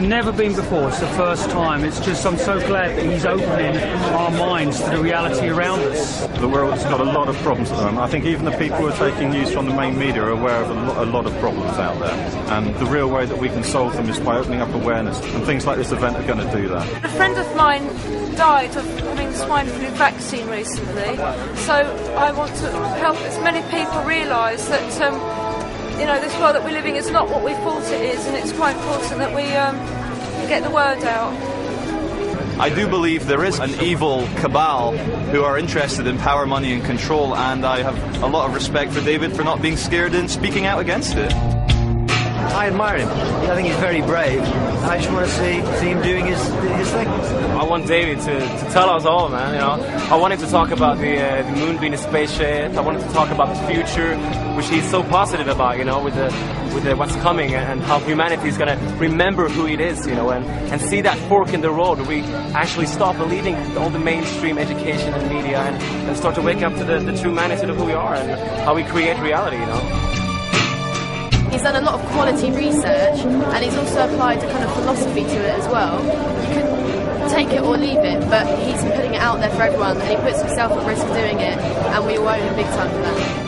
never been before. It's the first time. It's just, I'm so glad that he's opening our minds to the reality around us. The world's got a lot of problems at the moment. I think even the people who are taking news from the main media are aware of a lot of problems out there. And the real way that we can solve them is by opening up awareness. And things like this event are going to do that. A friend of mine died of having swine flu vaccine recently. So I want to help as many people realise that you know, this world that we're living is not what we thought it is, and it's quite important that we get the word out. I do believe there is an evil cabal who are interested in power, money and control, and I have a lot of respect for David for not being scared and speaking out against it. I admire him. I think he's very brave. I just want to see him doing his thing. I want David to tell us all, man. You know, I want him to talk about the moon being a spaceship. I want him to talk about the future, which he's so positive about. You know, with the what's coming and how humanity is gonna remember who it is. You know, and see that fork in the road where we actually stop believing all the mainstream education and media and start to wake up to the true magnitude of who we are and how we create reality. You know. He's done a lot of quality research, and he's also applied a kind of philosophy to it as well. You can take it or leave it, but he's putting it out there for everyone, and he puts himself at risk doing it, and we all owe him big time for that.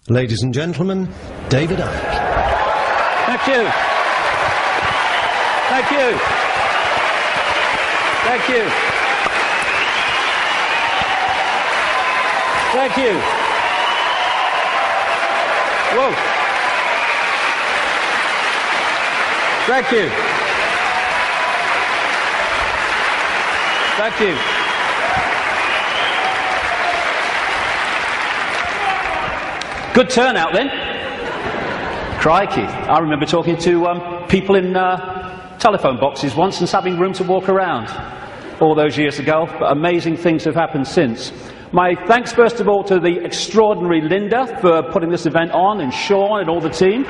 Ladies and gentlemen, David Icke. Thank you. Thank you. Thank you. Thank you. Whoa. Thank you. Thank you. Good turnout then. Crikey. I remember talking to people in telephone boxes once and having room to walk around all those years ago. But amazing things have happened since. My thanks first of all to the extraordinary Linda for putting this event on, and Sean and all the team.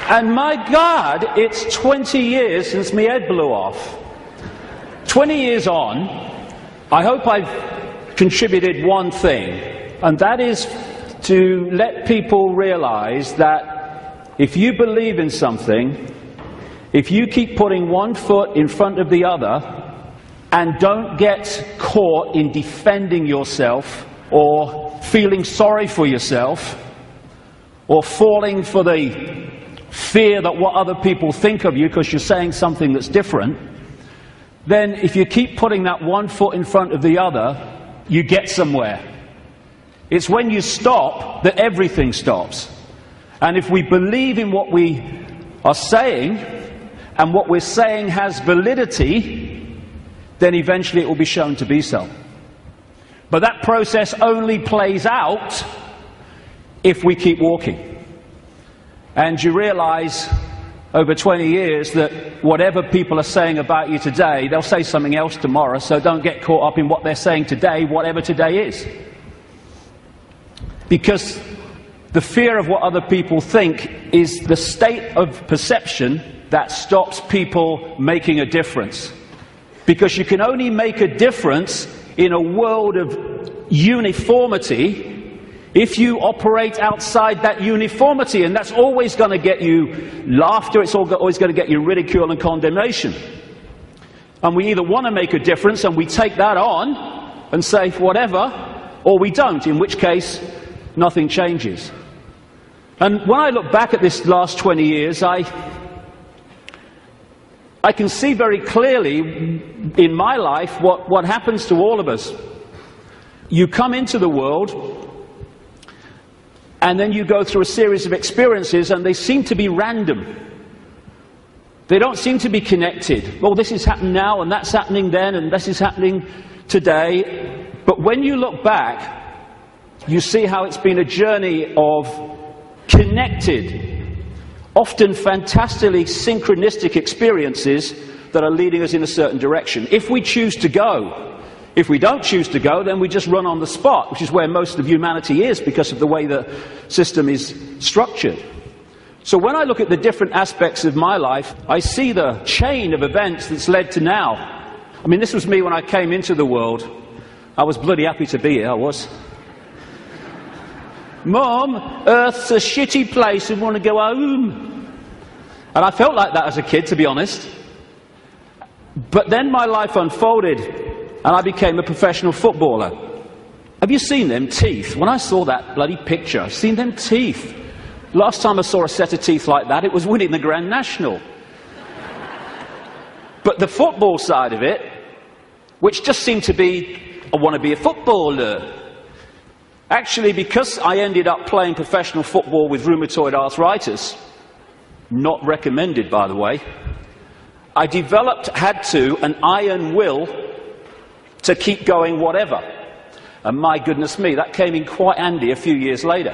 And my God, it's 20 years since my head blew off. 20 years on, I hope I've contributed one thing, and that is to let people realize that if you believe in something, if you keep putting one foot in front of the other and don't get caught in defending yourself or feeling sorry for yourself or falling for the fear that what other people think of you because you're saying something that's different, then if you keep putting that one foot in front of the other, you get somewhere. It's when you stop that everything stops. And if we believe in what we are saying, and what we're saying has validity, then eventually it will be shown to be so. But that process only plays out if we keep walking. And you realize over 20 years that whatever people are saying about you today, they'll say something else tomorrow, so don't get caught up in what they're saying today, whatever today is. Because the fear of what other people think is the state of perception that stops people making a difference. Because you can only make a difference in a world of uniformity if you operate outside that uniformity, and that's always going to get you laughter, it's always going to get you ridicule and condemnation. And we either want to make a difference and we take that on and say whatever, or we don't, in which case nothing changes. And when I look back at this last 20 years, I can see very clearly in my life what happens to all of us. You come into the world, and then you go through a series of experiences, and they seem to be random. They don't seem to be connected. Well, this is happening now, and that's happening then, and this is happening today. But when you look back, you see how it's been a journey of connected, often fantastically synchronistic experiences that are leading us in a certain direction. If we choose to go. If we don't choose to go, then we just run on the spot, which is where most of humanity is because of the way the system is structured. So when I look at the different aspects of my life, I see the chain of events that's led to now. I mean, this was me when I came into the world. I was bloody happy to be here, I was. Mum, Earth's a shitty place, I want to go home. And I felt like that as a kid, to be honest. But then my life unfolded, and I became a professional footballer. Have you seen them teeth? When I saw that bloody picture, I've seen them teeth. Last time I saw a set of teeth like that, it was winning the Grand National. But the football side of it, which just seemed to be, I want to be a footballer. Actually, because I ended up playing professional football with rheumatoid arthritis, not recommended by the way, I had an iron will to keep going whatever. And my goodness me, that came in quite handy a few years later.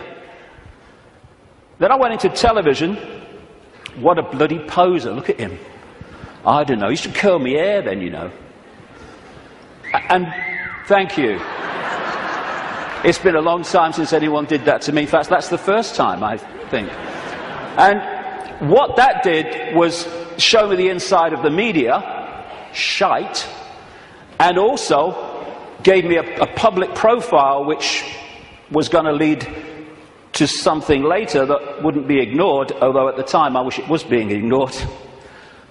Then I went into television. What a bloody poser, look at him. I don't know, you should curl my hair then, you know. And thank you. It's been a long time since anyone did that to me. In fact, that's the first time, I think. And what that did was show me the inside of the media, shite, and also gave me a public profile which was going to lead to something later that wouldn't be ignored, although at the time I wish it was being ignored.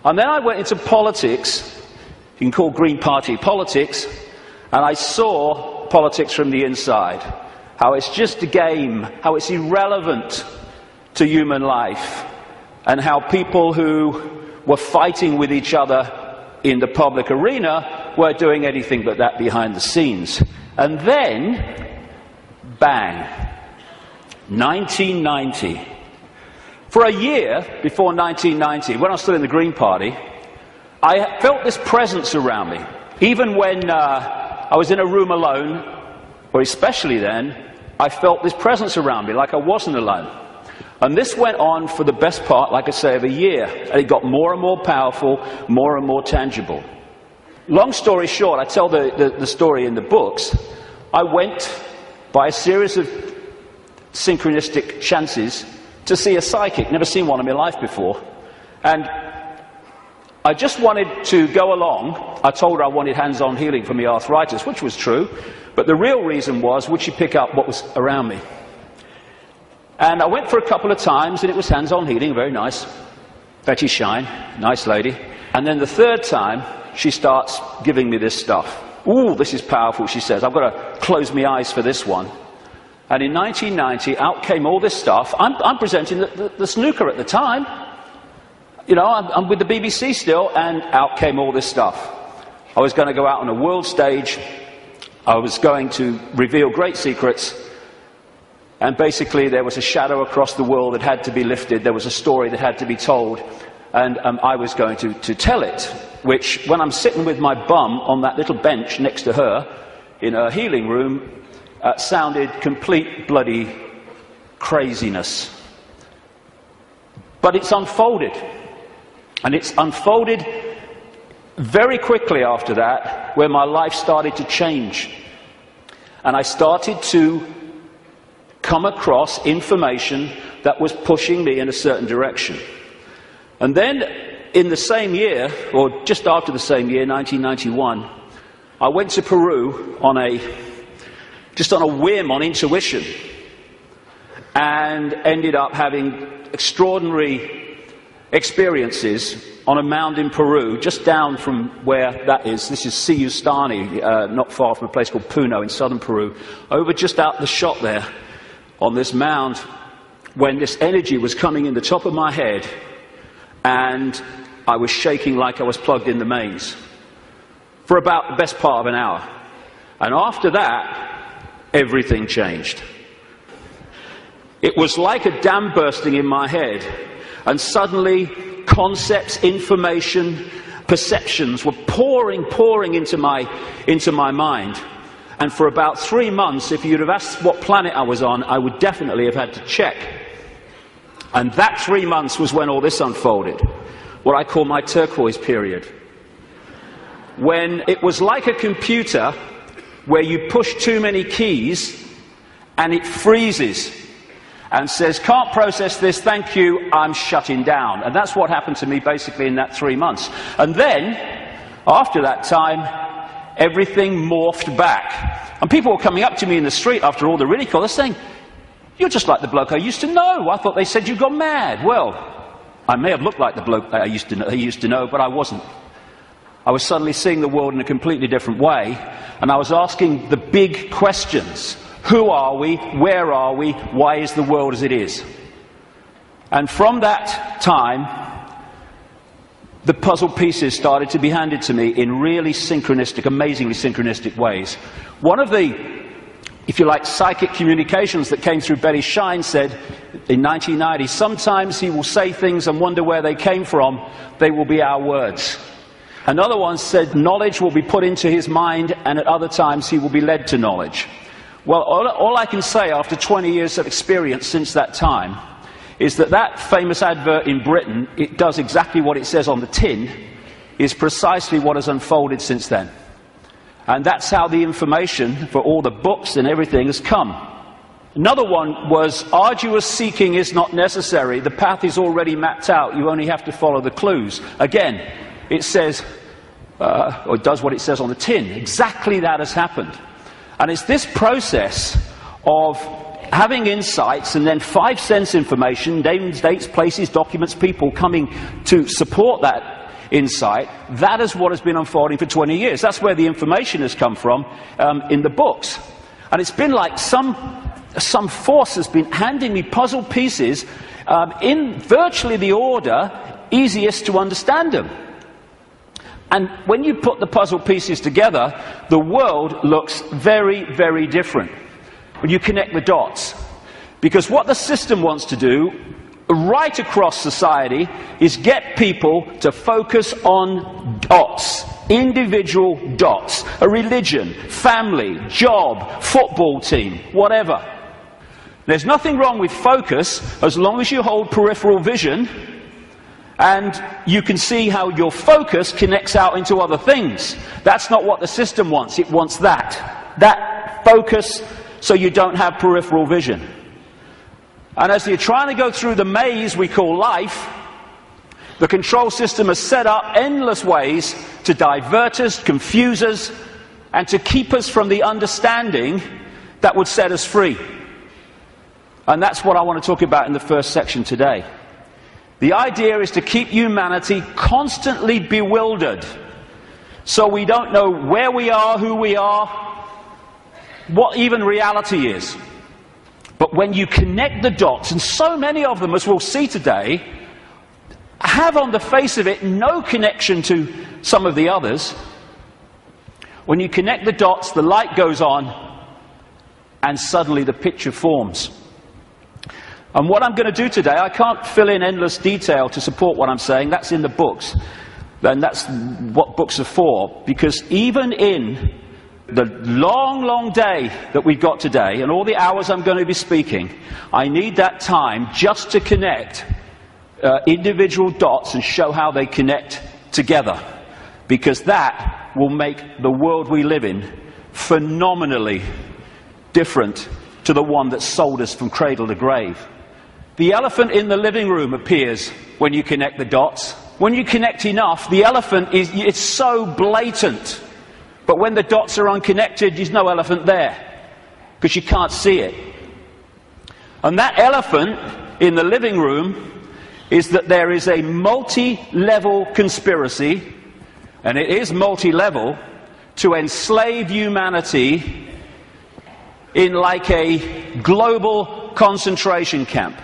And then I went into politics, you can call Green Party politics, and I saw politics from the inside. How it's just a game, how it's irrelevant to human life, and how people who were fighting with each other in the public arena were doing anything but that behind the scenes. And then, bang, 1990. For a year before 1990, when I was still in the Green Party, I felt this presence around me. Even when I was in a room alone, or especially then, I felt this presence around me, like I wasn't alone. And this went on for the best part, like I say, of a year. And it got more and more powerful, more and more tangible. Long story short, I tell the story in the books. I went by a series of synchronistic chances to see a psychic. Never seen one in my life before. And I just wanted to go along. I told her I wanted hands-on healing for my arthritis, which was true. But the real reason was, would she pick up what was around me? And I went for a couple of times, and it was hands-on healing, very nice. Betty Shine, nice lady. And then the third time, she starts giving me this stuff. Ooh, this is powerful, she says. I've got to close my eyes for this one. And in 1990, out came all this stuff. I'm presenting the snooker at the time. You know, I'm with the BBC still, and out came all this stuff. I was going to go out on a world stage. I was going to reveal great secrets. And basically there was a shadow across the world that had to be lifted. There was a story that had to be told. And I was going to tell it. Which, when I'm sitting with my bum on that little bench next to her in her healing room, sounded complete bloody craziness. But it's unfolded. And it's unfolded very quickly after that, where my life started to change. And I started to come across information that was pushing me in a certain direction. And then, in the same year, or just after the same year, 1991, I went to Peru just on a whim, on intuition, and ended up having extraordinary experiences on a mound in Peru, just down from where that is. This is Siyustani, not far from a place called Puno in southern Peru. Over just out the shot there, on this mound, when this energy was coming in the top of my head, and I was shaking like I was plugged in the mains for about the best part of an hour. And after that, everything changed. It was like a dam bursting in my head, and suddenly concepts, information, perceptions were pouring into my mind. And for about 3 months, if you'd have asked what planet I was on, I would definitely have had to check. And that 3 months was when all this unfolded, what I call my turquoise period. When it was like a computer where you push too many keys and it freezes and says, can't process this, thank you, I'm shutting down. And that's what happened to me basically in that 3 months. And then, after that time, everything morphed back. And people were coming up to me in the street after all the ridicule, they're saying, you're just like the bloke I used to know. I thought they said you got mad. Well, I may have looked like the bloke I used to know, but I wasn't. I was suddenly seeing the world in a completely different way, and I was asking the big questions. Who are we? Where are we? Why is the world as it is? And from that time, the puzzle pieces started to be handed to me in really synchronistic, amazingly synchronistic ways. One of the, if you like, psychic communications that came through Betty Shine said in 1990, sometimes he will say things and wonder where they came from. They will be our words. Another one said knowledge will be put into his mind, and at other times he will be led to knowledge. Well, all I can say after 20 years of experience since that time is that that famous advert in Britain, it does exactly what it says on the tin, is precisely what has unfolded since then. And that's how the information for all the books and everything has come. Another one was, arduous seeking is not necessary. The path is already mapped out. You only have to follow the clues. Again, it says, or it does what it says on the tin. Exactly that has happened. And it's this process of having insights and then 5 sense information, names, dates, places, documents, people coming to support that insight. That is what has been unfolding for 20 years. That's where the information has come from in the books. And it's been like some force has been handing me puzzle pieces in virtually the order easiest to understand them. And when you put the puzzle pieces together, the world looks very, very different when you connect the dots. Because what the system wants to do, right across society, is get people to focus on dots, individual dots, a religion, family, job, football team, whatever. There's nothing wrong with focus as long as you hold peripheral vision and you can see how your focus connects out into other things. That's not what the system wants. It wants that focus so you don't have peripheral vision. And as you're trying to go through the maze we call life, the control system has set up endless ways to divert us, confuse us, and to keep us from the understanding that would set us free. And that's what I want to talk about in the first section today. The idea is to keep humanity constantly bewildered, so we don't know where we are, who we are, what even reality is. But when you connect the dots, and so many of them, as we'll see today, have on the face of it no connection to some of the others. When you connect the dots, the light goes on, and suddenly the picture forms. And what I'm going to do today, I can't fill in endless detail to support what I'm saying. That's in the books. And that's what books are for. Because even in the long, long day that we've got today, and all the hours I'm going to be speaking, I need that time just to connect individual dots and show how they connect together. Because that will make the world we live in phenomenally different to the one that sold us from cradle to grave. The elephant in the living room appears when you connect the dots. When you connect enough, the elephant it's so blatant. But when the dots are unconnected, there's no elephant there, because you can't see it. And that elephant in the living room is that there is a multi-level conspiracy, and it is multi-level, to enslave humanity in like a global concentration camp.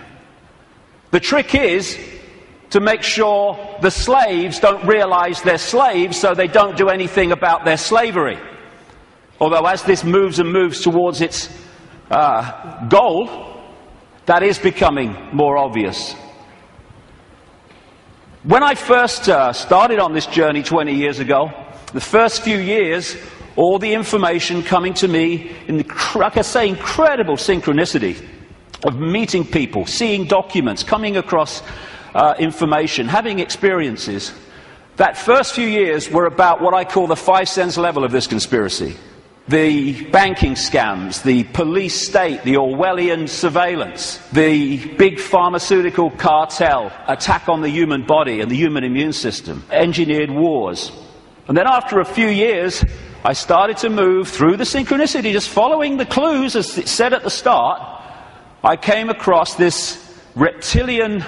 The trick is to make sure the slaves don't realize they're slaves, so they don't do anything about their slavery. Although as this moves and moves towards its goal, that is becoming more obvious. When I first started on this journey 20 years ago, the first few years, all the information coming to me in the, like I say, incredible synchronicity of meeting people, seeing documents, coming across information, having experiences. That first few years were about what I call the 5 sense level of this conspiracy. The banking scams, the police state, the Orwellian surveillance, the big pharmaceutical cartel, attack on the human body and the human immune system, engineered wars. And then after a few years, I started to move through the synchronicity, just following the clues as it said at the start. I came across this reptilian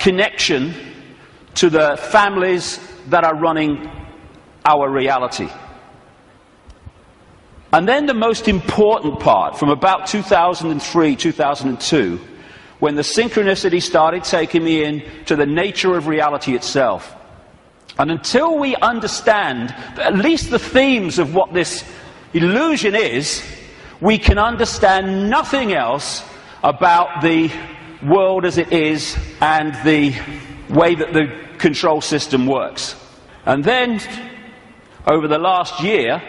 connection to the families that are running our reality. And then the most important part, from about 2003, 2002, when the synchronicity started taking me in to the nature of reality itself. And until we understand at least the themes of what this illusion is, we can understand nothing else about the world as it is and the way that the control system works. And then, over the last year,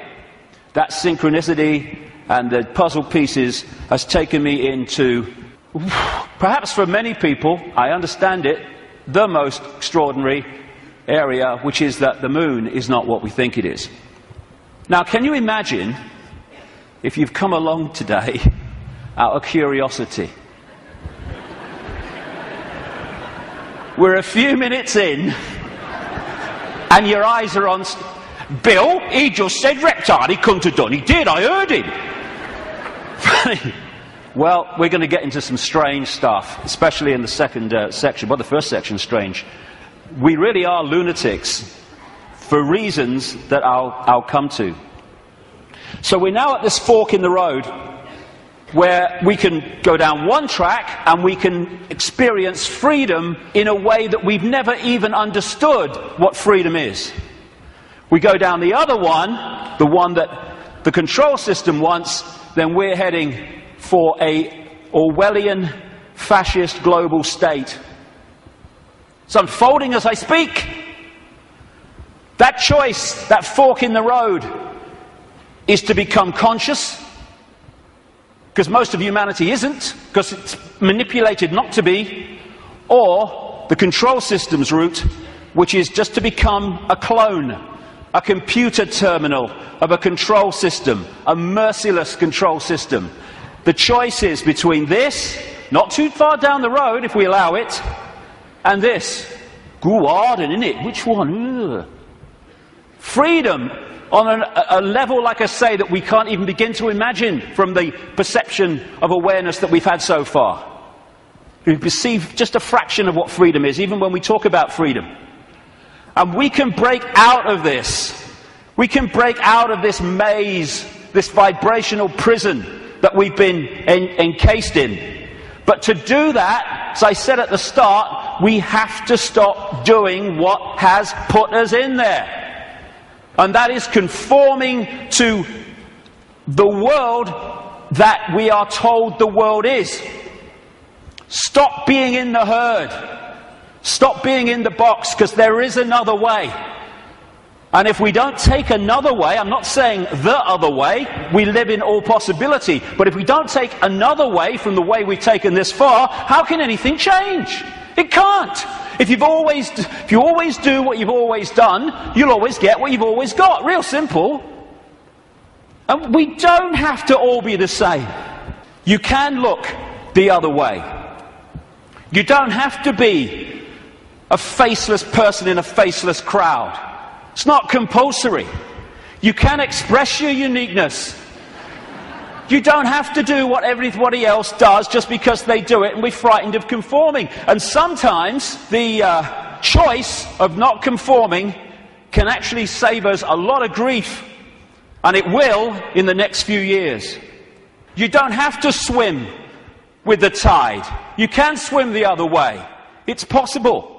that synchronicity and the puzzle pieces has taken me into, perhaps for many people, I understand it, the most extraordinary area, which is that the moon is not what we think it is. Now, can you imagine if you've come along today out of curiosity? We're a few minutes in, and your eyes are on Bill. He just said reptile. He come to done. He did. I heard him. Well, we're going to get into some strange stuff, especially in the second section. Well, the first section's strange. We really are lunatics for reasons that I'll come to. So we're now at this fork in the road where we can go down one track and we can experience freedom in a way that we've never even understood what freedom is. We go down the other one, the one that the control system wants, then we're heading for a Orwellian fascist global state. It's unfolding as I speak. That choice, that fork in the road, is to become conscious, because most of humanity isn't, because it's manipulated not to be, or the control system's route, which is just to become a clone, a computer terminal of a control system, a merciless control system. The choice is between this, not too far down the road if we allow it, and this. Go hard, isn't it? Which one? Ugh. Freedom on a level, like I say, that we can't even begin to imagine from the perception of awareness that we've had so far. We perceive just a fraction of what freedom is, even when we talk about freedom. And we can break out of this. We can break out of this maze, this vibrational prison that we've been encased in. But to do that, as I said at the start, we have to stop doing what has put us in there. And that is conforming to the world that we are told the world is. Stop being in the herd. Stop being in the box, because there is another way. And if we don't take another way, I'm not saying the other way, we live in all possibility, but if we don't take another way from the way we've taken this far, how can anything change? It can't. If you always do what you've always done, you'll always get what you've always got. Real simple. And we don't have to all be the same. You can look the other way. You don't have to be a faceless person in a faceless crowd. It's not compulsory. You can express your uniqueness. You don't have to do what everybody else does just because they do it and we're frightened of conforming. And sometimes the choice of not conforming can actually save us a lot of grief. And it will in the next few years. You don't have to swim with the tide. You can swim the other way. It's possible.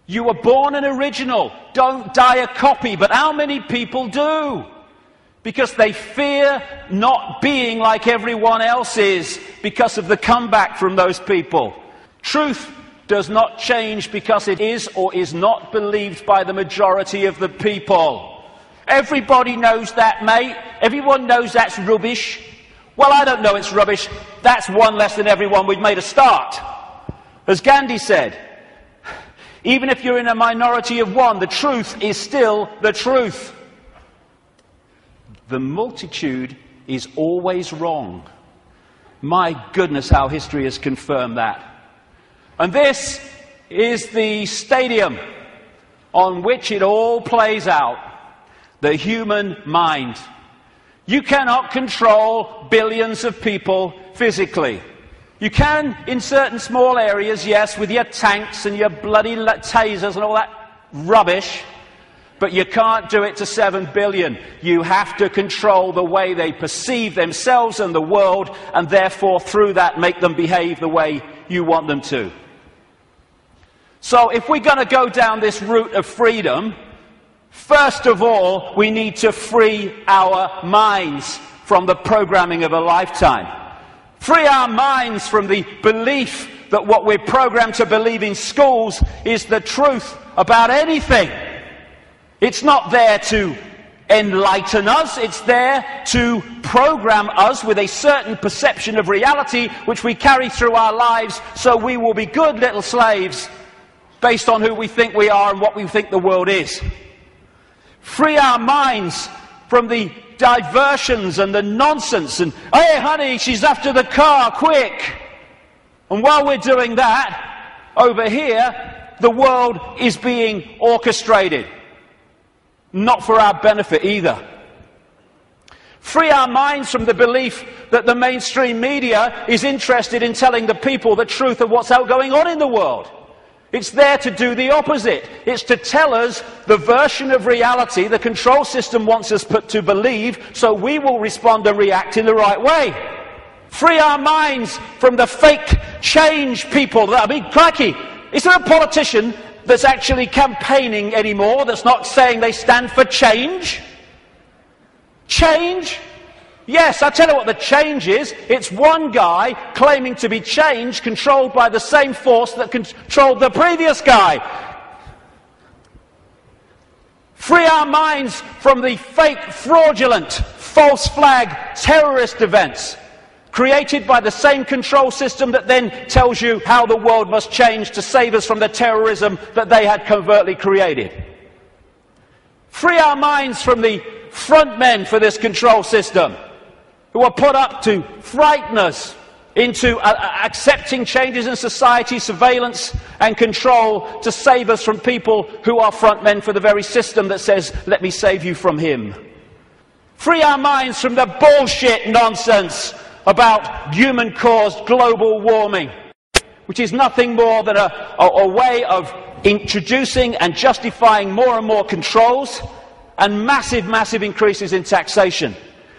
You were born an original. Don't die a copy. But how many people do? Because they fear not being like everyone else is because of the comeback from those people. Truth does not change because it is or is not believed by the majority of the people. Everybody knows that, mate. Everyone knows that's rubbish. Well, I don't know it's rubbish. That's one less than everyone. We've made a start. As Gandhi said, even if you're in a minority of one, the truth is still the truth. The multitude is always wrong. My goodness, how history has confirmed that. And this is the stadium on which it all plays out. The human mind. You cannot control billions of people physically. You can in certain small areas, yes, with your tanks and your bloody tasers and all that rubbish. But you can't do it to 7 billion. You have to control the way they perceive themselves and the world, and therefore through that make them behave the way you want them to. So if we're going to go down this route of freedom, first of all, we need to free our minds from the programming of a lifetime. Free our minds from the belief that what we're programmed to believe in schools is the truth about anything. It's not there to enlighten us. It's there to program us with a certain perception of reality which we carry through our lives so we will be good little slaves based on who we think we are and what we think the world is. Free our minds from the diversions and the nonsense and, hey honey, she's after the car, quick. And while we're doing that, over here, the world is being orchestrated. Not for our benefit either. Free our minds from the belief that the mainstream media is interested in telling the people the truth of what's going on in the world. It's there to do the opposite. It's to tell us the version of reality the control system wants us to believe, so we will respond and react in the right way. Free our minds from the fake change people. I mean, crikey, is there a politician that's actually campaigning anymore that's not saying they stand for change? Change? Yes, I'll tell you what the change is. It's one guy claiming to be change controlled by the same force that controlled the previous guy. Free our minds from the fake, fraudulent, false flag terrorist events created by the same control system that then tells you how the world must change to save us from the terrorism that they had covertly created. Free our minds from the front men for this control system who are put up to frighten us into accepting changes in society, surveillance and control to save us from people who are front men for the very system that says, let me save you from him. Free our minds from the bullshit nonsense about human-caused global warming, which is nothing more than a way of introducing and justifying more and more controls and massive, massive increases in taxation,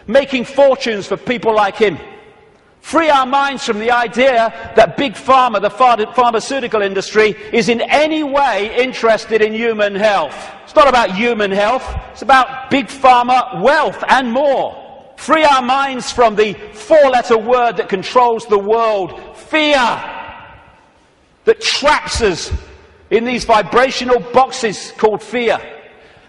making fortunes for people like him. Free our minds from the idea that Big Pharma, the pharmaceutical industry, is in any way interested in human health. It's not about human health, it's about Big Pharma wealth and more. Free our minds from the four-letter word that controls the world, fear, that traps us in these vibrational boxes called fear.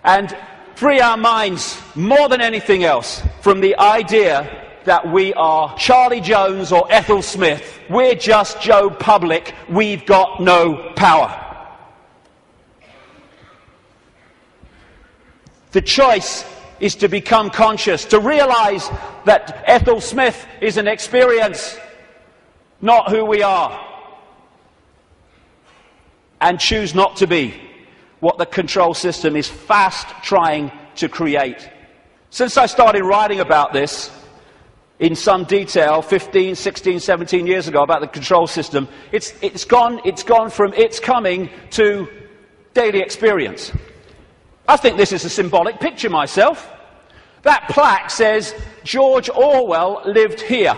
And free our minds, more than anything else, from the idea that we are Charlie Jones or Ethel Smith. We're just Joe Public. We've got no power. The choice is to become conscious, to realize that Ethel Smith is an experience, not who we are. And choose not to be what the control system is fast trying to create. Since I started writing about this, in some detail 15, 16, 17 years ago about the control system. It's gone from its coming to daily experience. I think this is a symbolic picture myself. That plaque says, George Orwell lived here.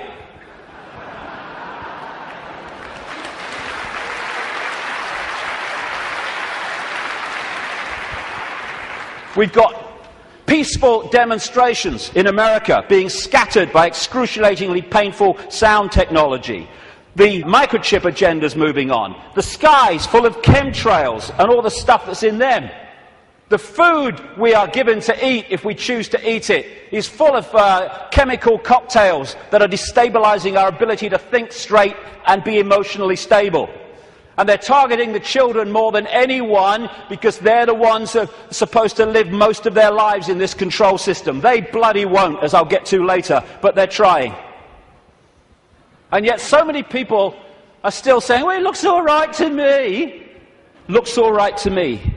We've got peaceful demonstrations in America being scattered by excruciatingly painful sound technology. The microchip agenda's moving on. The sky's full of chemtrails and all the stuff that's in them. The food we are given to eat, if we choose to eat it, is full of chemical cocktails that are destabilizing our ability to think straight and be emotionally stable. And they're targeting the children more than anyone because they're the ones who are supposed to live most of their lives in this control system. They bloody won't, as I'll get to later, but they're trying. And yet so many people are still saying, well, it looks all right to me. Looks all right to me.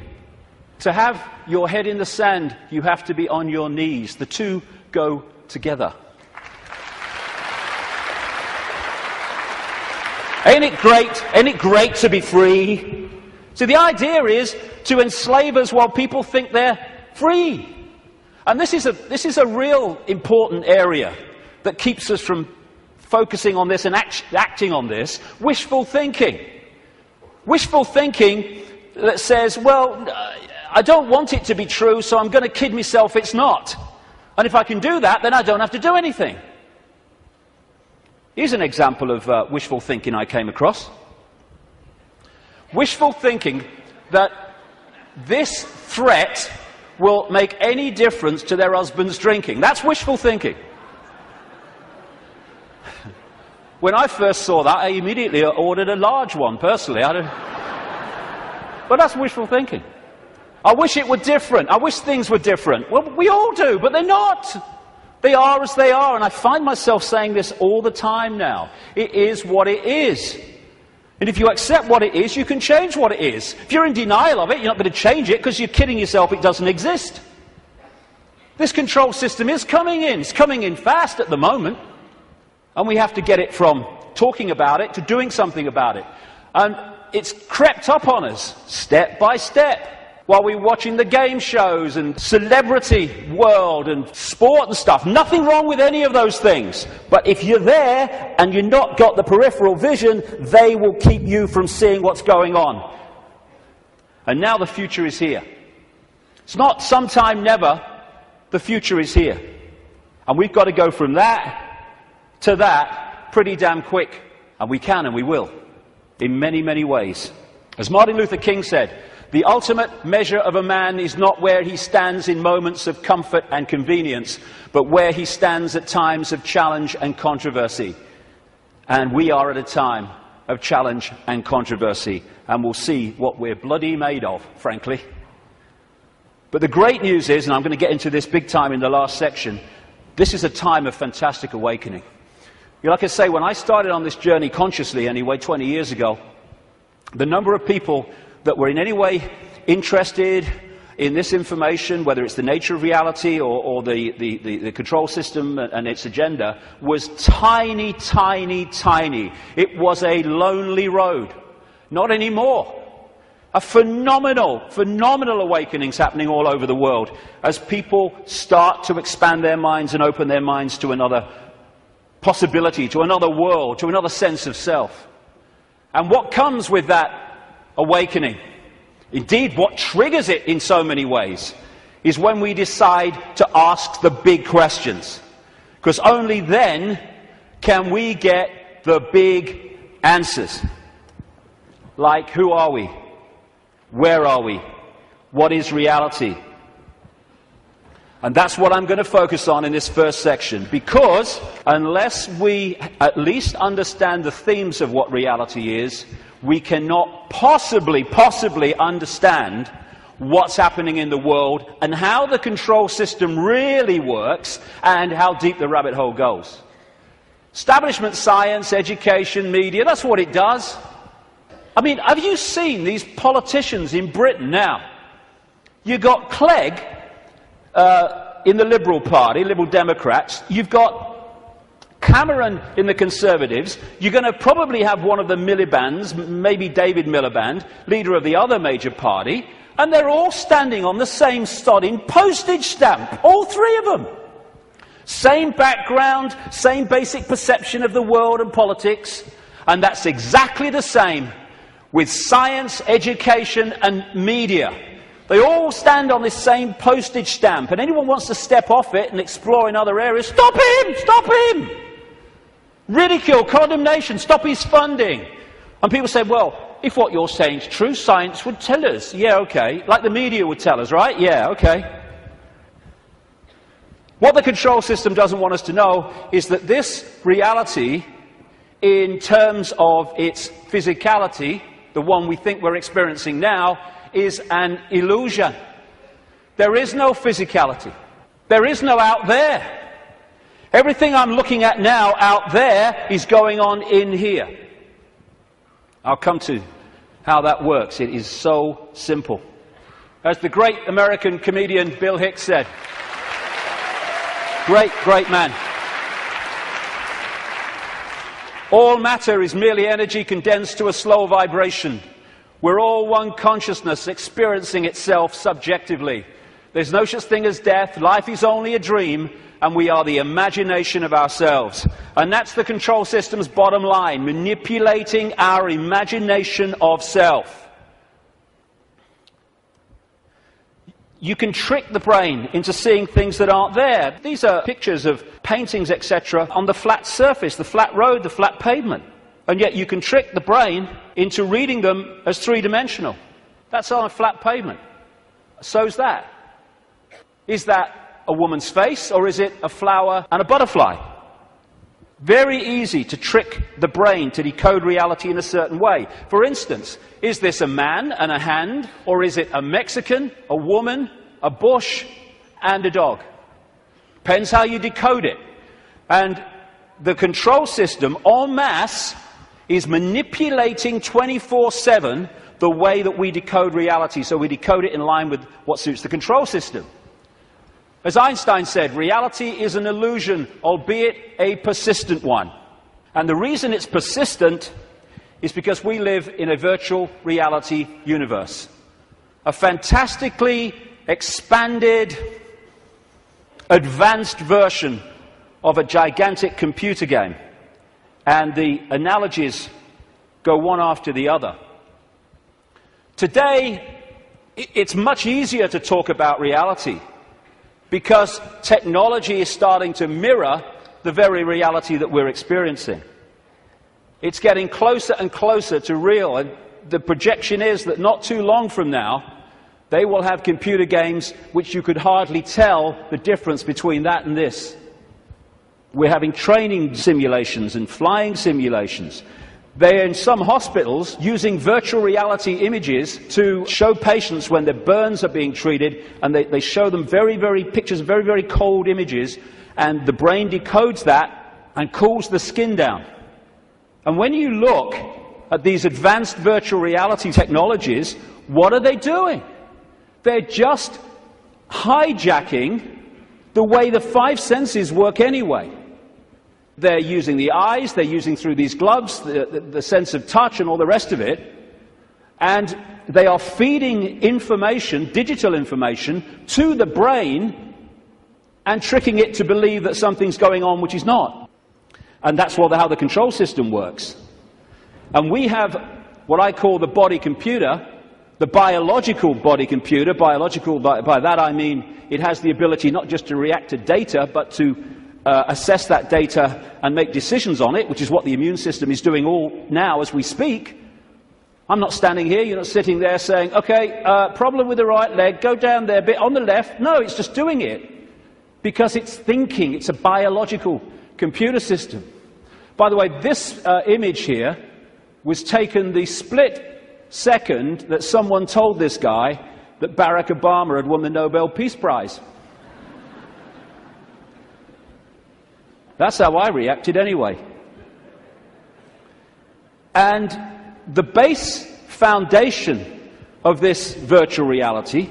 To have your head in the sand, you have to be on your knees. The two go together. Ain't it great? Ain't it great to be free? So the idea is to enslave us while people think they're free. And this is a real important area that keeps us from focusing on this and acting on this. Wishful thinking. Wishful thinking that says, well, I don't want it to be true, so I'm going to kid myself it's not. And if I can do that, then I don't have to do anything. Here's an example of wishful thinking I came across. Wishful thinking that this threat will make any difference to their husband's drinking. That's wishful thinking. When I first saw that, I immediately ordered a large one, personally. But that's wishful thinking. I wish it were different. I wish things were different. Well, we all do, but they're not. They are as they are, and I find myself saying this all the time now. It is what it is. And if you accept what it is, you can change what it is. If you're in denial of it, you're not going to change it because you're kidding yourself it doesn't exist. This control system is coming in. It's coming in fast at the moment. And we have to get it from talking about it to doing something about it. And it's crept up on us, step by step. While we're watching the game shows and celebrity world and sport and stuff. Nothing wrong with any of those things. But if you're there and you've not got the peripheral vision, they will keep you from seeing what's going on. And now the future is here. It's not sometime never. The future is here. And we've got to go from that to that pretty damn quick. And we can and we will. In many, many ways. As Martin Luther King said, the ultimate measure of a man is not where he stands in moments of comfort and convenience, but where he stands at times of challenge and controversy. And we are at a time of challenge and controversy, and we'll see what we're bloody made of, frankly. But the great news is, and I'm going to get into this big time in the last section, this is a time of fantastic awakening. Like I say, when I started on this journey consciously anyway, 20 years ago, the number of people that were in any way interested in this information, whether it's the nature of reality or the control system and its agenda, was tiny, tiny, tiny. It was a lonely road. Not anymore. A phenomenal awakenings happening all over the world as people start to expand their minds and open their minds to another possibility, to another world, to another sense of self. And what comes with that awakening, indeed what triggers it in so many ways, is when we decide to ask the big questions. Because only then can we get the big answers. Like, who are we? Where are we? What is reality? And that's what I'm going to focus on in this first section. Because unless we at least understand the themes of what reality is, we cannot possibly understand what's happening in the world and how the control system really works and how deep the rabbit hole goes. Establishment science, education, media, that's what it does. I mean, have you seen these politicians in Britain now? You've got Clegg in the Liberal Party, Liberal Democrats. You've got Cameron in the Conservatives, you're going to probably have one of the Miliband's, maybe David Miliband, leader of the other major party, and they're all standing on the same sodding postage stamp, all three of them. Same background, same basic perception of the world and politics, and that's exactly the same with science, education and media. They all stand on this same postage stamp, and anyone wants to step off it and explore in other areas, stop him! Stop him! Ridicule, condemnation, stop his funding. And people say, well, if what you're saying is true, science would tell us. Yeah, okay. Like the media would tell us, right? Yeah, okay. What the control system doesn't want us to know is that this reality, in terms of its physicality, the one we think we're experiencing now, is an illusion. There is no physicality. There is no out there. Everything I'm looking at now out there is going on in here. I'll come to how that works. It is so simple. As the great American comedian Bill Hicks said, great man. All matter is merely energy condensed to a slow vibration. We're all one consciousness experiencing itself subjectively. There's no such thing as death. Life is only a dream, and we are the imagination of ourselves. And that's the control system's bottom line, manipulating our imagination of self. You can trick the brain into seeing things that aren't there. These are pictures of paintings, etc., on the flat surface, the flat road, the flat pavement. And yet you can trick the brain into reading them as three-dimensional. That's on a flat pavement. So's that. Is that a woman's face, or is it a flower and a butterfly? Very easy to trick the brain to decode reality in a certain way. For instance, is this a man and a hand, or is it a Mexican, a woman, a bush, and a dog? Depends how you decode it. And the control system, en masse, is manipulating 24/7 the way that we decode reality. So we decode it in line with what suits the control system. As Einstein said, reality is an illusion, albeit a persistent one. And the reason it's persistent is because we live in a virtual reality universe. A fantastically expanded, advanced version of a gigantic computer game. And the analogies go one after the other. Today, it's much easier to talk about reality, because technology is starting to mirror the very reality that we're experiencing. It's getting closer and closer to real, and the projection is that not too long from now, they will have computer games which you could hardly tell the difference between that and this. We're having training simulations and flying simulations. They're in some hospitals using virtual reality images to show patients when their burns are being treated, and they show them pictures, very cold images, and the brain decodes that and cools the skin down. And when you look at these advanced virtual reality technologies, what are they doing? They're just hijacking the way the five senses work anyway. They're using the eyes, they're using through these gloves, the sense of touch and all the rest of it. And they are feeding information, digital information, to the brain and tricking it to believe that something's going on which is not. And that's how the control system works. And we have what I call the body computer, the biological body computer. Biological, by that I mean it has the ability not just to react to data, but to assess that data and make decisions on it, which is what the immune system is doing all now as we speak. I'm not standing here, you're not sitting there saying, okay, problem with the right leg, go down there a bit on the left. No, it's just doing it because it's thinking. It's a biological computer system. By the way, this image here was taken the split second that someone told this guy that Barack Obama had won the Nobel Peace Prize. That's how I reacted anyway. And the base foundation of this virtual reality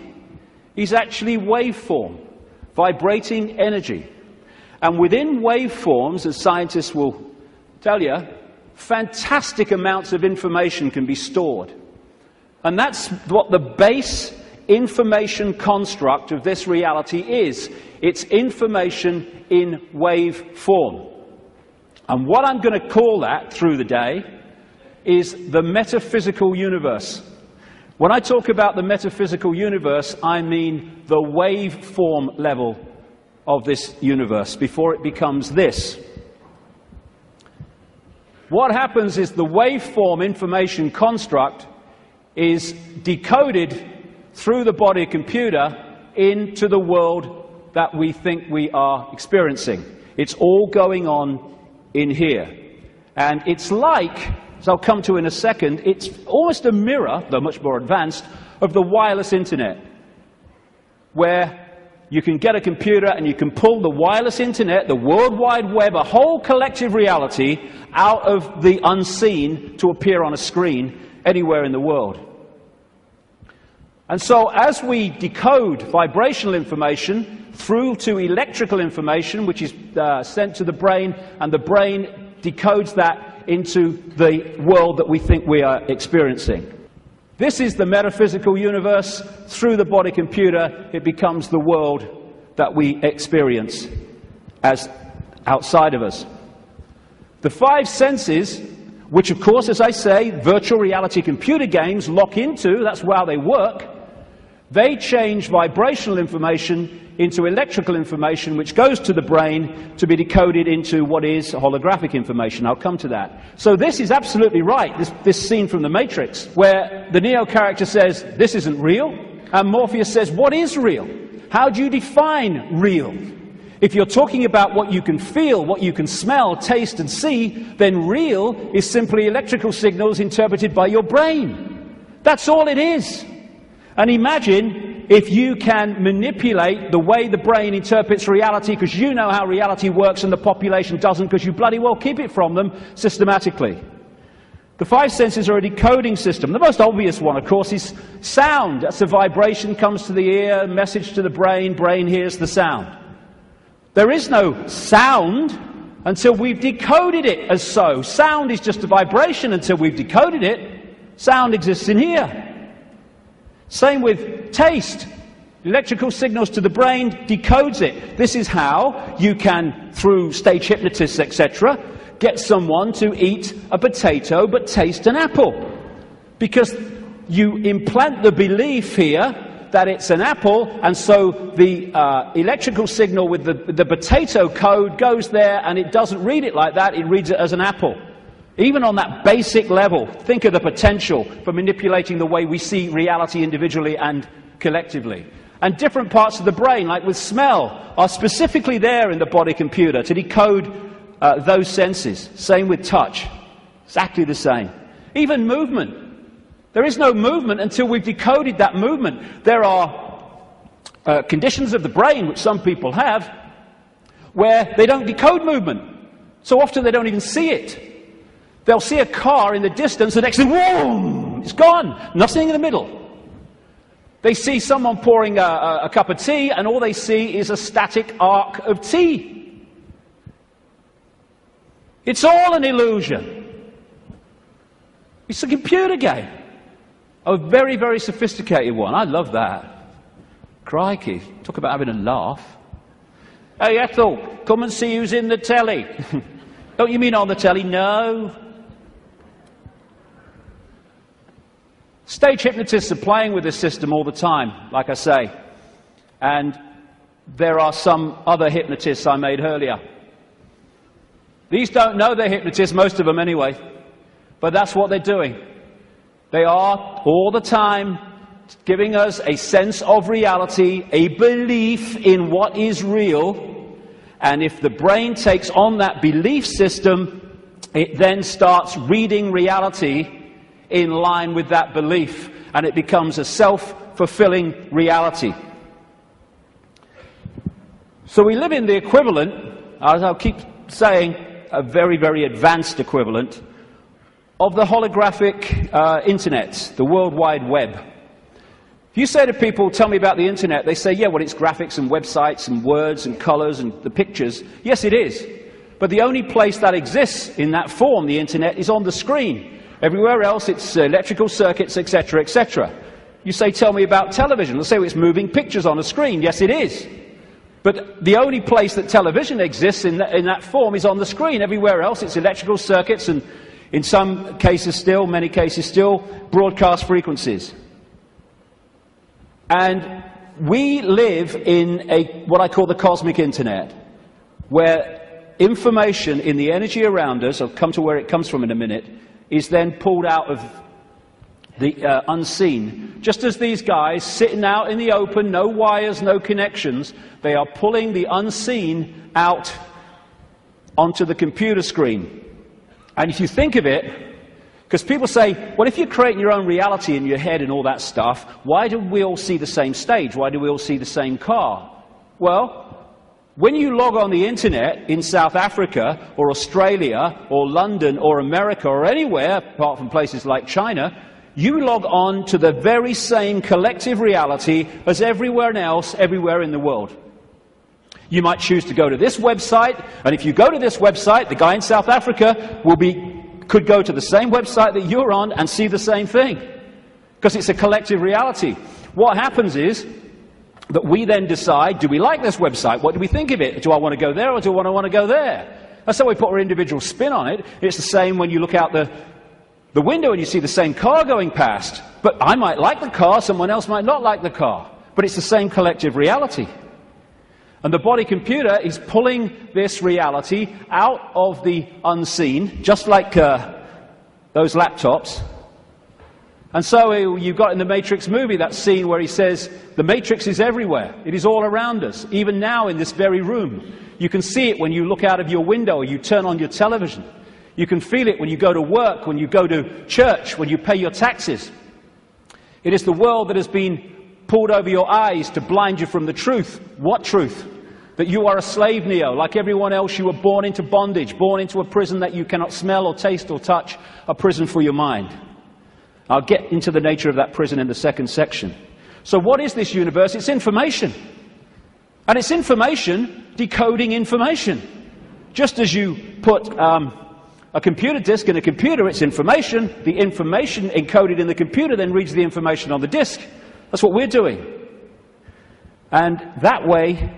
is actually waveform, vibrating energy. And within waveforms, as scientists will tell you, fantastic amounts of information can be stored. And that's what the base information construct of this reality is. It's information in wave form. And what I'm going to call that through the day is the metaphysical universe. When I talk about the metaphysical universe, I mean the waveform level of this universe before it becomes this. What happens is the waveform information construct is decoded through the body computer into the world that we think we are experiencing. It's all going on in here. And it's like, as I'll come to in a second, it's almost a mirror, though much more advanced, of the wireless internet, where you can get a computer and you can pull the wireless internet, the World Wide Web, a whole collective reality out of the unseen to appear on a screen anywhere in the world. And so as we decode vibrational information through to electrical information, which is sent to the brain, and the brain decodes that into the world that we think we are experiencing. This is the metaphysical universe. Through the body computer, it becomes the world that we experience as outside of us. The five senses, which of course, as I say, virtual reality computer games lock into, that's how they work, they change vibrational information into electrical information, which goes to the brain to be decoded into what is holographic information. I'll come to that. So this is absolutely right, this scene from The Matrix, where the Neo character says, this isn't real, and Morpheus says, what is real? How do you define real? If you're talking about what you can feel, what you can smell, taste, and see, then real is simply electrical signals interpreted by your brain. That's all it is. And imagine if you can manipulate the way the brain interprets reality, because you know how reality works and the population doesn't, because you bloody well keep it from them systematically. The five senses are a decoding system. The most obvious one, of course, is sound. That's a vibration, comes to the ear, message to the brain, brain hears the sound. There is no sound until we've decoded it as so. Sound is just a vibration until we've decoded it. Sound exists in here. Same with taste. Electrical signals to the brain decodes it. This is how you can, through stage hypnotists, etc., get someone to eat a potato but taste an apple. Because you implant the belief here that it's an apple, and so the electrical signal with the potato code goes there, and it doesn't read it like that, it reads it as an apple. Even on that basic level, think of the potential for manipulating the way we see reality individually and collectively. And different parts of the brain, like with smell, are specifically there in the body computer to decode those senses. Same with touch. Exactly the same. Even movement. There is no movement until we've decoded that movement. There are conditions of the brain, which some people have, where they don't decode movement. So often they don't even see it. They'll see a car in the distance, the next thing, whoa, it's gone. Nothing in the middle. They see someone pouring a cup of tea, and all they see is a static arc of tea. It's all an illusion. It's a computer game. A very, very sophisticated one. I love that. Crikey, talk about having a laugh. Hey, Ethel, come and see who's in the telly. Don't you mean on the telly? No. Stage hypnotists are playing with this system all the time, like I say. And there are some other hypnotists I made earlier. These don't know they're hypnotists, most of them anyway. But that's what they're doing. They are, all the time, giving us a sense of reality, a belief in what is real. And if the brain takes on that belief system, it then starts reading reality in line with that belief, and it becomes a self-fulfilling reality. So we live in the equivalent, as I'll keep saying, a very, very advanced equivalent of the holographic internet, the World Wide Web. If you say to people, tell me about the internet, they say, yeah, well, it's graphics and websites and words and colors and the pictures. Yes, it is. But the only place that exists in that form, the internet, is on the screen. Everywhere else, it's electrical circuits, etc., etc. You say, tell me about television. They'll say, well, it's moving pictures on a screen. Yes, it is. But the only place that television exists in that form is on the screen. Everywhere else, it's electrical circuits and, in some cases still, many cases still, broadcast frequencies. And we live in what I call the cosmic internet, where information in the energy around us, I'll come to where it comes from in a minute, is then pulled out of the unseen. Just as these guys sitting out in the open, no wires, no connections, they are pulling the unseen out onto the computer screen. And if you think of it, because people say, well, if you're creating your own reality in your head and all that stuff, why do we all see the same stage? Why do we all see the same car? Well, when you log on the internet in South Africa or Australia or London or America or anywhere, apart from places like China, you log on to the very same collective reality as everywhere else, everywhere in the world. You might choose to go to this website, and if you go to this website, the guy in South Africa could go to the same website that you're on and see the same thing, because it's a collective reality. What happens is that we then decide, do we like this website? What do we think of it? Do I want to go there or do I want to go there? That's how we put our individual spin on it. It's the same when you look out the window and you see the same car going past. But I might like the car, someone else might not like the car. But it's the same collective reality. And the body computer is pulling this reality out of the unseen, just like those laptops. And so you've got in the Matrix movie that scene where he says, the Matrix is everywhere. It is all around us, even now in this very room. You can see it when you look out of your window or you turn on your television. You can feel it when you go to work, when you go to church, when you pay your taxes. It is the world that has been pulled over your eyes to blind you from the truth. What truth? That you are a slave, Neo. Like everyone else, you were born into bondage, born into a prison that you cannot smell or taste or touch, a prison for your mind. I'll get into the nature of that prison in the second section. So what is this universe? It's information. And it's information decoding information. Just as you put a computer disk in a computer, it's information. The information encoded in the computer then reads the information on the disk. That's what we're doing. And that way,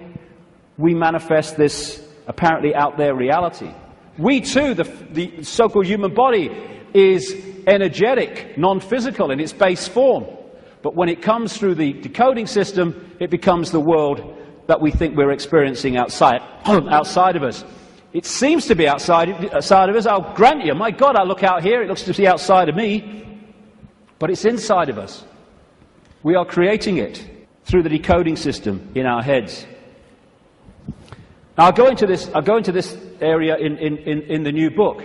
we manifest this apparently out there reality. We too, the so-called human body, is energetic, non-physical in its base form. But when it comes through the decoding system, it becomes the world that we think we're experiencing outside of us. It seems to be outside of us. I'll grant you, my God, I look out here, it looks to be outside of me. But it's inside of us. We are creating it through the decoding system in our heads. Now, I'll go into this area in the new book.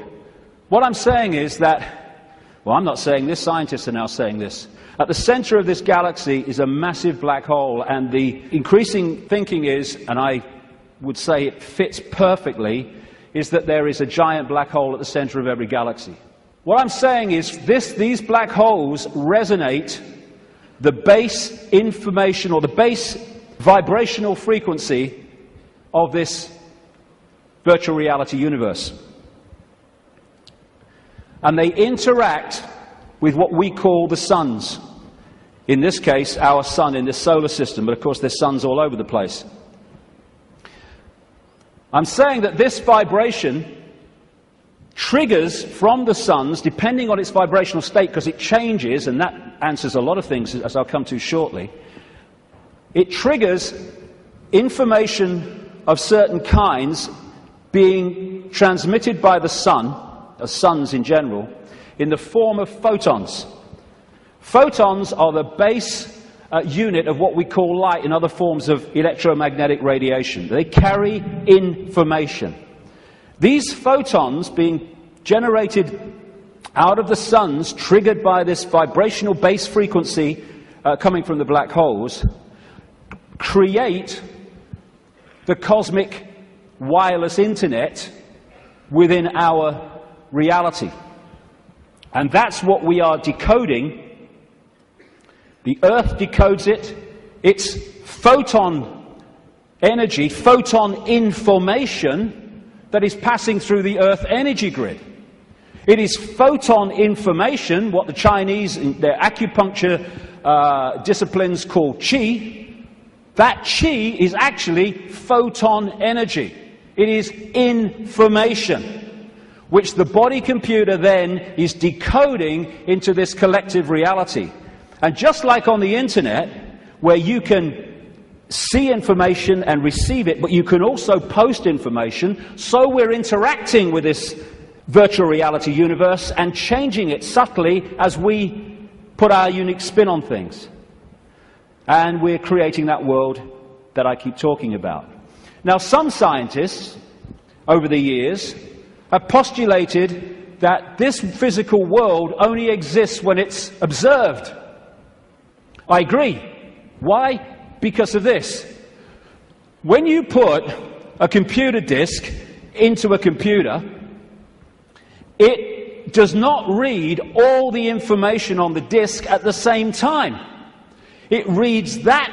What I'm saying is that, well, I'm not saying this, scientists are now saying this. At the center of this galaxy is a massive black hole, and the increasing thinking is, and I would say it fits perfectly, is that there is a giant black hole at the center of every galaxy. What I'm saying is these black holes resonate the base information or the base vibrational frequency of this virtual reality universe. And they interact with what we call the suns. In this case, our sun in this solar system, but of course there's suns all over the place. I'm saying that this vibration triggers from the suns, depending on its vibrational state, because it changes, and that answers a lot of things, as I'll come to shortly. It triggers information of certain kinds being transmitted by the sun, suns in general, in the form of photons. Photons are the base unit of what we call light and other forms of electromagnetic radiation. They carry information. These photons being generated out of the suns, triggered by this vibrational base frequency coming from the black holes, create the cosmic wireless internet within our reality. And that's what we are decoding The Earth decodes it. It's photon energy, photon information that is passing through the Earth energy grid. It is photon information, what the Chinese, in their acupuncture disciplines call qi. That qi is actually photon energy. It is information, which the body computer then is decoding into this collective reality. And just like on the internet, where you can see information and receive it, but you can also post information, so we're interacting with this virtual reality universe and changing it subtly as we put our unique spin on things. And we're creating that world that I keep talking about. Now, some scientists, over the years, have postulated that this physical world only exists when it's observed. I agree. Why? Because of this. When you put a computer disk into a computer, it does not read all the information on the disk at the same time. It reads that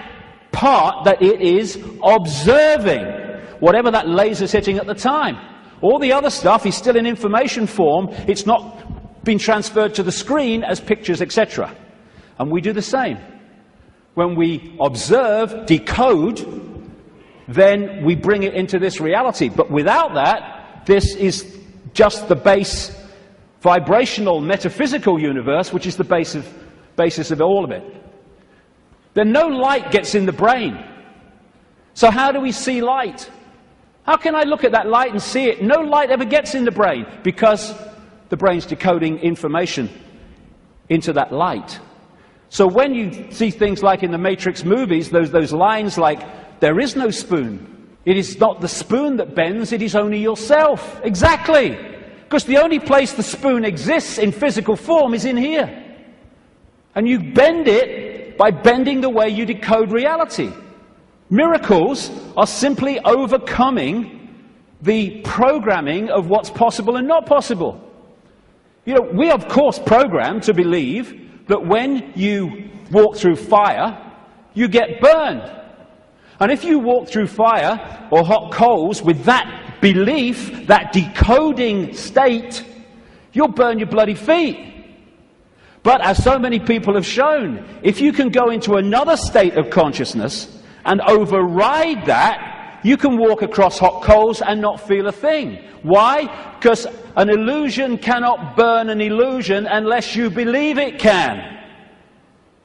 part that it is observing, whatever that laser's hitting at the time. All the other stuff is still in information form. It's not been transferred to the screen as pictures, etc. And we do the same. When we observe, decode, then we bring it into this reality. But without that, this is just the base vibrational metaphysical universe, which is the basis of all of it. Then no light gets in the brain. So how do we see light? How can I look at that light and see it? No light ever gets in the brain because the brain's decoding information into that light. So when you see things like in the Matrix movies, those lines like, there is no spoon. It is not the spoon that bends, it is only yourself. Exactly. Because the only place the spoon exists in physical form is in here. And you bend it by bending the way you decode reality. Miracles are simply overcoming the programming of what's possible and not possible. You know, we of course programmed to believe that when you walk through fire, you get burned. And if you walk through fire or hot coals with that belief, that decoding state, you'll burn your bloody feet. But as so many people have shown, if you can go into another state of consciousness and override that, you can walk across hot coals and not feel a thing. Why? Because an illusion cannot burn an illusion unless you believe it can.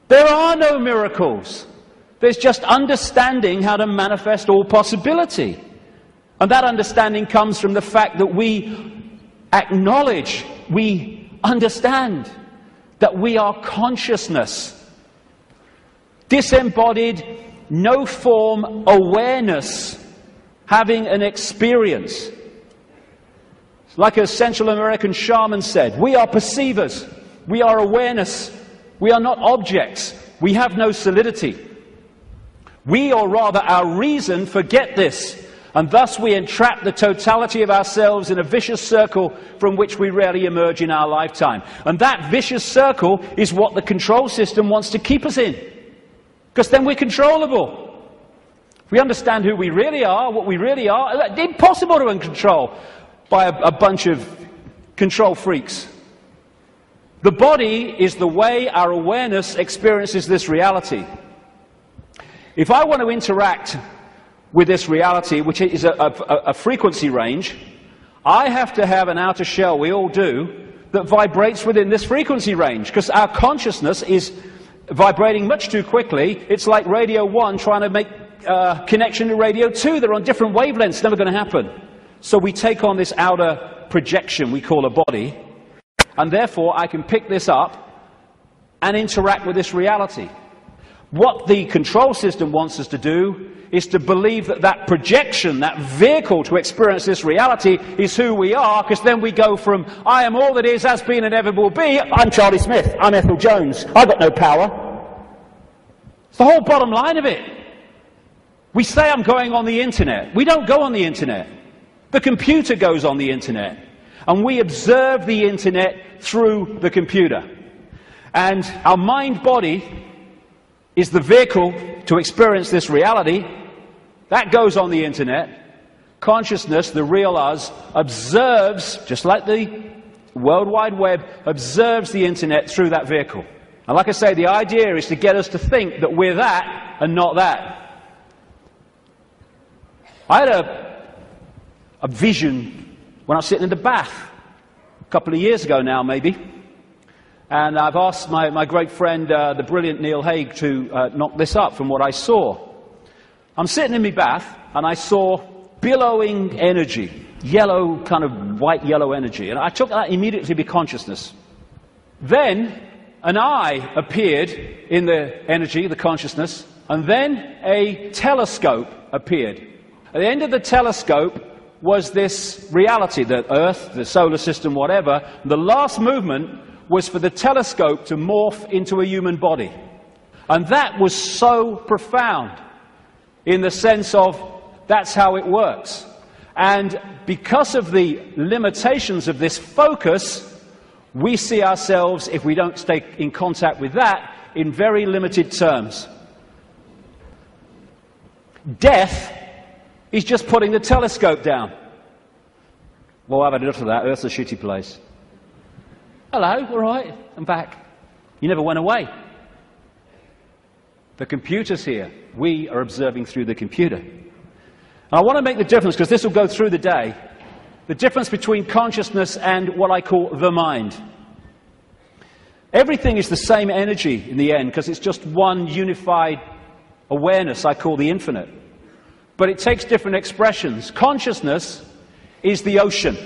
There are no miracles. There's just understanding how to manifest all possibility. And that understanding comes from the fact that we acknowledge, we understand that we are consciousness. Disembodied, no form awareness, having an experience. Like a Central American shaman said, we are perceivers, we are awareness, we are not objects, we have no solidity. We, or rather our reason, forget this, and thus we entrap the totality of ourselves in a vicious circle from which we rarely emerge in our lifetime. And that vicious circle is what the control system wants to keep us in, because then we're controllable. If we understand who we really are, what we really are, it's impossible to control by a bunch of control freaks. The body is the way our awareness experiences this reality. If I want to interact with this reality, which is a frequency range, I have to have an outer shell, we all do, that vibrates within this frequency range, because our consciousness is vibrating much too quickly. It's like Radio 1 trying to make connection to Radio 2. They're on different wavelengths. It's never going to happen. So we take on this outer projection we call a body, and therefore I can pick this up and interact with this reality. What the control system wants us to do is to believe that that projection, that vehicle to experience this reality, is who we are, because then we go from, I am all that is, has been, and ever will be, I'm Charlie Smith, I'm Ethel Jones, I've got no power. It's the whole bottom line of it. We say I'm going on the internet. We don't go on the internet. The computer goes on the internet. And we observe the internet through the computer. And our mind-body is the vehicle to experience this reality. That goes on the internet. Consciousness, the real us, observes, just like the World Wide Web, observes the internet through that vehicle. And like I say, the idea is to get us to think that we're that and not that. I had a vision when I was sitting in the bath a couple of years ago now, maybe. And I've asked my great friend, the brilliant Neil Haig, to knock this up from what I saw. I'm sitting in my bath, and I saw billowing energy, yellow, kind of white-yellow energy. And I took that immediately to be consciousness. Then an eye appeared in the energy, the consciousness, and then a telescope appeared. At the end of the telescope was this reality, the Earth, the solar system, whatever. The last movement was for the telescope to morph into a human body. And that was so profound in the sense of that's how it works. And because of the limitations of this focus, we see ourselves, if we don't stay in contact with that, in very limited terms. Death is just putting the telescope down. Well, I've had enough of that. Earth's a shitty place. Hello, all right, I'm back. You never went away. The computer's here. We are observing through the computer. And I want to make the difference, because this will go through the day, the difference between consciousness and what I call the mind. Everything is the same energy in the end, because it's just one unified awareness I call the infinite. But it takes different expressions. Consciousness is the ocean.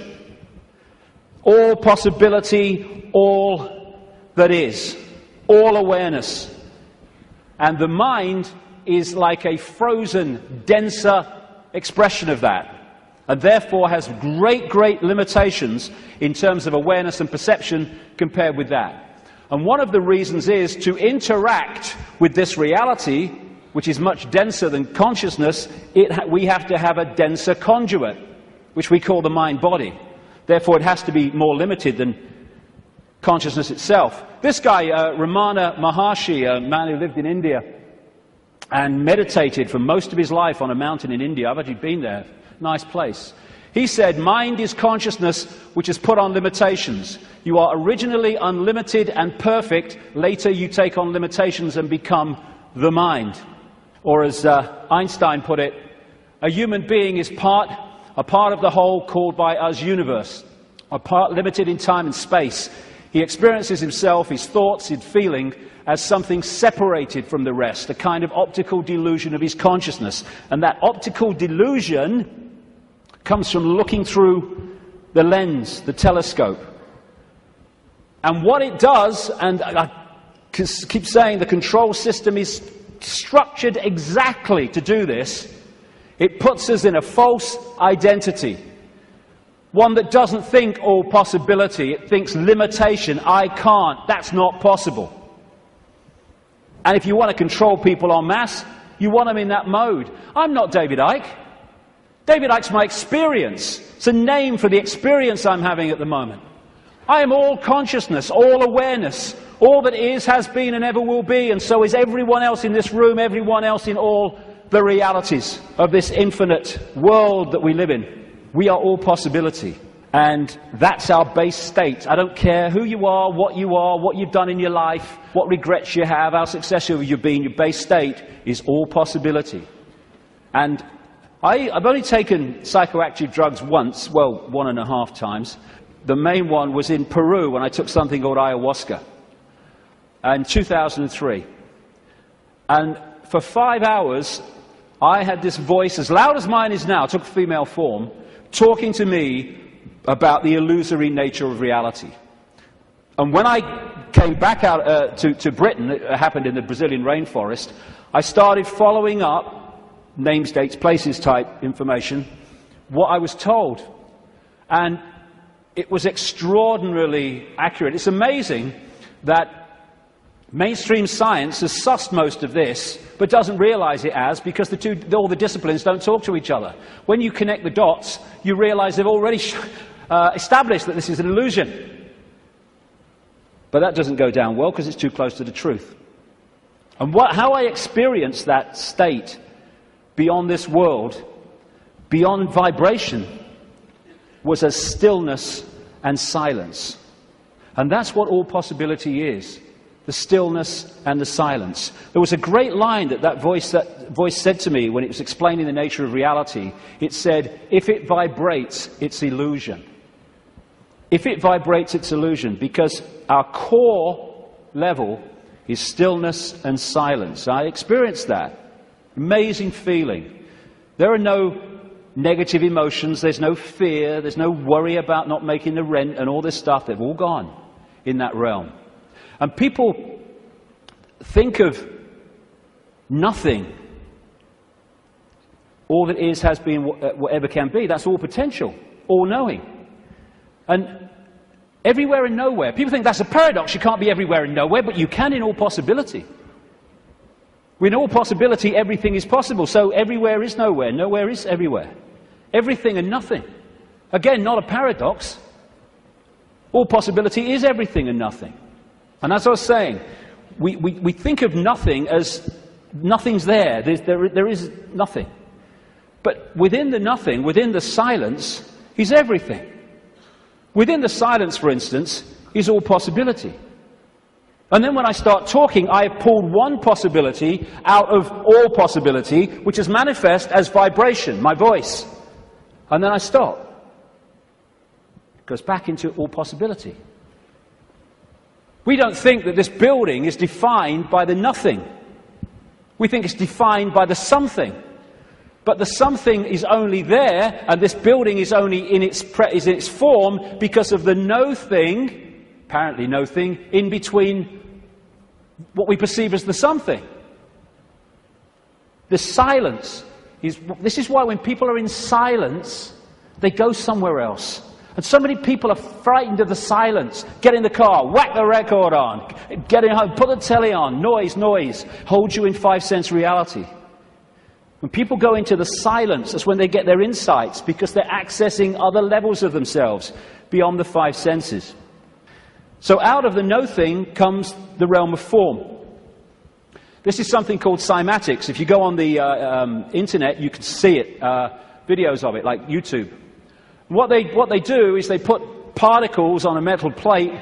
All possibility, all that is, all awareness. And the mind is like a frozen, denser expression of that, and therefore has great, great limitations in terms of awareness and perception compared with that. And one of the reasons is to interact with this reality, which is much denser than consciousness, we have to have a denser conduit, which we call the mind-body. Therefore, it has to be more limited than consciousness itself. This guy, Ramana Maharshi, a man who lived in India and meditated for most of his life on a mountain in India. I've actually been there. Nice place. He said, mind is consciousness which is put on limitations. You are originally unlimited and perfect. Later you take on limitations and become the mind. Or as Einstein put it, a human being is a part of the whole called by us universe, a part limited in time and space. He experiences himself, his thoughts, his feeling, as something separated from the rest, a kind of optical delusion of his consciousness. And that optical delusion comes from looking through the lens, the telescope. And what it does, and I keep saying the control system is structured exactly to do this, it puts us in a false identity. One that doesn't think all possibility, it thinks limitation. I can't, that's not possible. And if you want to control people en masse, you want them in that mode. I'm not David Icke. David Icke's my experience. It's a name for the experience I'm having at the moment. I am all consciousness, all awareness. All that is, has been, and ever will be, and so is everyone else in this room, everyone else in all the realities of this infinite world that we live in. We are all possibility, and that's our base state. I don't care who you are, what you've done in your life, what regrets you have, how successful you've been. Your base state is all possibility. And I've only taken psychoactive drugs once, well, 1.5 times. The main one was in Peru when I took something called ayahuasca in 2003. And for 5 hours, I had this voice as loud as mine is now, took female form, talking to me about the illusory nature of reality. And when I came back out to Britain, it happened in the Brazilian rainforest, I started following up names, dates, places type information, what I was told. And it was extraordinarily accurate. It's amazing that mainstream science has sussed most of this, but doesn't realize it as, because all the disciplines don't talk to each other. When you connect the dots, you realize they've already established that this is an illusion. But that doesn't go down well, because it's too close to the truth. And how I experienced that state beyond this world, beyond vibration, was as stillness and silence. And that's what all possibility is, the stillness and the silence. There was a great line that voice said to me when it was explaining the nature of reality. It said, if it vibrates, it's illusion. If it vibrates, it's illusion, because our core level is stillness and silence. I experienced that. Amazing feeling. There are no negative emotions, there's no fear, there's no worry about not making the rent and all this stuff. They've all gone in that realm. And people think of nothing. All that is, has been, whatever can be. That's all potential, all knowing. And everywhere and nowhere. People think that's a paradox. You can't be everywhere and nowhere, but you can in all possibility. In all possibility, everything is possible. So everywhere is nowhere. Nowhere is everywhere. Everything and nothing. Again, not a paradox. All possibility is everything and nothing. And as I was saying, we think of nothing as nothing's there. There is nothing. But within the nothing, within the silence, is everything. Within the silence, for instance, is all possibility. And then when I start talking, I have pulled one possibility out of all possibility, which is manifest as vibration, my voice. And then I stop. It goes back into all possibility. We don't think that this building is defined by the nothing. We think it's defined by the something. But the something is only there, and this building is only in its form because of the no thing, apparently no thing, in between what we perceive as the something. The silence this is why when people are in silence, they go somewhere else. And so many people are frightened of the silence. Get in the car, whack the record on, get in home, put the telly on, noise, hold you in 5 sense reality. When people go into the silence, that's when they get their insights, because they're accessing other levels of themselves beyond the 5 senses. So out of the no thing comes the realm of form. This is something called cymatics. If you go on the internet, you can see it, videos of it, like YouTube. What they do is they put particles on a metal plate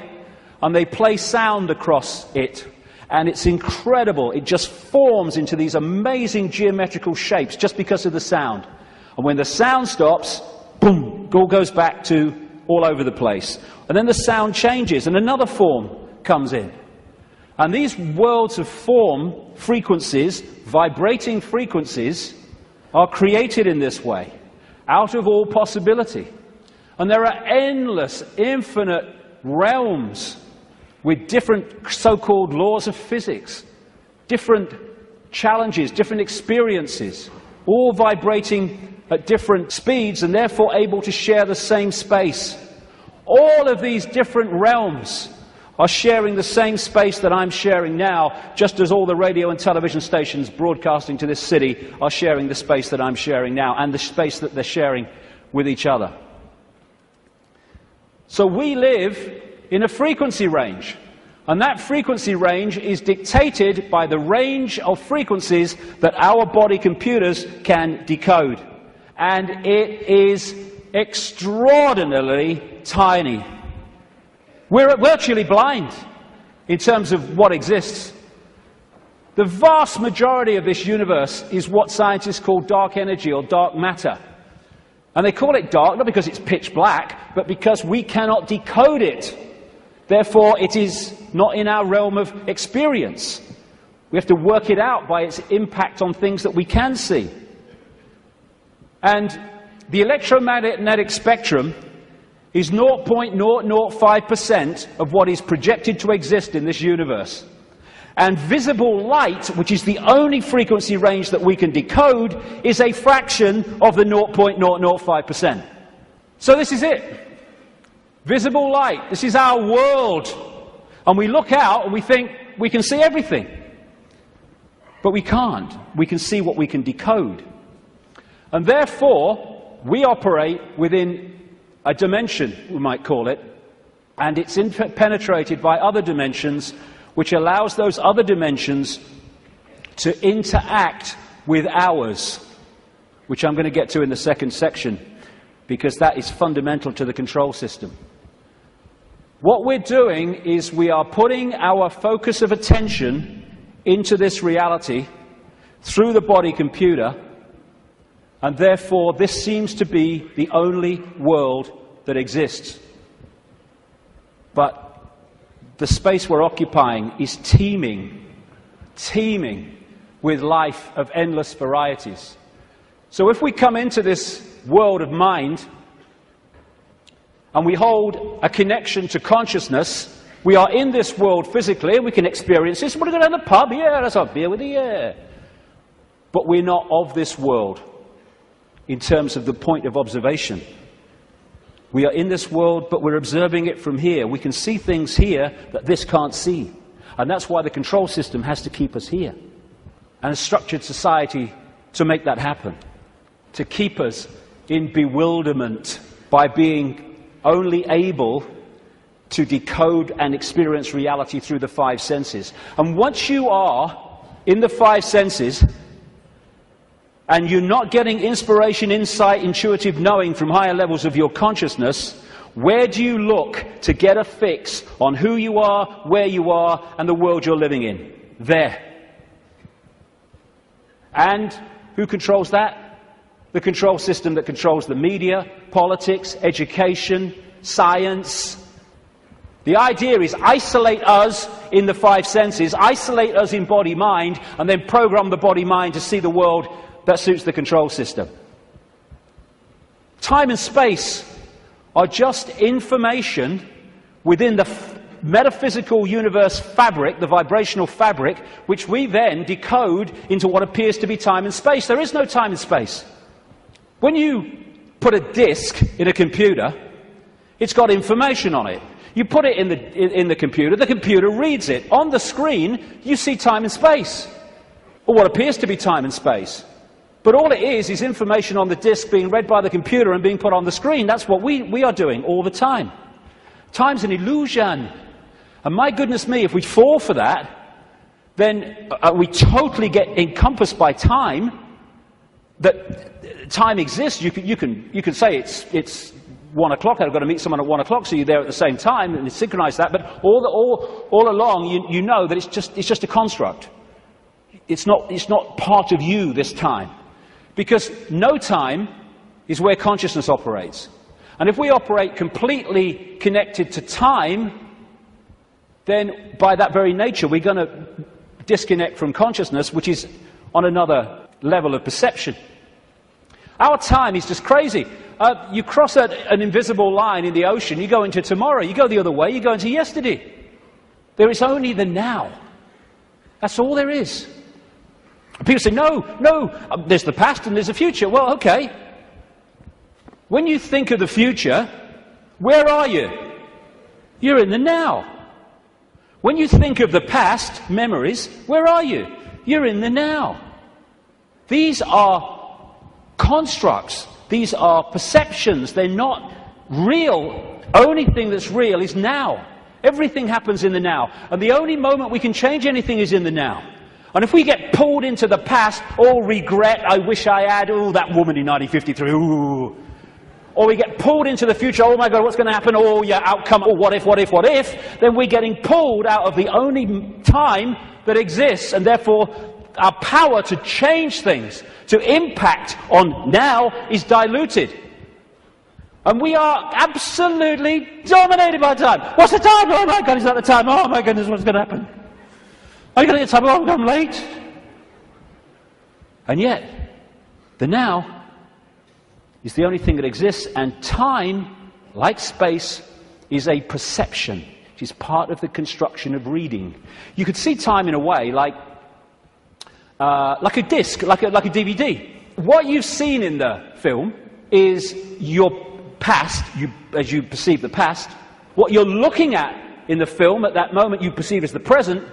and they play sound across it. And it's incredible. It just forms into these amazing geometrical shapes just because of the sound. And when the sound stops, boom, it all goes back to all over the place. And then the sound changes and another form comes in. And these worlds of form, frequencies, vibrating frequencies, are created in this way, out of all possibility. And there are endless, infinite realms with different so-called laws of physics, different challenges, different experiences, all vibrating at different speeds and therefore able to share the same space. All of these different realms are sharing the same space that I'm sharing now, just as all the radio and television stations broadcasting to this city are sharing the space that I'm sharing now and the space that they're sharing with each other. So we live in a frequency range, and that frequency range is dictated by the range of frequencies that our body computers can decode. And it is extraordinarily tiny. We're virtually blind in terms of what exists. The vast majority of this universe is what scientists call dark energy or dark matter. And they call it dark not because it's pitch black, but because we cannot decode it. Therefore, it is not in our realm of experience. We have to work it out by its impact on things that we can see. And the electromagnetic spectrum is 0.005% of what is projected to exist in this universe. And visible light, which is the only frequency range that we can decode, is a fraction of the 0.005%. So this is it. Visible light. This is our world. And we look out and we think we can see everything. But we can't. We can see what we can decode. And therefore, we operate within a dimension, we might call it, and it's penetrated by other dimensions, which allows those other dimensions to interact with ours, which I'm going to get to in the second section, because that is fundamental to the control system. What we're doing is we are putting our focus of attention into this reality through the body computer, and therefore this seems to be the only world that exists. But the space we're occupying is teeming with life of endless varieties. So if we come into this world of mind and we hold a connection to consciousness, we are in this world physically and we can experience this. Want to go down the pub? Yeah, let's have a beer with you, yeah. But we're not of this world in terms of the point of observation. We are in this world, but we're observing it from here. We can see things here that this can't see. And that's why the control system has to keep us here. And a structured society to make that happen. To keep us in bewilderment by being only able to decode and experience reality through the five senses. And once you are in the five senses, and you're not getting inspiration, insight, intuitive knowing from higher levels of your consciousness, where do you look to get a fix on who you are, where you are, and the world you're living in? There. And who controls that? The control system that controls the media, politics, education, science. The idea is isolate us in the five senses, isolate us in body-mind, and then program the body-mind to see the world that suits the control system. Time and space are just information within the metaphysical universe fabric, the vibrational fabric, which we then decode into what appears to be time and space. There is no time and space. When you put a disk in a computer, it's got information on it. You put it in the computer reads it. On the screen, you see time and space, or what appears to be time and space. But all it is information on the disk being read by the computer and being put on the screen. That's what we are doing all the time. Time's an illusion. And my goodness me, if we fall for that, then we totally get encompassed by time, that time exists. You can say it's 1 o'clock, I've got to meet someone at 1 o'clock, so you're there at the same time, and synchronize that, but all along you know that it's just a construct. It's not part of you this time. Because no time is where consciousness operates. And if we operate completely connected to time, then by that very nature we're going to disconnect from consciousness, which is on another level of perception. Our time is just crazy. You cross an invisible line in the ocean, you go into tomorrow, you go the other way, you go into yesterday. There is only the now. That's all there is. People say, no, there's the past and there's the future. Well, okay. When you think of the future, where are you? You're in the now. When you think of the past, memories, where are you? You're in the now. These are constructs. These are perceptions. They're not real. Only thing that's real is now. Everything happens in the now. And the only moment we can change anything is in the now. And if we get pulled into the past, all regret, I wish I had, oh, that woman in 1953, ooh. Or we get pulled into the future, oh my God, what's going to happen? Oh, yeah, outcome, oh, what if? Then we're getting pulled out of the only time that exists, and therefore our power to change things, to impact on now, is diluted. And we are absolutely dominated by time. What's the time? Oh my God, is that the time? Oh my goodness, what's going to happen? Are you going to get time? Oh, I'm late. And yet, the now is the only thing that exists, and time, like space, is a perception. It is part of the construction of reading. You could see time in a way like a disc, like a DVD. What you've seen in the film is your past, as you perceive the past. What you're looking at in the film at that moment you perceive as the present,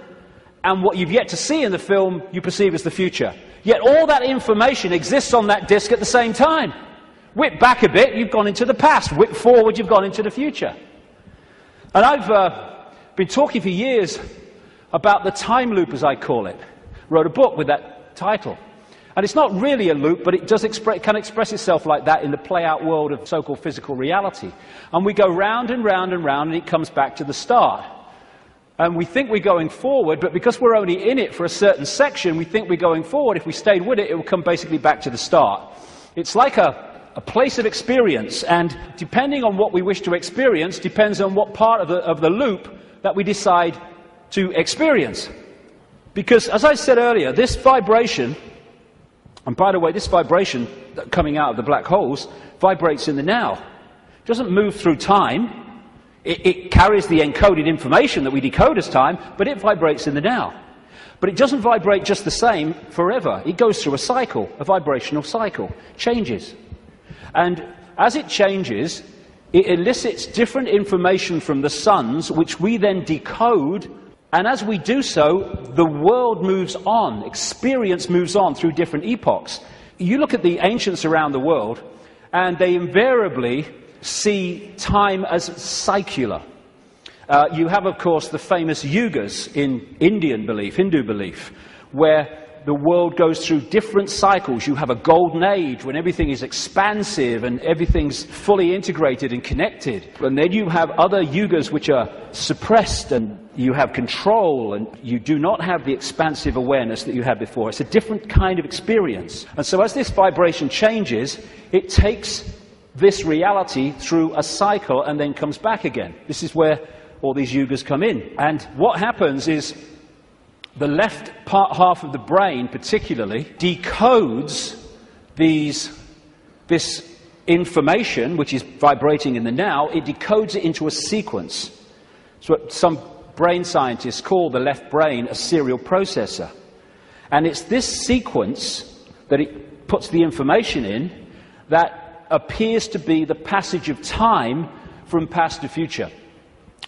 and what you've yet to see in the film you perceive as the future. Yet all that information exists on that disc at the same time. Whip back a bit, you've gone into the past. Whip forward, you've gone into the future. And I've been talking for years about the time loop, as I call it. wrote a book with that title. And it's not really a loop, but it does can express itself like that in the play-out world of so-called physical reality. And we go round and round and round, and it comes back to the start. And we think we're going forward, but because we're only in it for a certain section, we think we're going forward. If we stayed with it, it will come basically back to the start. It's like a place of experience, and depending on what we wish to experience, depends on what part of the loop that we decide to experience. Because, as I said earlier, this vibration, and by the way, this vibration coming out of the black holes vibrates in the now. It doesn't move through time. It carries the encoded information that we decode as time, but it vibrates in the now. But it doesn't vibrate just the same forever. It goes through a cycle, a vibrational cycle, changes. And as it changes, it elicits different information from the suns, which we then decode. And as we do so, the world moves on, experience moves on through different epochs. You look at the ancients around the world, and they invariably see time as secular. You have, of course, the famous yugas in Indian belief, Hindu belief, where the world goes through different cycles. You have a golden age when everything is expansive and everything's fully integrated and connected. And then you have other yugas which are suppressed, and you have control, and you do not have the expansive awareness that you had before. It's a different kind of experience. And so as this vibration changes, it takes this reality through a cycle and then comes back again. This is where all these yugas come in. And what happens is the left half of the brain particularly decodes this information, which is vibrating in the now. It decodes it into a sequence. It's what some brain scientists call the left brain a serial processor. And it's this sequence that it puts the information in that appears to be the passage of time from past to future.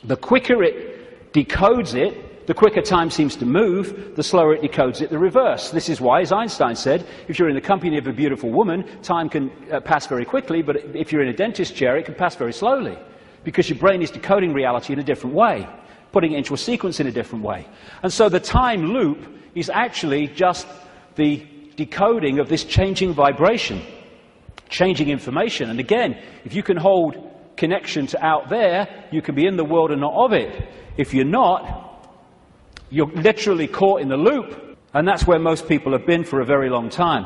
The quicker it decodes it, the quicker time seems to move, the slower it decodes it the reverse. This is why, as Einstein said, if you're in the company of a beautiful woman, time can pass very quickly, but if you're in a dentist chair, it can pass very slowly, because your brain is decoding reality in a different way, putting it into a sequence in a different way. And so the time loop is actually just the decoding of this changing vibration, changing information. And again, if you can hold connection to out there, you can be in the world and not of it. If you're not, you're literally caught in the loop, and that's where most people have been for a very long time.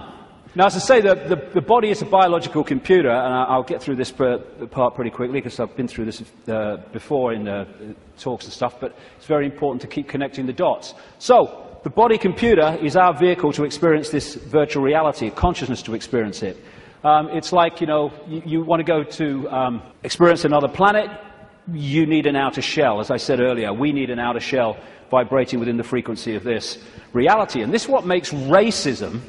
Now, as I say, the body is a biological computer, and I'll get through this part pretty quickly because I've been through this before in talks and stuff, but it's very important to keep connecting the dots. So, the body computer is our vehicle to experience this virtual reality, consciousness to experience it. It's like, you want to go to experience another planet, you need an outer shell. As I said earlier, we need an outer shell vibrating within the frequency of this reality. And this is what makes racism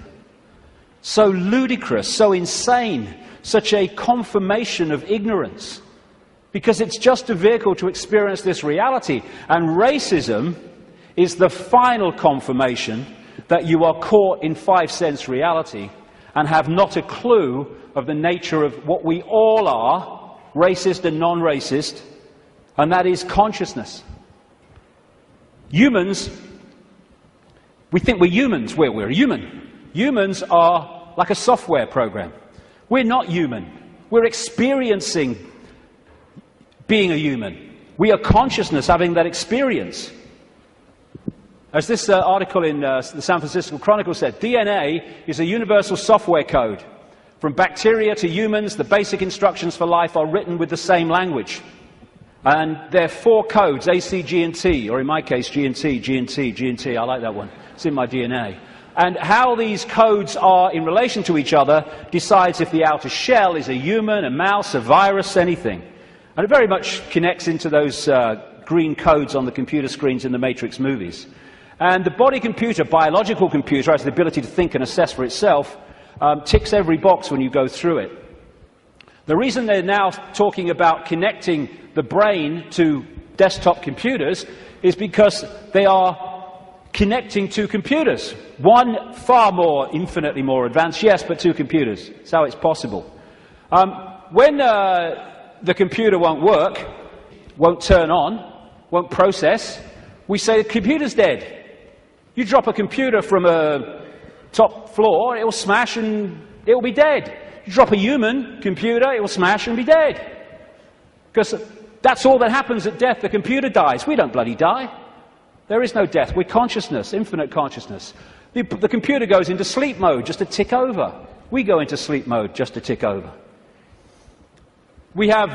so ludicrous, so insane, such a confirmation of ignorance. Because it's just a vehicle to experience this reality. And racism is the final confirmation that you are caught in five-sense reality and have not a clue of the nature of what we all are, racist and non-racist, and that is consciousness. Humans, we think we're humans. We're human. Humans are like a software program. We're not human. We're experiencing being a human. We are consciousness having that experience. As this article in the San Francisco Chronicle said, DNA is a universal software code. From bacteria to humans, the basic instructions for life are written with the same language. And there are 4 codes, A, C, G, and T, or in my case, G and T, G and T, G and T. I like that one. It's in my DNA. And how these codes are in relation to each other decides if the outer shell is a human, a mouse, a virus, anything. And it very much connects into those green codes on the computer screens in the Matrix movies. And the body computer, biological computer, has the ability to think and assess for itself, ticks every box when you go through it. The reason they're now talking about connecting the brain to desktop computers is because they are connecting 2 computers. One far more, infinitely more advanced, yes, but 2 computers. That's how it's possible. When the computer won't work, won't turn on, won't process, we say the computer's dead. You drop a computer from a top floor, it will smash and it will be dead. You drop a human computer, it will smash and be dead. Because that's all that happens at death. The computer dies. We don't bloody die. There is no death. We're consciousness, infinite consciousness. The computer goes into sleep mode just to tick over. We go into sleep mode just to tick over. We have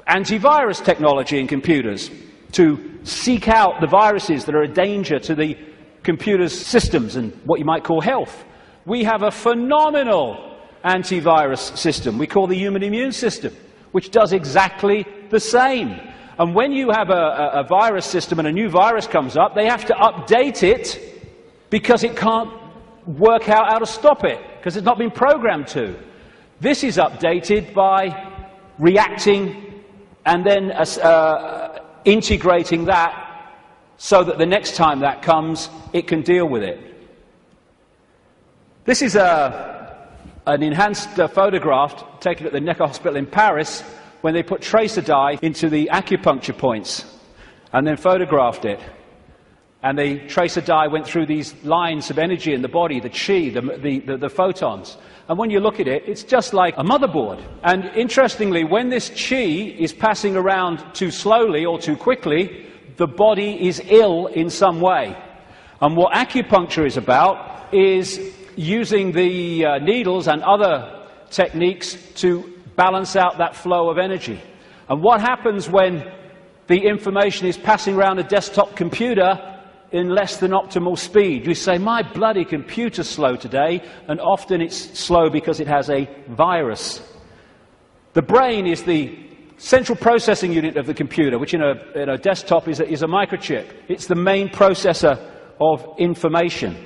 antivirus technology in computers to seek out the viruses that are a danger to the computer's systems and what you might call health. We have a phenomenal antivirus system we call the human immune system, which does exactly the same. And when you have a virus system and a new virus comes up, they have to update it because it can't work out how to stop it, because it's not been programmed to. This is updated by reacting and then integrating that so that the next time that comes, it can deal with it. This is an enhanced photograph taken at the Necker Hospital in Paris when they put tracer dye into the acupuncture points and then photographed it. And the tracer dye went through these lines of energy in the body, the chi, the photons. And when you look at it, it's just like a motherboard. And interestingly, when this chi is passing around too slowly or too quickly, the body is ill in some way. And what acupuncture is about is using the needles and other techniques to balance out that flow of energy. And what happens when the information is passing around a desktop computer in less than optimal speed? You say, my bloody computer's slow today, and often it's slow because it has a virus. The brain is the central processing unit of the computer, which in a desktop is a microchip. It's the main processor of information.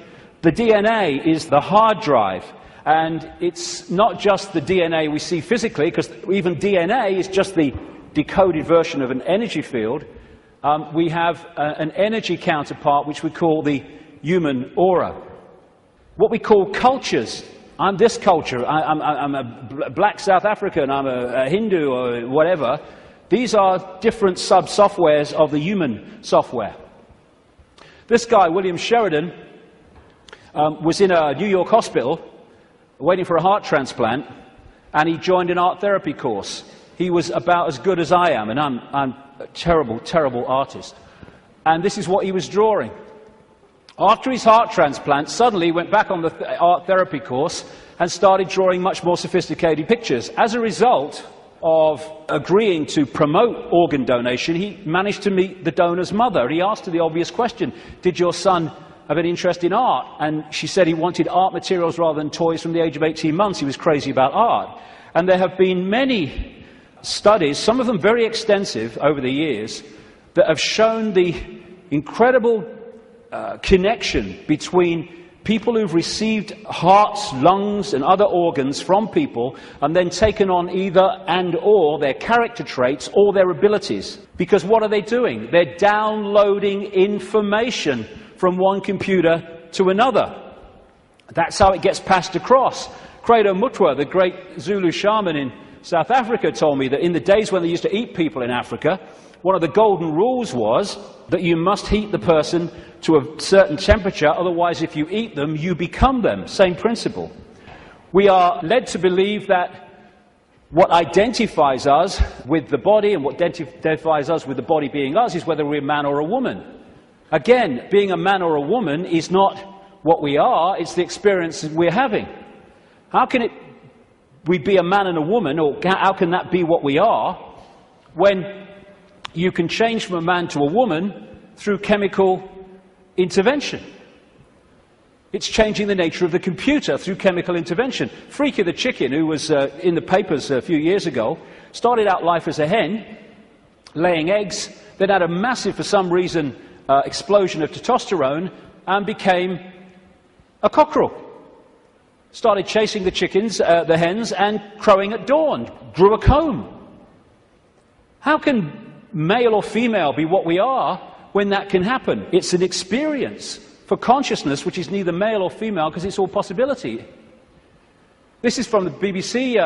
The DNA is the hard drive, and it's not just the DNA we see physically, because even DNA is just the decoded version of an energy field. We have an energy counterpart which we call the human aura. What we call cultures. I'm this culture, I'm a black South African, I'm a Hindu or whatever. These are different sub-softwares of the human software. This guy, William Sheridan, was in a New York hospital waiting for a heart transplant, and he joined an art therapy course. He was about as good as I am, and I'm a terrible, terrible artist. And this is what he was drawing. After his heart transplant, suddenly he went back on the art therapy course and started drawing much more sophisticated pictures. As a result of agreeing to promote organ donation, he managed to meet the donor's mother. He asked her the obvious question, did your son have an interest in art? And she said he wanted art materials rather than toys from the age of 18 months. He was crazy about art. And there have been many studies, some of them very extensive over the years, that have shown the incredible connection between people who've received hearts, lungs and other organs from people and then taken on either and or their character traits or their abilities. Because what are they doing? They're downloading information from one computer to another. That's how it gets passed across. Credo Mutwa, the great Zulu shaman in South Africa, told me that in the days when they used to eat people in Africa, one of the golden rules was that you must heat the person to a certain temperature, otherwise if you eat them, you become them. Same principle. We are led to believe that what identifies us with the body and what identifies us with the body being us is whether we're a man or a woman. Again, being a man or a woman is not what we are, it's the experience we're having. How can we be a man and a woman, or how can that be what we are, when you can change from a man to a woman through chemical intervention? It's changing the nature of the computer through chemical intervention. Freaky the chicken, who was in the papers a few years ago, started out life as a hen, laying eggs, then had a massive, for some reason, explosion of testosterone, and became a cockerel. Started chasing the chickens, the hens, and crowing at dawn. Grew a comb. How can male or female be what we are when that can happen? It's an experience for consciousness which is neither male or female because it's all possibility. This is from the BBC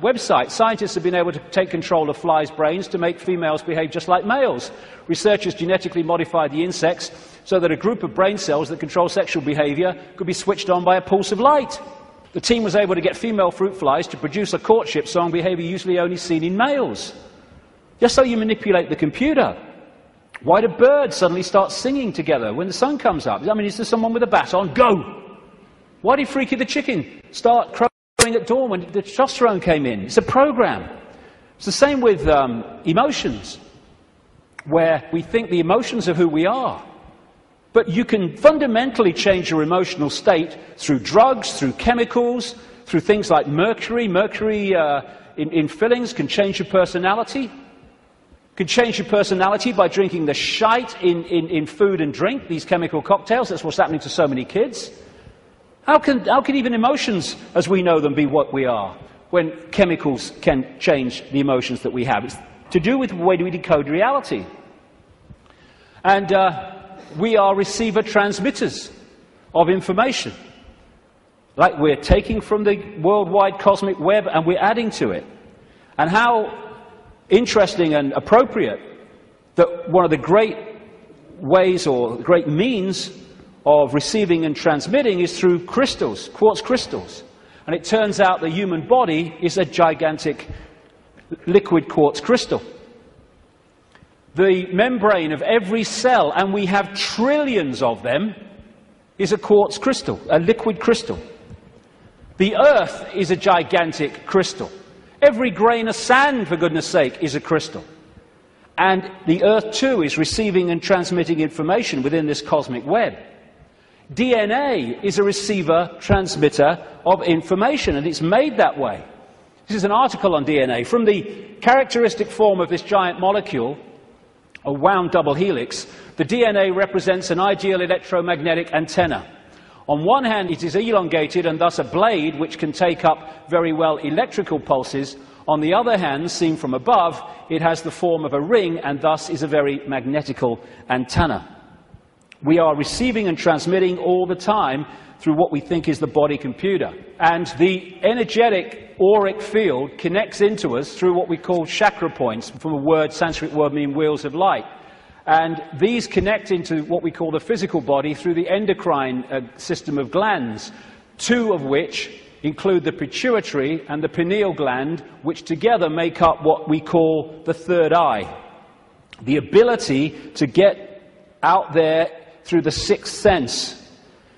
website. Scientists have been able to take control of flies' brains to make females behave just like males. Researchers genetically modified the insects so that a group of brain cells that control sexual behavior could be switched on by a pulse of light. The team was able to get female fruit flies to produce a courtship song behavior usually only seen in males. Just so you manipulate the computer. Why do birds suddenly start singing together when the sun comes up? I mean, is there someone with a bat on? Go! Why did Freaky the chicken start crowing at dawn when the testosterone came in? It's a program. It's the same with emotions, where we think the emotions are who we are. But you can fundamentally change your emotional state through drugs, through chemicals, through things like mercury. Mercury in fillings can change your personality. Can change your personality by drinking the shite in food and drink, these chemical cocktails. That's what's happening to so many kids. How can even emotions, as we know them, be what we are, when chemicals can change the emotions that we have? It's to do with the way we decode reality. And we are receiver-transmitters of information. Like we're taking from the worldwide cosmic web and we're adding to it. And how interesting and appropriate that one of the great ways or great means of receiving and transmitting is through crystals, quartz crystals. And it turns out the human body is a gigantic liquid quartz crystal. The membrane of every cell, and we have trillions of them, is a quartz crystal, a liquid crystal. The Earth is a gigantic crystal. Every grain of sand, for goodness sake, is a crystal. And the Earth, too, is receiving and transmitting information within this cosmic web. DNA is a receiver-transmitter of information, and it's made that way. This is an article on DNA. From the characteristic form of this giant molecule, a wound double helix, the DNA represents an ideal electromagnetic antenna. On one hand, it is elongated and thus a blade which can take up very well electrical pulses. On the other hand, seen from above, it has the form of a ring and thus is a very magnetical antenna. We are receiving and transmitting all the time through what we think is the body computer. And the energetic auric field connects into us through what we call chakra points, from a word, Sanskrit word meaning wheels of light. And these connect into what we call the physical body through the endocrine system of glands, two of which include the pituitary and the pineal gland, which together make up what we call the third eye. The ability to get out there through the sixth sense.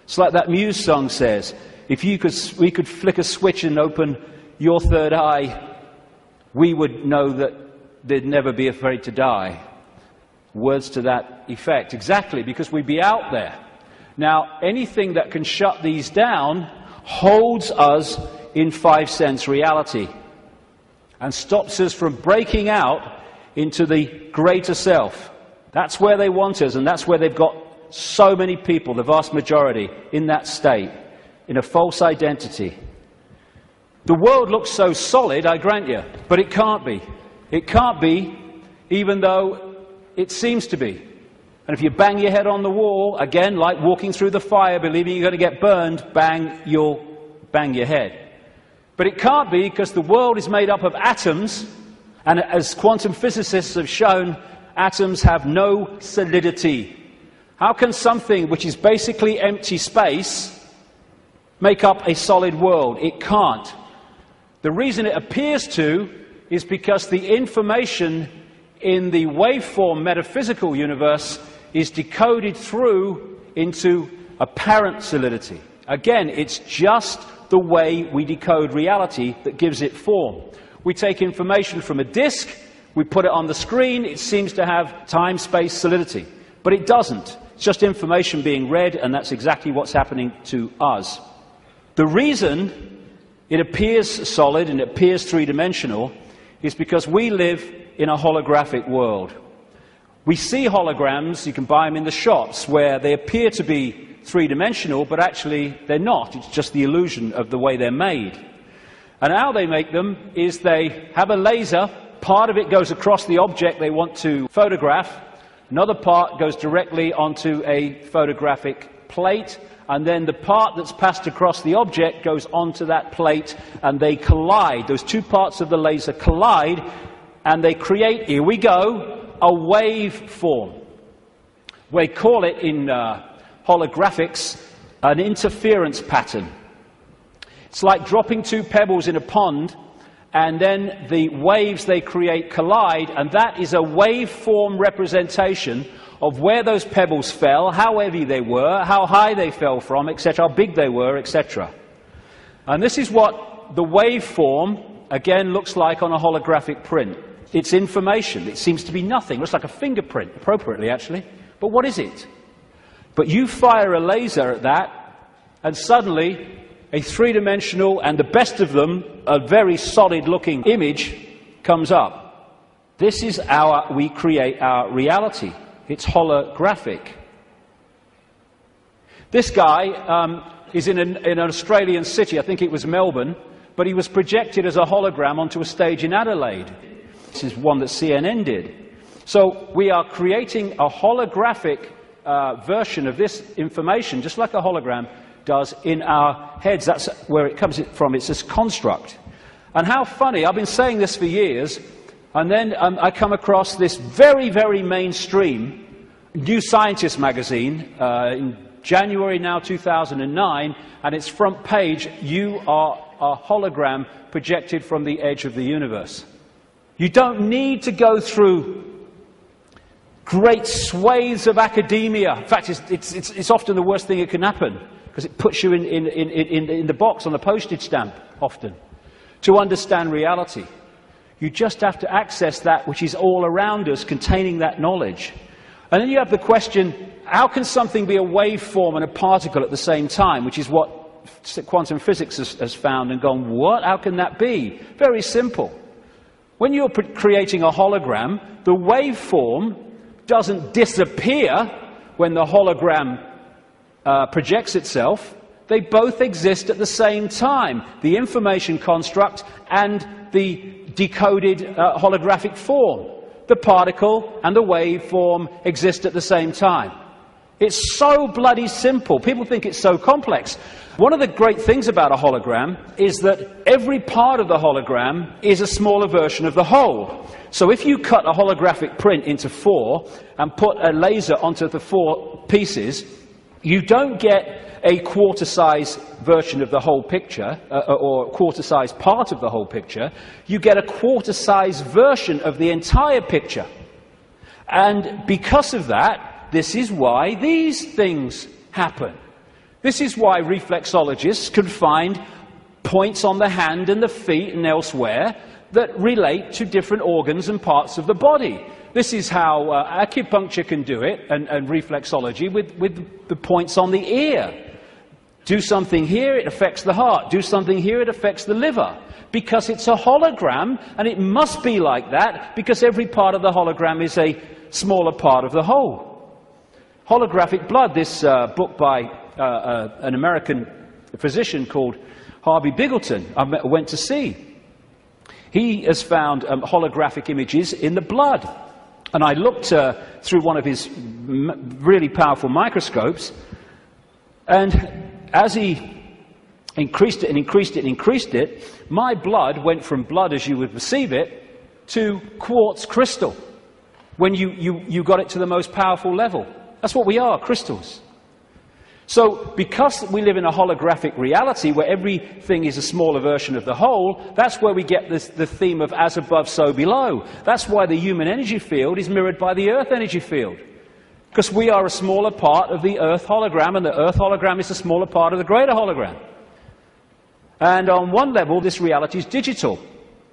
It's like that Muse song says, if we could flick a switch and open your third eye, we would know that there'd never be afraid to die. Words to that effect. Exactly, because we'd be out there. Now, anything that can shut these down holds us in five-sense reality and stops us from breaking out into the greater self. That's where they want us, and that's where they've got so many people, the vast majority, in that state, in a false identity. The world looks so solid, I grant you, but it can't be. It can't be, even though it seems to be. And if you bang your head on the wall, again, like walking through the fire, believing you're going to get burned, bang, you'll bang your head. But it can't be, because the world is made up of atoms, and as quantum physicists have shown, atoms have no solidity. How can something which is basically empty space make up a solid world? It can't. The reason it appears to is because the information in the waveform metaphysical universe is decoded through into apparent solidity. Again, it's just the way we decode reality that gives it form. We take information from a disk, we put it on the screen, it seems to have time-space solidity. But it doesn't. It's just information being read, and that's exactly what's happening to us. The reason it appears solid and it appears three-dimensional is because we live in a holographic world. We see holograms, you can buy them in the shops, where they appear to be three-dimensional, but actually they're not. It's just the illusion of the way they're made. And how they make them is they have a laser, part of it goes across the object they want to photograph, another part goes directly onto a photographic plate, and then the part that's passed across the object goes onto that plate, and they collide. Those two parts of the laser collide, and they create, here we go, a wave form. We call it in holographics an interference pattern. It's like dropping two pebbles in a pond, and then the waves they create collide, and that is a waveform representation of where those pebbles fell, how heavy they were, how high they fell from, etc., how big they were, etc. And this is what the waveform, again, looks like on a holographic print. It's information. It seems to be nothing. It looks like a fingerprint, appropriately, actually. But what is it? But you fire a laser at that, and suddenly a three-dimensional, and the best of them, a very solid-looking image comes up. This is we create our reality. It's holographic. This guy is in an Australian city, I think it was Melbourne, but he was projected as a hologram onto a stage in Adelaide. This is one that CNN did. So we are creating a holographic version of this information, just like a hologram does, in our heads. That's where it comes from. It's this construct. And how funny, I've been saying this for years, and then I come across this very, very mainstream New Scientist magazine in January now 2009, and its front page, "You are a hologram projected from the edge of the universe." You don't need to go through great swathes of academia. In fact, it's often the worst thing that can happen, because it puts you in the box on a postage stamp, often, to understand reality. You just have to access that which is all around us, containing that knowledge. And then you have the question, how can something be a waveform and a particle at the same time, which is what quantum physics has found and gone, what? How can that be? Very simple. When you're creating a hologram, the waveform doesn't disappear when the hologram projects itself. They both exist at the same time, the information construct and the decoded holographic form. The particle and the waveform exist at the same time. It's so bloody simple. People think it's so complex. One of the great things about a hologram is that every part of the hologram is a smaller version of the whole. So if you cut a holographic print into 4 and put a laser onto the 4 pieces, you don't get a quarter-size version of the whole picture, or a quarter-size part of the whole picture. You get a quarter-size version of the entire picture. And because of that, this is why these things happen. This is why reflexologists can find points on the hand and the feet and elsewhere that relate to different organs and parts of the body. This is how acupuncture can do it, and reflexology, with the points on the ear. Do something here, it affects the heart. Do something here, it affects the liver. Because it's a hologram, and it must be like that, because every part of the hologram is a smaller part of the whole. Holographic blood, this book by an American physician called Harvey Biggleton, I went to see. He has found holographic images in the blood. And I looked through one of his really powerful microscopes, and as he increased it and increased it and increased it, my blood went from blood as you would perceive it to quartz crystal when you got it to the most powerful level. That's what we are, crystals. So because we live in a holographic reality where everything is a smaller version of the whole, that's where we get the theme of as above, so below. That's why the human energy field is mirrored by the Earth energy field. Because we are a smaller part of the Earth hologram, and the Earth hologram is a smaller part of the greater hologram. And on one level, this reality is digital.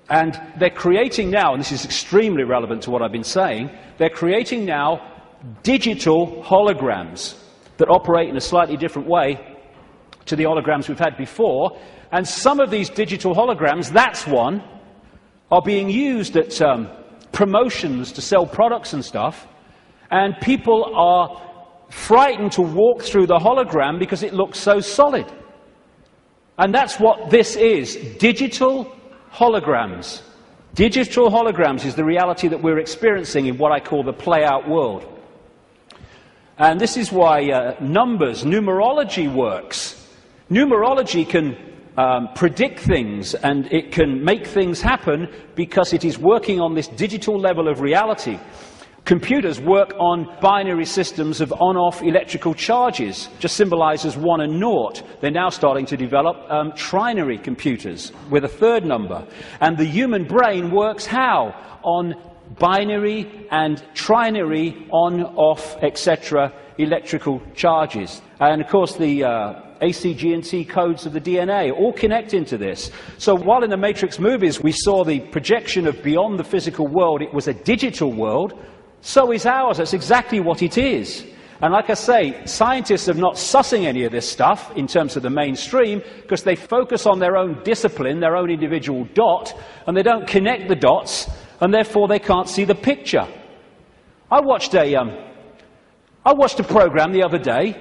And they're creating now, and this is extremely relevant to what I've been saying, they're creating now digital holograms that operate in a slightly different way to the holograms we've had before. And some of these digital holograms, that's one, are being used at promotions to sell products and stuff. And people are frightened to walk through the hologram because it looks so solid. And that's what this is, digital holograms. Digital holograms is the reality that we're experiencing in what I call the play-out world. And this is why numerology works. Numerology can predict things, and it can make things happen because it is working on this digital level of reality. Computers work on binary systems of on-off electrical charges, just symbolized as 1 and 0. They're now starting to develop trinary computers with a third number. And the human brain works how? On binary and trinary on-off, etc. electrical charges. And of course the A, C, G and T codes of the DNA all connect into this. So while in the Matrix movies we saw the projection of beyond the physical world, it was a digital world, so is ours. That's exactly what it is. And like I say, scientists are not sussing any of this stuff in terms of the mainstream because they focus on their own discipline, their own individual dot, and they don't connect the dots, and therefore they can't see the picture. I watched a program the other day.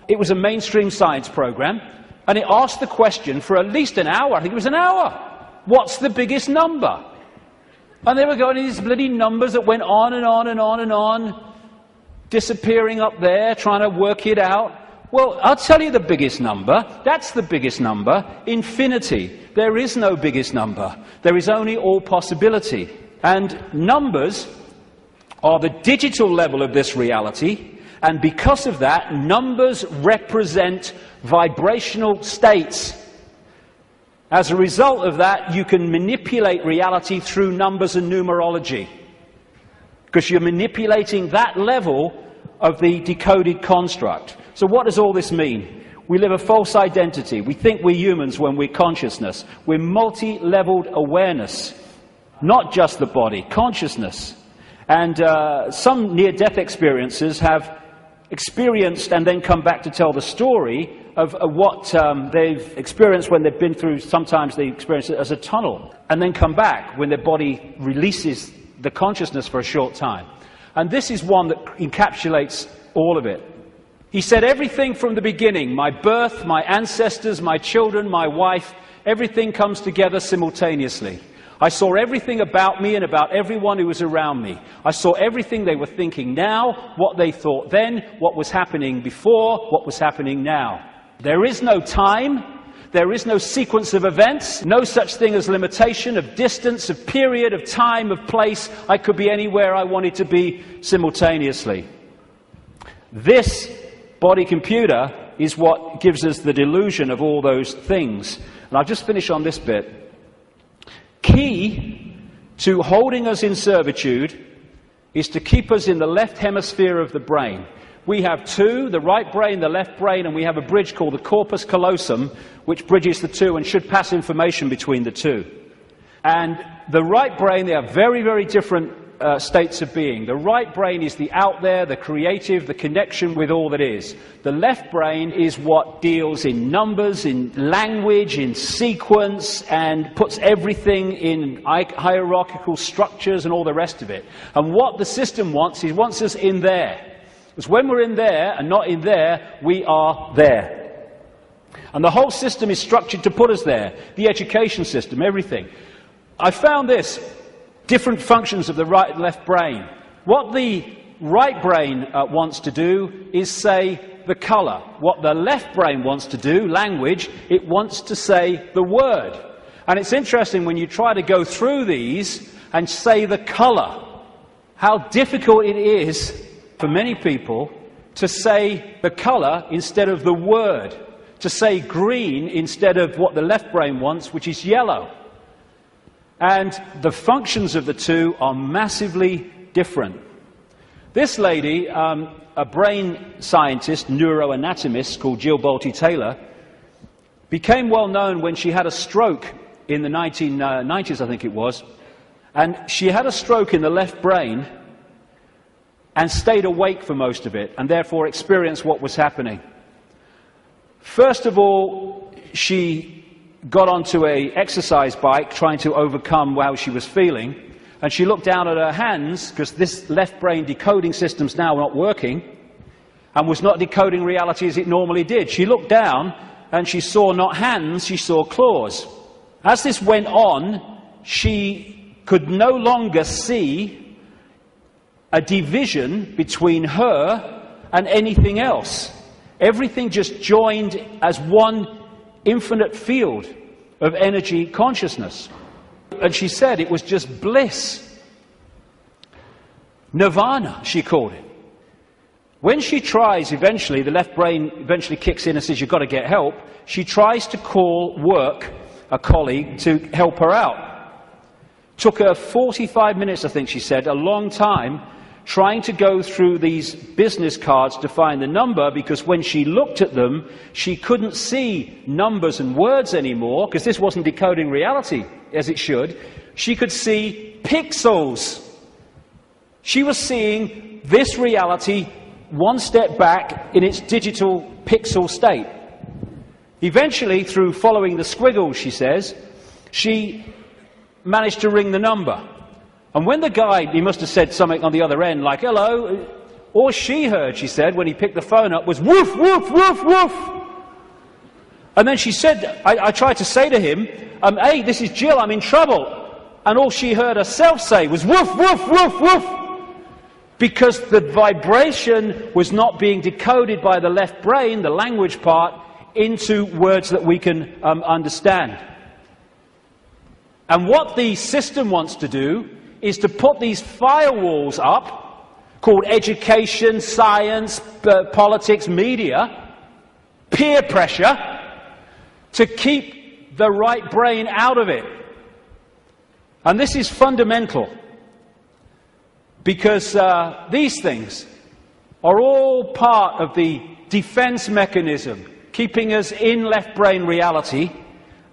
It was a mainstream science program, and it asked the question for at least an hour. I think it was an hour. What's the biggest number? And they were going to these bloody numbers that went on and on and on and on, disappearing up there, trying to work it out. Well, I'll tell you the biggest number. That's the biggest number. Infinity. There is no biggest number. There is only all possibility. And numbers are the digital level of this reality. And because of that, numbers represent vibrational states. As a result of that, you can manipulate reality through numbers and numerology, because you're manipulating that level of the decoded construct. So what does all this mean? We live a false identity. We think we're humans when we're consciousness. We're multi-leveled awareness, not just the body, consciousness. And some near-death experiences have experienced and then come back to tell the story of what they've experienced when they've been through. Sometimes they experience it as a tunnel and then come back when their body releases the consciousness for a short time. And this is one that encapsulates all of it. He said, everything from the beginning, my birth, my ancestors, my children, my wife, everything comes together simultaneously. I saw everything about me and about everyone who was around me. I saw everything they were thinking now, what they thought then, what was happening before, what was happening now. There is no time. There is no sequence of events. No such thing as limitation of distance, of period, of time, of place. I could be anywhere I wanted to be simultaneously. This body computer is what gives us the delusion of all those things. And I'll just finish on this bit. Key to holding us in servitude is to keep us in the left hemisphere of the brain. We have two, the right brain, the left brain, and we have a bridge called the corpus callosum, which bridges the two and should pass information between the two. And the right brain, they are very, very different states of being. The right brain is the out there, the creative, the connection with all that is. The left brain is what deals in numbers, in language, in sequence, and puts everything in hierarchical structures and all the rest of it. And what the system wants, it wants us in there. Because when we're in there and not in there, we are there. And the whole system is structured to put us there. The education system, everything. I found this. Different functions of the right and left brain. What the right brain wants to do is say the colour. What the left brain wants to do, language, it wants to say the word. And it's interesting when you try to go through these and say the colour, how difficult it is for many people to say the colour instead of the word, to say green instead of what the left brain wants, which is yellow. And the functions of the two are massively different. This lady, a brain scientist, neuroanatomist called Jill Bolte Taylor, became well known when she had a stroke in the 1990s, I think it was. And she had a stroke in the left brain and stayed awake for most of it, and therefore experienced what was happening. First of all, she got onto an exercise bike trying to overcome how she was feeling, and she looked down at her hands, because this left brain decoding system's now not working, and was not decoding reality as it normally did. She looked down, and she saw not hands, she saw claws. As this went on, she could no longer see a division between her and anything else. Everything just joined as one infinite field of energy consciousness. And she said it was just bliss. Nirvana, she called it. When she tries, eventually, the left brain eventually kicks in and says, you've got to get help, she tries to call work, a colleague, to help her out. Took her 45 minutes, I think she said, a long time, trying to go through these business cards to find the number, because when she looked at them, she couldn't see numbers and words anymore, because this wasn't decoding reality as it should. She could see pixels. She was seeing this reality one step back in its digital pixel state. Eventually, through following the squiggles, she says, she managed to ring the number. And when the guy, he must have said something on the other end, like, hello, all she heard, she said, when he picked the phone up, was woof, woof, woof, woof. And then she said, I tried to say to him, hey, this is Jill, I'm in trouble. And all she heard herself say was woof, woof, woof, woof. Because the vibration was not being decoded by the left brain, the language part, into words that we can understand. And what the system wants to do is to put these firewalls up, called education, science, politics, media, peer pressure, to keep the right brain out of it. And this is fundamental, because these things are all part of the defense mechanism, keeping us in left brain reality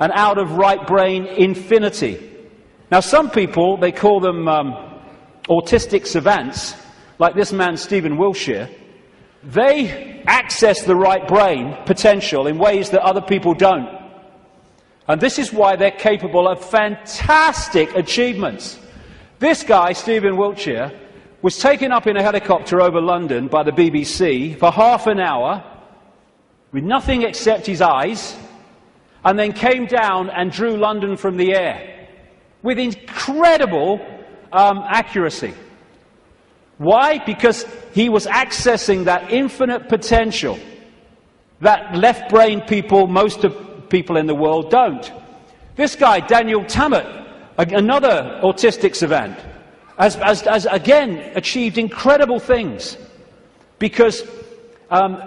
and out of right brain infinity. Now, some people, they call them autistic savants, like this man, Stephen Wiltshire. They access the right brain potential in ways that other people don't. And this is why they're capable of fantastic achievements. This guy, Stephen Wiltshire, was taken up in a helicopter over London by the BBC for half an hour with nothing except his eyes, and then came down and drew London from the air with incredible accuracy. Why? Because he was accessing that infinite potential that left brain people, most of people in the world, don't. This guy, Daniel Tammet, another autistic savant, has again achieved incredible things, because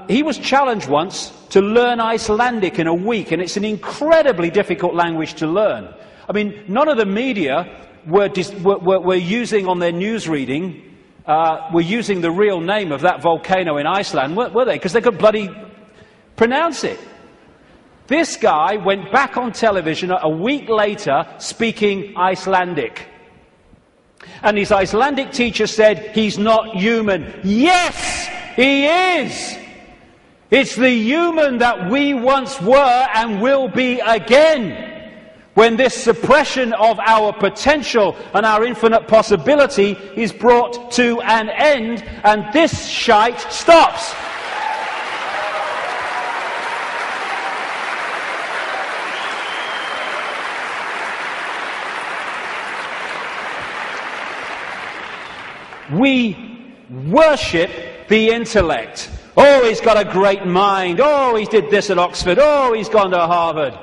he was challenged once to learn Icelandic in a week, and it's an incredibly difficult language to learn. I mean, none of the media were using on their news reading, were using the real name of that volcano in Iceland, were they? Because they could bloody pronounce it. This guy went back on television a week later speaking Icelandic. And his Icelandic teacher said, he's not human. Yes, he is! It's the human that we once were and will be again. When this suppression of our potential and our infinite possibility is brought to an end, and this shite stops. We worship the intellect. Oh, he's got a great mind. Oh, he did this at Oxford. Oh, he's gone to Harvard.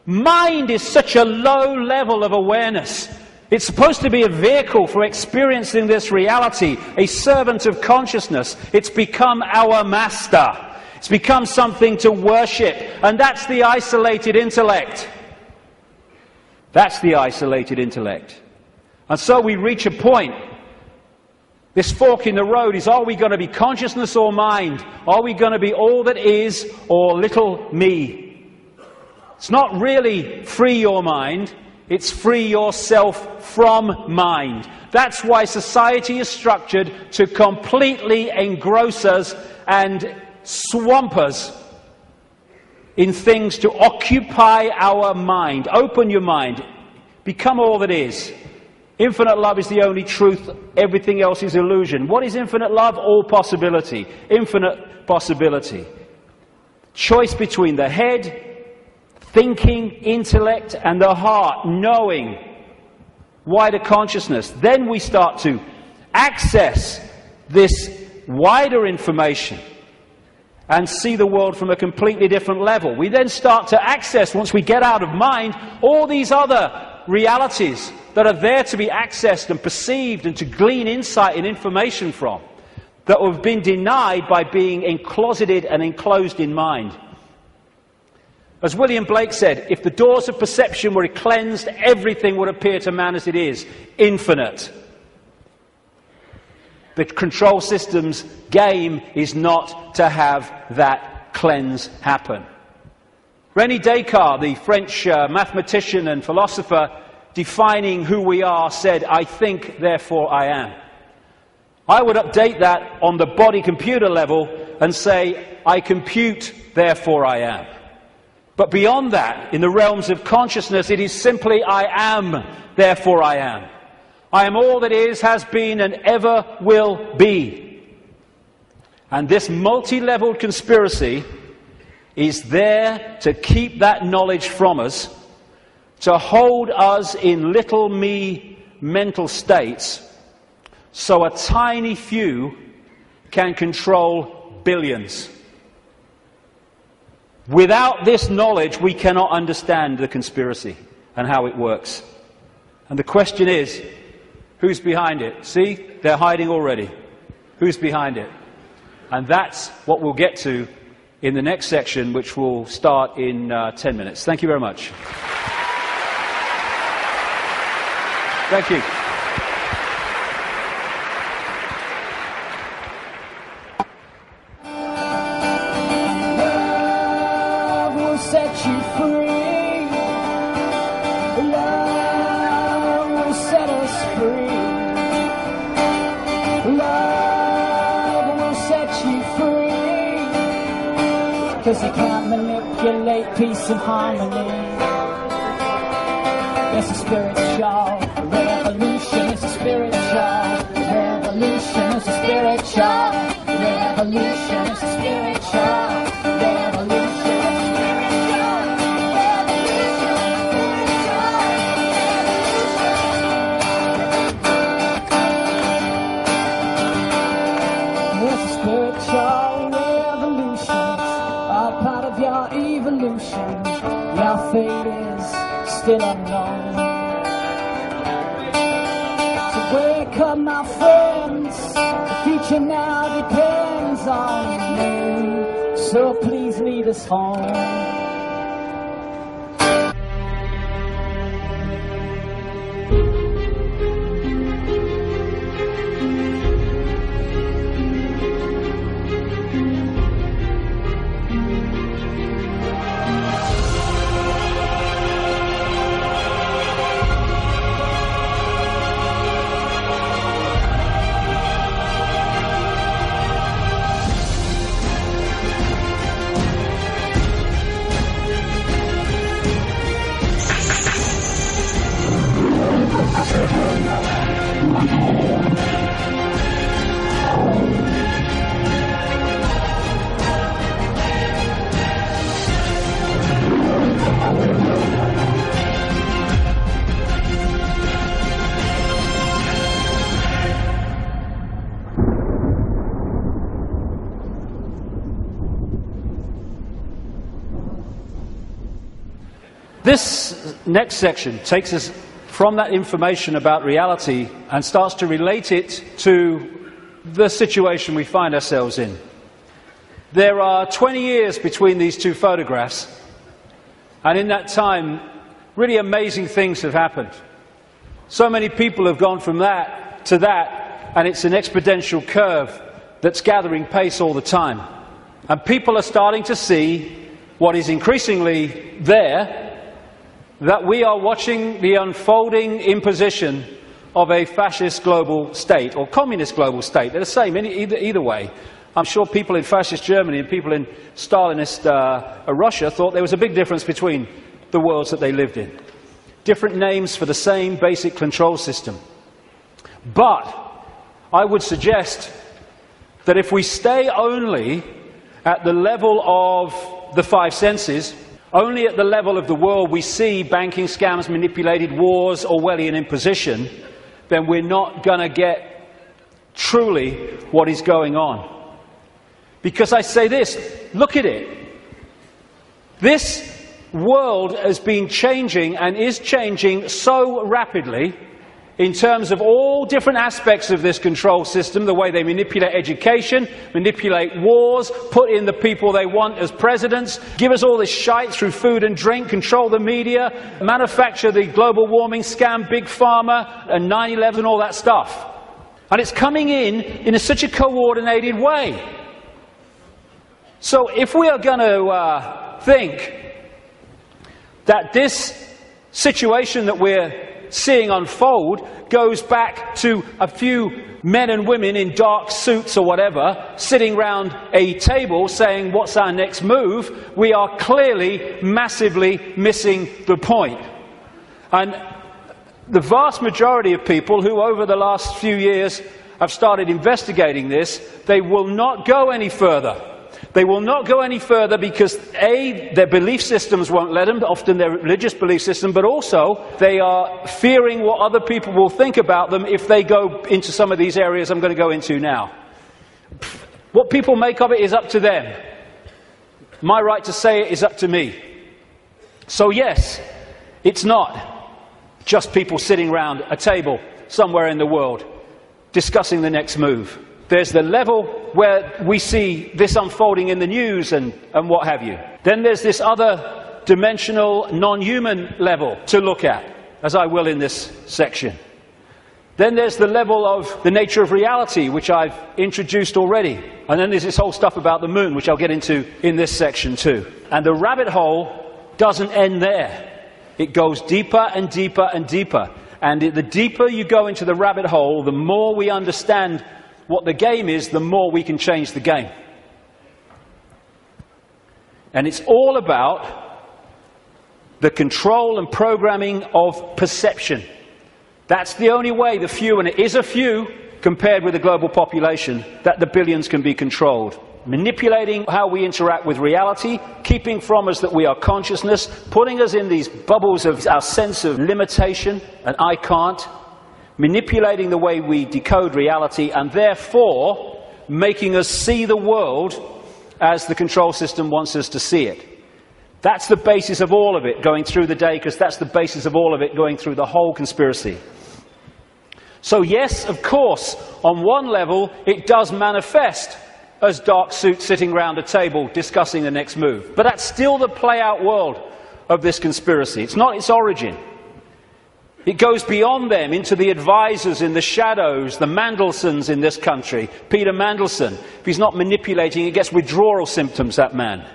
Mind is such a low level of awareness. It's supposed to be a vehicle for experiencing this reality, a servant of consciousness. It's become our master. It's become something to worship. And that's the isolated intellect. That's the isolated intellect. And so we reach a point. This fork in the road is, are we going to be consciousness or mind? Are we going to be all that is or little me? It's not really free your mind, it's free yourself from mind. That's why society is structured to completely engross us and swamp us in things to occupy our mind. Open your mind. Become all that is. Infinite love is the only truth. Everything else is illusion. What is infinite love? All possibility. Infinite possibility. Choice between the head, thinking, intellect, and the heart, knowing, wider consciousness. Then we start to access this wider information and see the world from a completely different level. We then start to access, once we get out of mind, all these other realities that are there to be accessed and perceived and to glean insight and information from, that have been denied by being encloseted and enclosed in mind. As William Blake said, if the doors of perception were cleansed, everything would appear to man as it is, infinite. The control system's game is not to have that cleanse happen. René Descartes, the French mathematician and philosopher, defining who we are, said, "I think, therefore I am." I would update that on the body-computer level and say, "I compute, therefore I am." But beyond that, in the realms of consciousness, it is simply, "I am, therefore I am." I am all that is, has been, and ever will be. And this multi-leveled conspiracy is there to keep that knowledge from us, to hold us in little me mental states, so a tiny few can control billions. Without this knowledge, we cannot understand the conspiracy and how it works. And the question is, who's behind it? See, they're hiding already. Who's behind it? And that's what we'll get to in the next section, which will start in 10 minutes. Thank you very much. Thank you. Love will set you free. Love will set us free. Love will set you free. 'Cause you can't manipulate peace and harmony. It's a spiritual revolution. It's a spiritual revolution. It's a spiritual revolution. It's a spiritual revolution. It's a spiritual revolution. It's all part of your evolution. Your fate is still unknown. So wake up, my friends. The future now depends on you. So please lead us home. This next section takes us from that information about reality and starts to relate it to the situation we find ourselves in. There are 20 years between these two photographs, and in that time, really amazing things have happened. So many people have gone from that to that, and it's an exponential curve that's gathering pace all the time. And people are starting to see what is increasingly there, that we are watching the unfolding imposition of a fascist global state, or communist global state. They're the same either way. I'm sure people in fascist Germany and people in Stalinist Russia thought there was a big difference between the worlds that they lived in. Different names for the same basic control system. But I would suggest that if we stay only at the level of the five senses, only at the level of the world we see banking scams, manipulated wars, Orwellian imposition, then we're not going to get truly what is going on. Because I say this, look at it. This world has been changing and is changing so rapidly in terms of all different aspects of this control system, the way they manipulate education, manipulate wars, put in the people they want as presidents, give us all this shite through food and drink, control the media, manufacture the global warming scam, Big Pharma, and 9/11 and all that stuff. And it's coming in such a coordinated way. So if we are going to think that this situation that we're seeing unfold goes back to a few men and women in dark suits or whatever sitting round a table saying what's our next move, we are clearly massively missing the point. And the vast majority of people who over the last few years have started investigating this, they will not go any further. They will not go any further because A, their belief systems won't let them, often their religious belief system, but also they are fearing what other people will think about them if they go into some of these areas I'm going to go into now. What people make of it is up to them. My right to say it is up to me. So yes, it's not just people sitting around a table somewhere in the world discussing the next move. There's the level where we see this unfolding in the news and what have you. Then there's this other dimensional, non-human level to look at, as I will in this section. Then there's the level of the nature of reality, which I've introduced already. And then there's this whole stuff about the moon, which I'll get into in this section too. And the rabbit hole doesn't end there. It goes deeper and deeper and deeper. And the deeper you go into the rabbit hole, the more we understand what the game is, the more we can change the game. And it's all about the control and programming of perception. That's the only way the few, and it is a few compared with the global population, that the billions can be controlled. Manipulating how we interact with reality, keeping from us that we are consciousness, putting us in these bubbles of our sense of limitation and I can't, manipulating the way we decode reality and therefore making us see the world as the control system wants us to see it. That's the basis of all of it going through the day, because that's the basis of all of it going through the whole conspiracy. So yes, of course, on one level it does manifest as dark suits sitting around a table discussing the next move. But that's still the play-out world of this conspiracy. It's not its origin. It goes beyond them into the advisors in the shadows, the Mandelsons in this country. Peter Mandelson, if he's not manipulating, he gets withdrawal symptoms, that man.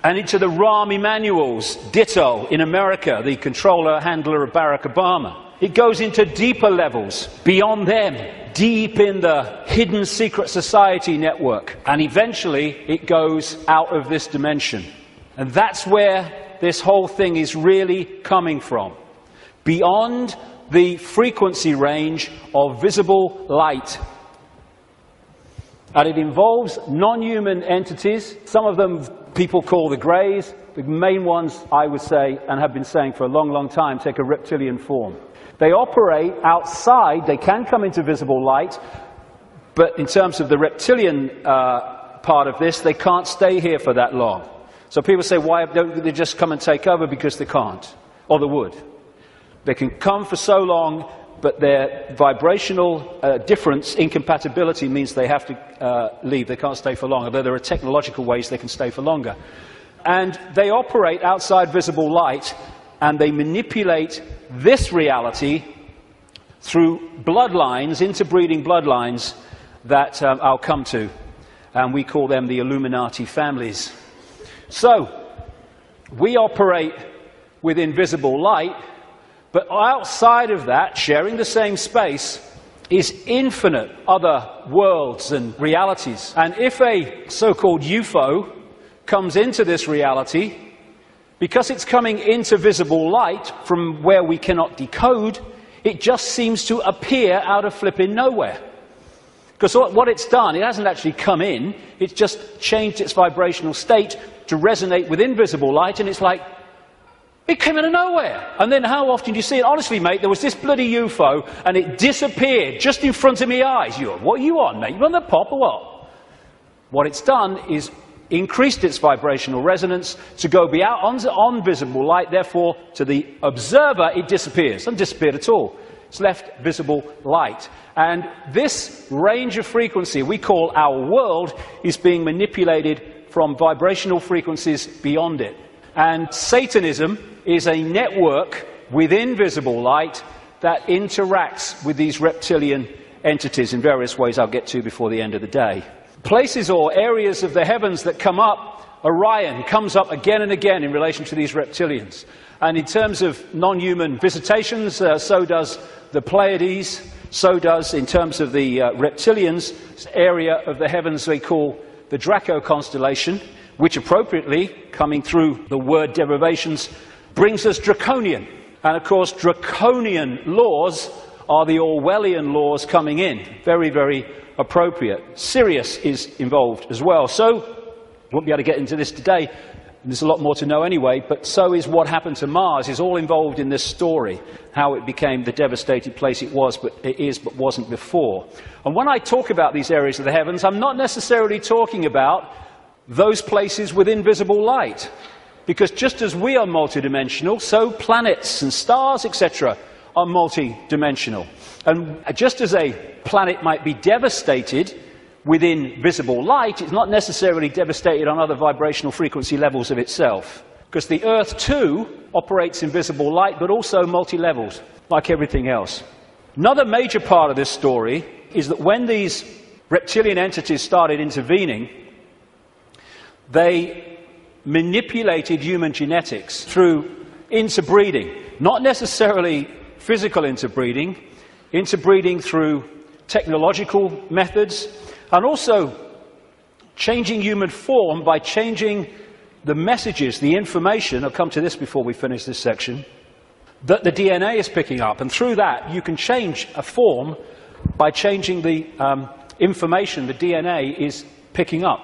And into the Rahm Emanuels, ditto, in America, the controller, handler of Barack Obama. It goes into deeper levels, beyond them, deep in the hidden secret society network. And eventually it goes out of this dimension. And that's where this whole thing is really coming from. Beyond the frequency range of visible light. And it involves non-human entities. Some of them people call the greys. The main ones, I would say, and have been saying for a long, long time, take a reptilian form. They operate outside. They can come into visible light. But in terms of the reptilian part of this, they can't stay here for that long. So people say, why don't they just come and take over? Because they can't. Or they would. They can come for so long, but their vibrational difference, incompatibility, means they have to leave. They can't stay for long, although there are technological ways they can stay for longer. And they operate outside visible light, and they manipulate this reality through bloodlines, interbreeding bloodlines, that I'll come to. And we call them the Illuminati families. So, we operate with invisible light, but outside of that, sharing the same space, is infinite other worlds and realities. And if a so-called UFO comes into this reality, because it's coming into visible light from where we cannot decode, it just seems to appear out of flipping nowhere. Because what it's done, it hasn't actually come in, it's just changed its vibrational state to resonate with invisible light, and it's like, it came out of nowhere. And then how often do you see it? Honestly, mate, there was this bloody UFO, and it disappeared just in front of my eyes. What are you on, mate? You on the pop or what? What it's done is increased its vibrational resonance to go beyond on visible light. Therefore, to the observer, it disappears. It hasn't disappeared at all. It's left visible light. And this range of frequency we call our world is being manipulated from vibrational frequencies beyond it. And Satanism is a network within visible light that interacts with these reptilian entities in various ways I'll get to before the end of the day. Places or areas of the heavens that come up, Orion comes up again and again in relation to these reptilians. And in terms of non-human visitations, so does the Pleiades, so does, in terms of the reptilians, area of the heavens they call the Draco constellation, which appropriately, coming through the word derivations, brings us draconian. And of course, draconian laws are the Orwellian laws coming in. Very, very appropriate. Sirius is involved as well. So, won't be able to get into this today. There's a lot more to know anyway, but so is what happened to Mars, is all involved in this story, how it became the devastated place it was, but it is, but wasn't before. And when I talk about these areas of the heavens, I'm not necessarily talking about those places with invisible light. Because just as we are multidimensional, so planets and stars, etc., are multidimensional. And just as a planet might be devastated within visible light, it's not necessarily devastated on other vibrational frequency levels of itself. Because the Earth, too, operates in visible light, but also multi-levels, like everything else. Another major part of this story is that when these reptilian entities started intervening, they manipulated human genetics through interbreeding. Not necessarily physical interbreeding through technological methods, and also changing human form by changing the messages, the information, I'll come to this before we finish this section, that the DNA is picking up. And through that, you can change a form by changing the information the DNA is picking up.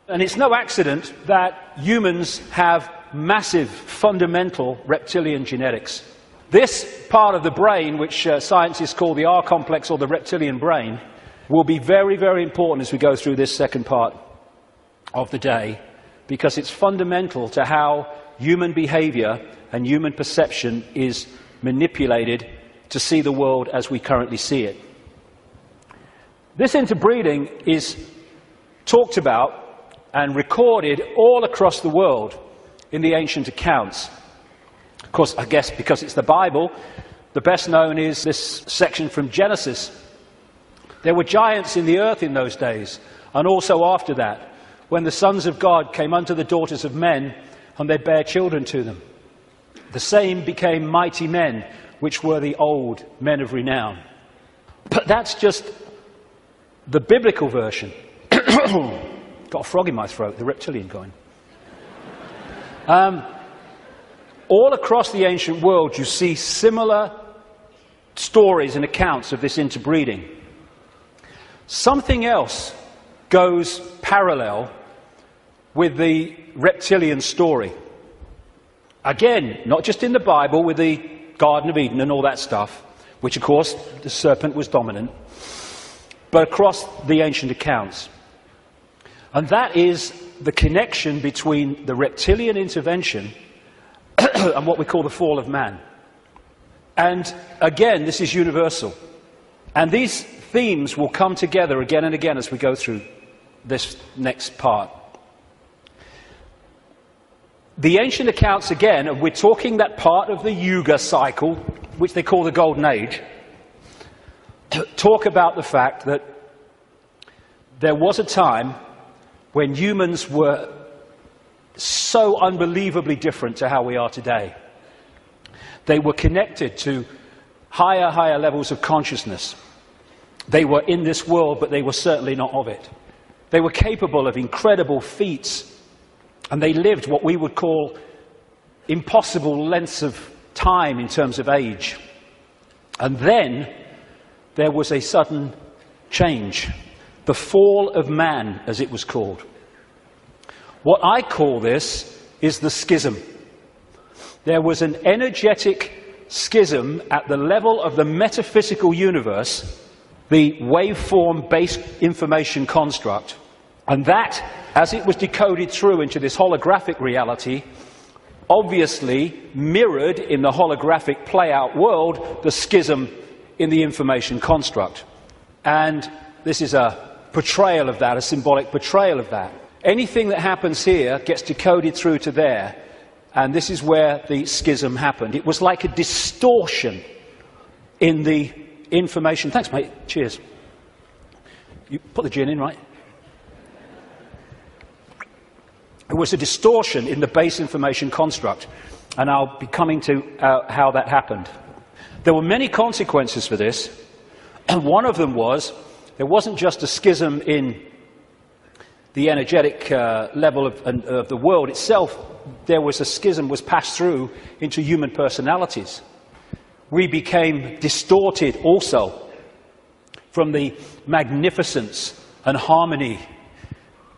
And it's no accident that humans have massive, fundamental reptilian genetics. This part of the brain, which scientists call the R-complex or the reptilian brain, will be very, very important as we go through this second part of the day, because it's fundamental to how human behavior and human perception is manipulated to see the world as we currently see it. This interbreeding is talked about and recorded all across the world in the ancient accounts. Of course, I guess because it's the Bible, the best known is this section from Genesis. There were giants in the earth in those days, and also after that, when the sons of God came unto the daughters of men, and they bare children to them. The same became mighty men, which were the old men of renown. But that's just the biblical version. Got a frog in my throat, the reptilian going. All across the ancient world, you see similar stories and accounts of this interbreeding. Something else goes parallel with the reptilian story. Again, not just in the Bible with the Garden of Eden and all that stuff, which of course the serpent was dominant, but across the ancient accounts. And that is the connection between the reptilian intervention and what we call the fall of man. And again, this is universal. And these themes will come together again and again as we go through this next part. The ancient accounts, again, and we're talking that part of the Yuga cycle, which they call the Golden Age, talk about the fact that there was a time when humans were so unbelievably different to how we are today. They were connected to higher levels of consciousness. They were in this world, but they were certainly not of it. They were capable of incredible feats, and they lived what we would call impossible lengths of time in terms of age. And then there was a sudden change. The fall of man, as it was called. What I call this is the schism. There was an energetic schism at the level of the metaphysical universe, the waveform-based information construct, And that, as it was decoded through into this holographic reality, obviously mirrored in the holographic play-out world the schism in the information construct. And this is a portrayal of that, a symbolic portrayal of that. Anything that happens here gets decoded through to there, and this is where the schism happened. It was like a distortion in the information. Thanks, mate. Cheers. You put the gin in, right? It was a distortion in the base information construct, and I'll be coming to how that happened. There were many consequences for this, and one of them was there wasn't just a schism in the energetic level of the world itself. There was a schism was passed through into human personalities. We became distorted also from the magnificence and harmony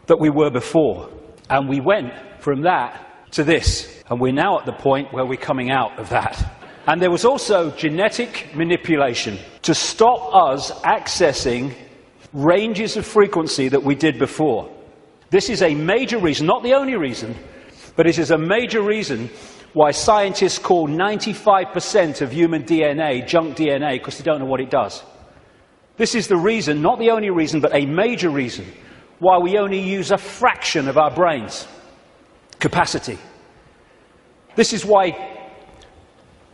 that we were before. And we went from that to this. And we're now at the point where we're coming out of that. And there was also genetic manipulation to stop us accessing ranges of frequency that we did before. This is a major reason, not the only reason, but it is a major reason why scientists call 95% of human DNA junk DNA, because they don't know what it does. This is the reason, not the only reason, but a major reason why we only use a fraction of our brain's capacity. This is why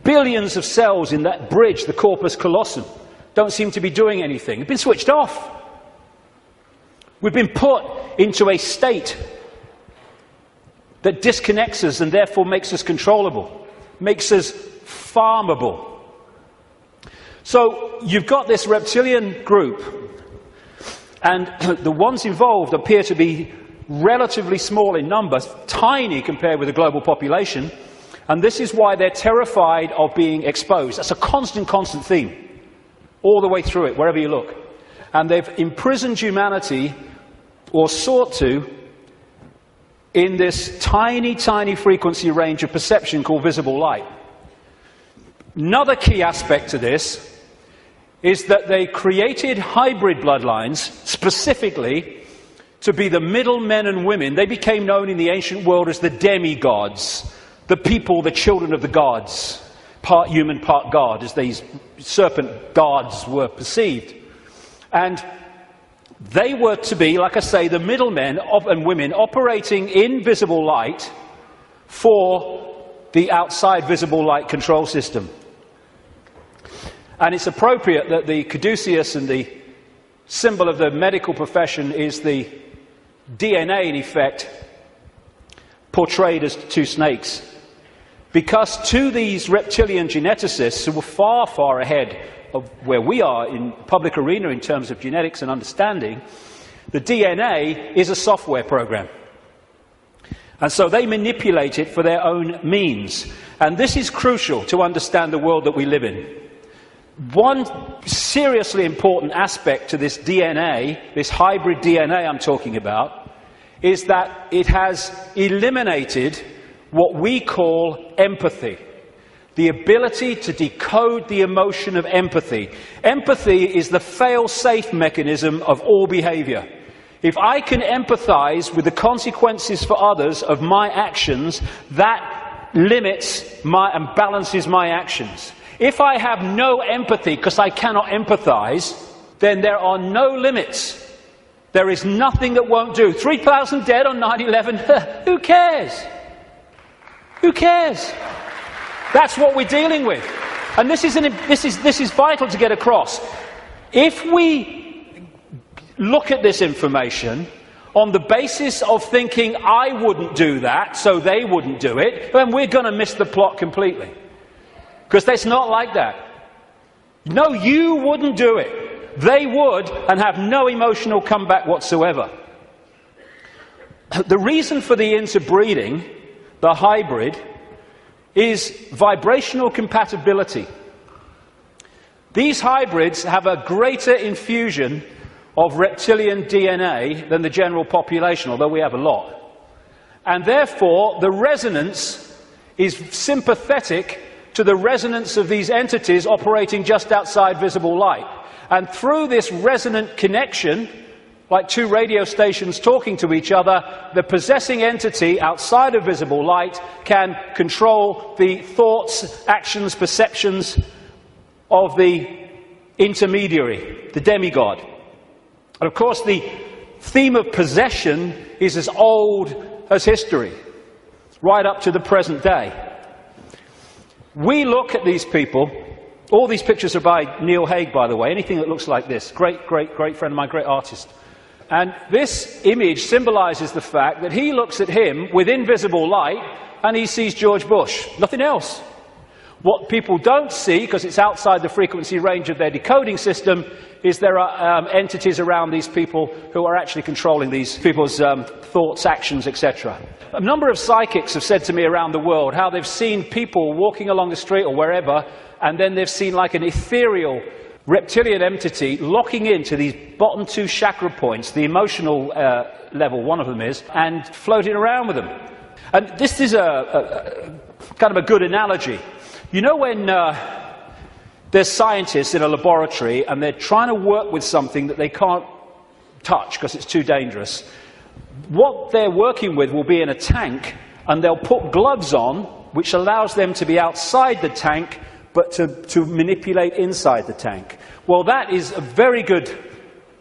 billions of cells in that bridge, the corpus callosum, don't seem to be doing anything. They've been switched off. We've been put into a state that disconnects us and therefore makes us controllable, makes us farmable. So you've got this reptilian group, and the ones involved appear to be relatively small in numbers, tiny compared with the global population, and this is why they're terrified of being exposed. That's a constant theme, all the way through it, wherever you look. And they've imprisoned humanity, or sought to, in this tiny frequency range of perception called visible light. Another key aspect to this is that they created hybrid bloodlines specifically to be the middle men and women. They became known in the ancient world as the demigods, the people, the children of the gods, part human, part god, as these serpent gods were perceived. And they were to be, like I say, the middlemen and women operating in visible light for the outside visible light control system. And it's appropriate that the caduceus and the symbol of the medical profession is the DNA, in effect, portrayed as two snakes. Because to these reptilian geneticists, who were far ahead of where we are in public arena in terms of genetics and understanding, the DNA is a software program. And so they manipulate it for their own means. And this is crucial to understand the world that we live in. One seriously important aspect to this DNA, this hybrid DNA I'm talking about, is that it has eliminated what we call empathy. The ability to decode the emotion of empathy. Empathy is the fail-safe mechanism of all behavior. If I can empathize with the consequences for others of my actions, that limits and balances my actions. If I have no empathy because I cannot empathize, then there are no limits. There is nothing that won't do. 3,000 dead on 9/11, who cares? Who cares? That's what we're dealing with. And this is vital to get across. If we look at this information on the basis of thinking, I wouldn't do that, so they wouldn't do it, then we're going to miss the plot completely. Because it's not like that. No, you wouldn't do it. They would, and have no emotional comeback whatsoever. The reason for the interbreeding, the hybrid, is vibrational compatibility. These hybrids have a greater infusion of reptilian DNA than the general population, although we have a lot. And therefore, the resonance is sympathetic to the resonance of these entities operating just outside visible light. And through this resonant connection, like two radio stations talking to each other. The possessing entity outside of visible light can control the thoughts, actions, perceptions of the intermediary, the demigod. And of course, the theme of possession is as old as history, right up to the present day. We look at these people. All these pictures are by Neil Haig, by the way. Anything that looks like this. Great, great, great friend of mine, great artist. And this image symbolizes the fact that he looks at him with invisible light and he sees George Bush. Nothing else. What people don't see, because it's outside the frequency range of their decoding system, is there are entities around these people who are actually controlling these people's thoughts, actions, etc. A number of psychics have said to me around the world how they've seen people walking along the street or wherever, and then they've seen like an ethereal reptilian entity locking into these bottom two chakra points, the emotional level, one of them is, and floating around with them. And this is a kind of a good analogy. You know when there's scientists in a laboratory and they're trying to work with something that they can't touch because it's too dangerous, what they're working with will be in a tank, and they'll put gloves on, which allows them to be outside the tank, but to manipulate inside the tank. Well, that is a very good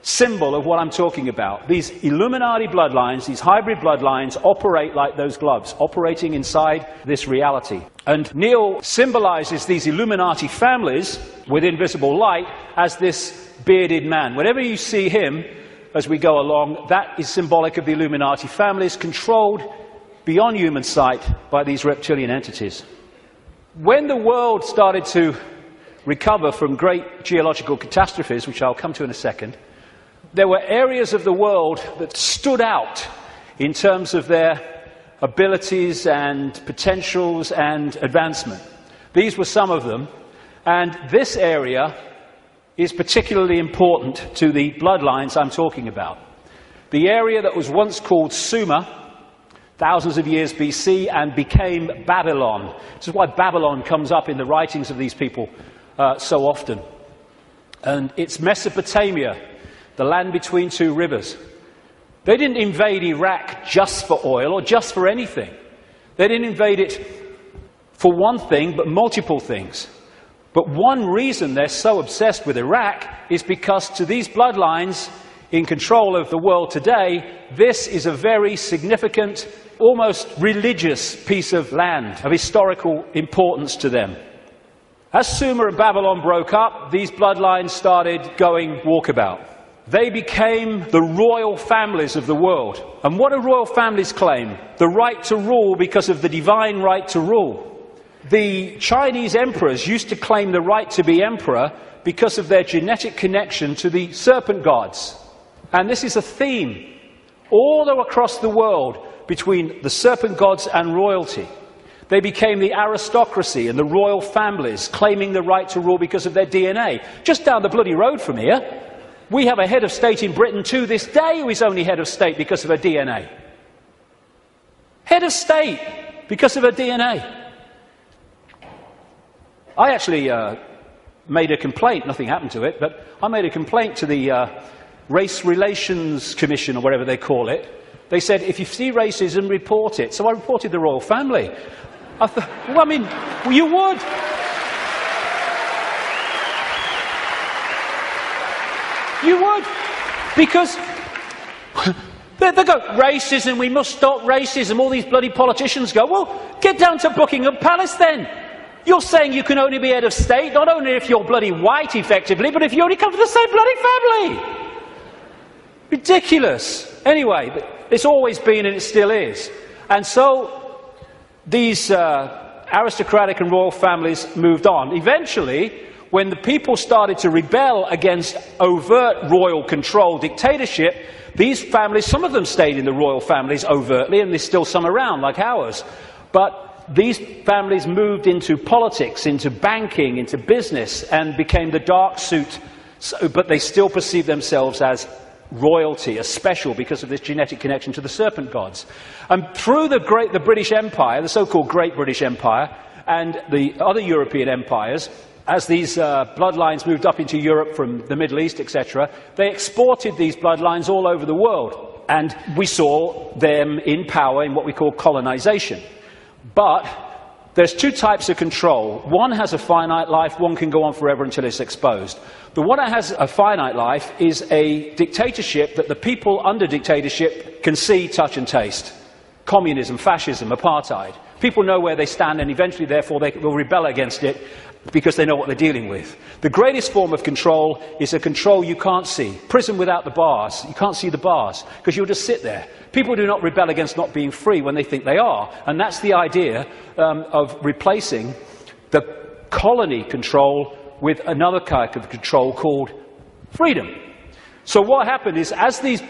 symbol of what I'm talking about. These Illuminati bloodlines, these hybrid bloodlines, operate like those gloves, operating inside this reality. And Neil symbolizes these Illuminati families with invisible light as this bearded man. Whenever you see him as we go along, that is symbolic of the Illuminati families, controlled beyond human sight by these reptilian entities. When the world started to recover from great geological catastrophes, which I'll come to in a second, there were areas of the world that stood out in terms of their abilities and potentials and advancement. These were some of them, and this area is particularly important to the bloodlines I'm talking about. The area that was once called Sumer, thousands of years BC, and became Babylon. This is why Babylon comes up in the writings of these people so often. And it's Mesopotamia, the land between two rivers. They didn't invade Iraq just for oil or just for anything. They didn't invade it for one thing, but multiple things. But one reason they're so obsessed with Iraq is because to these bloodlines in control of the world today, this is a very significant, almost religious piece of land, of historical importance to them. As Sumer and Babylon broke up, these bloodlines started going walkabout. They became the royal families of the world. And what do royal families claim? The right to rule because of the divine right to rule. The Chinese emperors used to claim the right to be emperor because of their genetic connection to the serpent gods. And this is a theme all across the world between the serpent gods and royalty. They became the aristocracy and the royal families, claiming the right to rule because of their DNA. Just down the bloody road from here, we have a head of state in Britain to this day who is only head of state because of her DNA. Head of state because of her DNA. I actually made a complaint, nothing happened to it, but I made a complaint to the Race Relations Commission, or whatever they call it. They said, if you see racism, report it. So I reported the royal family. I thought, well, I mean, well, you would. You would. Because they go, racism, we must stop racism. All these bloody politicians go, well, get down to Buckingham Palace then. You're saying you can only be head of state, not only if you're bloody white, effectively, but if you only come from the same bloody family. Ridiculous. Anyway, it's always been and it still is. And so these aristocratic and royal families moved on. Eventually, when the people started to rebel against overt royal control dictatorship, these families, some of them stayed in the royal families overtly, and there's still some around, like ours. But these families moved into politics, into banking, into business, and became the dark suit, but they still perceive themselves as royalty, as special, because of this genetic connection to the serpent gods. And through the British Empire, the so-called Great British Empire, and the other European empires, as these bloodlines moved up into Europe from the Middle East, etc., they exported these bloodlines all over the world. And we saw them in power in what we call colonization. But there's two types of control. One has a finite life, one can go on forever until it's exposed. The one that has a finite life is a dictatorship that the people under dictatorship can see, touch and taste. Communism, fascism, apartheid. People know where they stand and eventually, therefore, they will rebel against it because they know what they're dealing with. The greatest form of control is a control you can't see. Prison without the bars. You can't see the bars because you'll just sit there. People do not rebel against not being free when they think they are. And that's the idea of replacing the colony control with another kind of control called freedom. So what happened is, as these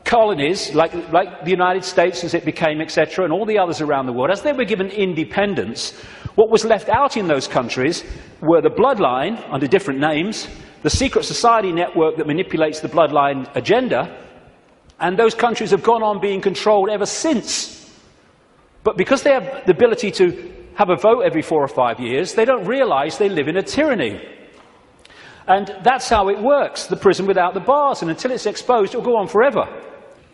colonies, like the United States as it became, etc., and all the others around the world, as they were given independence, what was left out in those countries were the bloodline, under different names, the secret society network that manipulates the bloodline agenda, and those countries have gone on being controlled ever since. But because they have the ability to have a vote every 4 or 5 years, they don't realize they live in a tyranny. And that's how it works, the prison without the bars, and until it's exposed, it'll go on forever.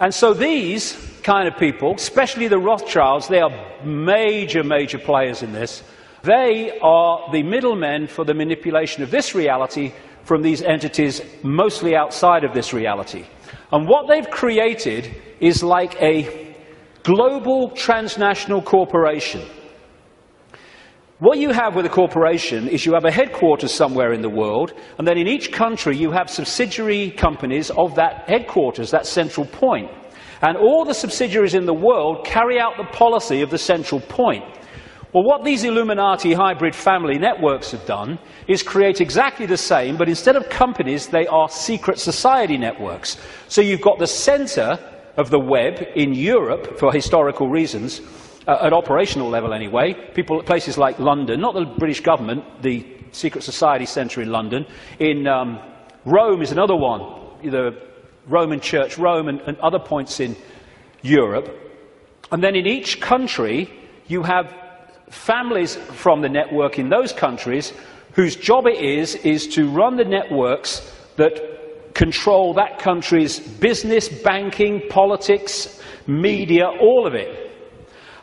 And so these kind of people, especially the Rothschilds, they are major, major players in this. They are the middlemen for the manipulation of this reality from these entities mostly outside of this reality. And what they've created is like a global transnational corporation. What you have with a corporation is you have a headquarters somewhere in the world, and then in each country you have subsidiary companies of that headquarters, that central point. And all the subsidiaries in the world carry out the policy of the central point. Well, what these Illuminati hybrid family networks have done is create exactly the same, but instead of companies, they are secret society networks. So you've got the center of the web in Europe, for historical reasons, at operational level anyway, people at places like London, not the British government, the secret society centre in London. In Rome is another one, the Roman Church, Rome, and other points in Europe. And then in each country, you have families from the network in those countries whose job it is to run the networks that control that country's business, banking, politics, media, all of it.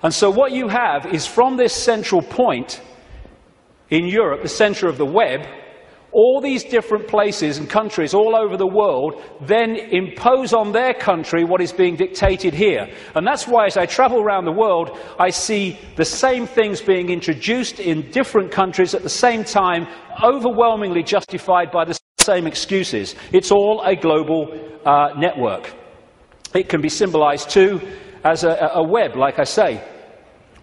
And so what you have is, from this central point in Europe, the centre of the web, all these different places and countries all over the world then impose on their country what is being dictated here. And that's why, as I travel around the world, I see the same things being introduced in different countries at the same time, overwhelmingly justified by the same excuses. It's all a global network. It can be symbolized too as a web, like I say,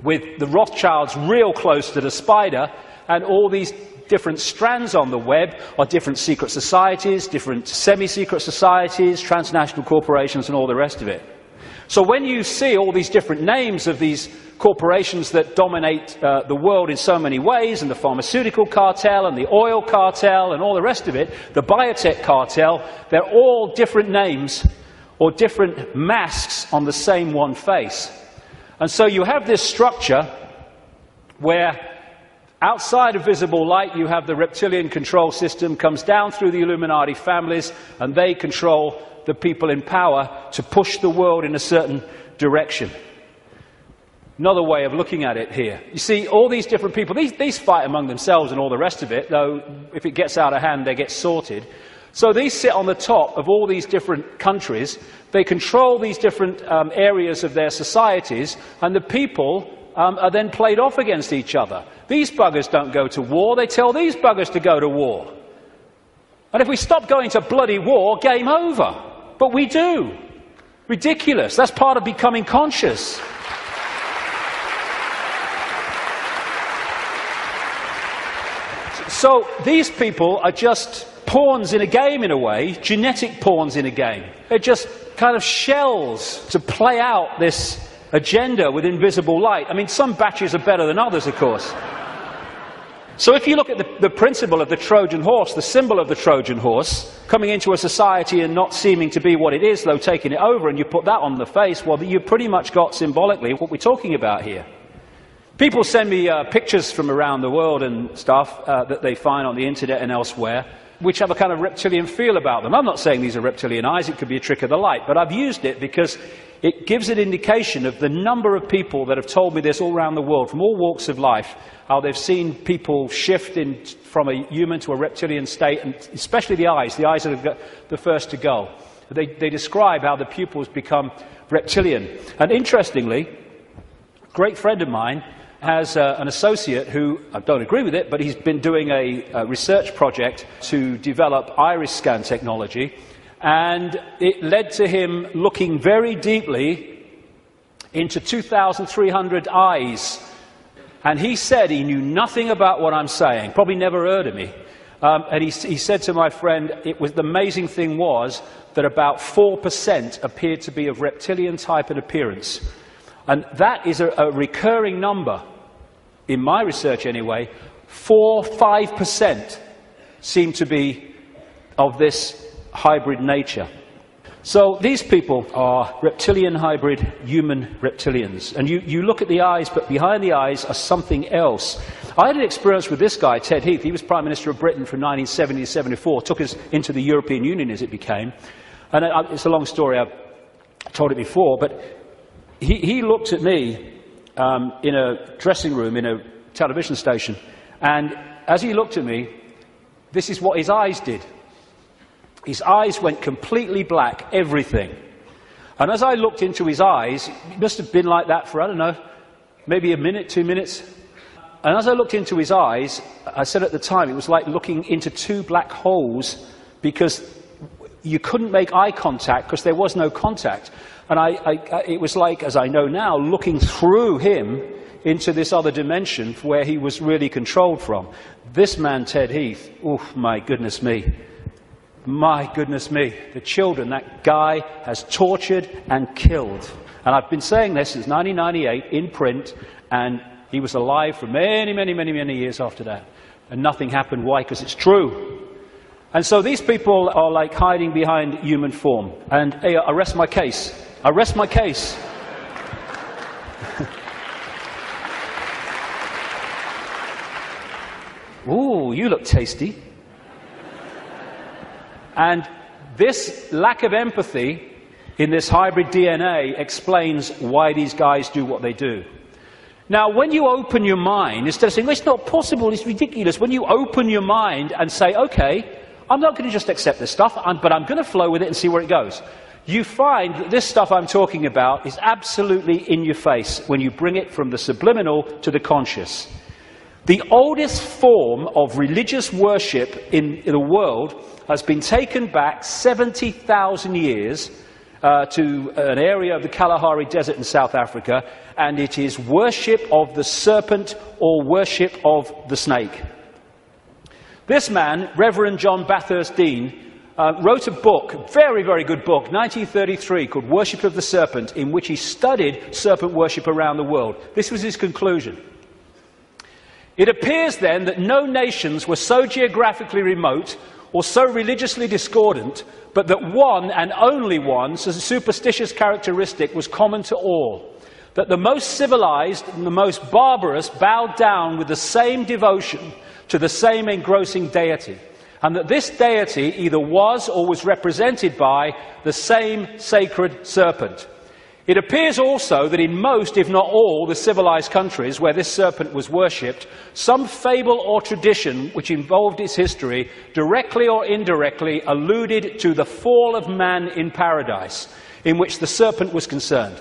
with the Rothschilds real close to the spider, and all these different strands on the web are different secret societies, different semi-secret societies, transnational corporations, and all the rest of it. So when you see all these different names of these corporations that dominate the world in so many ways, and the pharmaceutical cartel, and the oil cartel, and all the rest of it, the biotech cartel, they're all different names or different masks on the same one face. And so you have this structure where outside of visible light you have the reptilian control system, comes down through the Illuminati families, and they control the people in power to push the world in a certain direction. Another way of looking at it here. You see, all these different people, these fight among themselves and all the rest of it, though if it gets out of hand they get sorted. So these sit on the top of all these different countries. They control these different areas of their societies, and the people are then played off against each other. These buggers don't go to war, they tell these buggers to go to war. And if we stop going to bloody war, game over. But we do. Ridiculous. That's part of becoming conscious. So these people are just pawns in a game, in a way, genetic pawns in a game. They're just kind of shells to play out this agenda with invisible light. I mean, some batches are better than others, of course. So if you look at the principle of the Trojan horse, the symbol of the Trojan horse, coming into a society and not seeming to be what it is, though taking it over, and you put that on the face, well, you've pretty much got symbolically what we're talking about here. People send me pictures from around the world and stuff that they find on the internet and elsewhere, which have a kind of reptilian feel about them. I'm not saying these are reptilian eyes, it could be a trick of the light, but I've used it because it gives an indication of the number of people that have told me this all around the world, from all walks of life, how they've seen people shift from a human to a reptilian state, and especially the eyes are the first to go. They describe how the pupils become reptilian. And interestingly, a great friend of mine has an associate who, I don't agree with it, but he's been doing a research project to develop iris scan technology, and it led to him looking very deeply into 2,300 eyes. And he said he knew nothing about what I'm saying, probably never heard of me. And he said to my friend, the amazing thing was that about 4% appeared to be of reptilian type in appearance. And that is a recurring number, in my research anyway. 4-5% seem to be of this hybrid nature. So these people are reptilian hybrid human reptilians. And you look at the eyes, but behind the eyes are something else. I had an experience with this guy, Ted Heath. He was Prime Minister of Britain from 1970 to 74, took us into the European Union as it became. And it's a long story, I've told it before, but he looked at me in a dressing room in a television station, and as he looked at me, this is what his eyes did. His eyes went completely black, everything. And as I looked into his eyes, it must have been like that for, I don't know, maybe a minute, 2 minutes. And as I looked into his eyes, I said at the time, it was like looking into two black holes, because you couldn't make eye contact because there was no contact. And it was like, as I know now, looking through him into this other dimension where he was really controlled from. This man, Ted Heath, oh my goodness me. My goodness me, the children that guy has tortured and killed. And I've been saying this since 1998 in print, and he was alive for many, many, many, many years after that. And nothing happened. Why? Because it's true. And so these people are like hiding behind human form. And hey, I rest my case. I rest my case. Ooh, you look tasty. And this lack of empathy in this hybrid DNA explains why these guys do what they do. Now, when you open your mind, instead of saying, it's not possible, it's ridiculous, when you open your mind and say, okay, I'm not going to just accept this stuff, but I'm going to flow with it and see where it goes, you find that this stuff I'm talking about is absolutely in your face when you bring it from the subliminal to the conscious. The oldest form of religious worship in the world has been taken back 70,000 years to an area of the Kalahari Desert in South Africa, and it is worship of the serpent or worship of the snake. This man, Reverend John Bathurst Dean, wrote a book, a very, very good book, 1933, called Worship of the Serpent, in which he studied serpent worship around the world. This was his conclusion. It appears then that no nations were so geographically remote or so religiously discordant, but that one and only one superstitious characteristic was common to all, that the most civilized and the most barbarous bowed down with the same devotion to the same engrossing deity, and that this deity either was or was represented by the same sacred serpent. It appears also that in most, if not all, the civilized countries where this serpent was worshipped, some fable or tradition which involved its history, directly or indirectly, alluded to the fall of man in paradise, in which the serpent was concerned.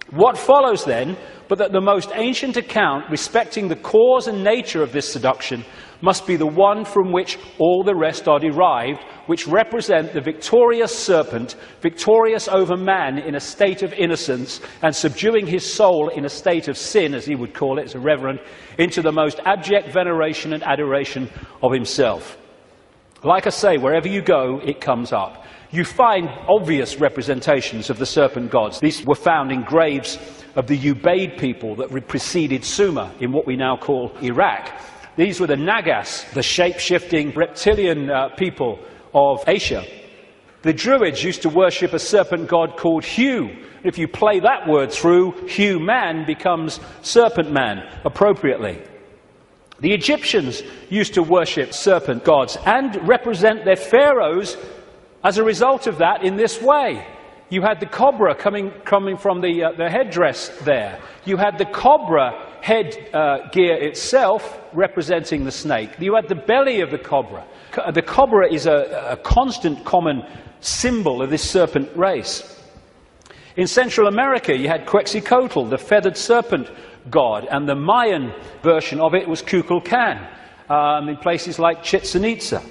What follows then, but that the most ancient account respecting the cause and nature of this seduction must be the one from which all the rest are derived, which represent the victorious serpent, victorious over man in a state of innocence, and subduing his soul in a state of sin, as he would call it as a reverend, into the most abject veneration and adoration of himself. Like I say, wherever you go, it comes up. You find obvious representations of the serpent gods. These were found in graves of the Ubaid people that preceded Sumer in what we now call Iraq. These were the Nagas, the shape-shifting reptilian people of Asia. The Druids used to worship a serpent god called Hu. If you play that word through, Hu-man becomes serpent man, appropriately. The Egyptians used to worship serpent gods and represent their pharaohs as a result of that in this way. You had the cobra coming from the headdress there. You had the cobra head gear itself representing the snake. You had the belly of the cobra. The cobra is a constant common symbol of this serpent race. In Central America, you had Quetzalcoatl, the feathered serpent god, and the Mayan version of it was Kukulkan in places like Chichen Itza.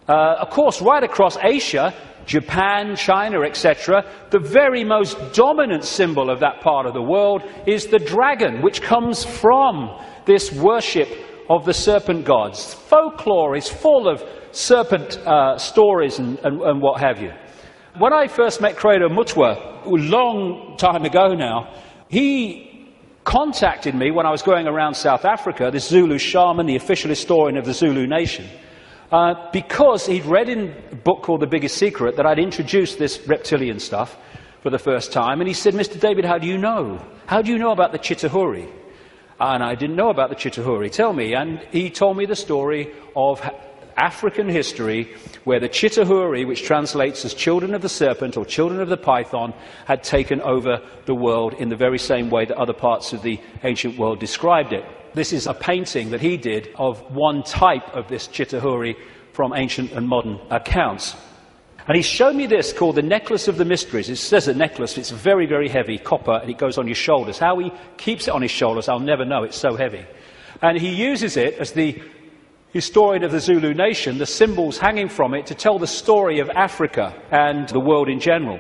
Of course, right across Asia, Japan, China, etc., the very most dominant symbol of that part of the world is the dragon, which comes from this worship of the serpent gods. Folklore is full of serpent stories and what have you. When I first met Credo Mutwa, a long time ago now, he contacted me when I was going around South Africa, this Zulu shaman, the official historian of the Zulu nation, because he'd read in a book called The Biggest Secret that I'd introduced this reptilian stuff for the first time, and he said, Mr. David, how do you know? How do you know about the Chitahuri? And I didn't know about the Chitahuri. Tell me. And he told me the story of African history where the Chitahuri, which translates as children of the serpent or children of the python, had taken over the world in the very same way that other parts of the ancient world described it. This is a painting that he did of one type of this Chitahuri from ancient and modern accounts. And he showed me this called the Necklace of the Mysteries. It says a necklace, it's very, very heavy, copper, and it goes on your shoulders. How he keeps it on his shoulders, I'll never know, it's so heavy. And he uses it as the historian of the Zulu nation, the symbols hanging from it, to tell the story of Africa and the world in general.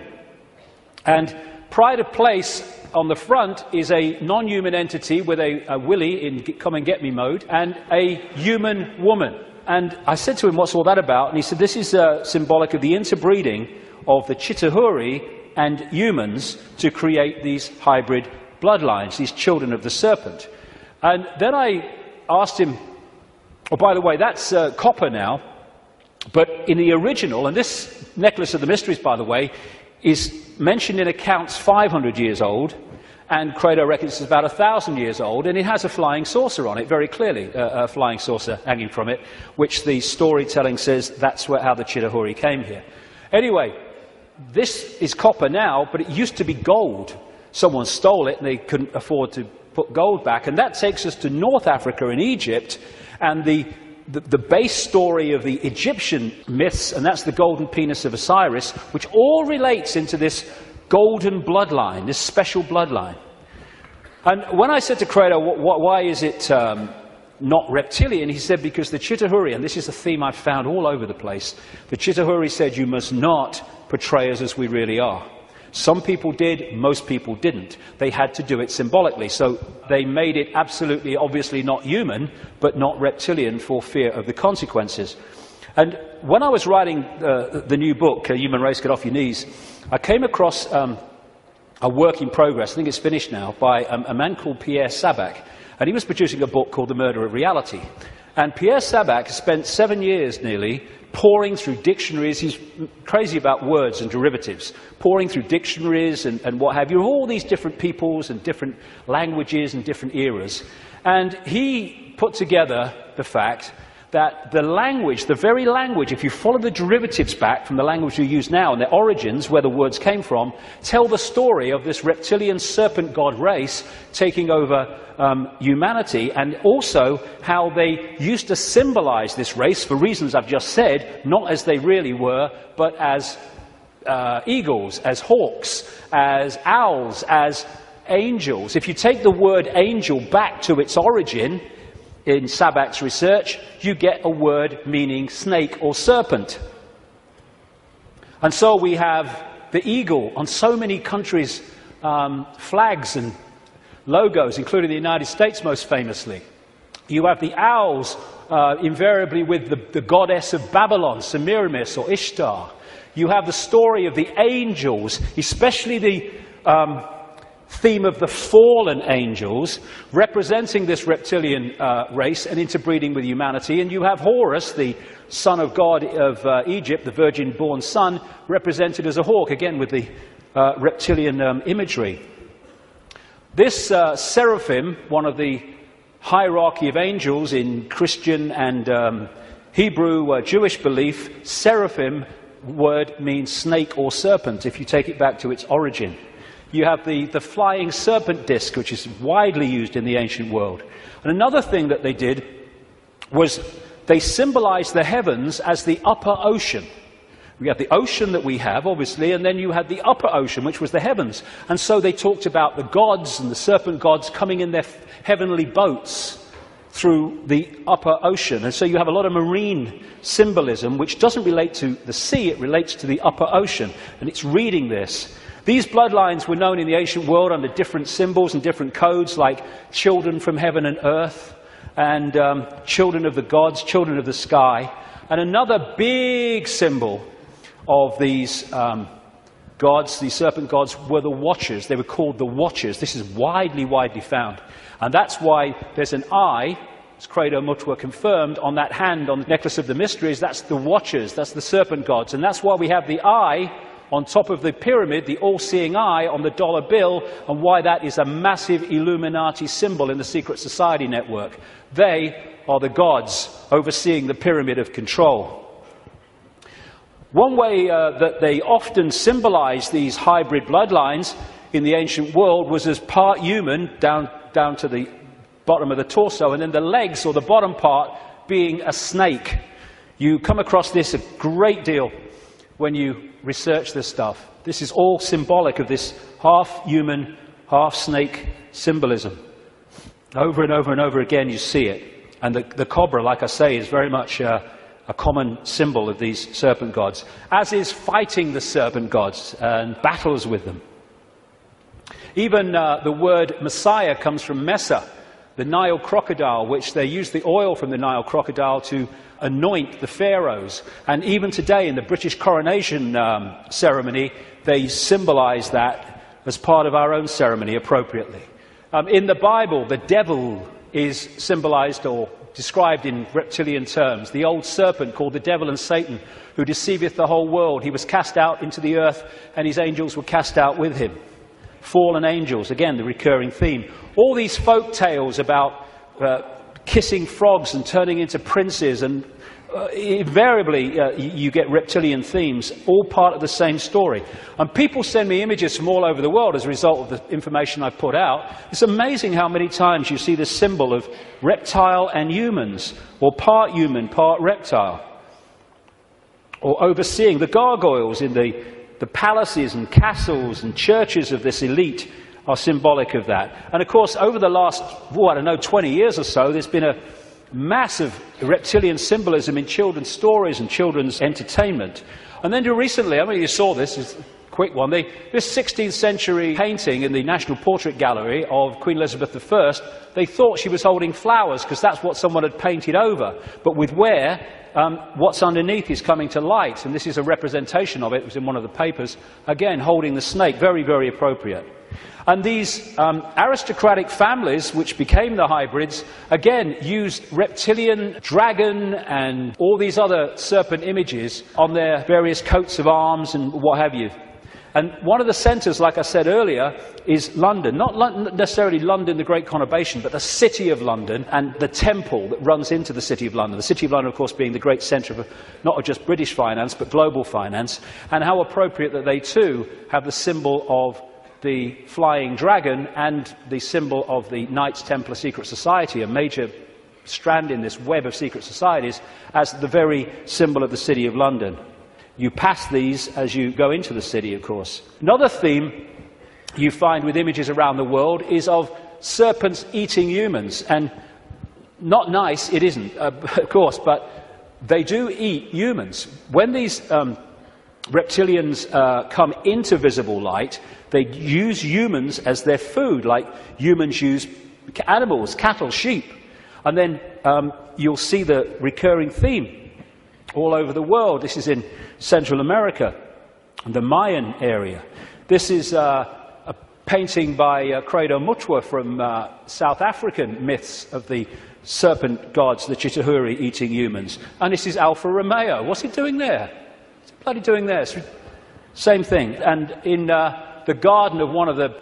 And pride of place on the front is a non-human entity with a willy in come and get me mode and a human woman. And I said to him, what's all that about? And he said, this is symbolic of the interbreeding of the Chitahuri and humans to create these hybrid bloodlines, these children of the serpent. And then I asked him, oh, by the way, that's copper now, but in the original, and this Necklace of the Mysteries, by the way, is mentioned in accounts 500 years old, and Credo reckons it's about 1,000 years old, and it has a flying saucer on it, very clearly, a flying saucer hanging from it, which the storytelling says that's how the Chitahuri came here. Anyway, this is copper now, but it used to be gold. Someone stole it, and they couldn't afford to put gold back, and that takes us to North Africa and Egypt, and the base story of the Egyptian myths, and that's the golden penis of Osiris, which all relates into this golden bloodline, this special bloodline. And when I said to Credo, why is it not reptilian, he said, because the Chitahuri, and this is a theme I've found all over the place, the Chitahuri said you must not portray us as we really are. Some people did, most people didn't. They had to do it symbolically, so they made it absolutely, obviously not human, but not reptilian for fear of the consequences. And when I was writing the new book, Human Race, Get Off Your Knees, I came across a work in progress, I think it's finished now, by a man called Pierre Sabac, and he was producing a book called The Murder of Reality. And Pierre Sabac spent 7 years nearly pouring through dictionaries. He's crazy about words and derivatives, pouring through dictionaries and what have you, all these different peoples and different languages and different eras. And he put together the fact that the language, the very language, if you follow the derivatives back from the language we use now and the origins, where the words came from, tell the story of this reptilian serpent god race taking over humanity, and also how they used to symbolize this race for reasons I've just said, not as they really were, but as eagles, as hawks, as owls, as angels. If you take the word angel back to its origin, in Sabac's research, you get a word meaning snake or serpent. And so we have the eagle on so many countries' flags and logos, including the United States most famously. You have the owls, invariably with the goddess of Babylon, Semiramis or Ishtar. You have the story of the angels, especially the theme of the fallen angels, representing this reptilian race and interbreeding with humanity. And you have Horus, the son of God of Egypt, the virgin-born son, represented as a hawk, again with the reptilian imagery. This seraphim, one of the hierarchy of angels in Christian and Hebrew Jewish belief, seraphim word means snake or serpent, if you take it back to its origin. You have the flying serpent disc, which is widely used in the ancient world. And another thing that they did was they symbolized the heavens as the upper ocean. We have the ocean that we have, obviously, and then you had the upper ocean, which was the heavens. And so they talked about the gods and the serpent gods coming in their heavenly boats through the upper ocean. And so you have a lot of marine symbolism, which doesn't relate to the sea, it relates to the upper ocean. And it's reading this. These bloodlines were known in the ancient world under different symbols and different codes, like children from heaven and earth, and children of the gods, children of the sky. And another big symbol of these gods, these serpent gods, were the Watchers. They were called the Watchers. This is widely found. And that's why there's an eye, as Credo Mutua confirmed, on that hand, on the necklace of the mysteries. That's the Watchers, that's the serpent gods. And that's why we have the eye on top of the pyramid, the all-seeing eye on the dollar bill, and why that is a massive Illuminati symbol in the secret society network. They are the gods overseeing the pyramid of control. One way that they often symbolized these hybrid bloodlines in the ancient world was as part human, down to the bottom of the torso, and then the legs, or the bottom part, being a snake. You come across this a great deal when you research this stuff. This is all symbolic of this half-human, half-snake symbolism. Over and over and over again you see it. And the cobra, like I say, is very much a common symbol of these serpent gods, as is fighting the serpent gods and battles with them. Even the word Messiah comes from Mesa, the Nile crocodile, which they used the oil from the Nile crocodile to anoint the pharaohs. And even today in the British coronation ceremony, they symbolize that as part of our own ceremony appropriately. In the Bible, the devil is symbolized or described in reptilian terms. The old serpent called the devil and Satan, who deceiveth the whole world. He was cast out into the earth, and his angels were cast out with him. Fallen angels, again, the recurring theme. All these folk tales about kissing frogs and turning into princes, and invariably you get reptilian themes, all part of the same story. And people send me images from all over the world as a result of the information I've put out. It's amazing how many times you see this symbol of reptile and humans, or part human, part reptile. Or overseeing the gargoyles in the palaces and castles and churches of this elite are symbolic of that. And of course, over the last, 20 years or so, there's been a massive reptilian symbolism in children's stories and children's entertainment. And then recently, I mean, you saw this, it's a quick one, this 16th century painting in the National Portrait Gallery of Queen Elizabeth I, they thought she was holding flowers because that's what someone had painted over. But with what's underneath is coming to light, and this is a representation of it. It was in one of the papers, again, holding the snake, very, very appropriate. And these aristocratic families, which became the hybrids, again, used reptilian, dragon, and all these other serpent images on their various coats of arms and what have you. And one of the centres, like I said earlier, is London. Not necessarily London, the Great Conurbation, but the City of London and the temple that runs into the City of London. The City of London, of course, being the great centre of not just British finance, but global finance. And how appropriate that they, too, have the symbol of the flying dragon and the symbol of the Knights Templar Secret Society, a major strand in this web of secret societies, as the very symbol of the City of London. You pass these as you go into the city, of course. Another theme you find with images around the world is of serpents eating humans. And not nice, it isn't, of course, but they do eat humans. When these reptilians come into visible light, they use humans as their food, like humans use animals, cattle, sheep. And then you'll see the recurring theme all over the world. This is in Central America, the Mayan area. This is a painting by Credo Mutwa from South African myths of the serpent gods, the Chitauri, eating humans. And this is Alfa Romeo. What's he doing there? What's he bloody doing there? Same thing. And in the garden of one of the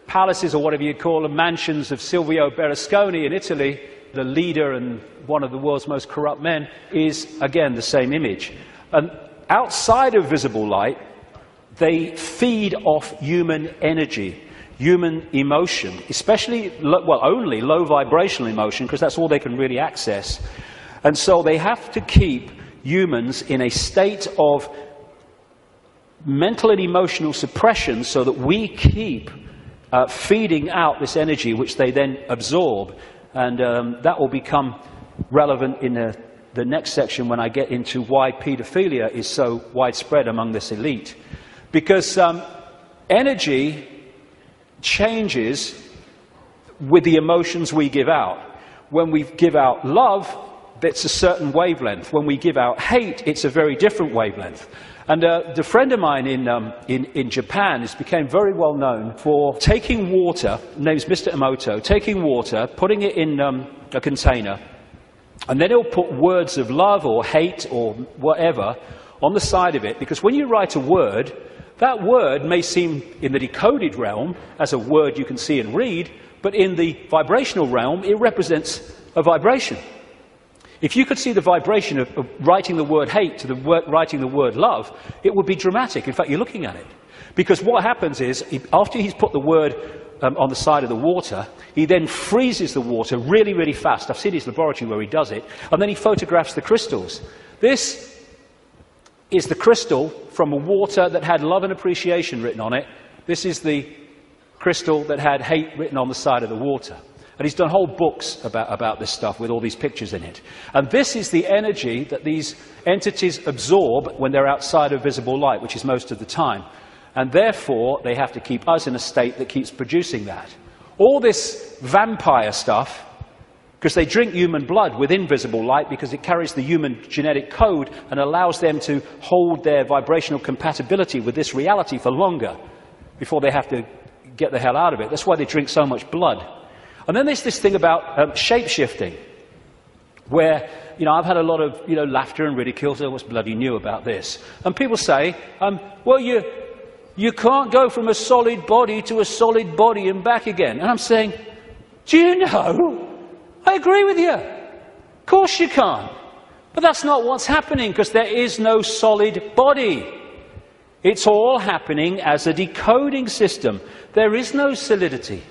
palaces, or whatever you call them, mansions of Silvio Berlusconi in Italy, the leader and one of the world's most corrupt men, is again the same image. And outside of visible light, they feed off human energy, human emotion, especially, well, only low vibrational emotion, because that's all they can really access. And so they have to keep humans in a state of mental and emotional suppression so that we keep feeding out this energy, which they then absorb. And that will become relevant in the next section when I get into why paedophilia is so widespread among this elite. Because energy changes with the emotions we give out. When we give out love, it's a certain wavelength. When we give out hate, it's a very different wavelength. And a friend of mine in Japan became very well known for taking water, his name's Mr. Emoto, taking water, putting it in a container, and then he'll put words of love or hate or whatever on the side of it, because when you write a word, that word may seem in the decoded realm as a word you can see and read, but in the vibrational realm, it represents a vibration. If you could see the vibration of writing the word hate to writing the word love, it would be dramatic. In fact, you're looking at it. Because what happens is, after he's put the word on the side of the water, he then freezes the water really, really fast. I've seen his laboratory where he does it. And then he photographs the crystals. This is the crystal from a water that had love and appreciation written on it. This is the crystal that had hate written on the side of the water. And he's done whole books about this stuff with all these pictures in it. And this is the energy that these entities absorb when they're outside of visible light, which is most of the time. And therefore, they have to keep us in a state that keeps producing that. All this vampire stuff, because they drink human blood with invisible light because it carries the human genetic code and allows them to hold their vibrational compatibility with this reality for longer before they have to get the hell out of it. That's why they drink so much blood. And then there's this thing about shape-shifting, where, I've had a lot of, laughter and ridicule, so what's bloody new about this? And people say, well, you can't go from a solid body to a solid body and back again. And I'm saying, do you know? I agree with you. Of course you can't. But that's not what's happening, because there is no solid body. It's all happening as a decoding system. There is no solidity.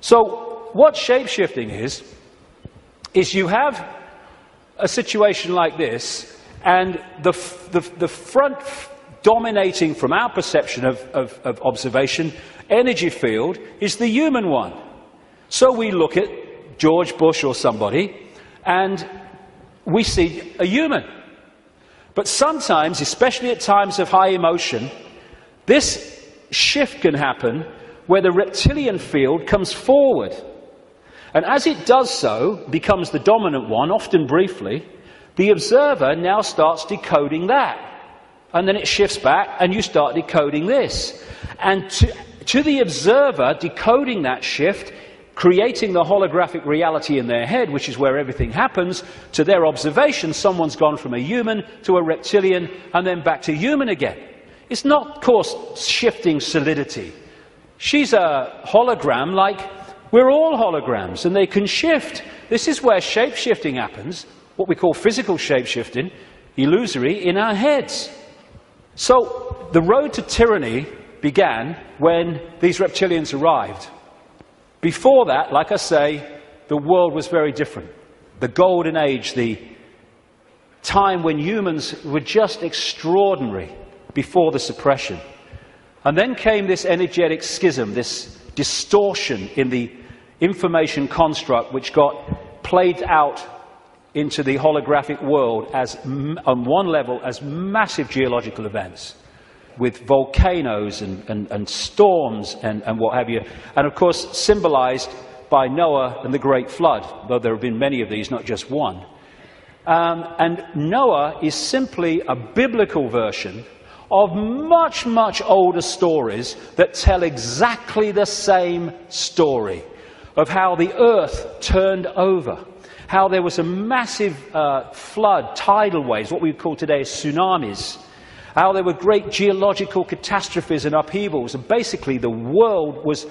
So what shape-shifting is you have a situation like this, and the front dominating from our perception of observation energy field is the human one. So we look at George Bush or somebody, and we see a human. But sometimes, especially at times of high emotion, this shift can happen where the reptilian field comes forward. And as it does so, becomes the dominant one, often briefly, the observer now starts decoding that. And then it shifts back, and you start decoding this. And to the observer, decoding that shift, creating the holographic reality in their head, which is where everything happens, to their observation, someone's gone from a human to a reptilian, and then back to human again. It's not, of course, shifting solidity. She's a hologram like we're all holograms, and they can shift. This is where shape-shifting happens, what we call physical shape-shifting, illusory, in our heads. So the road to tyranny began when these reptilians arrived. Before that, like I say, the world was very different. The golden age, the time when humans were just extraordinary before the suppression. And then came this energetic schism, this distortion in the information construct, which got played out into the holographic world as, on one level, as massive geological events, with volcanoes and storms and what have you. And of course, symbolized by Noah and the Great Flood, though there have been many of these, not just one. And Noah is simply a biblical version of much, much older stories that tell exactly the same story of how the earth turned over, how there was a massive flood, tidal waves, what we would call today tsunamis, how there were great geological catastrophes and upheavals, and basically the world was,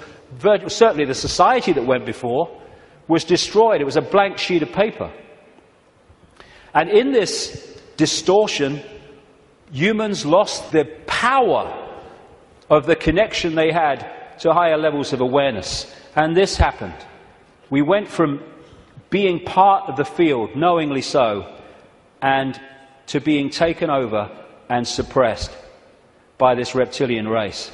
certainly the society that went before, was destroyed. It was a blank sheet of paper. And in this distortion, humans lost the power of the connection they had to higher levels of awareness. And this happened. We went from being part of the field, knowingly so, and to being taken over and suppressed by this reptilian race.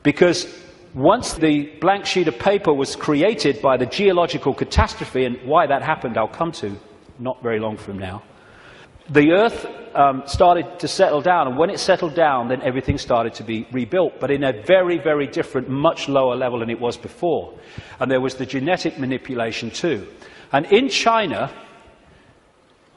Because once the blank sheet of paper was created by the geological catastrophe, and why that happened I'll come to not very long from now, the earth started to settle down, and when it settled down, then everything started to be rebuilt, but in a very, very different, much lower level than it was before. And there was the genetic manipulation too. And in China,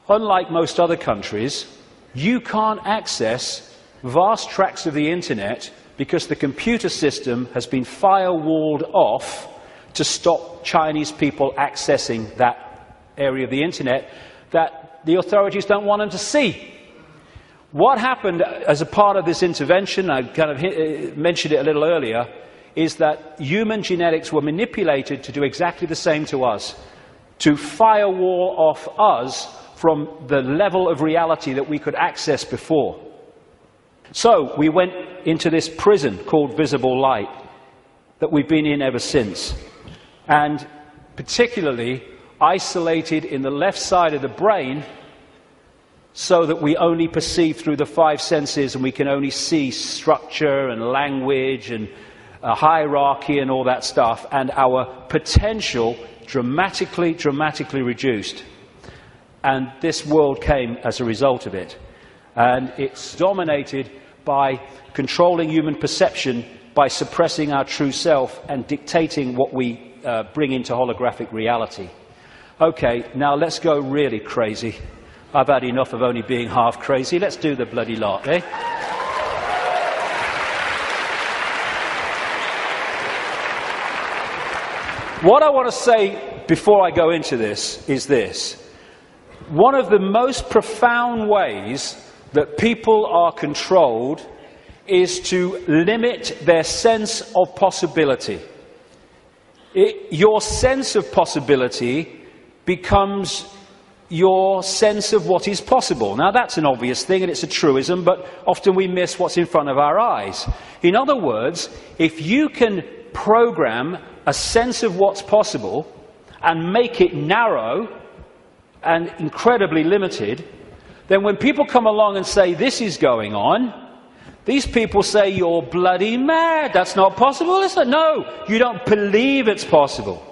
unlike most other countries, you can't access vast tracts of the internet because the computer system has been firewalled off to stop Chinese people accessing that area of the internet that the authorities don't want them to see. What happened as a part of this intervention, I kind of mentioned it a little earlier, is that human genetics were manipulated to do exactly the same to us, to firewall off us from the level of reality that we could access before. So we went into this prison called visible light that we've been in ever since, and particularly isolated in the left side of the brain so that we only perceive through the five senses, and we can only see structure and language and hierarchy and all that stuff, and our potential dramatically reduced. And this world came as a result of it. And it's dominated by controlling human perception, by suppressing our true self and dictating what we bring into holographic reality. Okay, now let's go really crazy. I've had enough of only being half crazy. Let's do the bloody lot, eh? What I want to say before I go into this is this. One of the most profound ways that people are controlled is to limit their sense of possibility. Your sense of possibility becomes your sense of what is possible. Now that's an obvious thing and it's a truism, but often we miss what's in front of our eyes. In other words, if you can program a sense of what's possible and make it narrow and incredibly limited, then when people come along and say this is going on, these people say you're bloody mad, that's not possible. It's like, no, you don't believe it's possible.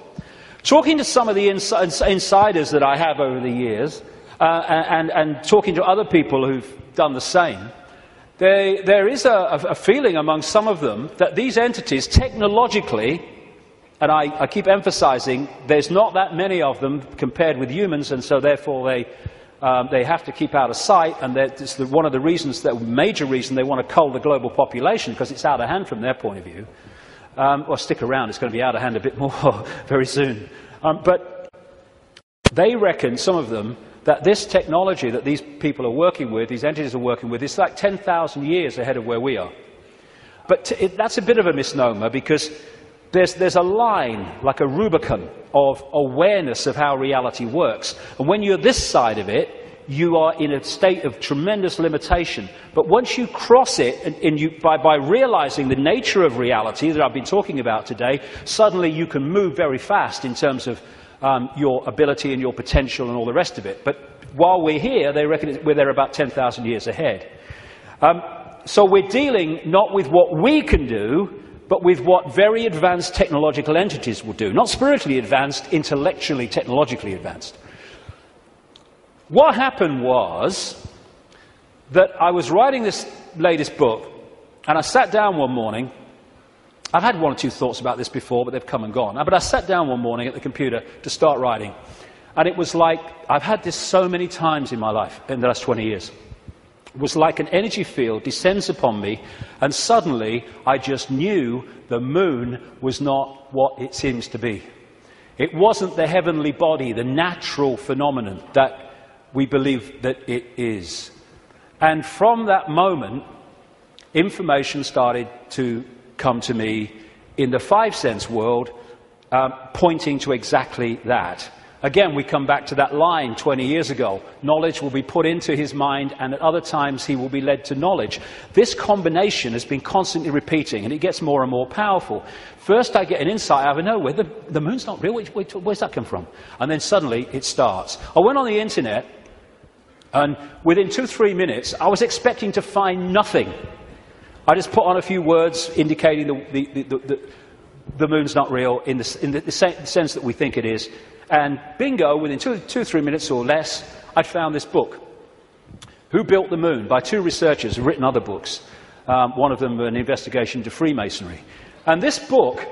Talking to some of the insiders that I have over the years, and talking to other people who've done the same, there is a feeling among some of them that these entities technologically, and I keep emphasizing there's not that many of them compared with humans, and so therefore they have to keep out of sight, and that's one of the reasons, the major reason they want to cull the global population, because it's out of hand from their point of view. Well, stick around, it's going to be out of hand a bit more very soon. But they reckon, some of them, that this technology that these people are working with, these entities are working with, is like 10,000 years ahead of where we are. But that's a bit of a misnomer, because there's a line, like a Rubicon, of awareness of how reality works. And when you're this side of it, you are in a state of tremendous limitation. But once you cross it, by realizing the nature of reality that I've been talking about today, suddenly you can move very fast in terms of your ability and your potential and all the rest of it. But while we're here, they reckon they're about 10,000 years ahead. So we're dealing not with what we can do, but with what very advanced technological entities will do. Not spiritually advanced, intellectually, technologically advanced. What happened was that I was writing this latest book, and I sat down one morning. I've had one or two thoughts about this before, but they've come and gone. But I sat down one morning at the computer to start writing, and it was like, I've had this so many times in my life, in the last 20 years. was like an energy field descends upon me, and suddenly I just knew the moon was not what it seems to be. It wasn't the heavenly body, the natural phenomenon that we believe that it is. And from that moment, information started to come to me in the five-sense world, pointing to exactly that. Again, we come back to that line 20 years ago. Knowledge will be put into his mind, and at other times he will be led to knowledge. This combination has been constantly repeating, and it gets more and more powerful. First I get an insight out of nowhere. The moon's not real. Where's that come from? And then suddenly it starts. I went on the internet, and within 2-3 minutes, I was expecting to find nothing. I just put on a few words indicating the moon's not real in the sense that we think it is. And bingo, within 2-3 minutes or less, I'd found this book, Who Built the Moon, by two researchers who've written other books. One of them an investigation into Freemasonry. And this book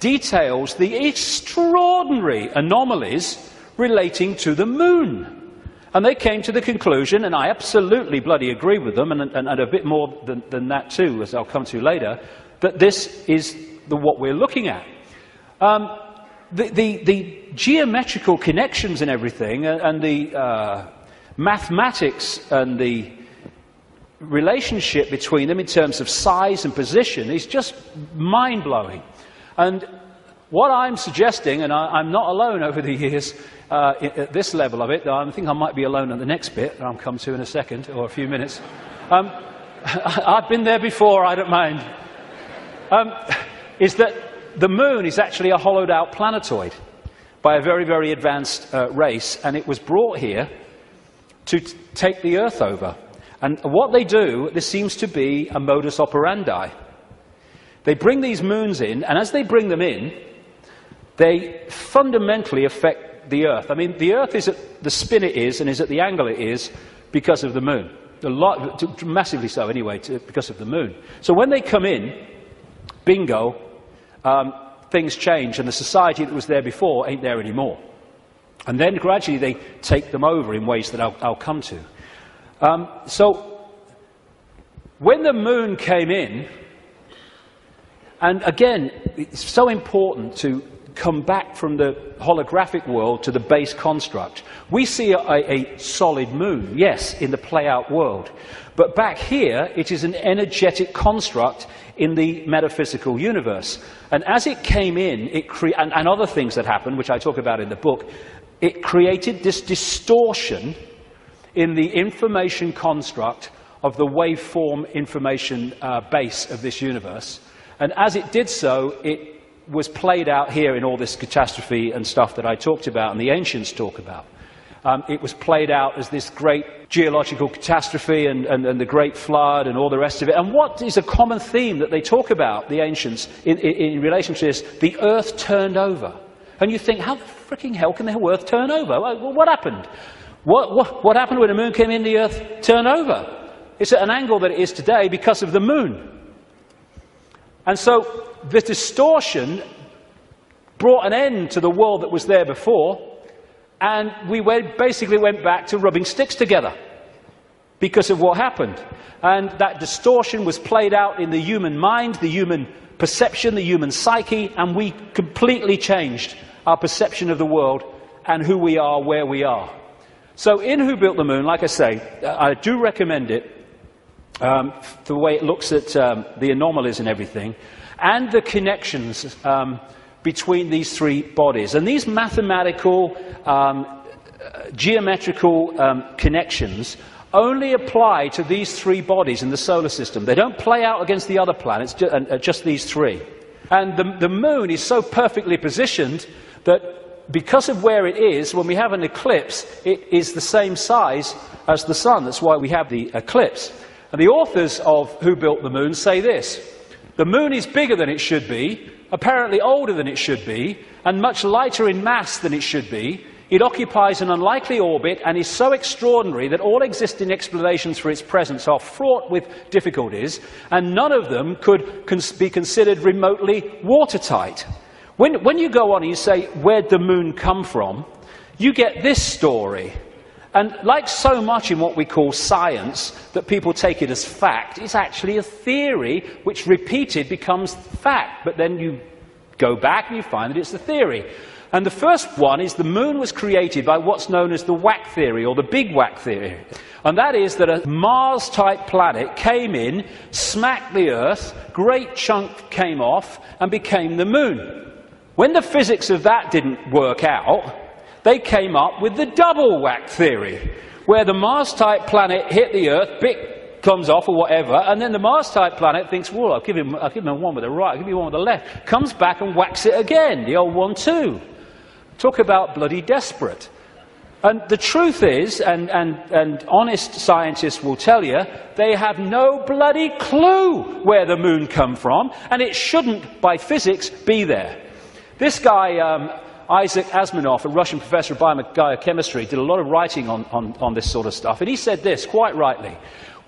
details the extraordinary anomalies relating to the moon. And they came to the conclusion, and I absolutely bloody agree with them, and a bit more than that too, as I'll come to later, that this is what we're looking at. The geometrical connections and everything, and the mathematics and the relationship between them in terms of size and position is just mind-blowing. And what I'm suggesting, and I'm not alone over the years at this level of it, though I think I might be alone on the next bit that I'll come to in a second or a few minutes. I've been there before, I don't mind. Is that the moon is actually a hollowed-out planetoid by a very, very advanced race, and it was brought here to take the Earth over. And what they do, this seems to be a modus operandi. They bring these moons in, and as they bring them in, they fundamentally affect the Earth. I mean, the Earth is at the spin it is, and is at the angle it is, because of the moon. Massively so, anyway, because of the moon. So when they come in, bingo, things change, and the society that was there before ain't there anymore. And then gradually they take them over in ways that I'll come to. So when the moon came in, and again, it's so important to come back from the holographic world to the base construct. We see a solid moon, yes, in the play-out world. But back here, it is an energetic construct in the metaphysical universe. And as it came in, and other things that happened, which I talk about in the book, it created this distortion in the information construct of the waveform information base of this universe. And as it did so, it was played out here in all this catastrophe and stuff that I talked about and the ancients talk about. It was played out as this great geological catastrophe and the great flood and all the rest of it. And what is a common theme that they talk about, the ancients, in relation to this? The earth turned over. And you think, how the fricking hell can the earth turn over? Well, what happened? What happened when the moon came in, the earth turned over? It's at an angle that it is today because of the moon. And so the distortion brought an end to the world that was there before, and we basically went back to rubbing sticks together because of what happened. And that distortion was played out in the human mind, the human perception, the human psyche, and we completely changed our perception of the world and who we are, where we are. So in Who Built the Moon, like I say, I do recommend it, the way it looks at the anomalies and everything, and the connections between these three bodies. And these mathematical, geometrical connections only apply to these three bodies in the solar system. They don't play out against the other planets, just these three. And the moon is so perfectly positioned that because of where it is, when we have an eclipse, it is the same size as the sun. That's why we have the eclipse. And the authors of Who Built the Moon say this: the moon is bigger than it should be, apparently older than it should be, and much lighter in mass than it should be. It occupies an unlikely orbit and is so extraordinary that all existing explanations for its presence are fraught with difficulties, and none of them could be considered remotely watertight. When you go on and you say, where'd the moon come from? You get this story. And like so much in what we call science, that people take it as fact, it's actually a theory which repeated becomes fact. But then you go back and you find that it's a theory. And the first one is the moon was created by what's known as the whack theory, or the big whack theory. And that is that a Mars-type planet came in, smacked the Earth, great chunk came off, and became the moon. When the physics of that didn't work out, they came up with the double whack theory, where the Mars-type planet hit the Earth, bit comes off or whatever, and then the Mars-type planet thinks, well, I'll give him one with the right, I'll give you one with the left, comes back and whacks it again, the old 1-2. Talk about bloody desperate. And the truth is, and honest scientists will tell you, they have no bloody clue where the moon come from, and it shouldn't, by physics, be there. This guy, Isaac Asimov, a Russian professor of biochemistry, did a lot of writing on this sort of stuff, and he said this, quite rightly: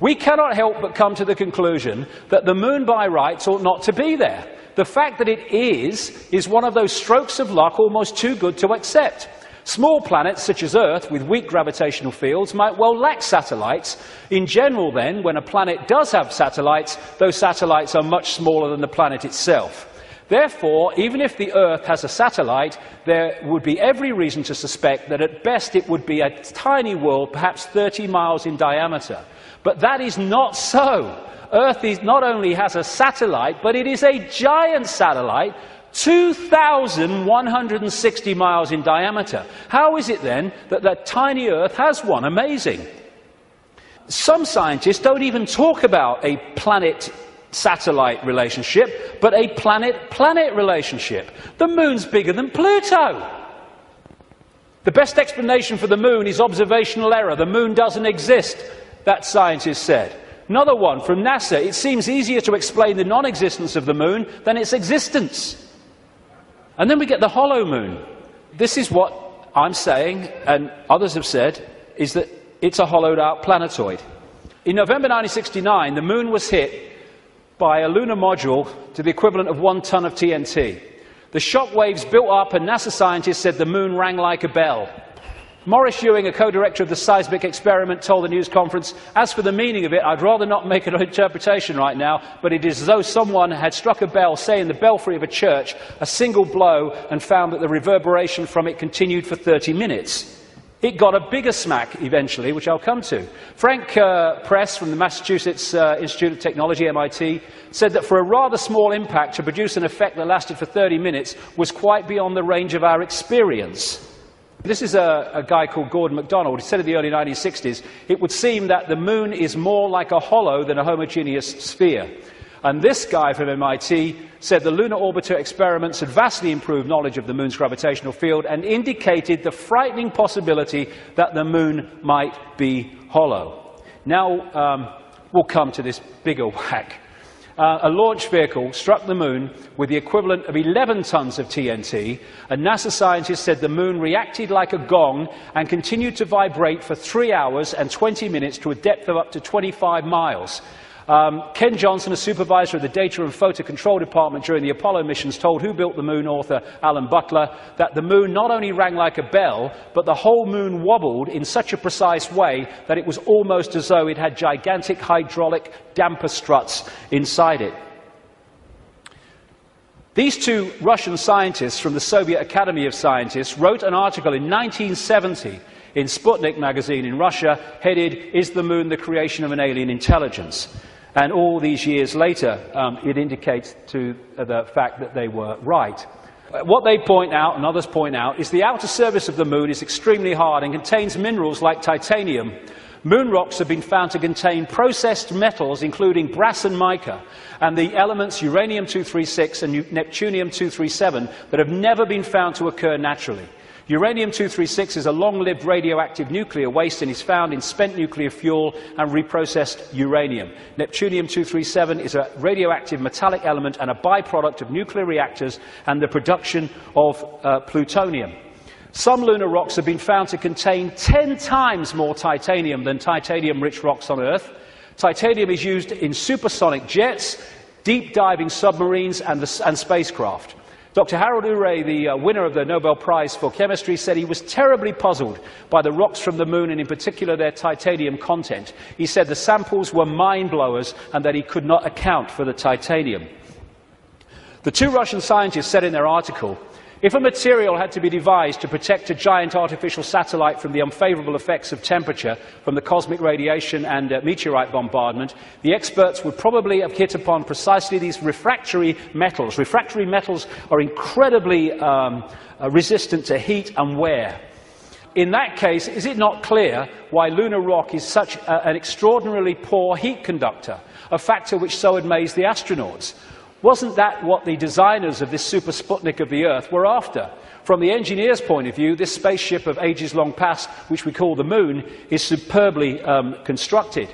we cannot help but come to the conclusion that the moon by rights ought not to be there. The fact that it is one of those strokes of luck almost too good to accept. Small planets such as Earth with weak gravitational fields might well lack satellites. In general then, when a planet does have satellites, those satellites are much smaller than the planet itself. Therefore, even if the Earth has a satellite, there would be every reason to suspect that at best it would be a tiny world, perhaps 30 miles in diameter. But that is not so. Earth not only has a satellite, but it is a giant satellite, 2,160 miles in diameter. How is it then that that tiny Earth has one? Amazing. Some scientists don't even talk about a planet-satellite relationship, but a planet-planet relationship. The moon's bigger than Pluto. The best explanation for the moon is observational error. The moon doesn't exist, that scientist said. Another one from NASA: it seems easier to explain the non-existence of the moon than its existence. And then we get the hollow moon. This is what I'm saying, and others have said, is that it's a hollowed-out planetoid. In November 1969, the moon was hit by a lunar module to the equivalent of 1 ton of TNT. The shock waves built up, and NASA scientists said the moon rang like a bell. Maurice Ewing, a co-director of the seismic experiment, told the news conference, "As for the meaning of it, I'd rather not make an interpretation right now, but it is as though someone had struck a bell, say in the belfry of a church, a single blow, and found that the reverberation from it continued for 30 minutes. It got a bigger smack eventually, which I'll come to. Frank Press from the Massachusetts Institute of Technology, MIT, said that for a rather small impact to produce an effect that lasted for 30 minutes was quite beyond the range of our experience. This is a guy called Gordon MacDonald. He said in the early 1960s, it would seem that the moon is more like a hollow than a homogeneous sphere. And this guy from MIT said the lunar orbiter experiments had vastly improved knowledge of the moon's gravitational field and indicated the frightening possibility that the moon might be hollow. Now we'll come to this bigger whack. A launch vehicle struck the moon with the equivalent of 11 tons of TNT, and NASA scientists said the moon reacted like a gong and continued to vibrate for 3 hours and 20 minutes to a depth of up to 25 miles. Ken Johnson, a supervisor of the Data and Photo Control Department during the Apollo missions, told Who Built the Moon author Alan Butler that the moon not only rang like a bell, but the whole moon wobbled in such a precise way that it was almost as though it had gigantic hydraulic damper struts inside it. These two Russian scientists from the Soviet Academy of Scientists wrote an article in 1970 in Sputnik magazine in Russia, headed, "Is the Moon the Creation of an Alien Intelligence?" And all these years later, it indicates to the fact that they were right. What they point out, and others point out, is the outer surface of the Moon is extremely hard and contains minerals like titanium. Moon rocks have been found to contain processed metals, including brass and mica, and the elements uranium-236 and neptunium-237 that have never been found to occur naturally. Uranium-236 is a long-lived radioactive nuclear waste and is found in spent nuclear fuel and reprocessed uranium. Neptunium-237 is a radioactive metallic element and a byproduct of nuclear reactors and the production of plutonium. Some lunar rocks have been found to contain 10 times more titanium than titanium-rich rocks on Earth. Titanium is used in supersonic jets, deep-diving submarines and spacecraft. Dr. Harold Urey, the winner of the Nobel Prize for Chemistry, said he was terribly puzzled by the rocks from the moon and in particular their titanium content. He said the samples were mind-blowers and that he could not account for the titanium. The two Russian scientists said in their article, if a material had to be devised to protect a giant artificial satellite from the unfavorable effects of temperature from the cosmic radiation and meteorite bombardment, the experts would probably have hit upon precisely these refractory metals. Refractory metals are incredibly resistant to heat and wear. In that case, is it not clear why lunar rock is such an extraordinarily poor heat conductor, a factor which so amazed the astronauts? Wasn't that what the designers of this super Sputnik of the Earth were after? From the engineer's point of view, this spaceship of ages long past, which we call the Moon, is superbly constructed.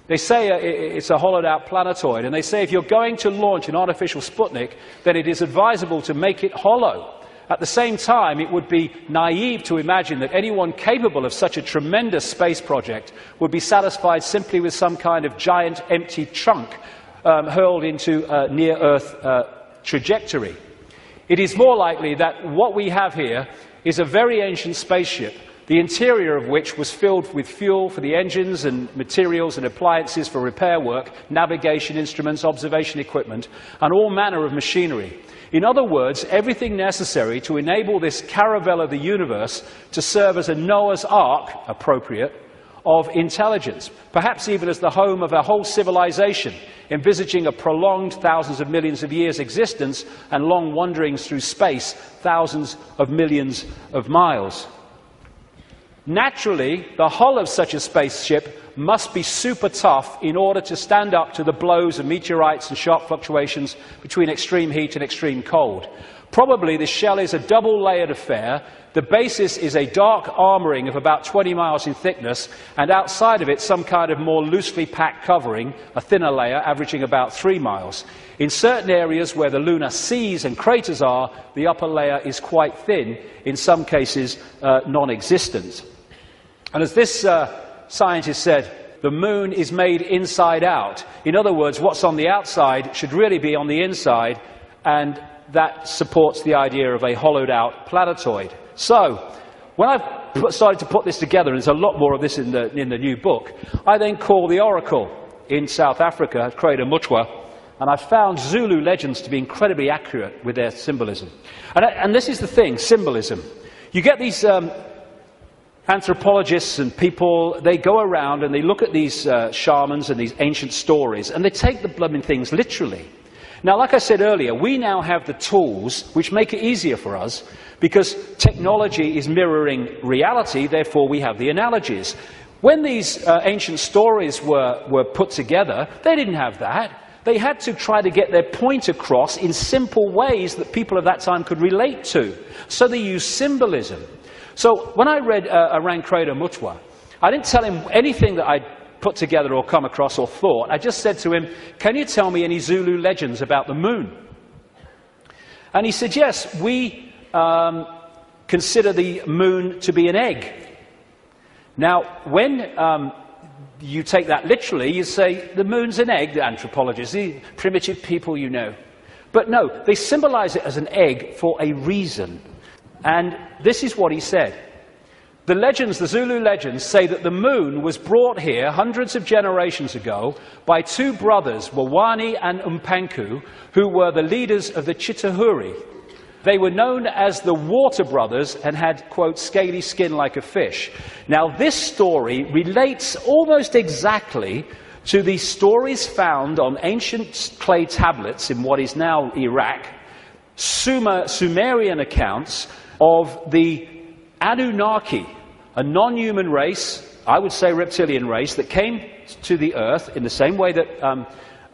They say it's a hollowed-out planetoid, and they say if you're going to launch an artificial Sputnik, then it is advisable to make it hollow. At the same time, it would be naive to imagine that anyone capable of such a tremendous space project would be satisfied simply with some kind of giant empty chunk hurled into a near-Earth trajectory. It is more likely that what we have here is a very ancient spaceship, the interior of which was filled with fuel for the engines and materials and appliances for repair work, navigation instruments, observation equipment, and all manner of machinery. In other words, everything necessary to enable this caravel of the universe to serve as a Noah's Ark, appropriate, of intelligence, perhaps even as the home of a whole civilization, envisaging a prolonged thousands of millions of years existence and long wanderings through space, thousands of millions of miles. Naturally, the hull of such a spaceship must be super tough in order to stand up to the blows of meteorites and sharp fluctuations between extreme heat and extreme cold. Probably the shell is a double-layered affair. The basis is a dark armouring of about 20 miles in thickness, and outside of it some kind of more loosely packed covering, a thinner layer averaging about 3 miles. In certain areas where the lunar seas and craters are, the upper layer is quite thin, in some cases non-existent. And as this scientist said, the moon is made inside out. In other words, what's on the outside should really be on the inside, and that supports the idea of a hollowed-out planetoid. So, when I started to put this together, and there's a lot more of this in the new book, I then called the oracle in South Africa, Crater Mutwa, and I found Zulu legends to be incredibly accurate with their symbolism. And this is the thing, symbolism. You get these anthropologists and people, they go around and they look at these shamans and these ancient stories, and they take the blooming things literally. Now, like I said earlier, we now have the tools which make it easier for us because technology is mirroring reality, therefore we have the analogies. When these ancient stories were put together, they didn't have that. They had to try to get their point across in simple ways that people of that time could relate to. So they used symbolism. So when I read around Crater Mutwa, I didn't tell him anything that I'd put together or come across or thought. I just said to him, can you tell me any Zulu legends about the moon? And he said, yes, we consider the moon to be an egg. Now, when you take that literally, you say, the moon's an egg, the anthropologists, the primitive people you know. But no, they symbolize it as an egg for a reason. And this is what he said. The legends, the Zulu legends, say that the moon was brought here hundreds of generations ago by two brothers, Wawani and Umpanku, who were the leaders of the Chitahuri. They were known as the Water Brothers and had, quote, scaly skin like a fish. Now, this story relates almost exactly to the stories found on ancient clay tablets in what is now Iraq, Sumerian accounts of the Anunnaki, a non-human race, I would say reptilian race, that came to the earth in the same way that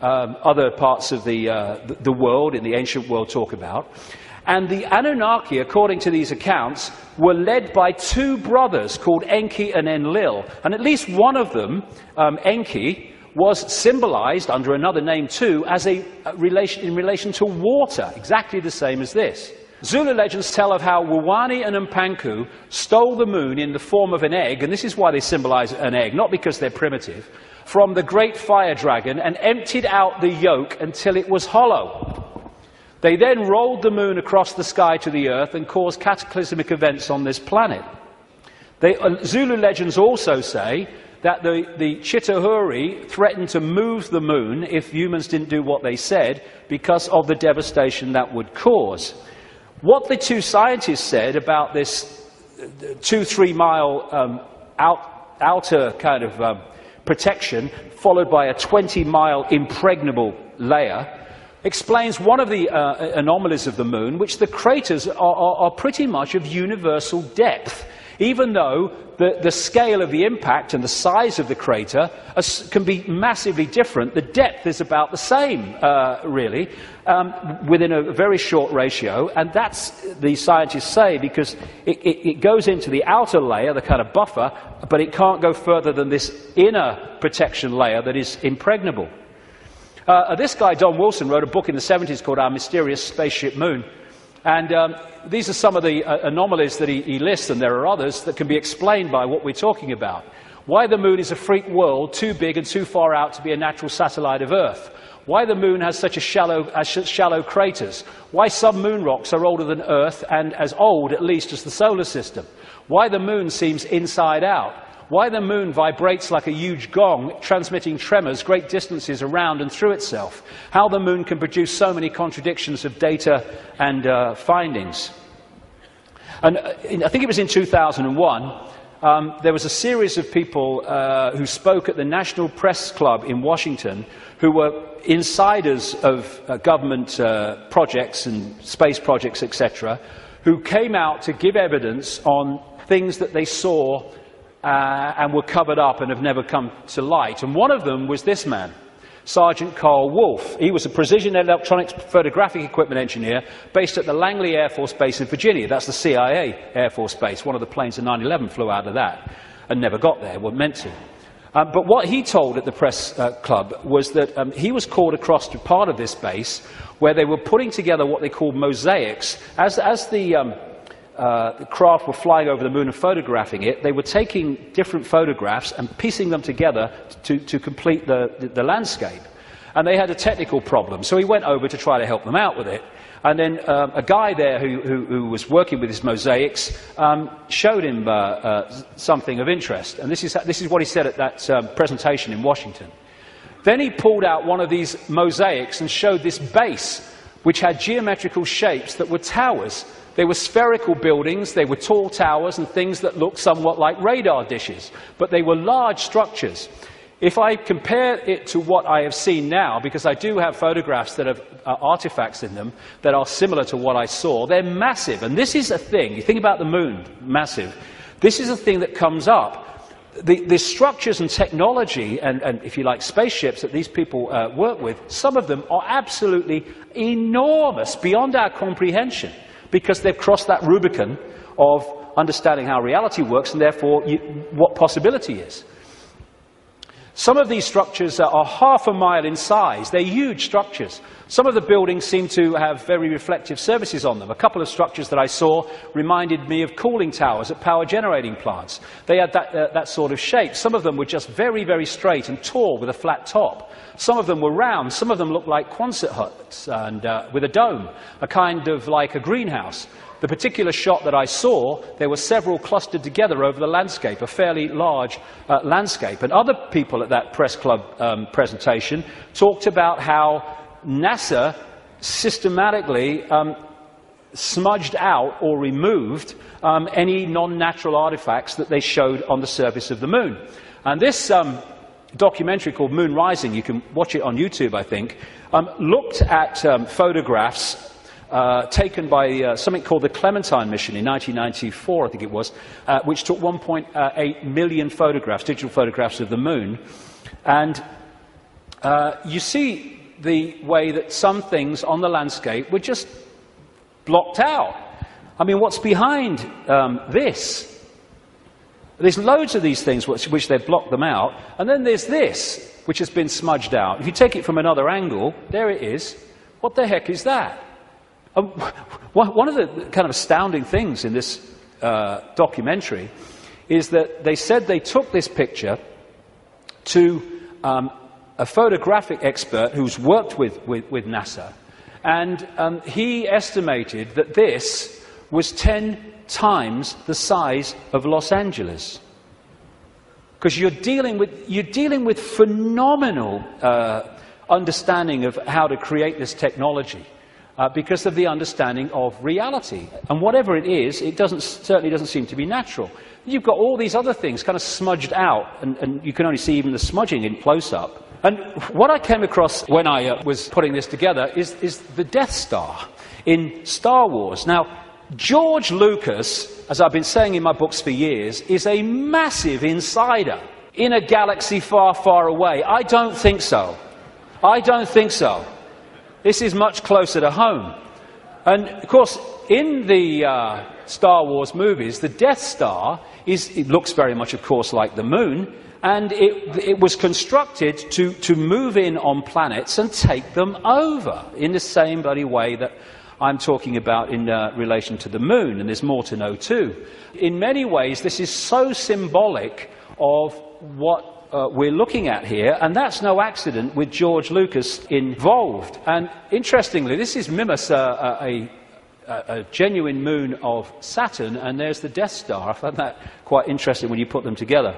other parts of the world, in the ancient world, talk about. And the Anunnaki, according to these accounts, were led by two brothers called Enki and Enlil. And at least one of them, Enki, was symbolized under another name too as in relation to water, exactly the same as this. Zulu legends tell of how Wawani and Umpanku stole the moon in the form of an egg, and this is why they symbolize an egg, not because they're primitive, from the great fire dragon and emptied out the yolk until it was hollow. They then rolled the moon across the sky to the Earth and caused cataclysmic events on this planet. Zulu legends also say that the Chitauri threatened to move the moon if humans didn't do what they said because of the devastation that would cause. What the two scientists said about this 2-3 mile outer kind of protection, followed by a 20-mile impregnable layer, explains one of the anomalies of the moon, which the craters are pretty much of universal depth. Even though the scale of the impact and the size of the crater can be massively different, the depth is about the same, really, within a very short ratio. And that's, the scientists say, because it goes into the outer layer, the kind of buffer, but it can't go further than this inner protection layer that is impregnable. This guy, Don Wilson, wrote a book in the 70s called Our Mysterious Spaceship Moon. And these are some of the anomalies that he lists, and there are others that can be explained by what we're talking about. Why the moon is a freak world, too big and too far out to be a natural satellite of Earth. Why the moon has such shallow craters. Why some moon rocks are older than Earth and as old, at least, as the solar system. Why the moon seems inside out. Why the moon vibrates like a huge gong, transmitting tremors great distances around and through itself. How the moon can produce so many contradictions of data and findings. And I think it was in 2001, there was a series of people who spoke at the National Press Club in Washington who were insiders of government projects and space projects, etc., who came out to give evidence on things that they saw and were covered up and have never come to light. And one of them was this man, Sergeant Carl Wolfe. He was a precision electronics photographic equipment engineer based at the Langley Air Force Base in Virginia. That's the CIA Air Force Base. One of the planes in 9/11 flew out of that and never got there, weren't meant to. But what he told at the press club was that he was called across to part of this base where they were putting together what they called mosaics. As the craft were flying over the moon and photographing it, they were taking different photographs and piecing them together to complete the landscape. And they had a technical problem, so he went over to try to help them out with it. And then a guy there who was working with his mosaics showed him something of interest. And this is what he said at that presentation in Washington. Then he pulled out one of these mosaics and showed this base, which had geometrical shapes that were towers. They were spherical buildings, they were tall towers and things that looked somewhat like radar dishes, but they were large structures. If I compare it to what I have seen now, because I do have photographs that have artifacts in them that are similar to what I saw, they're massive. And this is a thing, you think about the moon, massive. This is a thing that comes up. The structures and technology and, if you like, spaceships that these people work with, some of them are absolutely enormous, beyond our comprehension, because they've crossed that Rubicon of understanding how reality works and therefore what possibility is. Some of these structures are half a mile in size. They're huge structures. Some of the buildings seem to have very reflective surfaces on them. A couple of structures that I saw reminded me of cooling towers at power generating plants. They had that sort of shape. Some of them were just very, very straight and tall with a flat top. Some of them were round. Some of them looked like Quonset huts and with a dome, a kind of like a greenhouse. The particular shot that I saw, there were several clustered together over the landscape, a fairly large landscape. And other people at that press club presentation talked about how NASA systematically smudged out or removed any non-natural artifacts that they showed on the surface of the moon. And this documentary called Moon Rising, you can watch it on YouTube, I think, looked at photographs taken by something called the Clementine mission in 1994, I think it was, which took 1.8 million photographs, digital photographs of the moon. And you see the way that some things on the landscape were just blocked out. I mean, what's behind this? There's loads of these things which they've blocked them out. And then there's this, which has been smudged out. If you take it from another angle, there it is. What the heck is that? One of the kind of astounding things in this documentary is that they said they took this picture to a photographic expert who's worked with NASA, And he estimated that this was 10 times the size of Los Angeles. Because you're dealing with phenomenal understanding of how to create this technology because of the understanding of reality. And whatever it is, it certainly doesn't seem to be natural. You've got all these other things kind of smudged out, and you can only see even the smudging in close-up. And what I came across when I was putting this together is the Death Star in Star Wars. Now, George Lucas, as I've been saying in my books for years, is a massive insider in a galaxy far, far away. I don't think so. I don't think so. This is much closer to home. And, of course, in the Star Wars movies, the Death Star it looks very much, of course, like the moon, and it was constructed to move in on planets and take them over in the same bloody way that I'm talking about in relation to the moon, and there's more to know too. In many ways, this is so symbolic of what we're looking at here, and that's no accident with George Lucas involved. And interestingly, this is Mimas, a genuine moon of Saturn, and there's the Death Star. I found that quite interesting when you put them together.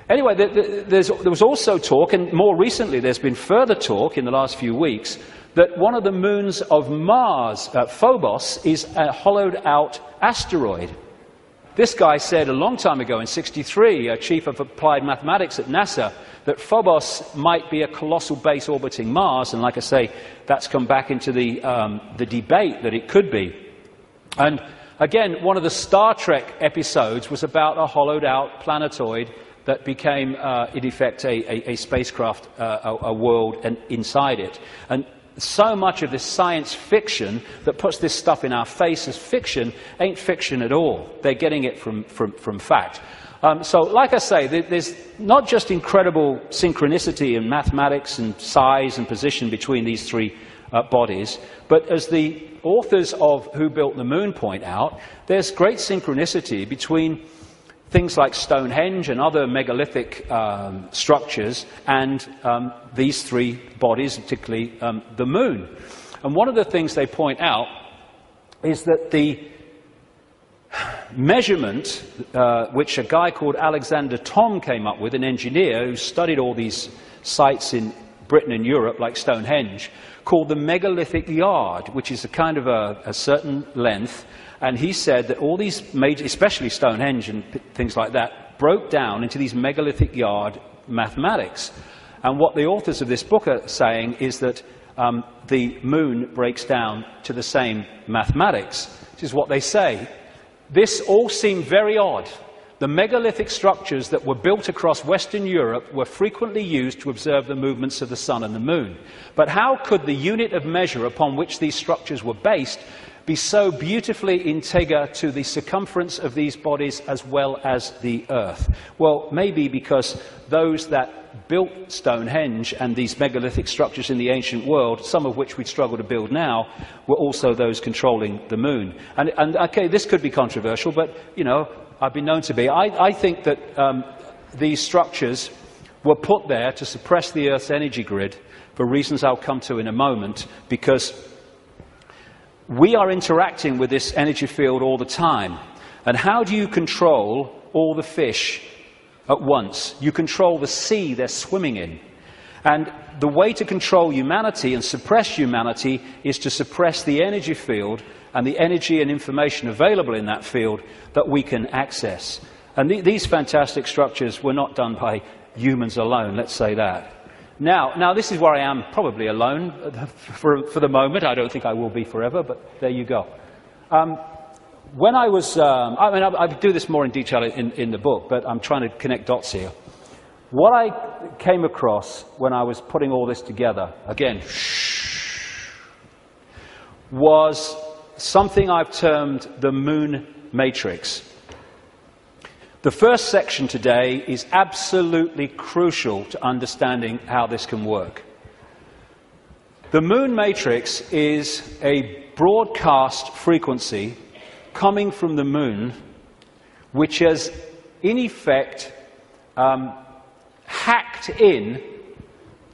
Anyway, there was also talk, and more recently there's been further talk in the last few weeks, that one of the moons of Mars, Phobos, is a hollowed-out asteroid. This guy said a long time ago, in '63, Chief of Applied Mathematics at NASA, that Phobos might be a colossal base orbiting Mars, and like I say, that's come back into the debate that it could be. And again, one of the Star Trek episodes was about a hollowed-out planetoid that became, in effect, a spacecraft, a world, and inside it. And so much of this science fiction that puts this stuff in our face as fiction ain't fiction at all. They're getting it from fact. So, like I say, there's not just incredible synchronicity in mathematics and size and position between these three bodies, but as the authors of Who Built the Moon point out, there's great synchronicity between things like Stonehenge and other megalithic structures and these three bodies, particularly the moon. And one of the things they point out is that the measurement, which a guy called Alexander Thom came up with, an engineer who studied all these sites in Britain and Europe, like Stonehenge, called the megalithic yard, which is a kind of a certain length. And he said that all these major, especially Stonehenge and things like that, broke down into these megalithic yard mathematics. And what the authors of this book are saying is that the moon breaks down to the same mathematics, which is what they say. This all seemed very odd. The megalithic structures that were built across Western Europe were frequently used to observe the movements of the sun and the moon. But how could the unit of measure upon which these structures were based be so beautifully integer to the circumference of these bodies as well as the Earth? Well, maybe because those that built Stonehenge and these megalithic structures in the ancient world, some of which we'd struggle to build now, were also those controlling the moon. And okay, this could be controversial, but, you know, I've been known to be. I think that these structures were put there to suppress the Earth's energy grid for reasons I'll come to in a moment, because we are interacting with this energy field all the time. And how do you control all the fish at once? You control the sea they're swimming in. And the way to control humanity and suppress humanity is to suppress the energy field and the energy and information available in that field that we can access. And these fantastic structures were not done by humans alone, let's say that. Now, this is where I am probably alone for the moment. I don't think I will be forever, but there you go. When I was, I do this more in detail in the book, but I'm trying to connect dots here. What I came across when I was putting all this together, again, was something I've termed the moon matrix. The first section today is absolutely crucial to understanding how this can work. The moon matrix is a broadcast frequency coming from the moon, which has, in effect, hacked in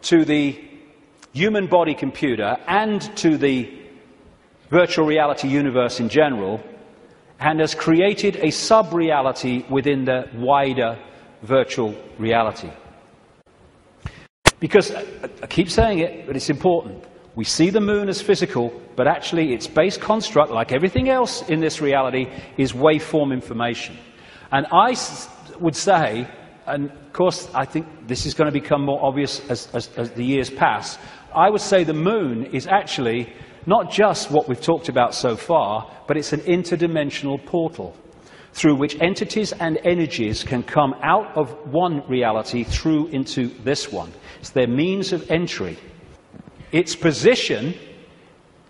to the human body computer and to the virtual reality universe in general, and has created a sub-reality within the wider virtual reality. Because, I keep saying it, but it's important. We see the moon as physical, but actually its base construct, like everything else in this reality, is waveform information. And I would say, and of course I think this is going to become more obvious as the years pass, I would say the moon is actually not just what we've talked about so far, but it's an interdimensional portal through which entities and energies can come out of one reality through into this one. It's their means of entry. Its position,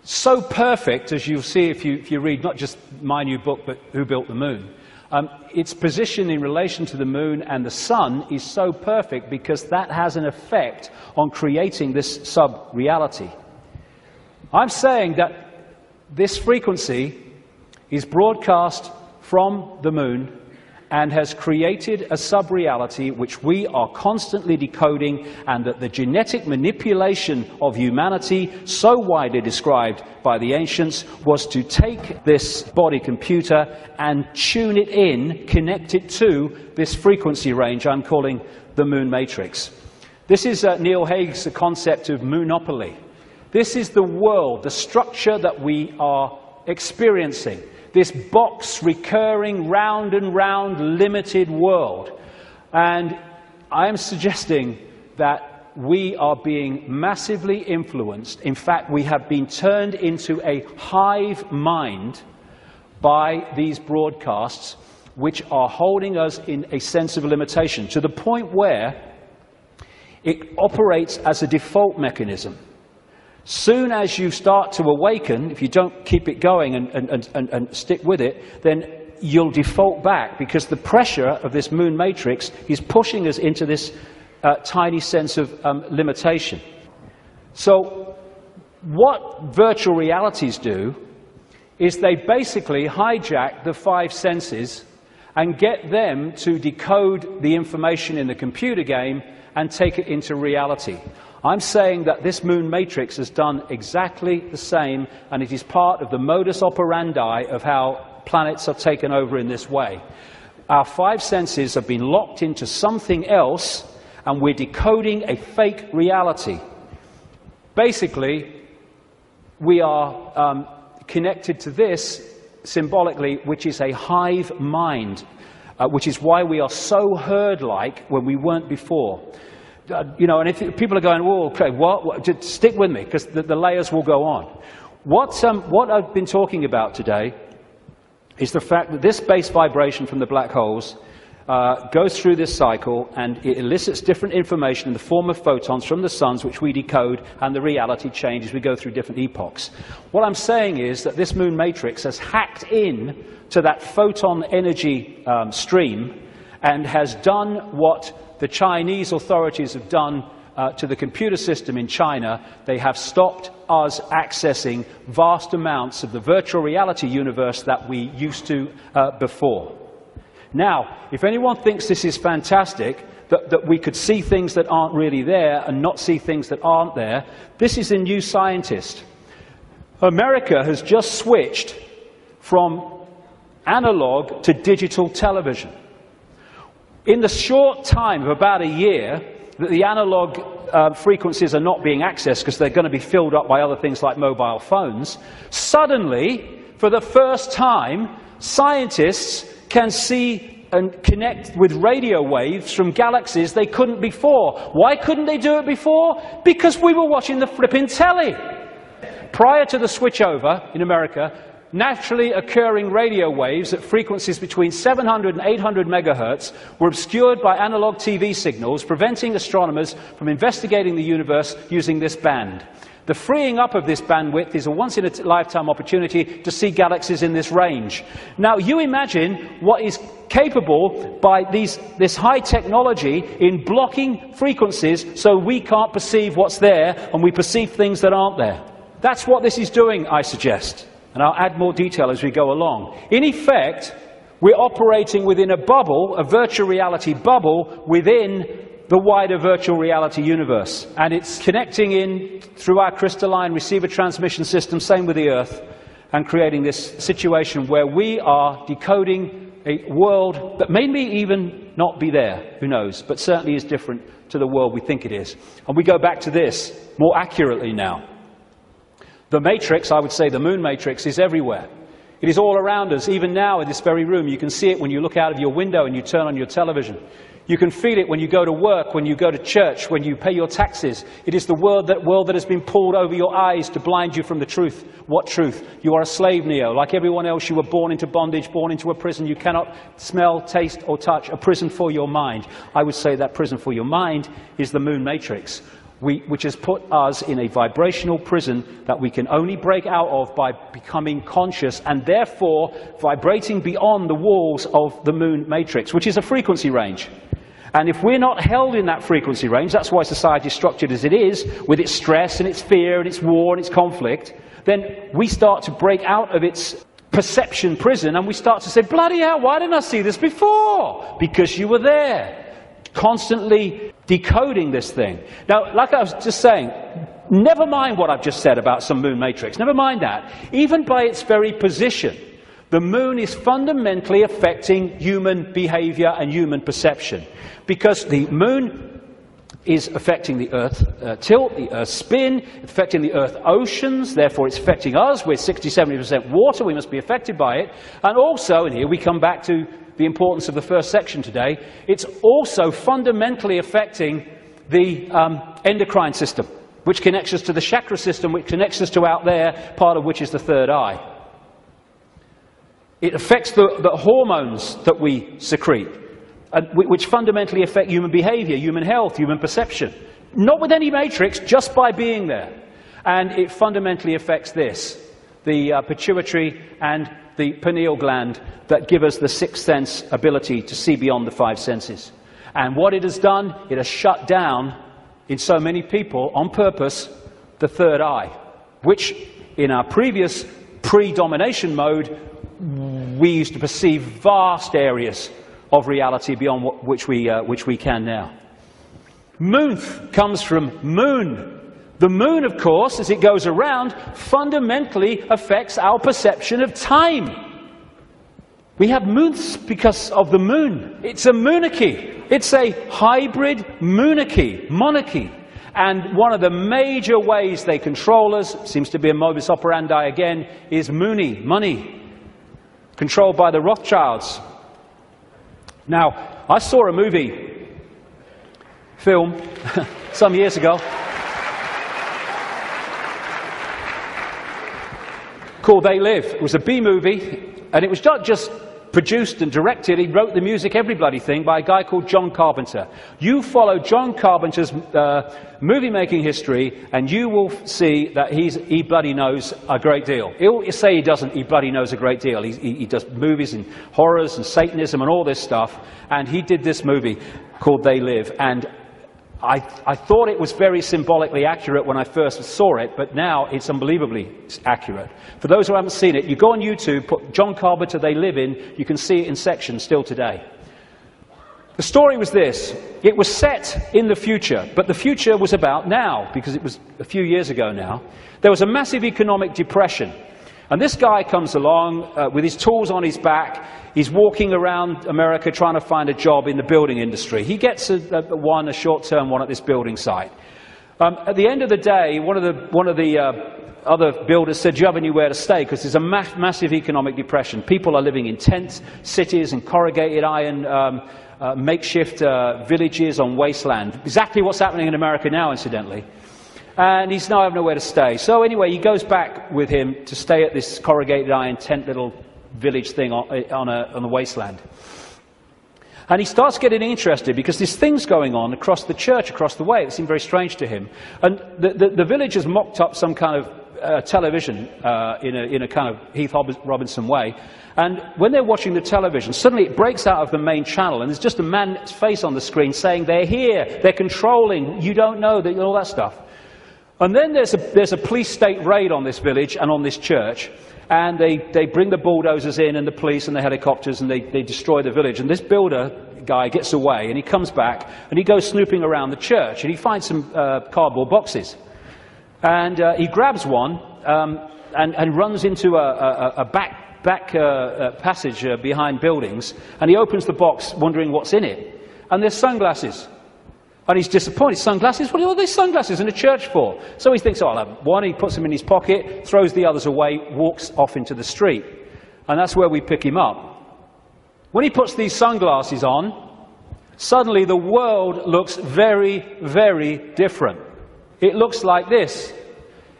so perfect, as you'll see if you read not just my new book, but Who Built the Moon, its position in relation to the moon and the sun is so perfect because that has an effect on creating this sub-reality. I'm saying that this frequency is broadcast from the moon and has created a sub-reality which we are constantly decoding, and that the genetic manipulation of humanity, so widely described by the ancients, was to take this body computer and tune it in, connect it to this frequency range I'm calling the moon matrix. This is Neil Haig's concept of moonopoly. This is the world, the structure that we are experiencing. This box, recurring, round and round, limited world. And I am suggesting that we are being massively influenced. In fact, we have been turned into a hive mind by these broadcasts, which are holding us in a sense of limitation, to the point where it operates as a default mechanism. Soon as you start to awaken, if you don't keep it going and stick with it, then you'll default back, because the pressure of this moon matrix is pushing us into this tiny sense of limitation. So what virtual realities do is they basically hijack the five senses and get them to decode the information in the computer game and take it into reality. I'm saying that this moon matrix has done exactly the same, and it is part of the modus operandi of how planets are taken over in this way. Our five senses have been locked into something else, and we're decoding a fake reality. Basically, we are connected to this symbolically, which is a hive mind, which is why we are so herd-like when we weren't before. You know, and if people are going, "Whoa, okay, what?" Just stick with me, because the layers will go on. What I've been talking about today is the fact that this base vibration from the black holes goes through this cycle, and it elicits different information in the form of photons from the suns, which we decode, and the reality changes. We go through different epochs. What I'm saying is that this moon matrix has hacked in to that photon energy stream and has done what the Chinese authorities have done to the computer system in China. They have stopped us accessing vast amounts of the virtual reality universe that we used to before. Now, if anyone thinks this is fantastic, that we could see things that aren't really there and not see things that aren't there, this is a New Scientist. America has just switched from analog to digital television. In the short time of about a year that the analog frequencies are not being accessed because they're going to be filled up by other things like mobile phones, suddenly, for the first time, scientists can see and connect with radio waves from galaxies they couldn't before. Why couldn't they do it before? Because we were watching the flipping telly. Prior to the switchover in America, naturally occurring radio waves at frequencies between 700 and 800 megahertz were obscured by analog TV signals, preventing astronomers from investigating the universe using this band. The freeing up of this bandwidth is a once-in-a-lifetime opportunity to see galaxies in this range. Now, you imagine what is capable by this high technology in blocking frequencies so we can't perceive what's there and we perceive things that aren't there. That's what this is doing, I suggest. And I'll add more detail as we go along. In effect, we're operating within a bubble, a virtual reality bubble, within the wider virtual reality universe. And it's connecting in through our crystalline receiver transmission system, same with the Earth. and creating this situation where we are decoding a world that may even not be there, who knows, but certainly is different to the world we think it is. And we go back to this more accurately now. The matrix, I would say the moon matrix, is everywhere. It is all around us, even now in this very room. You can see it when you look out of your window and you turn on your television. You can feel it when you go to work, when you go to church, when you pay your taxes. It is the world that has been pulled over your eyes to blind you from the truth. What truth? You are a slave, Neo. Like everyone else, you were born into bondage, born into a prison. You cannot smell, taste, or touch. A prison for your mind. I would say that prison for your mind is the moon matrix, which has put us in a vibrational prison that we can only break out of by becoming conscious and therefore vibrating beyond the walls of the moon matrix, which is a frequency range. And if we're not held in that frequency range, that's why society is structured as it is, with its stress and its fear and its war and its conflict, then we start to break out of its perception prison and we start to say, bloody hell, why didn't I see this before? Because you were there, constantly decoding this thing. Now, like I was just saying, never mind what I've just said about some moon matrix, never mind that. Even by its very position, the moon is fundamentally affecting human behavior and human perception. Because the moon is affecting the Earth tilt, the Earth spin, affecting the Earth oceans, therefore it's affecting us. We're 60-70% water, we must be affected by it. And also, and here we come back to the importance of the first section today, it's also fundamentally affecting the endocrine system, which connects us to the chakra system, which connects us to out there, part of which is the third eye. It affects the hormones that we secrete, which fundamentally affect human behavior, human health, human perception. Not with any matrix, just by being there. And it fundamentally affects this, the pituitary and the pineal gland that give us the sixth sense ability to see beyond the five senses. And what it has done, it has shut down, in so many people, on purpose, the third eye, which in our previous pre-domination mode, we used to perceive vast areas of reality beyond which we can now. Moonth comes from moon. The moon, of course, as it goes around, fundamentally affects our perception of time. We have moonths because of the moon. It's a monarchy. It's a hybrid monarchy. And one of the major ways they control us, seems to be a modus operandi again, is money. Controlled by the Rothschilds. Now, I saw a film some years ago called They Live. It was a B-movie, and it was not just produced and directed, he wrote the music, every bloody thing, by a guy called John Carpenter. You follow John Carpenter's movie-making history, and you will see that he bloody knows a great deal. He'll say he doesn't, he bloody knows a great deal. He does movies and horrors and Satanism and all this stuff, and he did this movie called They Live, and I thought it was very symbolically accurate when I first saw it, but now it's unbelievably accurate. For those who haven't seen it, you go on YouTube, put John Carpenter They Live in, you can see it in sections still today. The story was this. It was set in the future, but the future was about now, because it was a few years ago now. There was a massive economic depression. And this guy comes along with his tools on his back. He's walking around America trying to find a job in the building industry. He gets a short-term one at this building site. At the end of the day, one of the other builders said, do you have anywhere to stay? Because there's a massive economic depression. People are living in tent cities and corrugated iron makeshift villages on wasteland. Exactly what's happening in America now, incidentally. And he's now having nowhere to stay. So anyway, he goes back with him to stay at this corrugated iron tent little village thing on the wasteland. And he starts getting interested because there's things going on across the church, across the way. It seemed very strange to him. And the villagers mocked up some kind of television in a kind of Heath Robinson way. And when they're watching the television, suddenly it breaks out of the main channel, and there's just a man's face on the screen saying, they're here, they're controlling, you don't know, all that stuff. And then there's a police state raid on this village and on this church, and they bring the bulldozers in and the police and the helicopters, and they destroy the village. And this builder guy gets away, and he comes back, and he goes snooping around the church, and he finds some cardboard boxes. And he grabs one, and runs into a back passage behind buildings, and he opens the box wondering what's in it, and there's sunglasses. And he's disappointed. Sunglasses? What are all these sunglasses in a church for? So he thinks, oh, I'll have one. He puts them in his pocket, throws the others away, walks off into the street. And that's where we pick him up. When he puts these sunglasses on, suddenly the world looks very, very different. It looks like this.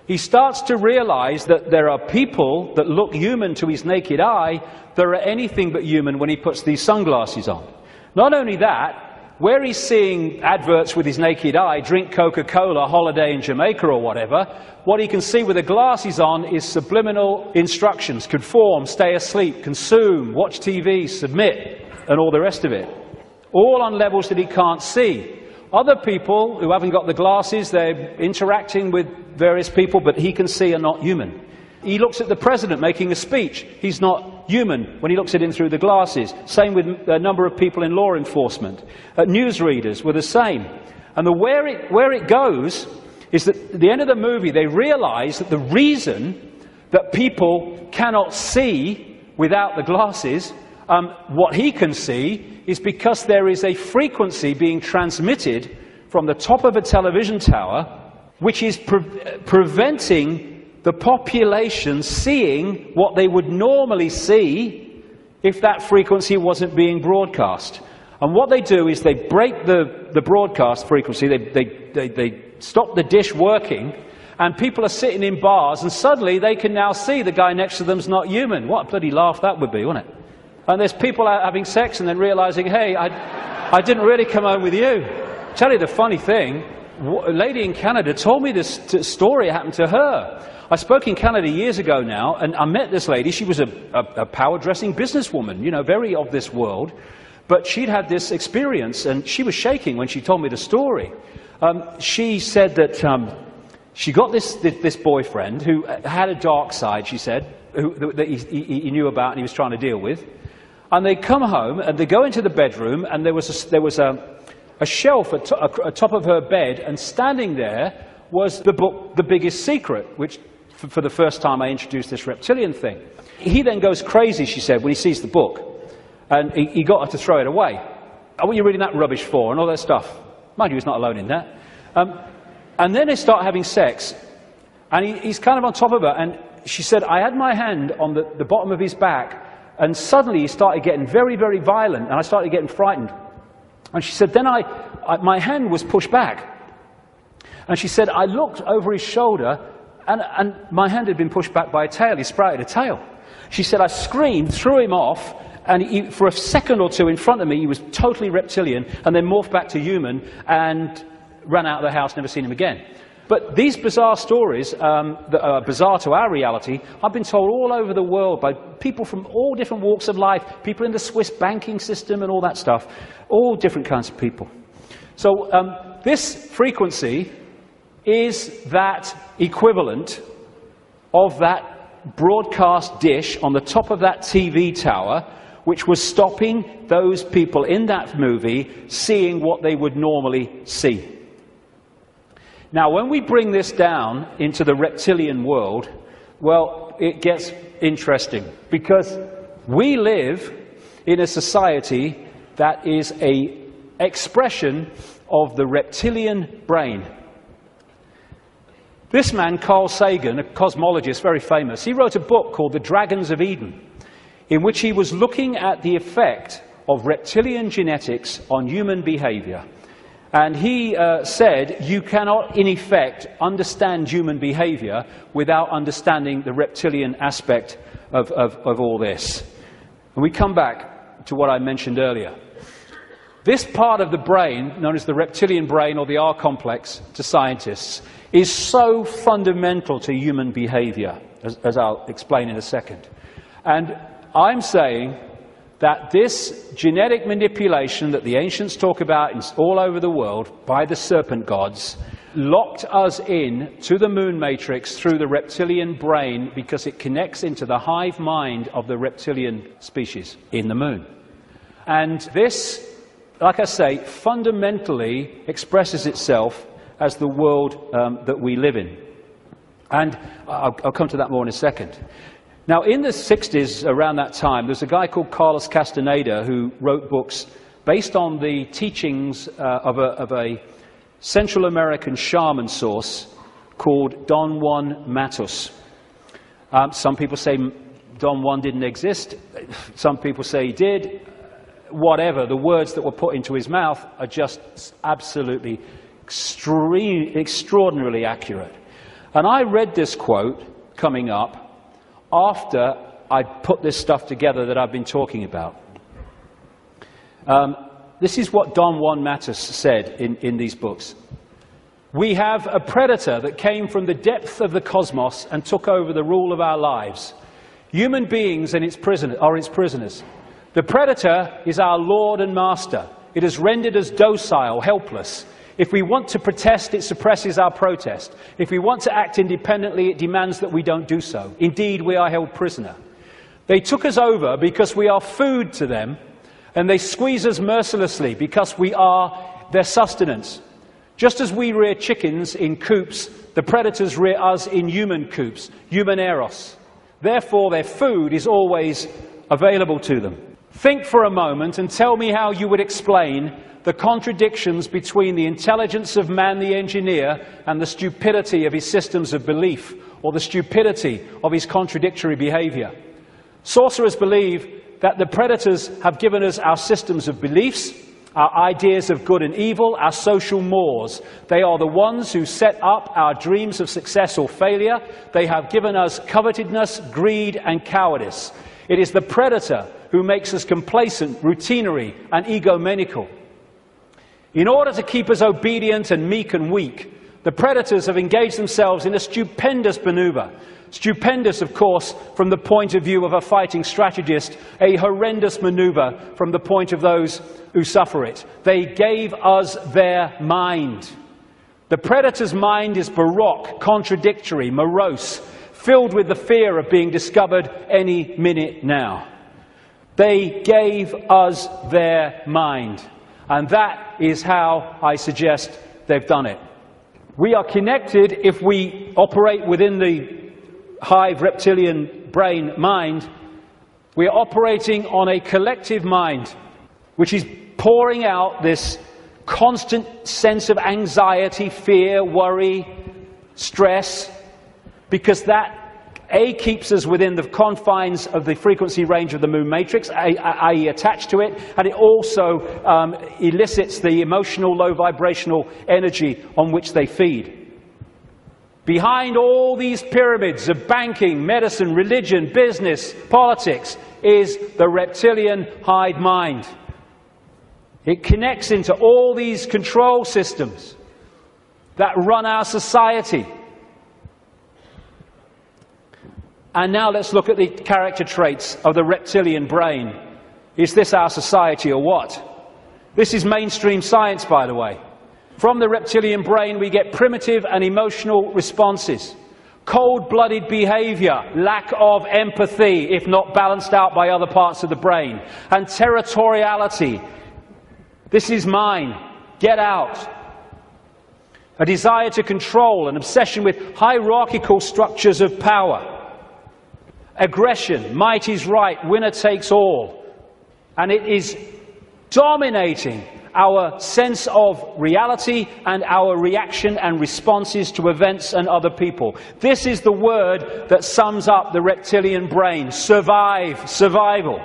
He starts to realize that there are people that look human to his naked eye that are anything but human when he puts these sunglasses on. Not only that, where he's seeing adverts with his naked eye, drink Coca-Cola, holiday in Jamaica or whatever, what he can see with the glasses on is subliminal instructions: conform, stay asleep, consume, watch TV, submit, and all the rest of it. All on levels that he can't see. Other people who haven't got the glasses, they're interacting with various people, but he can see are not human. He looks at the president making a speech. He's not human when he looks at him through the glasses. Same with a number of people in law enforcement. Newsreaders were the same. And where it goes is that at the end of the movie they realize that the reason that people cannot see without the glasses, what he can see, is because there is a frequency being transmitted from the top of a television tower which is preventing the population seeing what they would normally see if that frequency wasn't being broadcast. And what they do is they break the broadcast frequency, they stop the dish working, and people are sitting in bars, and suddenly they can now see the guy next to them's not human. What a bloody laugh that would be, wouldn't it? And there's people out having sex and then realizing, hey, I didn't really come home with you. Tell you the funny thing, a lady in Canada told me this story happened to her. I spoke in Canada years ago now, and I met this lady. She was a power-dressing businesswoman, you know, very of this world. But she'd had this experience, and she was shaking when she told me the story. She said that she got this boyfriend who had a dark side, she said, that he knew about and he was trying to deal with. And they come home, and they go into the bedroom, and there was a shelf at top of her bed, and standing there was the book The Biggest Secret, which for the first time I introduced this reptilian thing. He then goes crazy, she said, when he sees the book, and he got her to throw it away. Oh, what are you reading that rubbish for, and all that stuff? Mind you, he's not alone in that. And then they start having sex, and he's kind of on top of her, and she said, I had my hand on the bottom of his back, and suddenly he started getting very, very violent, and I started getting frightened. And she said, then my hand was pushed back. And she said, I looked over his shoulder, and my hand had been pushed back by a tail. He sprouted a tail. She said, I screamed, threw him off, and for a second or two in front of me, he was totally reptilian, and then morphed back to human, and ran out of the house, never seen him again. But these bizarre stories that are bizarre to our reality, I've been told all over the world by people from all different walks of life, people in the Swiss banking system and all that stuff, all different kinds of people. So this frequency is that equivalent of that broadcast dish on the top of that TV tower, which was stopping those people in that movie seeing what they would normally see. Now, when we bring this down into the reptilian world, well, it gets interesting, because we live in a society that is an expression of the reptilian brain. This man, Carl Sagan, a cosmologist, very famous, he wrote a book called The Dragons of Eden, in which he was looking at the effect of reptilian genetics on human behavior. And he said, you cannot, in effect, understand human behavior without understanding the reptilian aspect of all this. And we come back to what I mentioned earlier. This part of the brain, known as the reptilian brain or the R complex to scientists, is so fundamental to human behavior, as I'll explain in a second. And I'm saying that this genetic manipulation that the ancients talk about all over the world by the serpent gods locked us in to the moon matrix through the reptilian brain, because it connects into the hive mind of the reptilian species in the moon. And this, like I say, fundamentally expresses itself as the world that we live in. And I'll come to that more in a second. Now, in the 60s, around that time, there's a guy called Carlos Castaneda who wrote books based on the teachings of a Central American shaman source called Don Juan Matus. Some people say Don Juan didn't exist. Some people say he did. Whatever, the words that were put into his mouth are just absolutely extraordinarily accurate. And I read this quote coming up after I put this stuff together that I've been talking about. This is what Don Juan Matus said in these books. We have a predator that came from the depth of the cosmos and took over the rule of our lives. Human beings and are its prisoners. The predator is our lord and master. It has rendered us docile, helpless. If we want to protest, it suppresses our protest. If we want to act independently, it demands that we don't do so. Indeed, we are held prisoner. They took us over because we are food to them, and they squeeze us mercilessly because we are their sustenance. Just as we rear chickens in coops, the predators rear us in human coops, human eros. Therefore, their food is always available to them. Think for a moment and tell me how you would explain the contradictions between the intelligence of man the engineer and the stupidity of his systems of belief, or the stupidity of his contradictory behavior. Sorcerers believe that the predators have given us our systems of beliefs, our ideas of good and evil, our social mores. They are the ones who set up our dreams of success or failure. They have given us covetousness, greed, and cowardice. It is the predator who makes us complacent, routinary, and egomaniacal. In order to keep us obedient and meek and weak, the predators have engaged themselves in a stupendous maneuver. Stupendous, of course, from the point of view of a fighting strategist, a horrendous maneuver from the point of those who suffer it. They gave us their mind. The predator's mind is baroque, contradictory, morose, filled with the fear of being discovered any minute now. They gave us their mind. And that is how I suggest they've done it. We are connected if we operate within the hive reptilian brain mind. We are operating on a collective mind, which is pouring out this constant sense of anxiety, fear, worry, stress, because that keeps us within the confines of the frequency range of the moon matrix, i.e. attached to it, and it also elicits the emotional low vibrational energy on which they feed. Behind all these pyramids of banking, medicine, religion, business, politics is the reptilian hive mind. It connects into all these control systems that run our society. And now let's look at the character traits of the reptilian brain. Is this our society or what? This is mainstream science, by the way. From the reptilian brain we get primitive and emotional responses, cold-blooded behavior, lack of empathy if not balanced out by other parts of the brain, and territoriality. This is mine, get out. A desire to control, an obsession with hierarchical structures of power. Aggression, might is right, winner takes all. And it is dominating our sense of reality and our reaction and responses to events and other people. This is the word that sums up the reptilian brain. Survive, survival.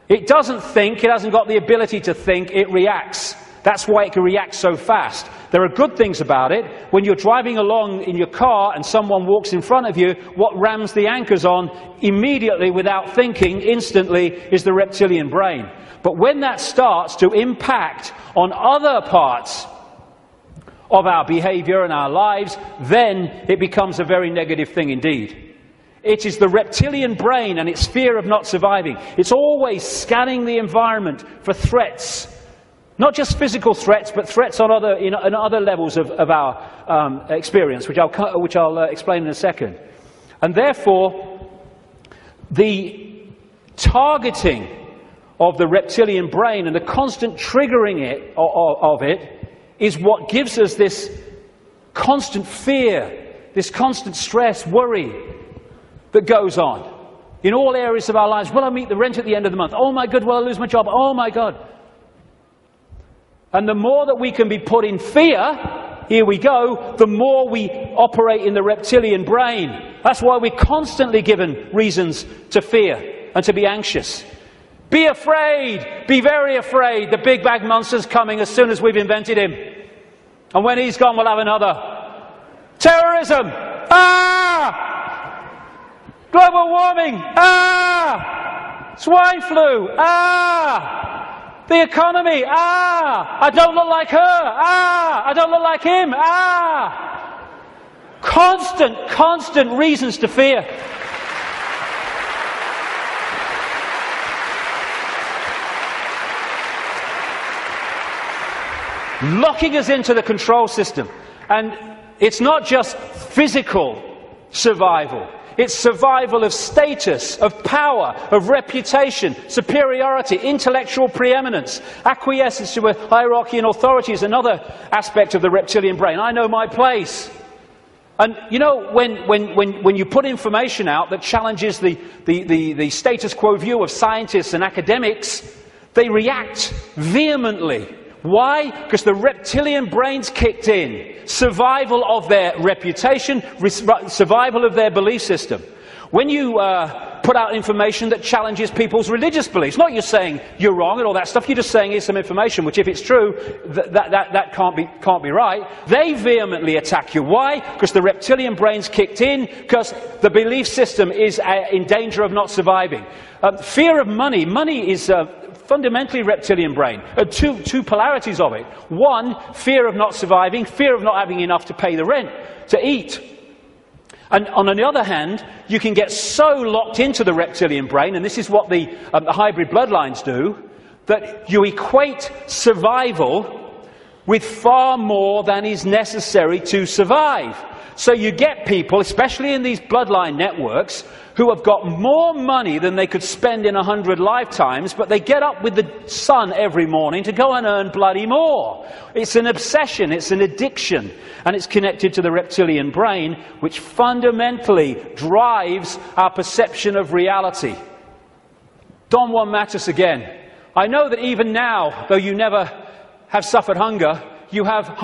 It doesn't think, it hasn't got the ability to think, it reacts. That's why it can react so fast. There are good things about it. When you're driving along in your car and someone walks in front of you, what rams the anchors on immediately without thinking, instantly, is the reptilian brain. But when that starts to impact on other parts of our behavior and our lives, then it becomes a very negative thing indeed. It is the reptilian brain and its fear of not surviving. It's always scanning the environment for threats. Not just physical threats, but threats on other levels of our experience, which I'll explain in a second. And therefore, the targeting of the reptilian brain and the constant triggering of it is what gives us this constant fear, this constant stress, worry that goes on in all areas of our lives. Will I meet the rent at the end of the month? Oh my God, will I lose my job? Oh my God. And the more that we can be put in fear, here we go, the more we operate in the reptilian brain. That's why we're constantly given reasons to fear and to be anxious. Be afraid, be very afraid. The big bad monster's coming as soon as we've invented him. And when he's gone, we'll have another. Terrorism! Ah! Global warming! Ah! Swine flu! Ah! The economy! Ah! I don't look like her! Ah! I don't look like him! Ah! Constant reasons to fear. Locking us into the control system. And it's not just physical survival. It's survival of status, of power, of reputation, superiority, intellectual preeminence. Acquiescence to a hierarchy and authority is another aspect of the reptilian brain. I know my place. And you know, when you put information out that challenges the status quo view of scientists and academics, they react vehemently. Why? Because the reptilian brain's kicked in. Survival of their reputation, survival of their belief system. When you put out information that challenges people's religious beliefs, not you're saying you're wrong and all that stuff, you're just saying here's some information which, if it's true, that can't be right. They vehemently attack you. Why? Because the reptilian brain's kicked in, because the belief system is in danger of not surviving. Fear of money. Money is fundamentally reptilian brain. Two polarities of it. One, fear of not surviving, fear of not having enough to pay the rent, to eat. And on the other hand, you can get so locked into the reptilian brain, and this is what the hybrid bloodlines do, that you equate survival with far more than is necessary to survive. So you get people, especially in these bloodline networks, who have got more money than they could spend in 100 lifetimes, but they get up with the sun every morning to go and earn bloody more. It's an obsession, it's an addiction, and it's connected to the reptilian brain, which fundamentally drives our perception of reality. Don Juan Matus again. I know that even now, though you never have suffered hunger, you have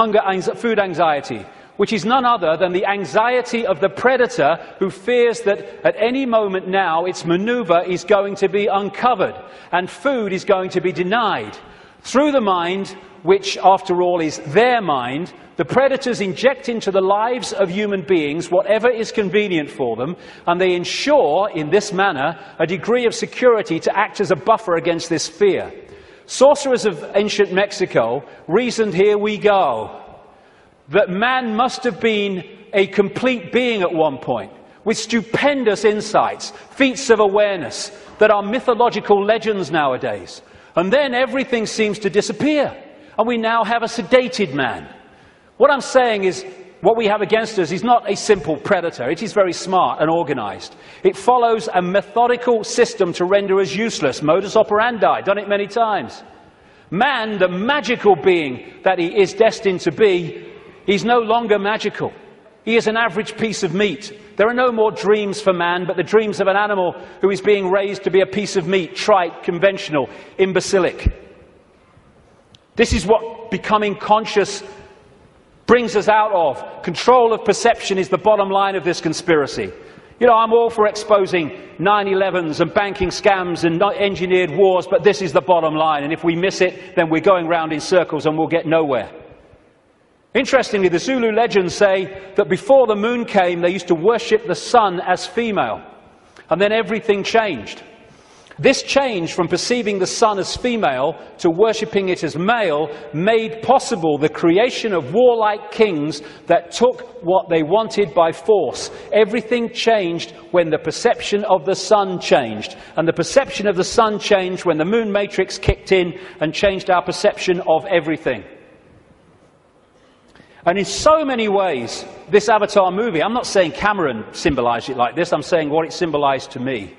food anxiety, which is none other than the anxiety of the predator who fears that at any moment now its maneuver is going to be uncovered and food is going to be denied. Through the mind, which after all is their mind, the predators inject into the lives of human beings whatever is convenient for them, and they ensure in this manner a degree of security to act as a buffer against this fear. Sorcerers of ancient Mexico reasoned, here we go, that man must have been a complete being at one point, with stupendous insights, feats of awareness that are mythological legends nowadays. And then everything seems to disappear, and we now have a sedated man. What I'm saying is, what we have against us is not a simple predator. It is very smart and organized. It follows a methodical system to render us useless. Modus operandi, done it many times. Man, the magical being that he is destined to be, he's no longer magical. He is an average piece of meat. There are no more dreams for man, but the dreams of an animal who is being raised to be a piece of meat, trite, conventional, imbecilic. This is what becoming conscious brings us out of. Control of perception is the bottom line of this conspiracy. You know, I'm all for exposing 9/11s and banking scams and engineered wars, but this is the bottom line. And if we miss it, then we're going round in circles and we'll get nowhere. Interestingly, the Zulu legends say that before the moon came, they used to worship the sun as female. And then everything changed. This change from perceiving the sun as female to worshipping it as male made possible the creation of warlike kings that took what they wanted by force. Everything changed when the perception of the sun changed. And the perception of the sun changed when the moon matrix kicked in and changed our perception of everything. And in so many ways, this Avatar movie, I'm not saying Cameron symbolized it like this, I'm saying what it symbolized to me.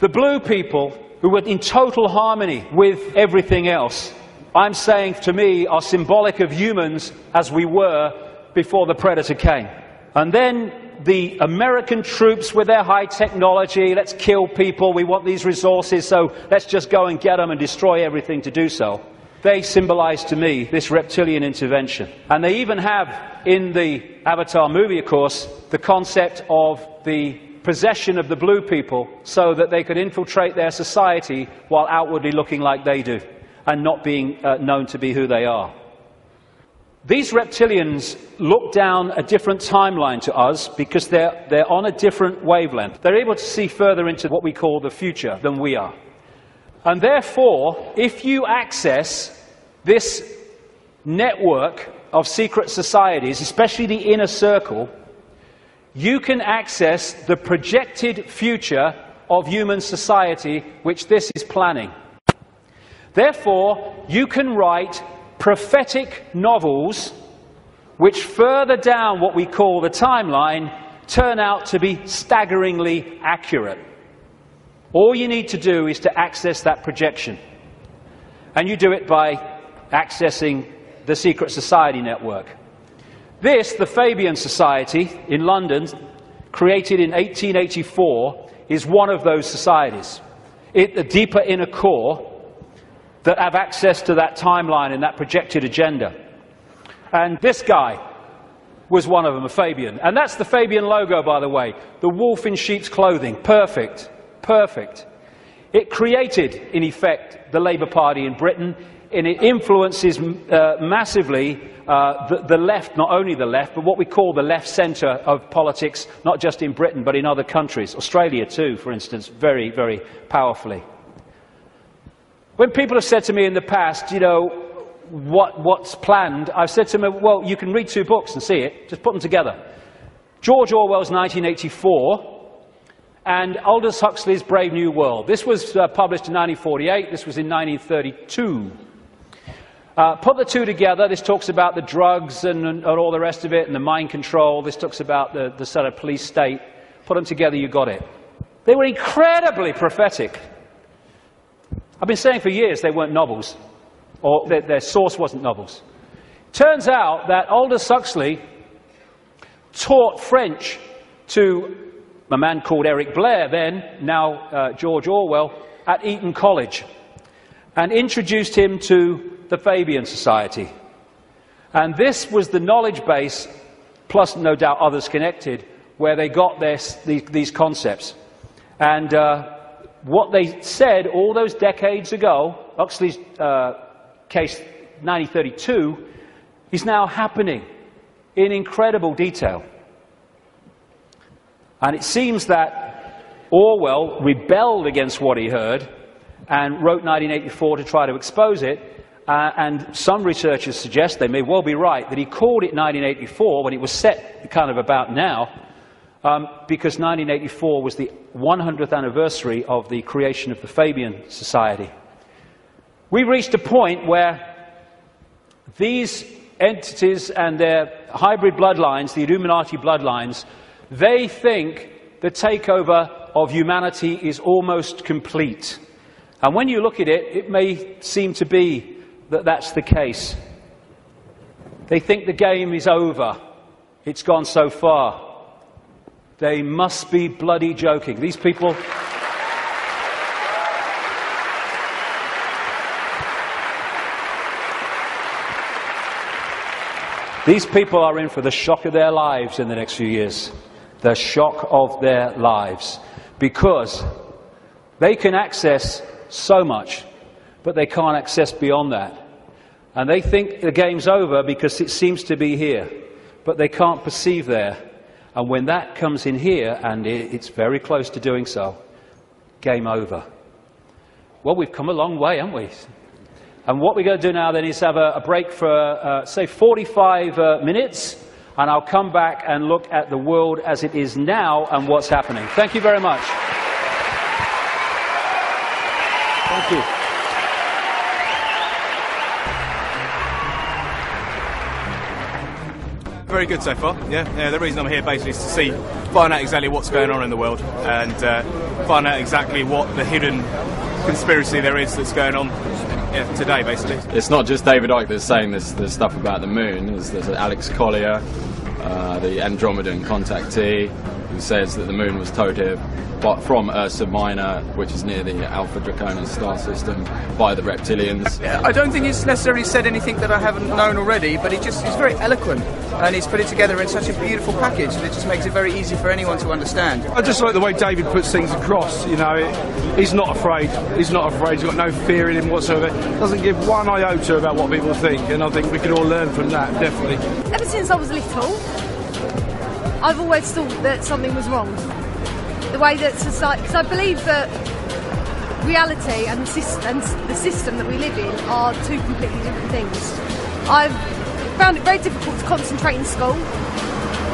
The blue people, who were in total harmony with everything else, I'm saying to me, are symbolic of humans as we were before the predator came. And then the American troops with their high technology, let's kill people, we want these resources, so let's just go and get them and destroy everything to do so. They symbolize to me this reptilian intervention. And they even have, in the Avatar movie, of course, the concept of the possession of the blue people so that they could infiltrate their society while outwardly looking like they do and not being known to be who they are. These reptilians look down a different timeline to us because they're on a different wavelength. They're able to see further into what we call the future than we are. And therefore, if you access this network of secret societies, especially the inner circle, you can access the projected future of human society which this is planning. Therefore, you can write prophetic novels which further down what we call the timeline turn out to be staggeringly accurate. All you need to do is to access that projection. And you do it by accessing the secret society network. This, the Fabian Society in London, created in 1884, is one of those societies. The deeper inner core that have access to that timeline and that projected agenda. And this guy was one of them, a Fabian. And that's the Fabian logo, by the way. The wolf in sheep's clothing. Perfect. Perfect. It created, in effect, the Labour Party in Britain, and it influences massively the left, not only the left, but what we call the left centre of politics, not just in Britain, but in other countries. Australia, too, for instance, very, very powerfully. When people have said to me in the past, you know, what's planned, I've said to them, well, you can read 2 books and see it, just put them together. George Orwell's 1984 and Aldous Huxley's Brave New World. This was published in 1948, this was in 1932. Put the 2 together, this talks about the drugs and all the rest of it, and the mind control, this talks about the sort of police state. Put them together, you got it. They were incredibly prophetic. I've been saying for years they weren't novels, or their source wasn't novels. Turns out that Aldous Huxley taught French to a man called Eric Blair then, now George Orwell, at Eton College, and introduced him to the Fabian Society. And this was the knowledge base, plus no doubt others connected, where they got these concepts. And what they said all those decades ago, Huxley's case 1932, is now happening in incredible detail. And it seems that Orwell rebelled against what he heard and wrote 1984 to try to expose it. And some researchers suggest, they may well be right, that he called it 1984 when it was set kind of about now, because 1984 was the 100th anniversary of the creation of the Fabian Society. We reached a point where these entities and their hybrid bloodlines, the Illuminati bloodlines, they think the takeover of humanity is almost complete. And when you look at it, it may seem to be that that's the case. They think the game is over. It's gone so far. They must be bloody joking. These people... These people are in for the shock of their lives in the next few years. The shock of their lives. Because they can access so much, but they can't access beyond that. And they think the game's over because it seems to be here, but they can't perceive there. And when that comes in here, and it's very close to doing so, game over. Well, we've come a long way, haven't we? And what we're going to do now then is have a break for, say, 45 minutes, and I'll come back and look at the world as it is now and what's happening. Thank you very much. Thank you. Very good so far, yeah. The reason I'm here basically is to find out exactly what's going on in the world and find out exactly what the hidden conspiracy there is that's going on today, basically. It's not just David Icke that's saying this stuff about the moon. There's Alex Collier, the Andromedan contactee, who says that the moon was towed here but from Ursa Minor, which is near the Alpha Draconis star system, by the reptilians. I don't think he's necessarily said anything that I haven't known already, but he's very eloquent, and he's put it together in such a beautiful package that it just makes it very easy for anyone to understand. I just like the way David puts things across, you know, he's not afraid, he's got no fear in him whatsoever, doesn't give one iota about what people think, and I think we can all learn from that, definitely. Ever since I was little, I've always thought that something was wrong. The way that society, because I believe that reality and the system that we live in are two completely different things. I've found it very difficult to concentrate in school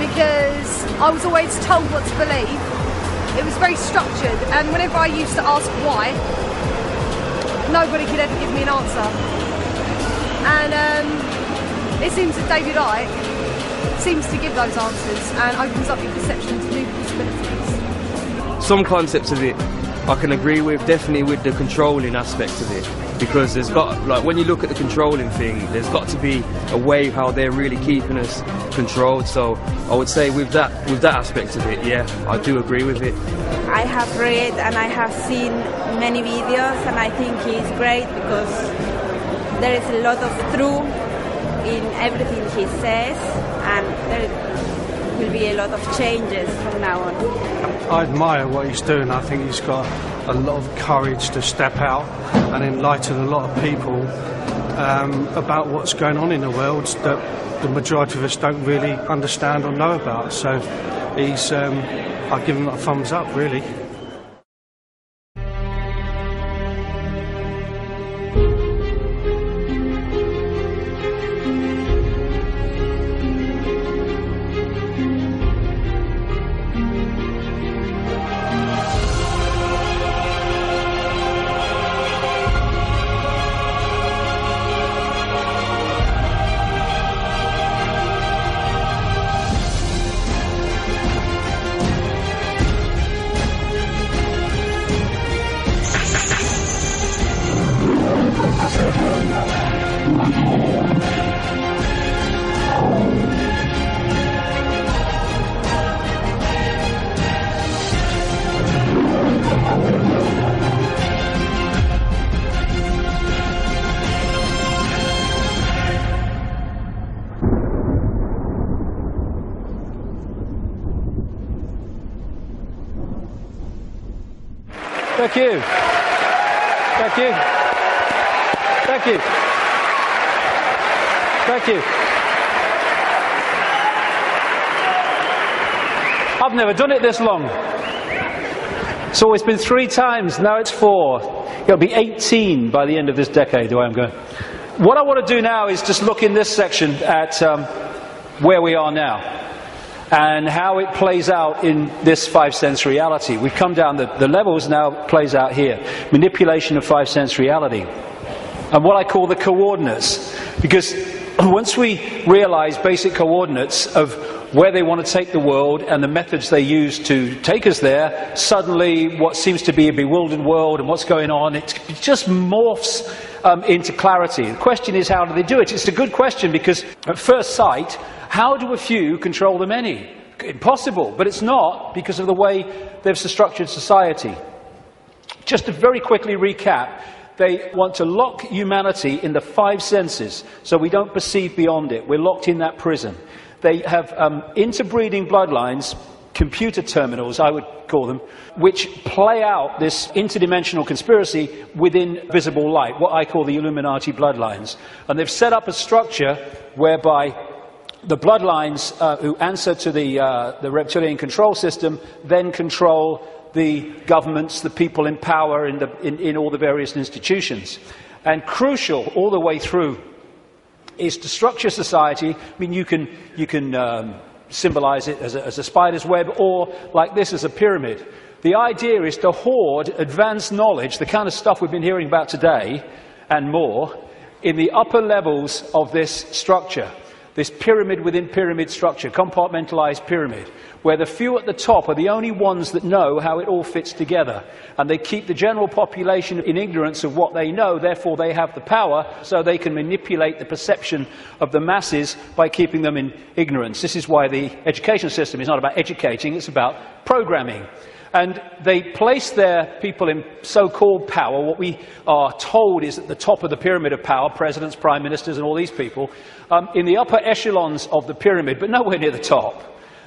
because I was always told what to believe. It was very structured, and whenever I used to ask why, nobody could ever give me an answer. And it seems that David Icke seems to give those answers and opens up your perception to new possibilities. Some concepts of it I can agree with, definitely with the controlling aspect of it, because there's got, like, when you look at the controlling thing, there's got to be a way how they're really keeping us controlled. So I would say with that aspect of it, yeah, I do agree with it. I have read and I have seen many videos, and I think he's great because there is a lot of truth in everything he says, and there will be a lot of changes from now on. I admire what he's doing. I think he's got a lot of courage to step out and enlighten a lot of people about what's going on in the world that the majority of us don't really understand or know about. So he's, I give him a thumbs up, really. Thank you. Thank you. Thank you. Thank you. I've never done it this long. It's always been 3 times, now it's 4. It'll be 18 by the end of this decade, the way I'm going. What I want to do now is just look in this section at where we are now and how it plays out in this 5-sense reality. We've come down the levels, now it plays out here. Manipulation of 5-sense reality. And what I call the coordinates. Because once we realize basic coordinates of where they want to take the world and the methods they use to take us there, suddenly what seems to be a bewildered world and what's going on, it just morphs into clarity. The question is, how do they do it? It's a good question, because at first sight, how do a few control the many? Impossible, but it's not, because of the way they've structured society. Just to very quickly recap, they want to lock humanity in the 5 senses, so we don't perceive beyond it. We're locked in that prison. They have interbreeding bloodlines, computer terminals, I would call them, which play out this interdimensional conspiracy within visible light, what I call the Illuminati bloodlines. And they've set up a structure whereby the bloodlines who answer to the reptilian control system then control the governments, the people in power in all the various institutions. And crucial all the way through is to structure society. I mean, you can symbolize it as a spider's web, or like this as a pyramid. The idea is to hoard advanced knowledge, the kind of stuff we've been hearing about today and more, in the upper levels of this structure. this pyramid within pyramid structure, compartmentalized pyramid, where the few at the top are the only ones that know how it all fits together. And they keep the general population in ignorance of what they know, therefore they have the power, so they can manipulate the perception of the masses by keeping them in ignorance. This is why the education system is not about educating, it's about programming. And they place their people in so-called power. What we are told is at the top of the pyramid of power, presidents, prime ministers and all these people, in the upper echelons of the pyramid, but nowhere near the top.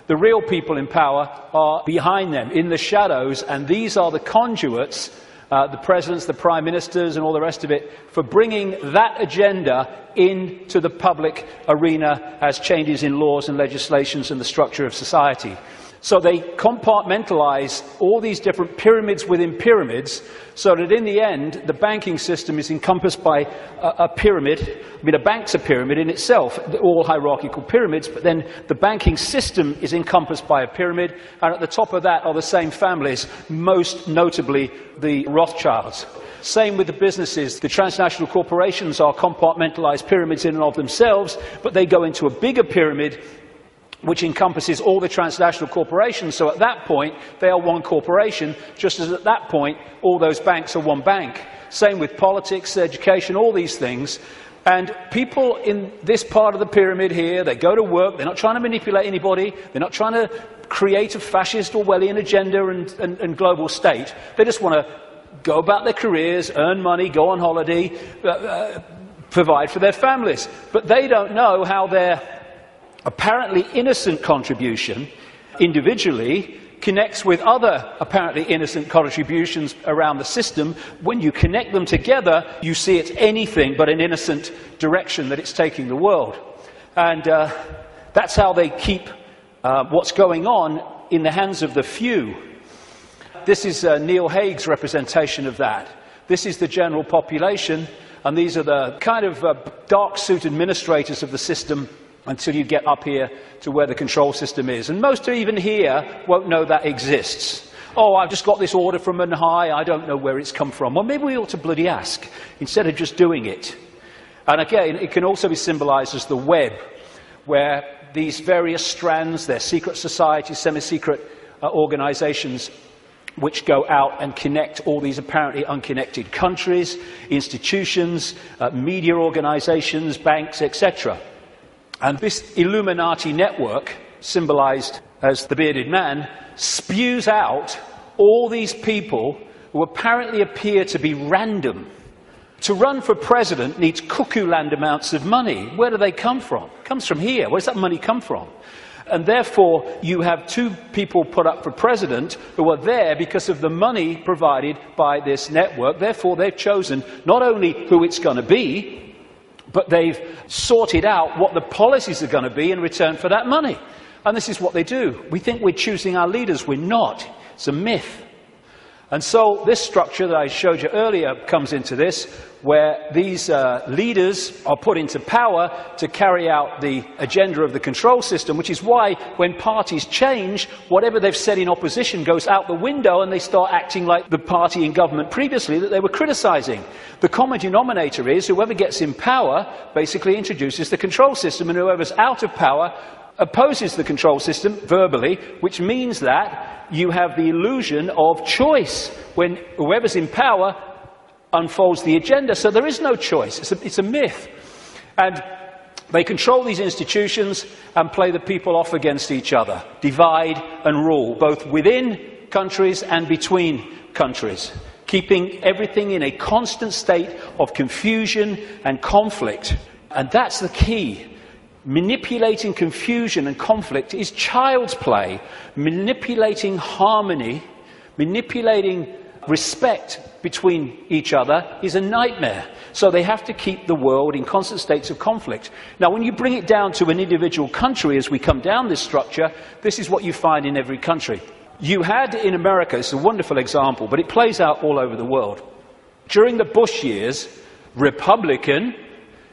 The real people in power are behind them, in the shadows, and these are the conduits, the presidents, the prime ministers and all the rest of it, for bringing that agenda into the public arena as changes in laws and legislations and the structure of society. So they compartmentalize all these different pyramids within pyramids so that in the end, the banking system is encompassed by a pyramid. I mean, a bank's a pyramid in itself, all hierarchical pyramids, but then the banking system is encompassed by a pyramid, and at the top of that are the same families, most notably the Rothschilds. Same with the businesses. The transnational corporations are compartmentalized pyramids in and of themselves, but they go into a bigger pyramid which encompasses all the transnational corporations. So at that point, they are one corporation, just as at that point, all those banks are one bank. Same with politics, education, all these things. And people in this part of the pyramid here, they go to work, they're not trying to manipulate anybody, they're not trying to create a fascist Orwellian agenda and global state. They just want to go about their careers, earn money, go on holiday, provide for their families. But they don't know how their apparently innocent contribution individually connects with other apparently innocent contributions around the system. When you connect them together, you see it's anything but an innocent direction that it's taking the world. And that's how they keep what's going on in the hands of the few. This is Neil Haig's representation of that. This is the general population, and these are the kind of dark-suit administrators of the system until you get up here to where the control system is. And most even here won't know that exists. Oh, I've just got this order from on high, I don't know where it's come from. Well, maybe we ought to bloody ask, instead of just doing it. And again, it can also be symbolized as the web, where these various strands, they're secret societies, semi-secret organizations, which go out and connect all these apparently unconnected countries, institutions, media organizations, banks, etc. And this Illuminati network, symbolized as the bearded man, spews out all these people who apparently appear to be random. To run for president needs cuckoo land amounts of money. Where do they come from? It comes from here. Where does that money come from? And therefore, you have two people put up for president who are there because of the money provided by this network. Therefore, they've chosen not only who it's going to be, but they've sorted out what the policies are going to be in return for that money. And this is what they do. We think we're choosing our leaders. We're not. It's a myth. And so this structure that I showed you earlier comes into this, where these leaders are put into power to carry out the agenda of the control system, which is why when parties change, whatever they've said in opposition goes out the window and they start acting like the party in government previously that they were criticizing. The common denominator is whoever gets in power basically introduces the control system, and whoever's out of power opposes the control system verbally, which means that you have the illusion of choice when whoever's in power unfolds the agenda. So there is no choice. It's a myth. And they control these institutions and play the people off against each other, divide and rule, both within countries and between countries, keeping everything in a constant state of confusion and conflict. And that's the key. Manipulating confusion and conflict is child's play. Manipulating harmony, manipulating respect between each other is a nightmare. So they have to keep the world in constant states of conflict. Now, when you bring it down to an individual country, as we come down this structure, this is what you find in every country. You had in America, it's a wonderful example, but it plays out all over the world. During the Bush years, Republican,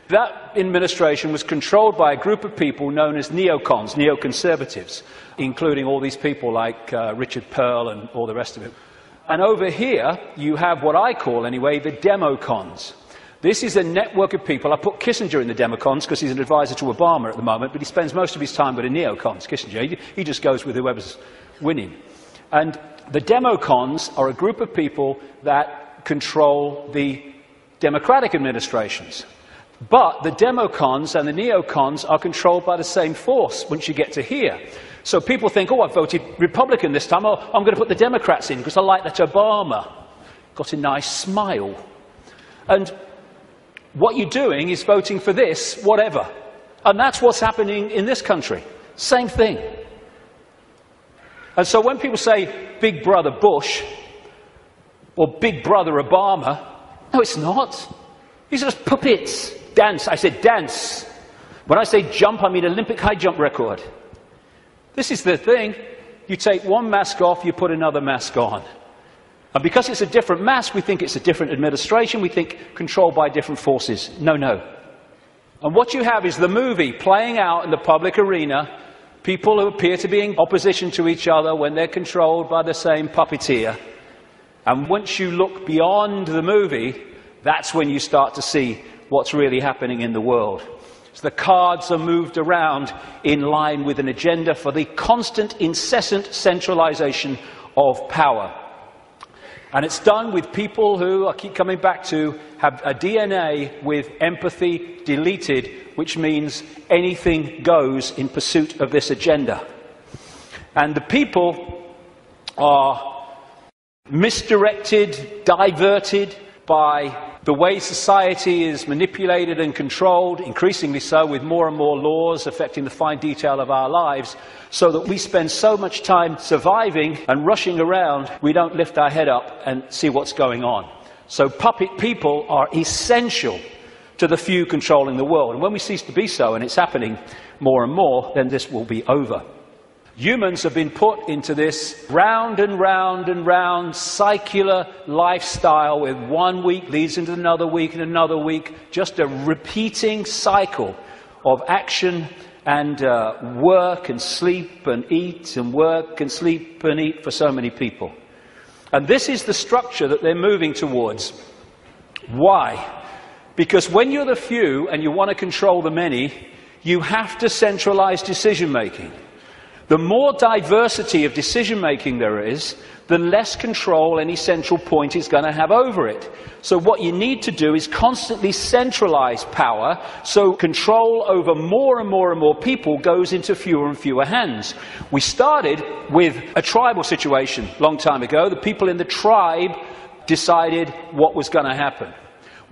that administration was controlled by a group of people known as neocons, neoconservatives, including all these people like Richard Pearl and all the rest of it. And over here, you have what I call, anyway, the democons. This is a network of people. I put Kissinger in the democons because he's an advisor to Obama at the moment, but he spends most of his time with the neocons, Kissinger. He just goes with whoever's winning. And the democons are a group of people that control the democratic administrations. But the democons and the neocons are controlled by the same force once you get to here. So people think, oh, I voted Republican this time. Oh, I'm going to put the Democrats in because I like that Obama. Got a nice smile. And what you're doing is voting for this, whatever. And that's what's happening in this country. Same thing. And so when people say Big Brother Bush or Big Brother Obama, no, it's not. These are just puppets. Dance. I said dance. When I say jump, I mean Olympic high jump record. This is the thing. You take one mask off, you put another mask on. And because it's a different mask, we think it's a different administration. We think controlled by different forces. No, no. And what you have is the movie playing out in the public arena, people who appear to be in opposition to each other when they're controlled by the same puppeteer. And once you look beyond the movie, that's when you start to see what's really happening in the world. So the cards are moved around in line with an agenda for the constant, incessant centralization of power. And it's done with people who, I keep coming back to, have a DNA with empathy deleted, which means anything goes in pursuit of this agenda. And the people are misdirected, diverted by the way society is manipulated and controlled, increasingly so with more and more laws affecting the fine detail of our lives, so that we spend so much time surviving and rushing around, we don't lift our head up and see what's going on. So puppet people are essential to the few controlling the world. And when we cease to be so, and it's happening more and more, then this will be over. Humans have been put into this round and round and round circular lifestyle with 1 week leads into another week and another week, just a repeating cycle of action and work and sleep and eat and work and sleep and eat for so many people. And this is the structure that they're moving towards. Why? Because when you're the few and you want to control the many, you have to centralize decision-making. The more diversity of decision-making there is, the less control any central point is going to have over it. So what you need to do is constantly centralize power, so control over more and more and more people goes into fewer and fewer hands. We started with a tribal situation a long time ago. The people in the tribe decided what was going to happen.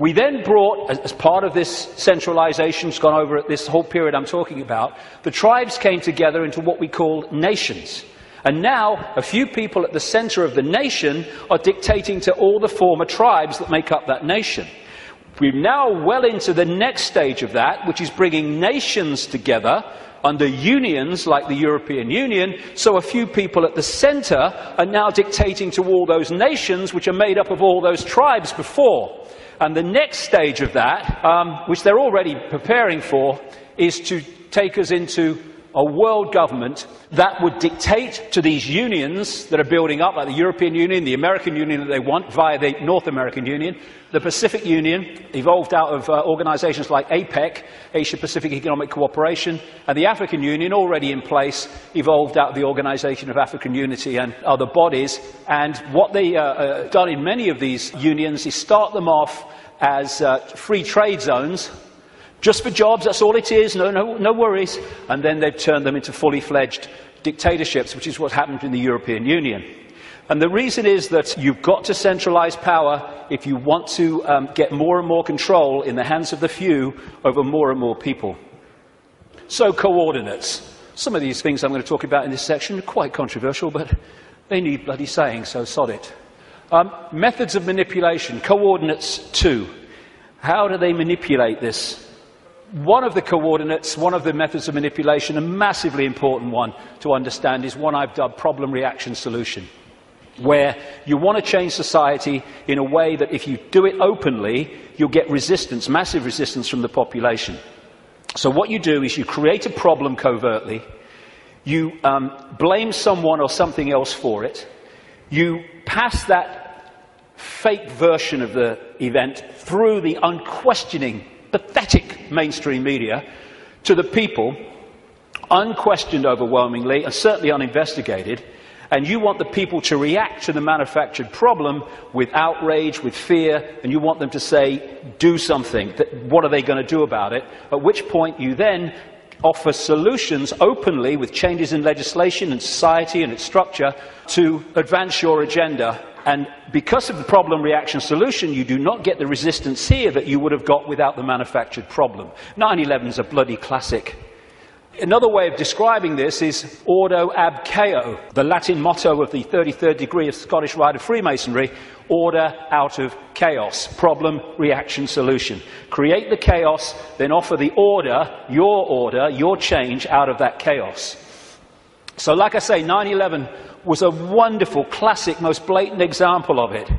We then brought, as part of this centralization, it's gone over this whole period I'm talking about, the tribes came together into what we call nations. And now, a few people at the center of the nation are dictating to all the former tribes that make up that nation. We're now well into the next stage of that, which is bringing nations together under unions like the European Union, so a few people at the center are now dictating to all those nations which are made up of all those tribes before. And the next stage of that, which they're already preparing for, is to take us into a world government that would dictate to these unions that are building up, like the European Union, the American Union that they want via the North American Union, the Pacific Union, evolved out of organizations like APEC, Asia-Pacific Economic Cooperation, and the African Union, already in place, evolved out of the Organization of African Unity and other bodies. And what they done in many of these unions is start them off as free trade zones, just for jobs, that's all it is, no worries. And then they've turned them into fully fledged dictatorships, which is what happened in the European Union. And the reason is that you've got to centralize power if you want to get more and more control in the hands of the few over more and more people. So coordinates. Some of these things I'm going to talk about in this section are quite controversial, but they need bloody saying, so sod it. Methods of manipulation. Coordinates 2. How do they manipulate this? One of the coordinates, one of the methods of manipulation, a massively important one to understand, is one I've dubbed problem, reaction, solution, where you want to change society in a way that if you do it openly, you'll get resistance, massive resistance from the population. So what you do is you create a problem covertly, you blame someone or something else for it, you pass that fake version of the event through the unquestioning, pathetic mainstream media to the people, unquestioned overwhelmingly and certainly uninvestigated, and you want the people to react to the manufactured problem with outrage, with fear, and you want them to say, do something. What are they going to do about it? At which point you then offer solutions openly with changes in legislation and society and its structure to advance your agenda. And because of the problem reaction solution, you do not get the resistance here that you would have got without the manufactured problem. 9/11 is a bloody classic. Another way of describing this is ordo ab chaos, the Latin motto of the 33rd degree of Scottish Rite of Freemasonry, order out of chaos, problem, reaction, solution. Create the chaos, then offer the order, your change out of that chaos. So like I say, 9/11 was a wonderful, classic, most blatant example of it.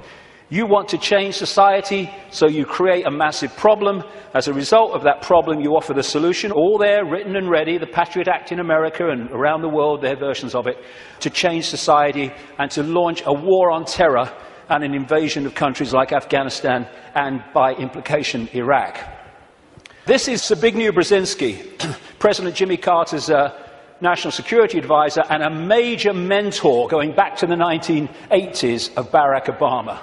You want to change society, so you create a massive problem. As a result of that problem, you offer the solution, all there, written and ready, the Patriot Act in America and around the world, their versions of it, to change society and to launch a war on terror and an invasion of countries like Afghanistan and, by implication, Iraq. This is Zbigniew Brzezinski, President Jimmy Carter's national security advisor and a major mentor going back to the 1980s of Barack Obama.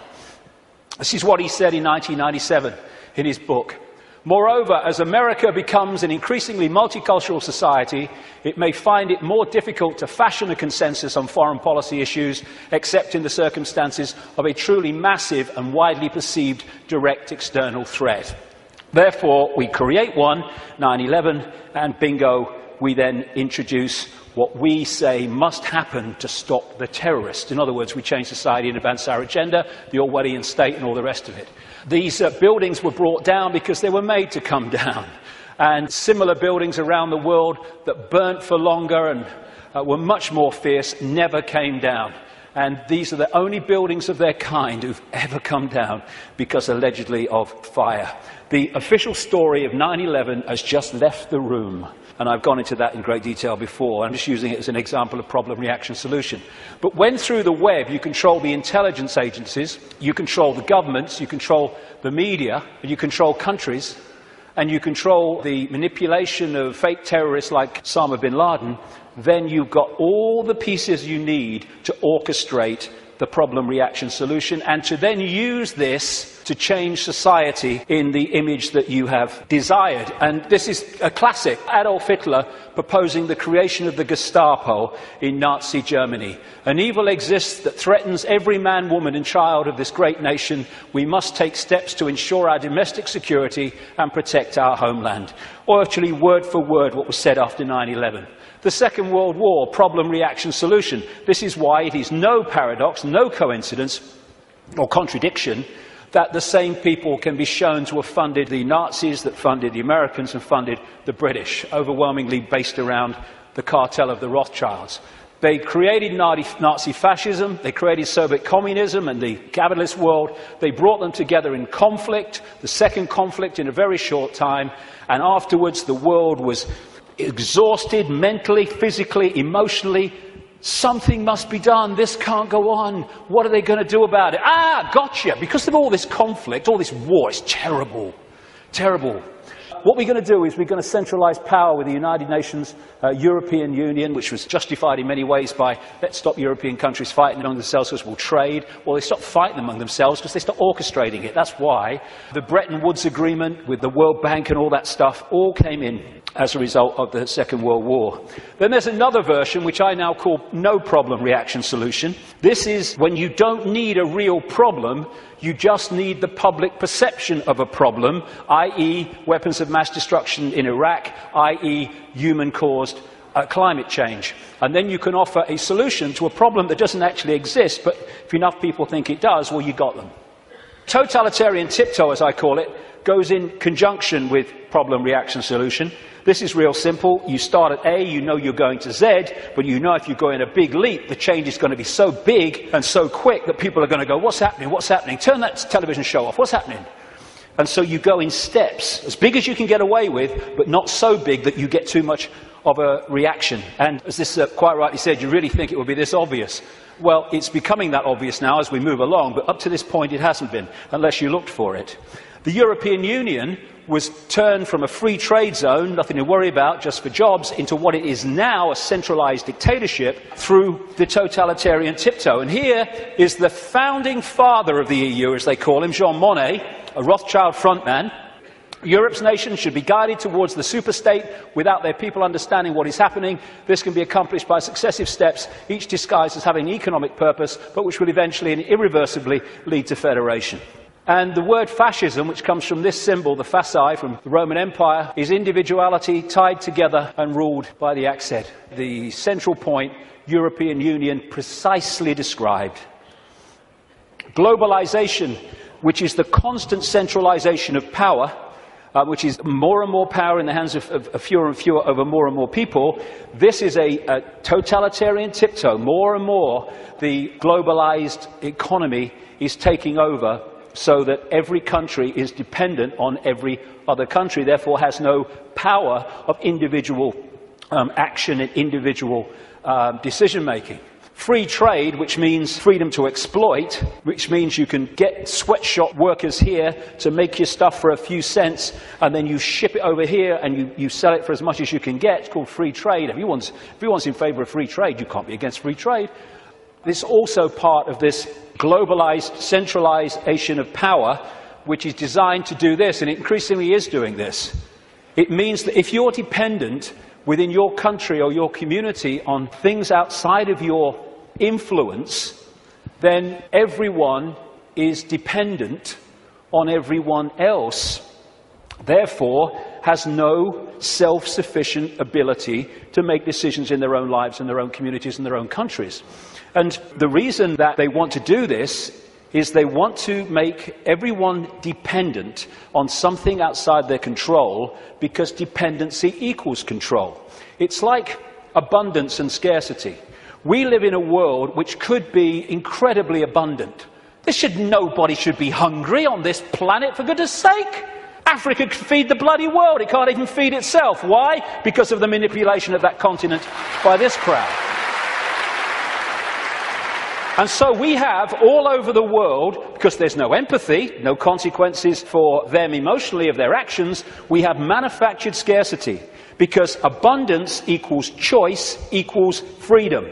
This is what he said in 1997 in his book. Moreover, as America becomes an increasingly multicultural society, it may find it more difficult to fashion a consensus on foreign policy issues, except in the circumstances of a truly massive and widely perceived direct external threat. Therefore, we create one, 9/11, and bingo, we then introduce what we say must happen to stop the terrorists. In other words, we change society and advance our agenda, the Orwellian state and all the rest of it. These buildings were brought down because they were made to come down. And similar buildings around the world that burnt for longer and were much more fierce never came down. And these are the only buildings of their kind who've ever come down because allegedly of fire. The official story of 9/11 has just left the room. And I've gone into that in great detail before. I'm just using it as an example of problem, reaction, solution. But when through the web you control the intelligence agencies, you control the governments, you control the media, and you control countries, and you control the manipulation of fake terrorists like Osama bin Laden, then you've got all the pieces you need to orchestrate the problem, reaction, solution, and to then use this to change society in the image that you have desired. And this is a classic. Adolf Hitler proposing the creation of the Gestapo in Nazi Germany. An evil exists that threatens every man, woman and child of this great nation. We must take steps to ensure our domestic security and protect our homeland. Or actually, word for word, what was said after 9/11. The Second World War, problem, reaction, solution. This is why it is no paradox, no coincidence or contradiction that the same people can be shown to have funded the Nazis, that funded the Americans and funded the British, overwhelmingly based around the cartel of the Rothschilds. They created Nazi fascism, they created Soviet communism and the capitalist world. They brought them together in conflict, the second conflict in a very short time, and afterwards the world was exhausted mentally, physically, emotionally. Something must be done. This can't go on. What are they going to do about it? Ah, gotcha. Because of all this conflict, all this war, it's terrible. Terrible. What we're going to do is we're going to centralize power with the United Nations, European Union, which was justified in many ways by let's stop European countries fighting among themselves because we'll trade. Well, they stopped fighting among themselves because they stopped orchestrating it. That's why the Bretton Woods Agreement with the World Bank and all that stuff all came in as a result of the Second World War. Then there's another version, which I now call no problem reaction solution. This is when you don't need a real problem, you just need the public perception of a problem, i.e. weapons of mass destruction in Iraq, i.e. human-caused climate change. And then you can offer a solution to a problem that doesn't actually exist, but if enough people think it does, well, you got them. Totalitarian tiptoe, as I call it, goes in conjunction with problem, reaction, solution. This is real simple. You start at A, you know you're going to Z, but you know if you go in a big leap, the change is going to be so big and so quick that people are going to go, what's happening, what's happening? Turn that television show off, what's happening? And so you go in steps, as big as you can get away with, but not so big that you get too much of a reaction. And as this quite rightly said, you really think it would be this obvious. Well, it's becoming that obvious now as we move along, but up to this point it hasn't been, unless you looked for it. The European Union was turned from a free trade zone, nothing to worry about, just for jobs, into what it is now, a centralised dictatorship, through the totalitarian tiptoe. And here is the founding father of the EU, as they call him, Jean Monnet, a Rothschild frontman. Europe's nations should be guided towards the superstate without their people understanding what is happening. This can be accomplished by successive steps, each disguised as having an economic purpose, but which will eventually and irreversibly lead to federation. And the word fascism, which comes from this symbol, the fasci from the Roman Empire, is individuality tied together and ruled by the accent. The central point, European Union, precisely described. Globalization, which is the constant centralization of power, which is more and more power in the hands of fewer and fewer over more and more people. This is a totalitarian tiptoe. More and more the globalized economy is taking over, so that every country is dependent on every other country, therefore has no power of individual action and individual decision-making. Free trade, which means freedom to exploit, which means you can get sweatshop workers here to make your stuff for a few cents, and then you ship it over here and you sell it for as much as you can get. It's called free trade. If everyone's in favour of free trade, you can't be against free trade. This is also part of this globalized centralization of power, which is designed to do this, and it increasingly is doing this. It means that if you're dependent within your country or your community on things outside of your influence, then everyone is dependent on everyone else, therefore has no self-sufficient ability to make decisions in their own lives and their own communities and their own countries. And the reason that they want to do this is they want to make everyone dependent on something outside their control, because dependency equals control. It's like abundance and scarcity. We live in a world which could be incredibly abundant. Nobody should be hungry on this planet, for goodness sake. Africa could feed the bloody world. It can't even feed itself. Why? Because of the manipulation of that continent by this crowd. And so we have all over the world, because there's no empathy, no consequences for them emotionally of their actions, we have manufactured scarcity. Because abundance equals choice equals freedom.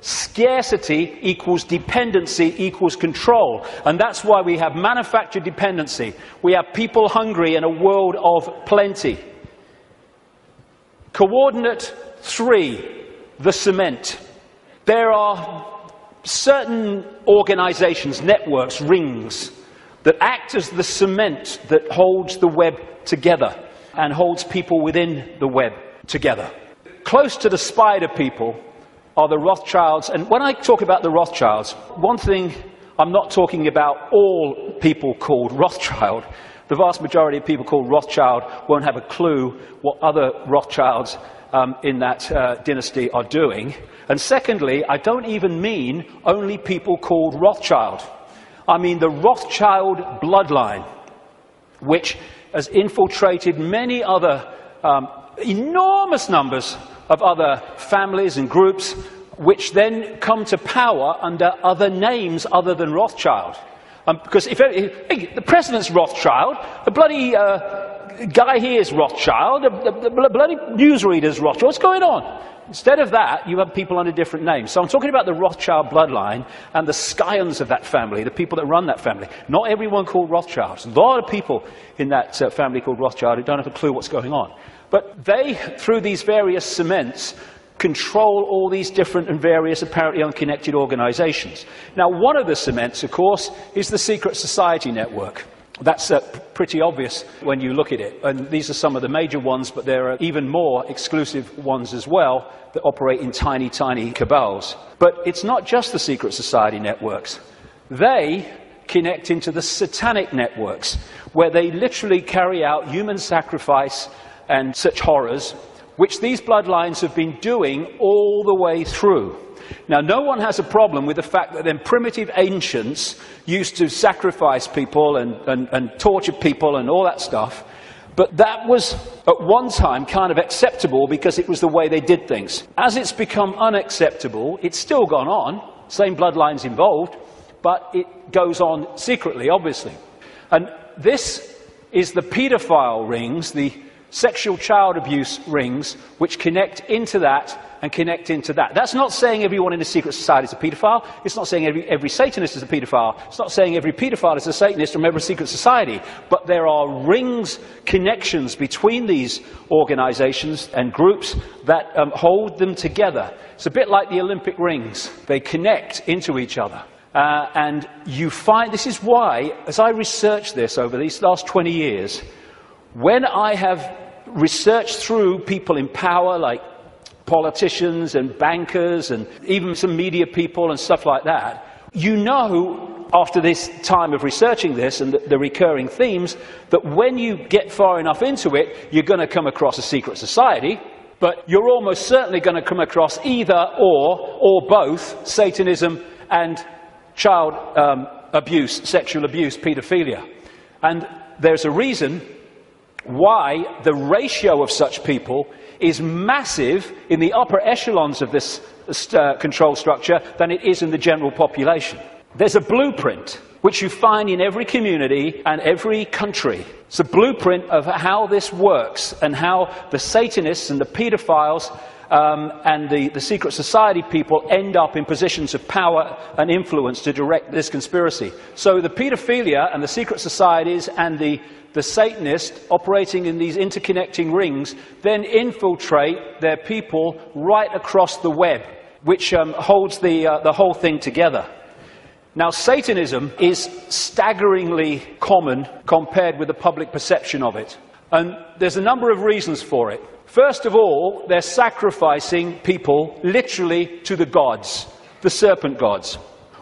Scarcity equals dependency equals control. And that's why we have manufactured dependency. We have people hungry in a world of plenty. Coordinate 3, the cement. There are certain organizations, networks, rings, that act as the cement that holds the web together and holds people within the web together. Close to the spider people are the Rothschilds. And when I talk about the Rothschilds, one thing, I'm not talking about all people called Rothschild. The vast majority of people called Rothschild won't have a clue what other Rothschilds in that dynasty are doing. And secondly, I don't even mean only people called Rothschild. I mean the Rothschild bloodline, which has infiltrated many other enormous numbers of other families and groups, which then come to power under other names other than Rothschild. Because if the president's Rothschild, the bloody guy here is Rothschild, the bloody newsreader's Rothschild. What's going on? Instead of that, you have people under different names. So I'm talking about the Rothschild bloodline and the scions of that family, the people that run that family. Not everyone called Rothschild. There's a lot of people in that family called Rothschild who don't have a clue what's going on. But they, through these various cements, control all these different and various apparently unconnected organizations. Now, one of the cements, of course, is the secret society network. That's pretty obvious when you look at it. And these are some of the major ones, but there are even more exclusive ones as well that operate in tiny, tiny cabals. But it's not just the secret society networks. They connect into the satanic networks, where they literally carry out human sacrifice and such horrors, which these bloodlines have been doing all the way through. Now, no one has a problem with the fact that then primitive ancients used to sacrifice people and torture people and all that stuff, But that was, at one time, kind of acceptable because it was the way they did things. As it's become unacceptable, it's still gone on, same bloodlines involved, but it goes on secretly, obviously. And this is the paedophile rings, the sexual child abuse rings, which connect into that and connect into that. That's not saying everyone in a secret society is a paedophile. It's not saying every Satanist is a paedophile. It's not saying every paedophile is a Satanist from every secret society. But there are rings, connections between these organizations and groups that hold them together. It's a bit like the Olympic rings. They connect into each other. And you find, this is why, as I researched this over these last 20 years, when I have researched through people in power like politicians and bankers and even some media people and stuff like that, you know, after this time of researching this and the recurring themes, that when you get far enough into it, you're going to come across a secret society, but you're almost certainly going to come across either or both Satanism and child abuse, sexual abuse, paedophilia. And there's a reason why the ratio of such people is massive in the upper echelons of this control structure than it is in the general population. There's a blueprint which you find in every community and every country. It's a blueprint of how this works and how the Satanists and the paedophiles and the secret society people end up in positions of power and influence to direct this conspiracy. So the paedophilia and the secret societies and the Satanists operating in these interconnecting rings then infiltrate their people right across the web, which holds the whole thing together. Now, Satanism is staggeringly common compared with the public perception of it. And there's a number of reasons for it. First of all, they're sacrificing people literally to the gods, the serpent gods.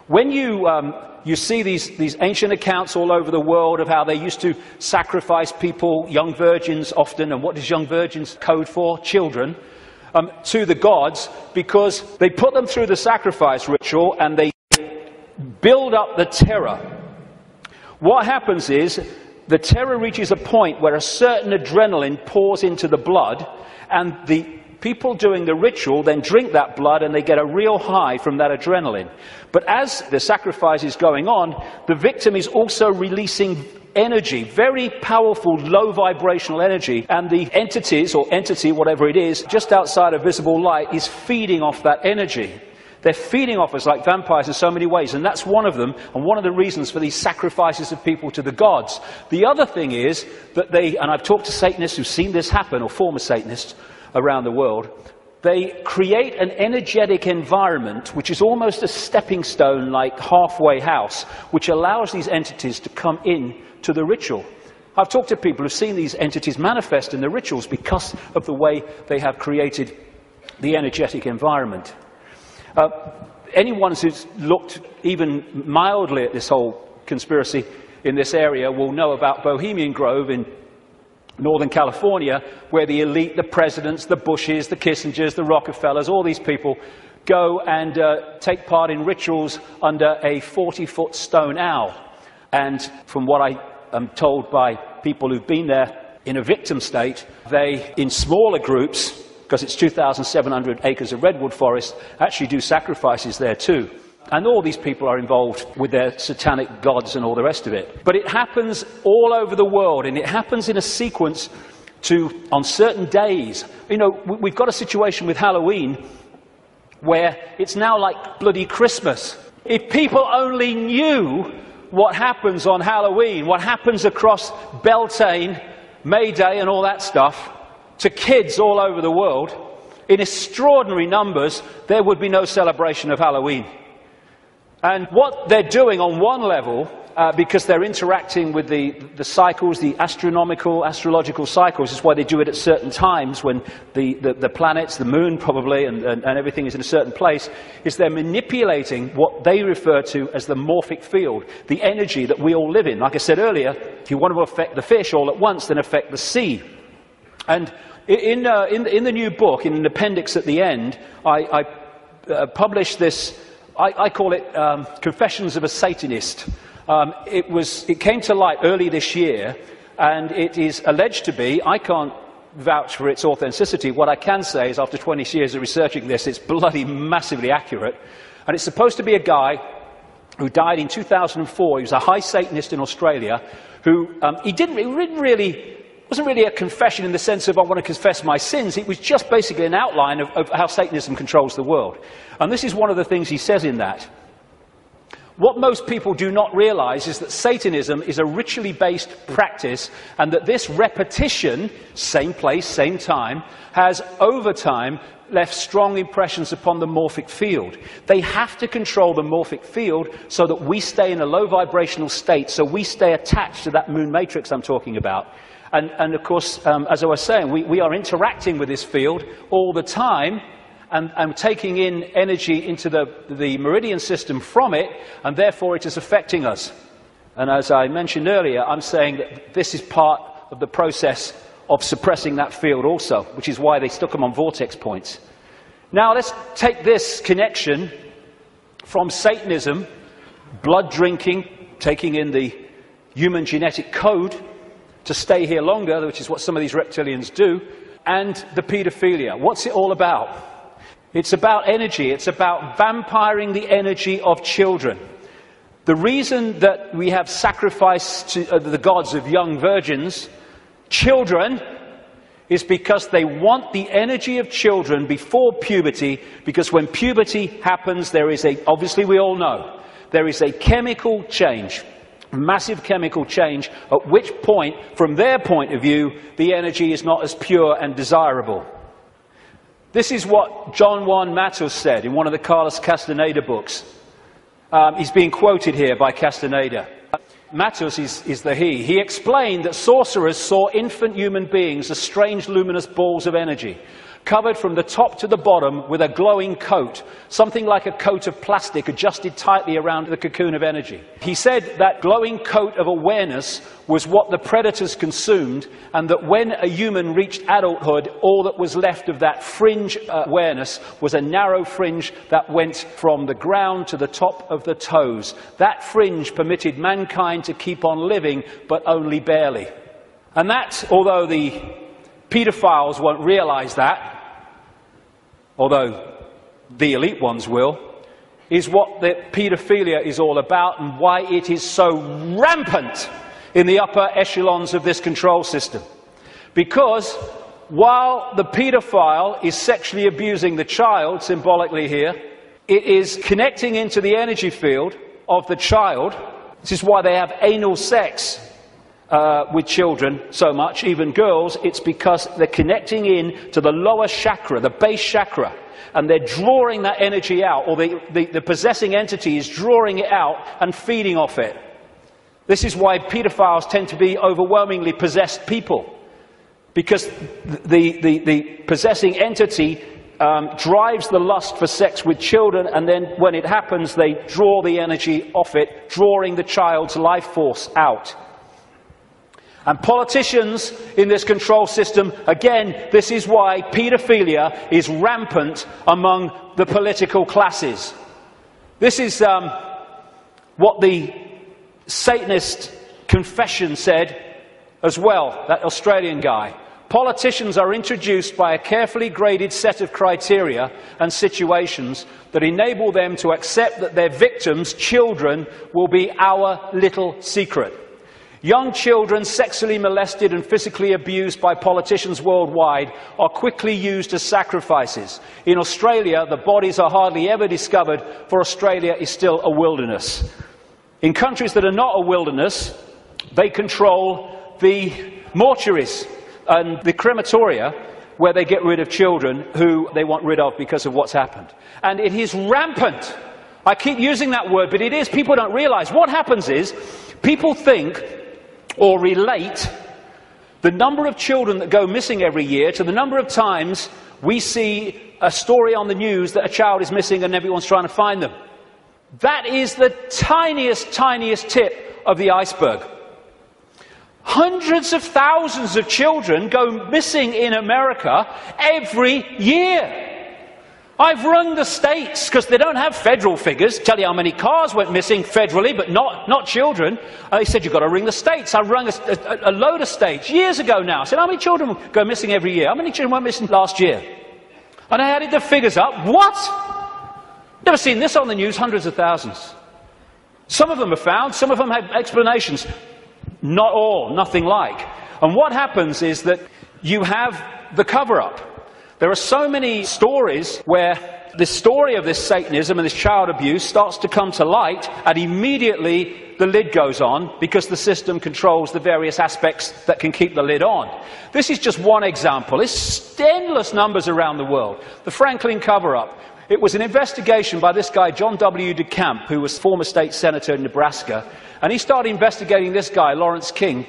When you see these ancient accounts all over the world of how they used to sacrifice people, young virgins often, and what does young virgins code for? Children, to the gods, because they put them through the sacrifice ritual and they build up the terror. What happens is the terror reaches a point where a certain adrenaline pours into the blood, and the people doing the ritual then drink that blood and they get a real high from that adrenaline. But as the sacrifice is going on, the victim is also releasing energy, very powerful, low vibrational energy, and the entities, or entity, whatever it is, just outside of visible light is feeding off that energy. They're feeding off us like vampires in so many ways, and that's one of them, and one of the reasons for these sacrifices of people to the gods. The other thing is that they, and I've talked to Satanists who've seen this happen, or former Satanists around the world, they create an energetic environment which is almost a stepping stone, like halfway house, which allows these entities to come in to the ritual. I've talked to people who've seen these entities manifest in the rituals because of the way they have created the energetic environment. Anyone who's looked even mildly at this whole conspiracy in this area will know about Bohemian Grove in Northern California, where the elite, the presidents, the Bushes, the Kissingers, the Rockefellers, all these people go and take part in rituals under a 40-foot stone owl. And from what I am told by people who've been there in a victim state, they, in smaller groups, because it's 2,700 acres of redwood forest, actually do sacrifices there too. And all these people are involved with their satanic gods and all the rest of it. But it happens all over the world, and it happens in a sequence on certain days. You know, we've got a situation with Halloween where it's now like bloody Christmas. If people only knew what happens on Halloween, what happens across Beltane, May Day and all that stuff, to kids all over the world, in extraordinary numbers, there would be no celebration of Halloween. And what they're doing on one level, because they're interacting with the cycles, the astrological cycles, is why they do it at certain times when the planets, the moon probably, and everything is in a certain place, is they're manipulating what they refer to as the morphic field, the energy that we all live in. Like I said earlier, if you want to affect the fish all at once, then affect the sea. And in the new book, in an appendix at the end, I published this, I call it Confessions of a Satanist. It came to light early this year and it is alleged to be, I can't vouch for its authenticity, what I can say is after 20 years of researching this, it's bloody massively accurate, and it's supposed to be a guy who died in 2004. He was a high Satanist in Australia, who wasn't really a confession in the sense of I want to confess my sins. It was just basically an outline of how Satanism controls the world. And this is one of the things he says in that. What most people do not realize is that Satanism is a ritually based practice, and that this repetition, same place, same time, has over time left strong impressions upon the morphic field. They have to control the morphic field so that we stay in a low vibrational state, so we stay attached to that moon matrix I'm talking about. And of course, as I was saying, we are interacting with this field all the time, and taking in energy into the meridian system from it, and therefore it is affecting us. And as I mentioned earlier, I'm saying that this is part of the process of suppressing that field also, which is why they stuck them on vortex points. Now let's take this connection from Satanism, blood drinking, taking in the human genetic code to stay here longer, which is what some of these reptilians do, and the paedophilia. What's it all about? It's about energy. It's about vampiring the energy of children. The reason that we have sacrificed to the gods of young virgins, children, is because they want the energy of children before puberty, because when puberty happens, there is obviously we all know, there is a chemical change, massive chemical change, at which point, from their point of view, the energy is not as pure and desirable. This is what John Juan Matos said in one of the Carlos Castaneda books. He's being quoted here by Castaneda. Matos is the he. He explained that sorcerers saw infant human beings as strange luminous balls of energy, covered from the top to the bottom with a glowing coat, something like a coat of plastic adjusted tightly around the cocoon of energy. He said that glowing coat of awareness was what the predators consumed, and that when a human reached adulthood, all that was left of that fringe awareness was a narrow fringe that went from the ground to the top of the toes. That fringe permitted mankind to keep on living, but only barely. And that, although the paedophiles won't realize that, although the elite ones will, is what the paedophilia is all about, and why it is so rampant in the upper echelons of this control system. Because while the paedophile is sexually abusing the child, symbolically here, it is connecting into the energy field of the child. This is why they have anal sex with children so much, even girls. It's because they're connecting in to the lower chakra, the base chakra, and they're drawing that energy out, or the possessing entity is drawing it out and feeding off it. This is why paedophiles tend to be overwhelmingly possessed people, because the possessing entity drives the lust for sex with children, and then when it happens, they draw the energy off it, drawing the child's life force out. And politicians in this control system, again, this is why paedophilia is rampant among the political classes. This is what the Satanist confession said as well, that Australian guy. Politicians are introduced by a carefully graded set of criteria and situations that enable them to accept that their victims, children, will be our little secret. Young children sexually molested and physically abused by politicians worldwide are quickly used as sacrifices. In Australia, the bodies are hardly ever discovered, for Australia is still a wilderness. In countries that are not a wilderness, they control the mortuaries and the crematoria, where they get rid of children who they want rid of because of what's happened. And it is rampant. I keep using that word, but it is. People don't realize. What happens is, people think or relate the number of children that go missing every year to the number of times we see a story on the news that a child is missing and everyone's trying to find them. That is the tiniest tip of the iceberg. Hundreds of thousands of children go missing in America every year. I've rung the states, because they don't have federal figures, tell you how many cars went missing federally, but not children. They said, you've got to ring the states. I rung a load of states years ago now. I said, how many children go missing every year? How many children went missing last year? And I added the figures up. What? Never seen this on the news, hundreds of thousands. Some of them are found, some of them have explanations. Not all, nothing like. And what happens is that you have the cover-up. There are so many stories where the story of this Satanism and this child abuse starts to come to light, and immediately the lid goes on because the system controls the various aspects that can keep the lid on. This is just one example. There's endless numbers around the world. The Franklin cover-up. It was an investigation by this guy, John W. DeCamp, who was former state senator in Nebraska, and he started investigating this guy, Lawrence King,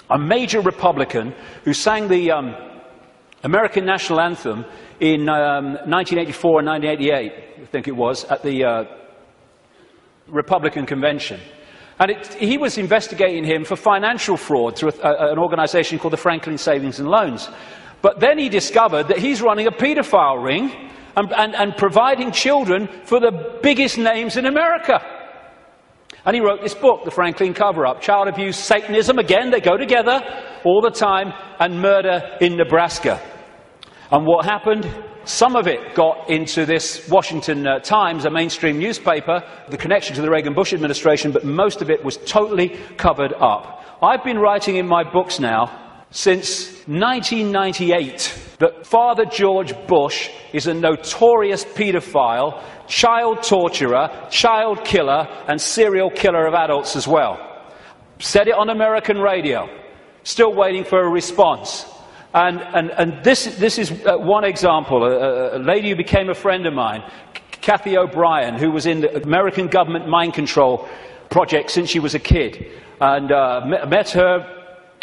a major Republican who sang the American national anthem in 1984 and 1988, I think it was, at the Republican convention. And he was investigating him for financial fraud through an organization called the Franklin Savings and Loans. But then he discovered that he's running a paedophile ring and providing children for the biggest names in America. And he wrote this book, The Franklin Cover-Up, Child Abuse, Satanism, again, they go together all the time, and murder in Nebraska. And what happened? Some of it got into this Washington Times, a mainstream newspaper, the connection to the Reagan-Bush administration, but most of it was totally covered up. I've been writing in my books now since 1998 that Father George Bush is a notorious paedophile, child torturer, child killer, and serial killer of adults as well. Said it on American radio. Still waiting for a response. And this is one example. A lady who became a friend of mine, Kathy O'Brien, who was in the American government mind control project since she was a kid. And met her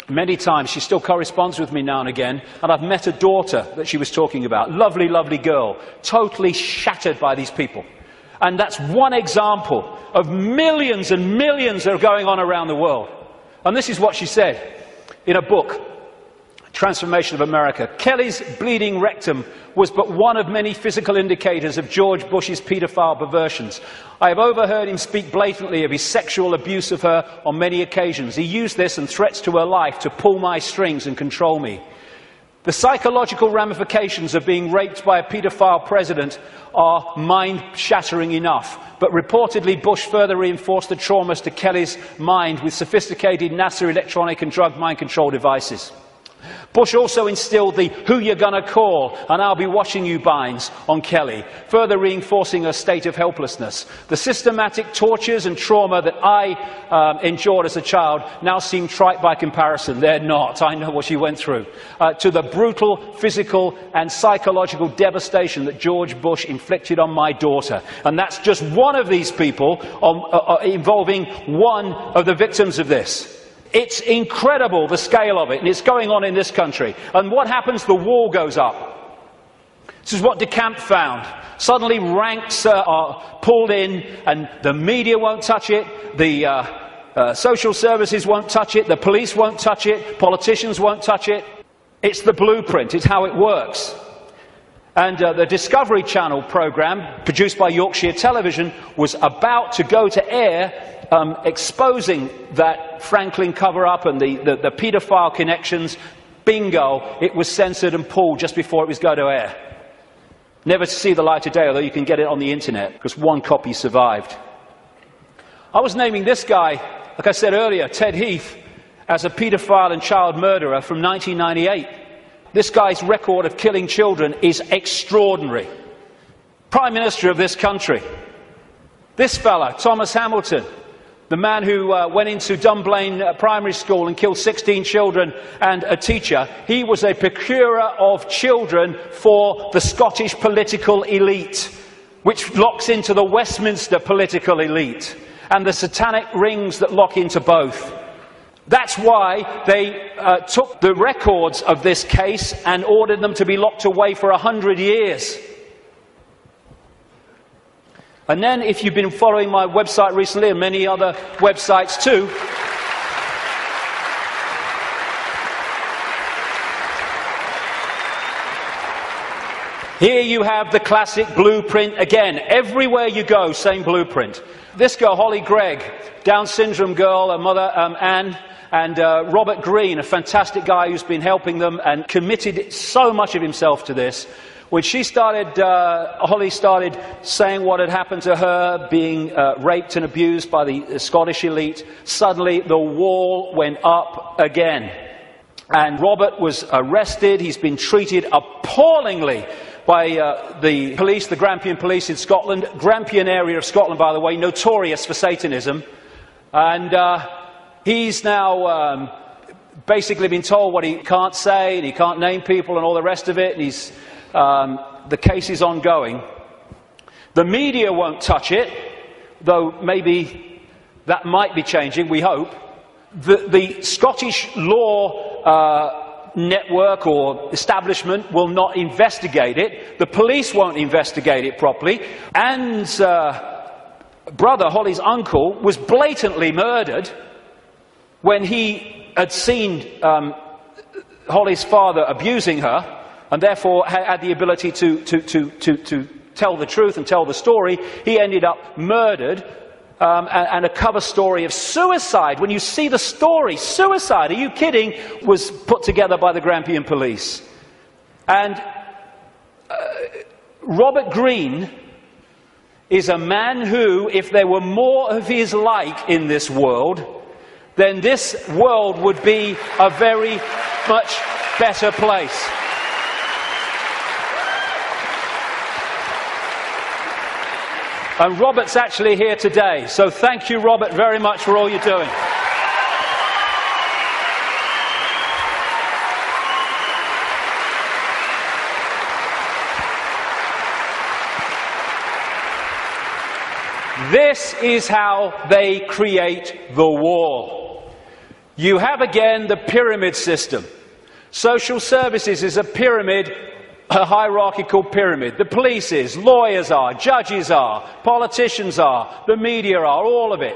many times. She still corresponds with me now and again. And I've met a daughter that she was talking about. Lovely, lovely girl. Totally shattered by these people. And that's one example of millions and millions that are going on around the world. And this is what she said in a book, Transformation of America. Kelly's bleeding rectum was but one of many physical indicators of George Bush's paedophile perversions. I have overheard him speak blatantly of his sexual abuse of her on many occasions. He used this and threats to her life to pull my strings and control me. The psychological ramifications of being raped by a paedophile president are mind-shattering enough. But reportedly, Bush further reinforced the traumas to Kelly's mind with sophisticated NASA electronic and drug mind control devices. Bush also instilled the "who you're gonna call and I'll be watching you" binds on Kelly, further reinforcing her state of helplessness. The systematic tortures and trauma that I endured as a child now seem trite by comparison. They're not. I know what she went through. To the brutal physical and psychological devastation that George Bush inflicted on my daughter. And that's just one of these people involving one of the victims of this. It's incredible, the scale of it, and it's going on in this country. And what happens? The wall goes up. This is what DeCamp found. Suddenly ranks are pulled in, and the media won't touch it, the social services won't touch it, the police won't touch it, politicians won't touch it. It's the blueprint, it's how it works. And the Discovery Channel programme, produced by Yorkshire Television, was about to go to air exposing that Franklin cover-up and the paedophile connections. Bingo, it was censored and pulled just before it was going to air. Never to see the light of day, although you can get it on the internet, because one copy survived. I was naming this guy, like I said earlier, Ted Heath, as a paedophile and child murderer from 1998. This guy's record of killing children is extraordinary. Prime Minister of this country. This fella, Thomas Hamilton, the man who went into Dunblane Primary School and killed 16 children and a teacher, he was a procurer of children for the Scottish political elite, which locks into the Westminster political elite, and the satanic rings that lock into both. That's why they took the records of this case and ordered them to be locked away for 100 years. And then, if you've been following my website recently, and many other websites too, Here you have the classic blueprint again. Everywhere you go, same blueprint. This girl, Holly Gregg, Down syndrome girl, her mother, Anne, and Robert Greene, a fantastic guy who's been helping them and committed so much of himself to this. When she started, Holly started saying what had happened to her, being raped and abused by the Scottish elite, suddenly the wall went up again. And Robert was arrested. He's been treated appallingly by the police, the Grampian police in Scotland. Grampian area of Scotland, by the way, notorious for Satanism. And he's now basically been told what he can't say, and he can't name people and all the rest of it. And he's, the case is ongoing. The media won't touch it, though maybe that might be changing, we hope. The Scottish law network or establishment will not investigate it. The police won't investigate it properly. Anne's brother, Holly's uncle, was blatantly murdered when he had seen Holly's father abusing her, and therefore had the ability to tell the truth and tell the story. He ended up murdered, and a cover story of suicide. When you see the story, suicide, are you kidding, was put together by the Grampian police. And Robert Greene is a man who, if there were more of his like in this world, then this world would be a very much better place. And Robert's actually here today, so thank you, Robert, very much for all you're doing. This is how they create the wall. You have again the pyramid system. Social services is a pyramid, a hierarchical pyramid. The police is, lawyers are, judges are, politicians are, the media are, all of it.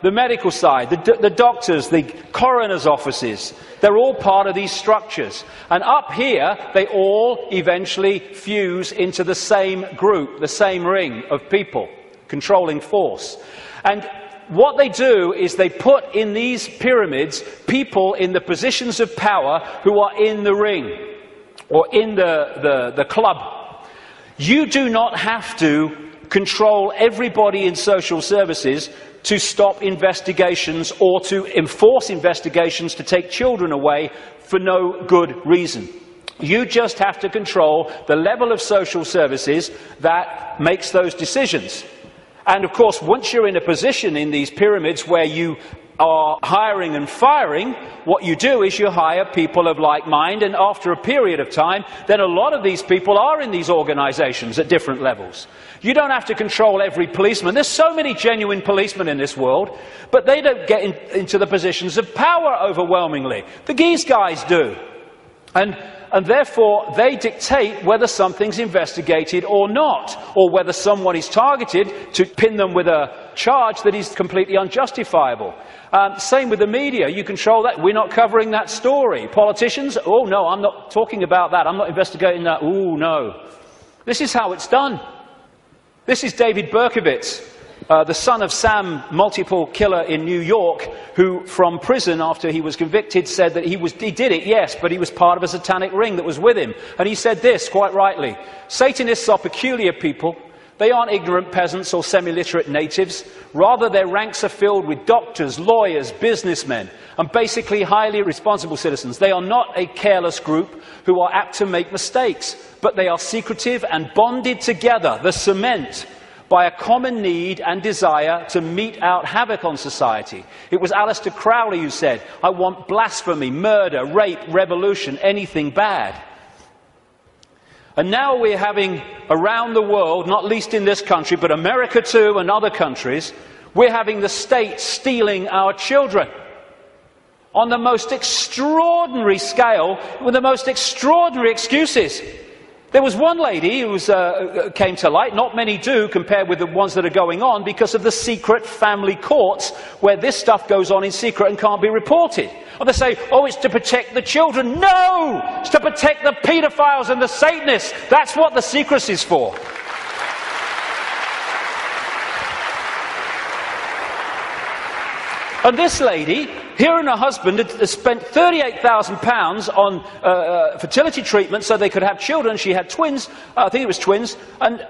The medical side, the doctors, the coroner's offices, they're all part of these structures. And up here, they all eventually fuse into the same group, the same ring of people, controlling force. And what they do is they put in these pyramids people in the positions of power who are in the ring, or in the club. You do not have to control everybody in social services to stop investigations or to enforce investigations to take children away for no good reason. You just have to control the level of social services that makes those decisions. And of course, once you're in a position in these pyramids where you are hiring and firing, what you do is you hire people of like mind, and after a period of time, then a lot of these people are in these organizations at different levels. You don't have to control every policeman. There's so many genuine policemen in this world, but they don't get into the positions of power overwhelmingly. The Geese guys do. And therefore, they dictate whether something's investigated or not, or whether someone is targeted to pin them with a charge that is completely unjustifiable. Same with the media. You control that. We're not covering that story. Politicians, oh no, I'm not talking about that. I'm not investigating that. Oh no. This is how it's done. This is David Berkowitz, the son of Sam, multiple killer in New York, who from prison after he was convicted said that he did it, yes, but he was part of a satanic ring that was with him. And he said this, quite rightly: Satanists are peculiar people. They aren't ignorant peasants or semi-literate natives. Rather, their ranks are filled with doctors, lawyers, businessmen, and basically highly responsible citizens. They are not a careless group who are apt to make mistakes, but they are secretive and bonded together, the cement, by a common need and desire to mete out havoc on society. It was Aleister Crowley who said, "I want blasphemy, murder, rape, revolution, anything bad." And now we're having, around the world, not least in this country, but America too and other countries, we're having the state stealing our children on the most extraordinary scale, with the most extraordinary excuses. There was one lady who came to light, not many do compared with the ones that are going on, because of the secret family courts where this stuff goes on in secret and can't be reported. And they say, oh, it's to protect the children. No! It's to protect the paedophiles and the Satanists. That's what the secrecy is for. And this lady, her and her husband had spent £38,000 on fertility treatment so they could have children. She had twins, I think it was twins, and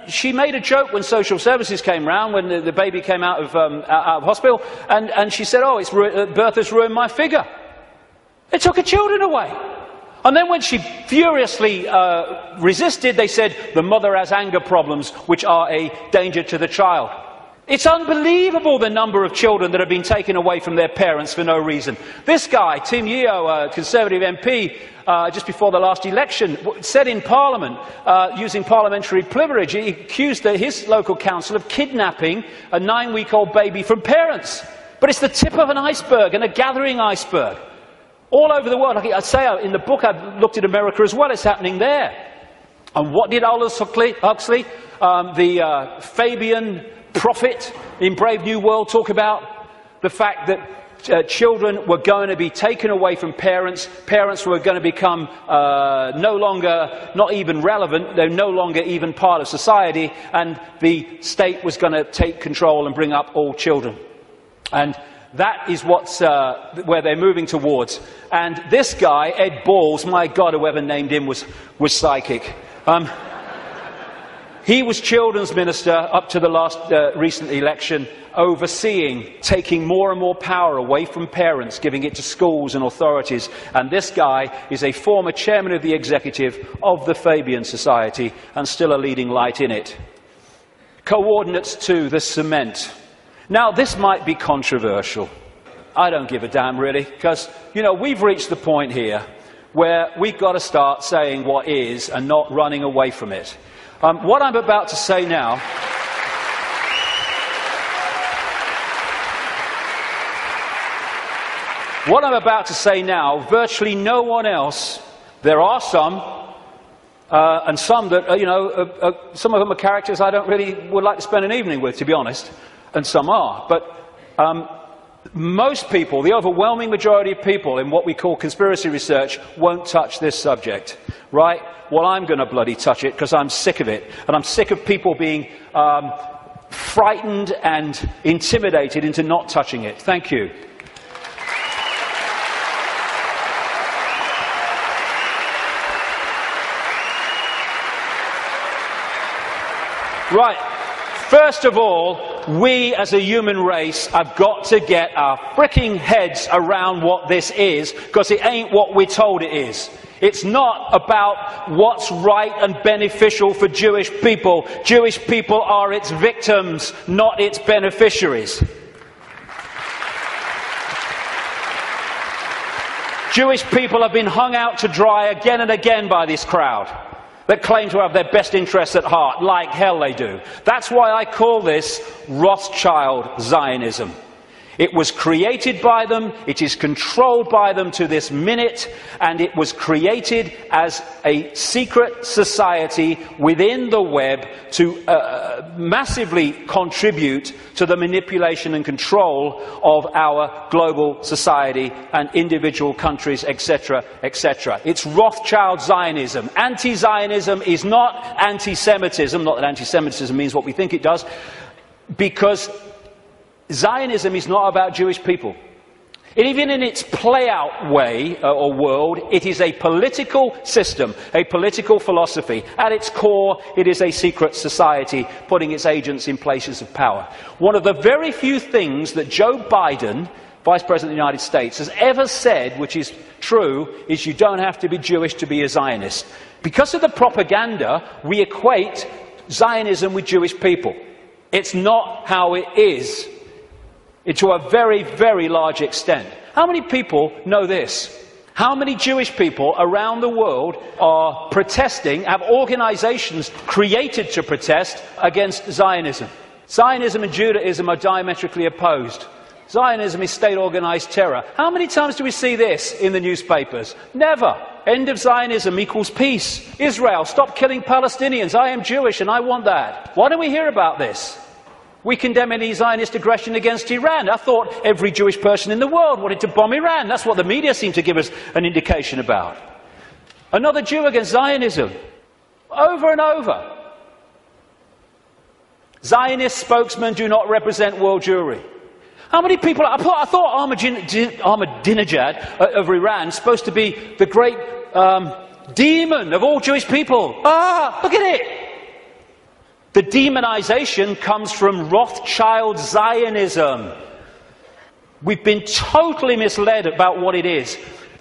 she made a joke when social services came round, when the baby came out of hospital, and she said, oh, birth has ruined my figure. They took her children away. And then when she furiously resisted, they said, the mother has anger problems, which are a danger to the child. It's unbelievable the number of children that have been taken away from their parents for no reason. This guy, Tim Yeo, a Conservative MP, just before the last election, said in Parliament, using parliamentary privilege, he accused his local council of kidnapping a 9-week-old baby from parents. But it's the tip of an iceberg, and a gathering iceberg. All over the world, I say in the book I've looked at America as well, it's happening there. And what did Aldous Huxley, the Fabian prophet in Brave New World, talk about? The fact that children were going to be taken away from parents, parents were going to become no longer, not even relevant, they're no longer even part of society, and the state was going to take control and bring up all children. And that is where they're moving towards. And this guy, Ed Balls, my God, whoever named him was psychic. He was children's minister up to the last recent election, overseeing, taking more and more power away from parents, giving it to schools and authorities. And this guy is a former chairman of the executive of the Fabian Society and still a leading light in it. Coordinates to the cement. Now, this might be controversial. I don't give a damn, really, because, we've reached the point here where we've got to start saying what is and not running away from it. What I'm about to say now virtually no one else, there are some, and some that, some of them are characters I don't really would like to spend an evening with, to be honest, and some are. But most people, the overwhelming majority of people in what we call conspiracy research, won't touch this subject, right? Well, I'm going to bloody touch it because I'm sick of it. And I'm sick of people being frightened and intimidated into not touching it. Thank you. Right. First of all, we as a human race have got to get our fricking heads around what this is, because it ain't what we're told it is. It's not about what's right and beneficial for Jewish people. Jewish people are its victims, not its beneficiaries. Jewish people have been hung out to dry again and again by this crowd that claim to have their best interests at heart, like hell they do. That's why I call this Rothschild Zionism. It was created by them, it is controlled by them to this minute, and it was created as a secret society within the web to massively contribute to the manipulation and control of our global society and individual countries, etc., etc. It's Rothschild Zionism. Anti-Zionism is not anti-Semitism, not that anti-Semitism means what we think it does, because Zionism is not about Jewish people. Even in its play-out way or world, it is a political system, a political philosophy. At its core, it is a secret society putting its agents in places of power. One of the very few things that Joe Biden, Vice President of the United States, has ever said, which is true, is you don't have to be Jewish to be a Zionist. Because of the propaganda, we equate Zionism with Jewish people. It's not how it is. To a very, very large extent. How many people know this? How many Jewish people around the world are protesting, have organizations created to protest against Zionism? Zionism and Judaism are diametrically opposed. Zionism is state-organized terror. How many times do we see this in the newspapers? Never. End of Zionism equals peace. Israel, stop killing Palestinians. I am Jewish and I want that. Why don't we hear about this? We condemn any Zionist aggression against Iran. I thought every Jewish person in the world wanted to bomb Iran. That's what the media seem to give us an indication about. Another Jew against Zionism. Over and over. Zionist spokesmen do not represent world Jewry. How many people... I thought Ahmadinejad of Iran is supposed to be the great demon of all Jewish people. Ah, look at it! The demonization comes from Rothschild Zionism. We've been totally misled about what it is.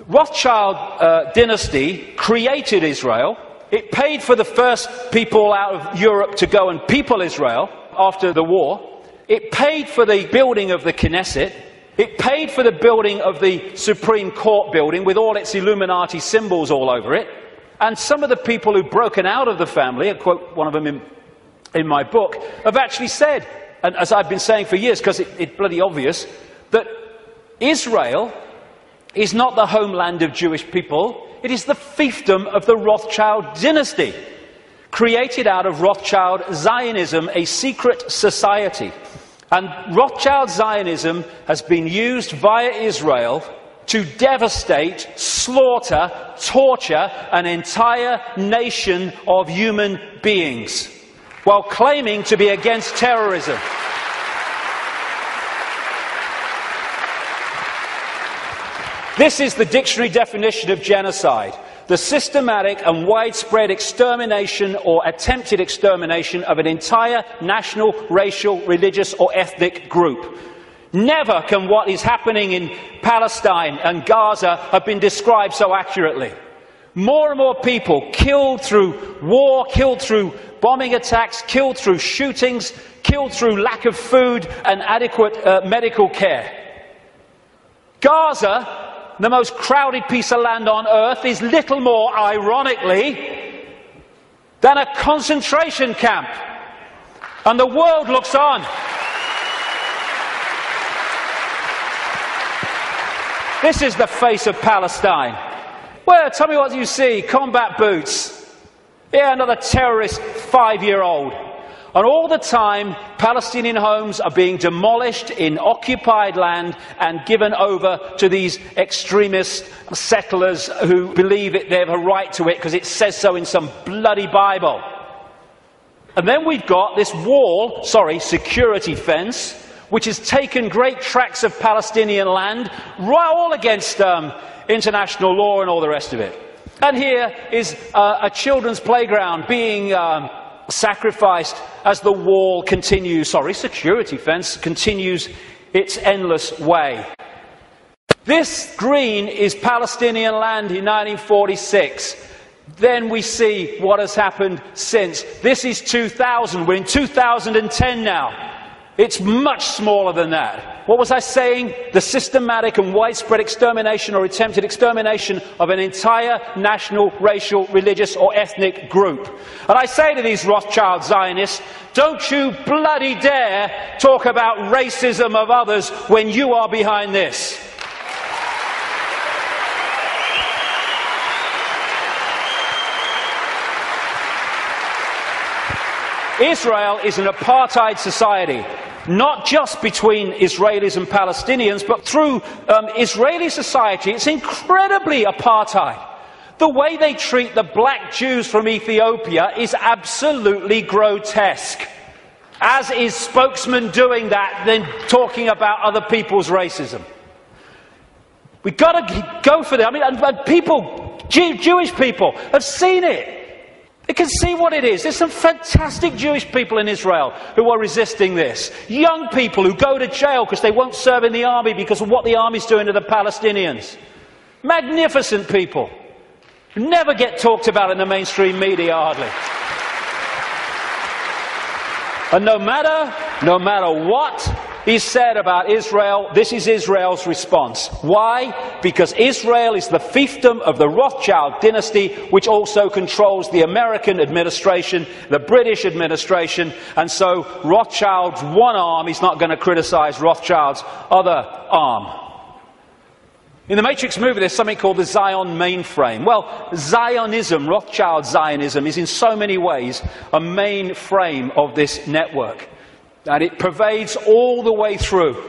Rothschild dynasty created Israel. It paid for the first people out of Europe to go and people Israel after the war. It paid for the building of the Knesset. It paid for the building of the Supreme Court building with all its Illuminati symbols all over it. And some of the people who've broken out of the family, I quote one of them in my book, have actually said, and as I've been saying for years, because it's bloody obvious, that Israel is not the homeland of Jewish people. It is the fiefdom of the Rothschild dynasty, created out of Rothschild Zionism, a secret society. And Rothschild Zionism has been used via Israel to devastate, slaughter, torture an entire nation of human beings, while claiming to be against terrorism. This is the dictionary definition of genocide: the systematic and widespread extermination or attempted extermination of an entire national, racial, religious or ethnic group. Never can what is happening in Palestine and Gaza have been described so accurately. More and more people killed through war, killed through bombing attacks, killed through shootings, killed through lack of food and adequate medical care. Gaza, the most crowded piece of land on earth, is little more, ironically, than a concentration camp. And the world looks on. This is the face of Palestine. Well, tell me what you see. Combat boots. Yeah, another terrorist 5-year-old. And all the time, Palestinian homes are being demolished in occupied land and given over to these extremist settlers who believe they have a right to it because it says so in some bloody Bible. And then we've got this wall, security fence, which has taken great tracts of Palestinian land, right all against international law and all the rest of it. And here is a children's playground being sacrificed as the wall continues, security fence continues its endless way. This green is Palestinian land in 1946. Then we see what has happened since. This is 2000. We're in 2010 now. It's much smaller than that. What was I saying? The systematic and widespread extermination or attempted extermination of an entire national, racial, religious or ethnic group. And I say to these Rothschild Zionists, don't you bloody dare talk about racism of others when you are behind this. Israel is an apartheid society, not just between Israelis and Palestinians, but through Israeli society. It's incredibly apartheid. The way they treat the black Jews from Ethiopia is absolutely grotesque. As is spokesman doing that, then talking about other people's racism. We've got to go for that. I mean, and people, Jewish people, have seen it. They can see what it is. There's some fantastic Jewish people in Israel who are resisting this. Young people who go to jail because they won't serve in the army because of what the army's doing to the Palestinians. Magnificent people who never get talked about in the mainstream media hardly. And no matter what is said about Israel, this is Israel's response. Why? Because Israel is the fiefdom of the Rothschild dynasty, which also controls the American administration, the British administration, and so Rothschild's one arm is not going to criticize Rothschild's other arm. In the Matrix movie, there's something called the Zion mainframe. Well, Zionism, Rothschild Zionism, is in so many ways a mainframe of this network. And it pervades all the way through.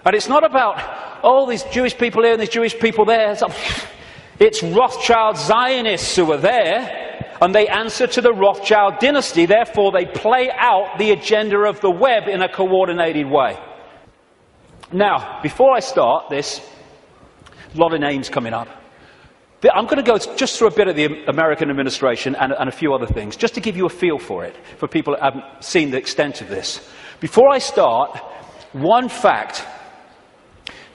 And it's not about, oh, these Jewish people here and these Jewish people there. It's Rothschild Zionists who are there, and they answer to the Rothschild dynasty. Therefore, they play out the agenda of the web in a coordinated way. Now, before I start this, a lot of names coming up. I'm going to go just through a bit of the American administration and a few other things, just to give you a feel for it, for people that haven't seen the extent of this. Before I start, one fact.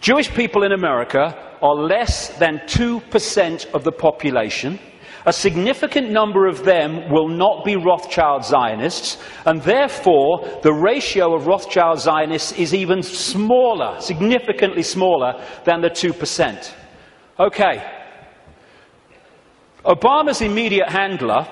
Jewish people in America are less than 2% of the population. A significant number of them will not be Rothschild Zionists, and therefore the ratio of Rothschild Zionists is even smaller, significantly smaller than the 2%. Okay. Obama's immediate handler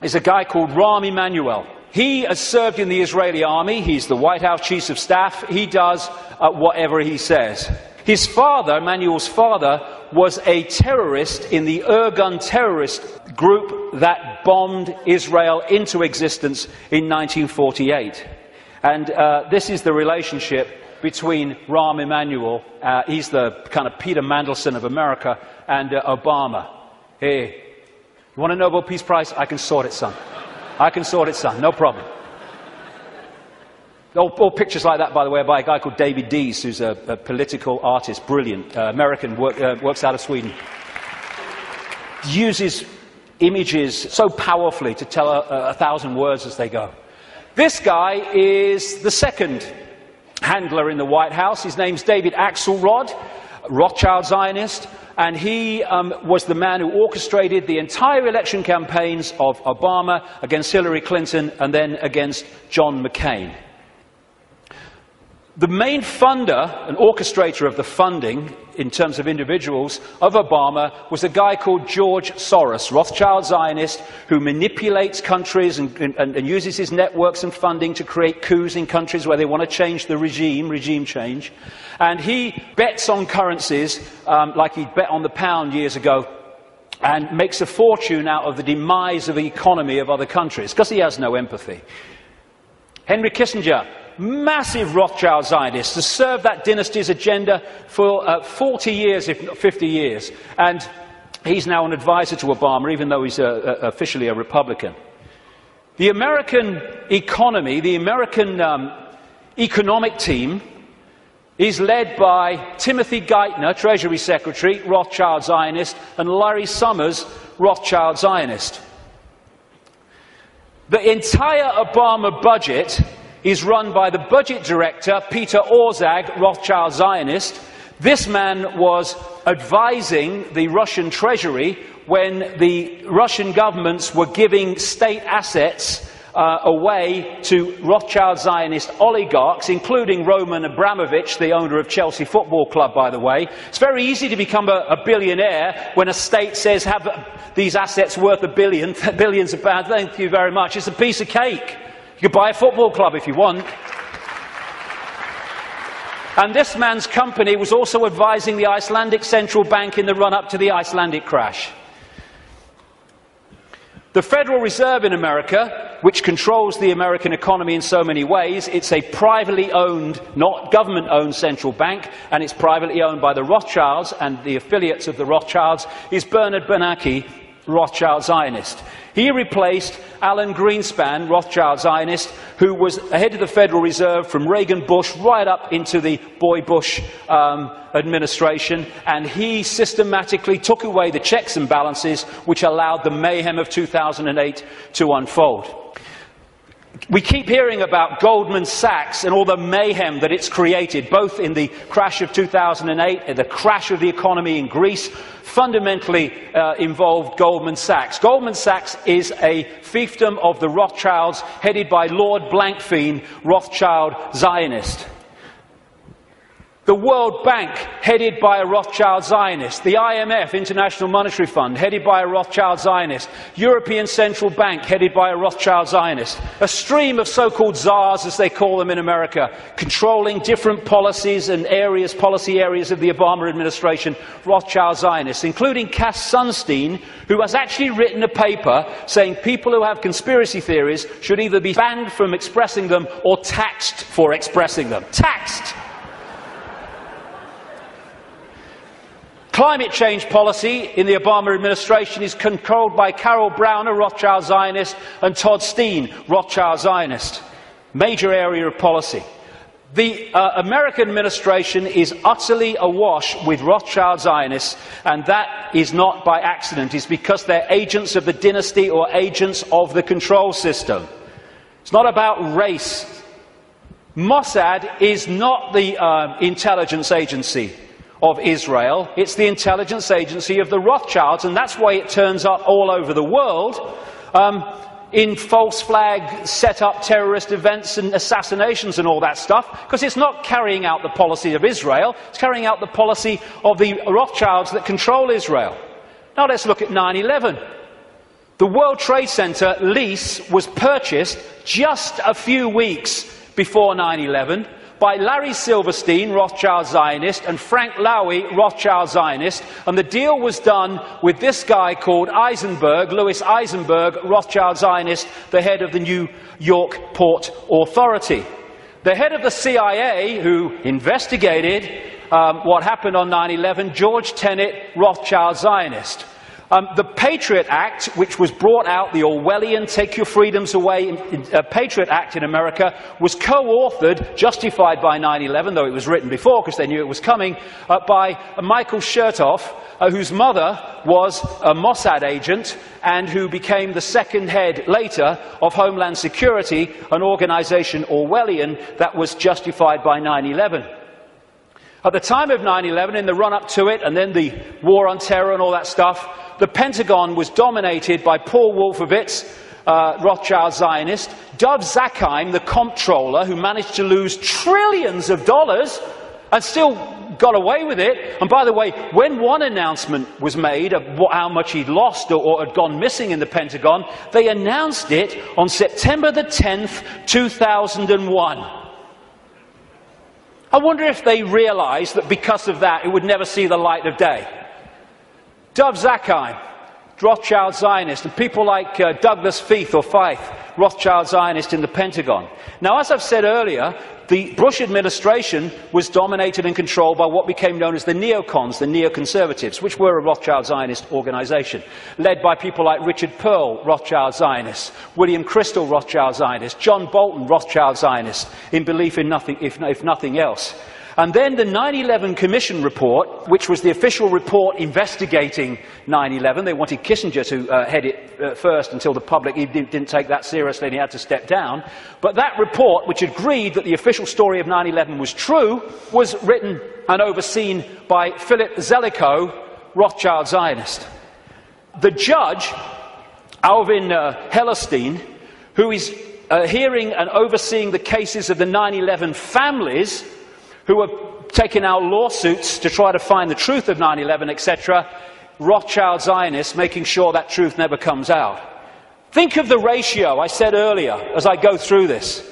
is a guy called Rahm Emanuel. He has served in the Israeli army. He's the White House Chief of Staff. He does whatever he says. His father, Emanuel's father, was a terrorist in the Irgun terrorist group that bombed Israel into existence in 1948. And this is the relationship between Rahm Emanuel, he's the kind of Peter Mandelson of America, and Obama. Hey, you want a Nobel Peace Prize? I can sort it, son. I can sort it, son. No problem. All pictures like that, by the way, are by a guy called David Dees, who's a political artist, brilliant, American, works out of Sweden. Uses images so powerfully to tell 1,000 words as they go. This guy is the second handler in the White House. His name's David Axelrod, Rothschild Zionist, and he was the man who orchestrated the entire election campaigns of Obama against Hillary Clinton and then against John McCain. The main funder and orchestrator of the funding, in terms of individuals, of Obama was a guy called George Soros, Rothschild Zionist, who manipulates countries and uses his networks and funding to create coups in countries where they want to change the regime change. And he bets on currencies like he bet on the pound years ago and makes a fortune out of the demise of the economy of other countries because he has no empathy. Henry Kissinger, massive Rothschild Zionist, has served that dynasty's agenda for 40 years, if not 50 years. And he's now an advisor to Obama, even though he's officially a Republican. The American economy, the American economic team, is led by Timothy Geithner, Treasury Secretary, Rothschild Zionist, and Larry Summers, Rothschild Zionist. The entire Obama budget is run by the budget director, Peter Orszag, Rothschild Zionist. This man was advising the Russian treasury when the Russian governments were giving state assets away to Rothschild Zionist oligarchs, including Roman Abramovich, the owner of Chelsea Football Club, by the way. It's very easy to become a billionaire when a state says, have these assets worth billions of pounds. Thank you very much. It's a piece of cake. You could buy a football club if you want. And this man's company was also advising the Icelandic central bank in the run-up to the Icelandic crash. The Federal Reserve in America, which controls the American economy in so many ways, it's a privately owned, not government-owned central bank, and it's privately owned by the Rothschilds and the affiliates of the Rothschilds, is Bernard Bernanke, Rothschild Zionist. He replaced Alan Greenspan, Rothschild Zionist, who was head of the Federal Reserve from Reagan Bush right up into the Boy Bush administration, and he systematically took away the checks and balances which allowed the mayhem of 2008 to unfold. We keep hearing about Goldman Sachs and all the mayhem that it's created, both in the crash of 2008 and the crash of the economy in Greece, fundamentally involved Goldman Sachs. Goldman Sachs is a fiefdom of the Rothschilds, headed by Lord Blankfein, Rothschild Zionist. The World Bank, headed by a Rothschild Zionist. The IMF, International Monetary Fund, headed by a Rothschild Zionist. European Central Bank, headed by a Rothschild Zionist. A stream of so-called czars, as they call them in America, controlling different policies and areas, policy areas of the Obama administration, Rothschild Zionists, including Cass Sunstein, who has actually written a paper saying people who have conspiracy theories should either be banned from expressing them or taxed for expressing them. Taxed! Climate change policy in the Obama administration is controlled by Carol Brown, a Rothschild Zionist, and Todd Steen, Rothschild Zionist. Major area of policy. The American administration is utterly awash with Rothschild Zionists, and that is not by accident. It's because they're agents of the dynasty or agents of the control system. It's not about race. Mossad is not the intelligence agency of Israel. It's the intelligence agency of the Rothschilds, and that's why it turns up all over the world in false flag set-up terrorist events and assassinations and all that stuff, because it's not carrying out the policy of Israel, it's carrying out the policy of the Rothschilds that control Israel. Now let's look at 9/11. The World Trade Center lease was purchased just a few weeks before 9/11 by Larry Silverstein, Rothschild Zionist, and Frank Lowy, Rothschild Zionist, and the deal was done with this guy called Eisenberg, Louis Eisenberg, Rothschild Zionist, the head of the New York Port Authority. The head of the CIA, who investigated what happened on 9/11, George Tenet, Rothschild Zionist. The Patriot Act, which was brought out, the Orwellian Take Your Freedoms Away Patriot Act in America, was co-authored, justified by 9/11, though it was written before because they knew it was coming, by Michael Chertoff, whose mother was a Mossad agent and who became the second head later of Homeland Security, an organization Orwellian that was justified by 9/11. At the time of 9/11, in the run-up to it, and then the war on terror and all that stuff, the Pentagon was dominated by Paul Wolfowitz, Rothschild Zionist, Dov Zakheim, the comptroller, who managed to lose trillions of dollars and still got away with it. And by the way, when one announcement was made of how much he'd lost or had gone missing in the Pentagon, they announced it on September the 10th, 2001. I wonder if they realized that because of that it would never see the light of day. Dov Zakheim, Rothschild Zionist, and people like Douglas Feith, Rothschild Zionist in the Pentagon. Now, as I've said earlier, the Bush administration was dominated and controlled by what became known as the neocons, the neoconservatives, which were a Rothschild Zionist organization, led by people like Richard Pearl, Rothschild Zionist, William Crystal, Rothschild Zionist, John Bolton, Rothschild Zionist, in belief in nothing, if nothing else. And then the 9/11 Commission report, which was the official report investigating 9/11. They wanted Kissinger to head it first until the public didn't take that seriously and he had to step down. But that report, which agreed that the official story of 9/11 was true, was written and overseen by Philip Zelikow, Rothschild Zionist. The judge, Alvin Hellerstein, who is hearing and overseeing the cases of the 9/11 families, who are taking out lawsuits to try to find the truth of 9/11, etc., Rothschild Zionists, making sure that truth never comes out. Think of the ratio I said earlier as I go through this.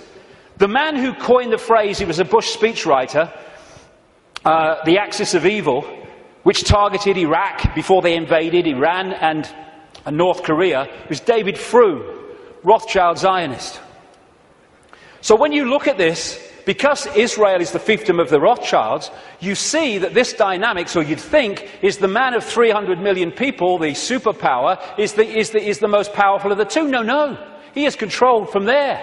The man who coined the phrase, he was a Bush speechwriter, the axis of evil, which targeted Iraq before they invaded Iran and North Korea, was David Froome, Rothschild Zionist. So when you look at this, because Israel is the fiefdom of the Rothschilds, you see that this dynamics, or you'd think, is the man of 300 million people, the superpower, is the most powerful of the two. No. He is controlled from there.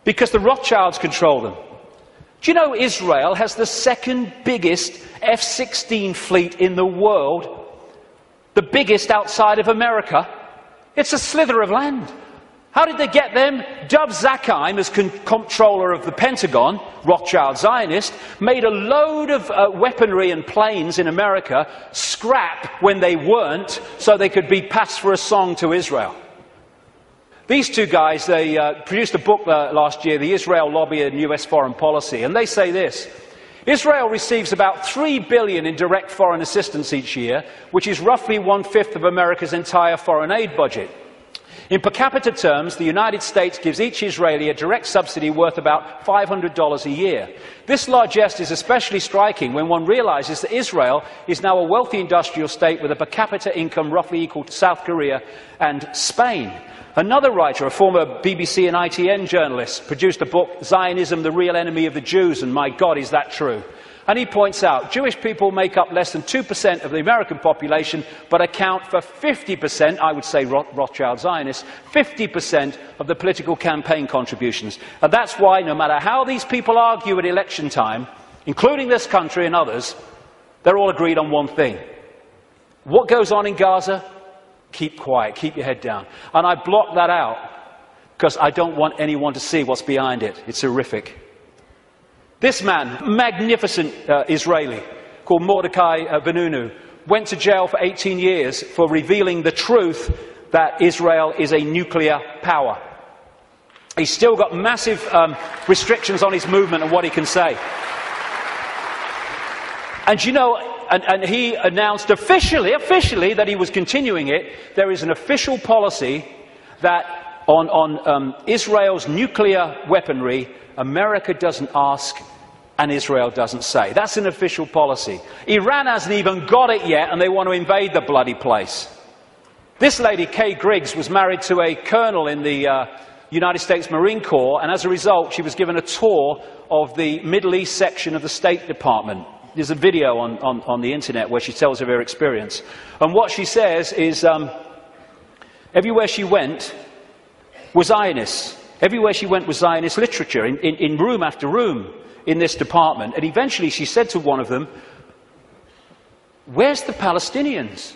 Because the Rothschilds control them. Do you know Israel has the second biggest F-16 fleet in the world? The biggest outside of America? It's a slither of land. How did they get them? Dov Zakheim, as comptroller of the Pentagon, Rothschild Zionist, made a load of weaponry and planes in America scrap when they weren't, so they could be passed for a song to Israel. These two guys, they produced a book last year, The Israel Lobby and US Foreign Policy, and they say this: Israel receives about $3 billion in direct foreign assistance each year, which is roughly 1/5 of America's entire foreign aid budget. In per capita terms, the United States gives each Israeli a direct subsidy worth about $500 a year. This largesse is especially striking when one realizes that Israel is now a wealthy industrial state with a per capita income roughly equal to South Korea and Spain. Another writer, a former BBC and ITN journalist, produced a book, Zionism, the Real Enemy of the Jews, and my God, is that true? And he points out, Jewish people make up less than 2% of the American population, but account for 50%, I would say Rothschild Zionists, 50% of the political campaign contributions. And that's why, no matter how these people argue at election time, including this country and others, they're all agreed on one thing. What goes on in Gaza? Keep quiet, keep your head down. And I block that out because I don't want anyone to see what's behind it. It's horrific. This man, magnificent Israeli, called Mordecai Benunu, went to jail for 18 years for revealing the truth that Israel is a nuclear power. He's still got massive restrictions on his movement and what he can say. And you know, and he announced officially that he was continuing it. There is an official policy that on Israel's nuclear weaponry, America doesn't ask and Israel doesn't say. That's an official policy. Iran hasn't even got it yet, and they want to invade the bloody place. This lady, Kay Griggs, was married to a colonel in the United States Marine Corps, and as a result, she was given a tour of the Middle East section of the State Department. There's a video on the internet where she tells of her experience. And what she says is, everywhere she went was Zionists. Everywhere she went was Zionist literature, in room after room in this department. And eventually she said to one of them, "Where's the Palestinians?"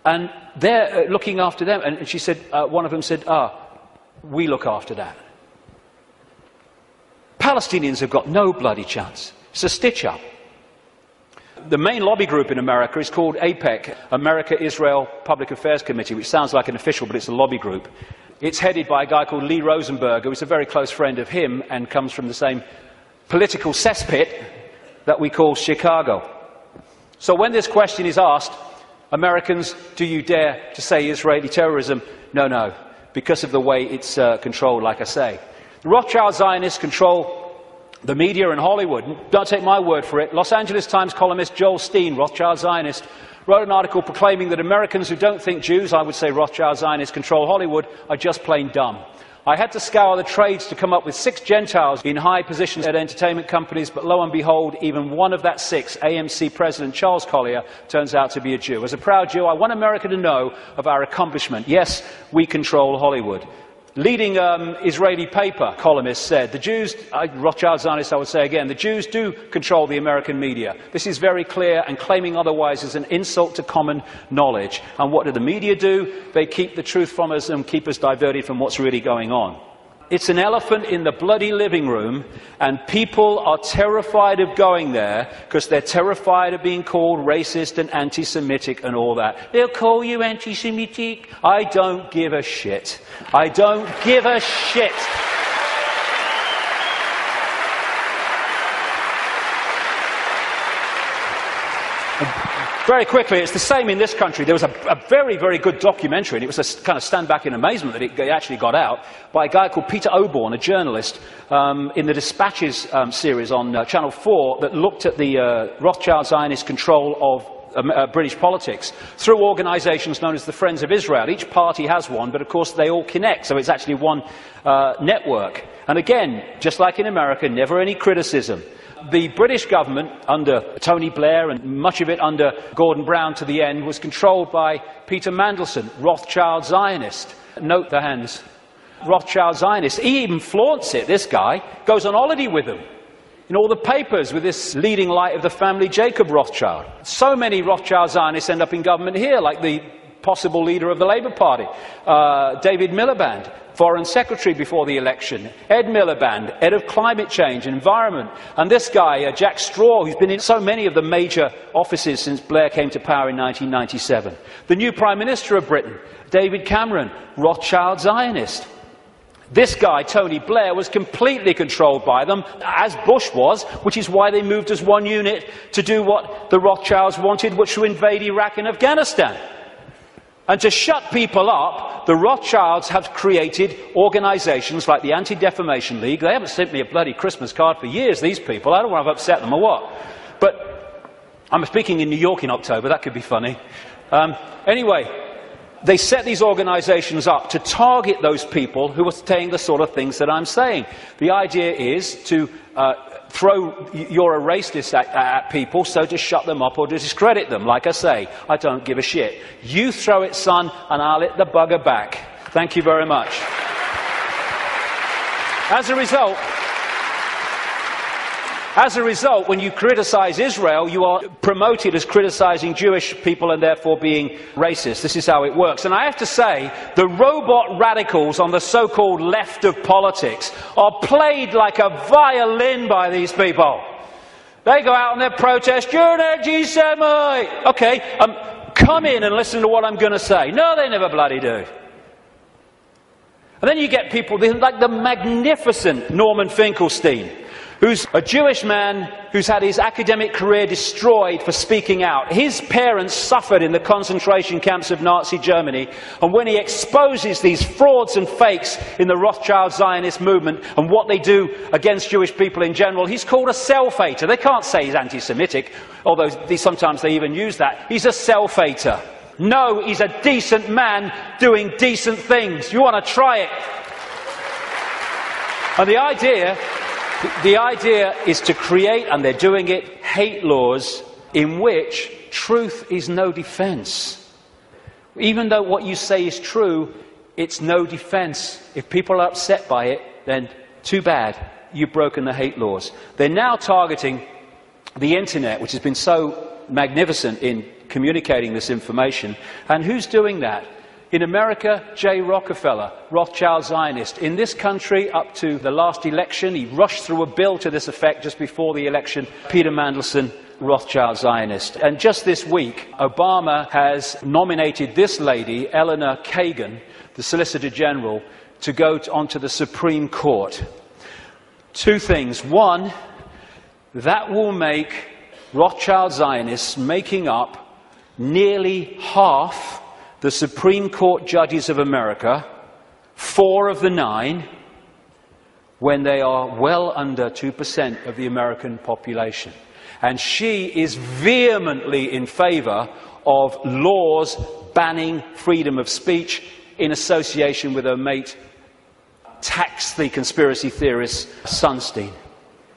And they're looking after them. And she said, one of them said, "We look after that." Palestinians have got no bloody chance. It's a stitch-up. The main lobby group in America is called AIPAC, America-Israel Public Affairs Committee, which sounds like an official, but it's a lobby group. It's headed by a guy called Lee Rosenberg, who is a very close friend of him and comes from the same political cesspit that we call Chicago. So when this question is asked, Americans, do you dare to say Israeli terrorism? No, no, because of the way it's controlled, like I say. The Rothschild Zionists control the media and Hollywood. Don't take my word for it. Los Angeles Times columnist Joel Steen, Rothschild Zionist, wrote an article proclaiming that Americans who don't think Jews, I would say Rothschild Zionists, control Hollywood, are just plain dumb. I had to scour the trades to come up with 6 Gentiles in high positions at entertainment companies, but lo and behold, even one of that 6, AMC President Charles Collier, turns out to be a Jew. As a proud Jew, I want America to know of our accomplishment. Yes, we control Hollywood. Leading Israeli paper columnist said, the Jews, Rothschild Zionists I would say again, the Jews do control the American media. This is very clear, and claiming otherwise is an insult to common knowledge. And what do the media do? They keep the truth from us and keep us diverted from what's really going on. It's an elephant in the bloody living room, and people are terrified of going there because they're terrified of being called racist and anti-Semitic and all that. They'll call you anti-Semitic. I don't give a shit. I don't give a shit. Very quickly, it's the same in this country. There was a very, very good documentary, and it was a kind of stand back in amazement that it actually got out, by a guy called Peter Oborne, a journalist, in the Dispatches series on Channel 4 that looked at the Rothschild Zionist control of British politics through organisations known as the Friends of Israel. Each party has one, but of course they all connect, so it's actually one network. And again, just like in America, never any criticism. The British government, under Tony Blair and much of it under Gordon Brown to the end, was controlled by Peter Mandelson, Rothschild Zionist. Note the hands. Rothschild Zionist. He even flaunts it, this guy. Goes on holiday with them. In all the papers with this leading light of the family, Jacob Rothschild. So many Rothschild Zionists end up in government here, like the possible leader of the Labour Party, David Miliband, Foreign Secretary before the election, Ed Miliband, Head of Climate Change and Environment, and this guy, Jack Straw, who's been in so many of the major offices since Blair came to power in 1997. The new Prime Minister of Britain, David Cameron, Rothschild Zionist. This guy, Tony Blair, was completely controlled by them, as Bush was, which is why they moved as one unit to do what the Rothschilds wanted, which was to invade Iraq and Afghanistan. And to shut people up, the Rothschilds have created organisations like the Anti-Defamation League. They haven't sent me a bloody Christmas card for years, these people. I don't want to upset them or what. But I'm speaking in New York in October. That could be funny. Anyway, they set these organisations up to target those people who are saying the sort of things that I'm saying. The idea is to throw you're a racist at people, so to shut them up or to discredit them. Like I say, I don't give a shit. You throw it, son, and I'll hit the bugger back. Thank you very much. As a result, when you criticise Israel, you are promoted as criticising Jewish people and therefore being racist. This is how it works. And I have to say, the robot radicals on the so-called left of politics are played like a violin by these people. They go out and they protest, you're an anti-Semite! Okay, come in and listen to what I'm going to say. No, they never bloody do. And then you get people like the magnificent Norman Finkelstein, who's a Jewish man who's had his academic career destroyed for speaking out. His parents suffered in the concentration camps of Nazi Germany, and when he exposes these frauds and fakes in the Rothschild Zionist movement and what they do against Jewish people in general, he's called a self-hater. They can't say he's anti-Semitic, although sometimes they even use that. He's a self-hater. No, he's a decent man doing decent things. You want to try it? And the idea is to create, and they're doing it, hate laws in which truth is no defence. Even though what you say is true, it's no defence. If people are upset by it, then too bad, you've broken the hate laws. They're now targeting the internet, which has been so magnificent in communicating this information. And who's doing that? In America, J. Rockefeller, Rothschild Zionist. In this country, up to the last election, he rushed through a bill to this effect just before the election, Peter Mandelson, Rothschild Zionist. And just this week, Obama has nominated this lady, Eleanor Kagan, the Solicitor General, to go onto the Supreme Court. Two things. One, that will make Rothschild Zionists making up nearly half the Supreme Court judges of America, 4 of the 9, when they are well under 2% of the American population. And she is vehemently in favour of laws banning freedom of speech in association with her mate, tax the conspiracy theorist Sunstein.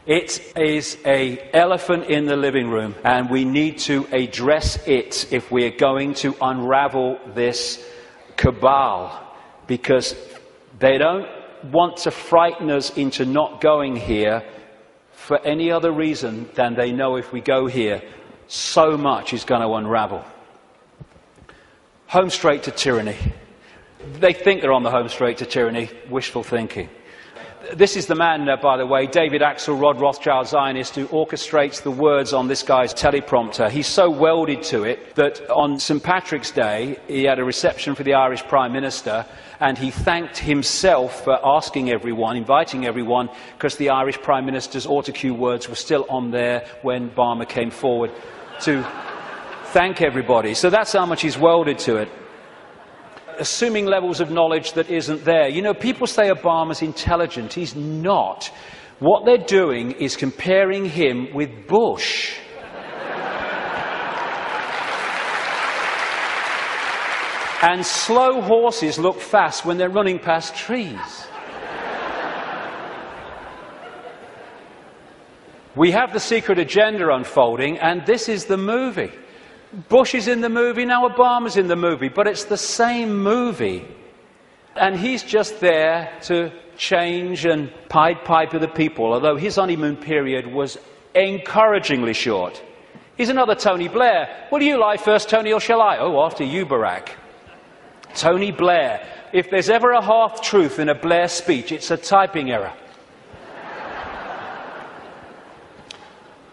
It is an elephant in the living room, and we need to address it if we are going to unravel this cabal, because they don't want to frighten us into not going here for any other reason than they know if we go here, so much is going to unravel. Home straight to tyranny. They think they're on the home straight to tyranny. Wishful thinking. This is the man, by the way, David Axelrod, Rothschild Zionist, who orchestrates the words on this guy's teleprompter. He's so welded to it that on St. Patrick's Day, he had a reception for the Irish Prime Minister, and he thanked himself for asking everyone, inviting everyone, because the Irish Prime Minister's autocue words were still on there when Barmer came forward to thank everybody. So that's how much he's welded to it. Assuming levels of knowledge that isn't there. You know, people say Obama's intelligent. He's not. What they're doing is comparing him with Bush. And slow horses look fast when they're running past trees. We have the secret agenda unfolding, and this is the movie. Bush is in the movie, now Obama's in the movie, but it's the same movie. And he's just there to change and Pied Piper the people, although his honeymoon period was encouragingly short. He's another Tony Blair. Will you lie first, Tony, or shall I? Oh, after you, Barack. Tony Blair. If there's ever a half-truth in a Blair speech, it's a typing error.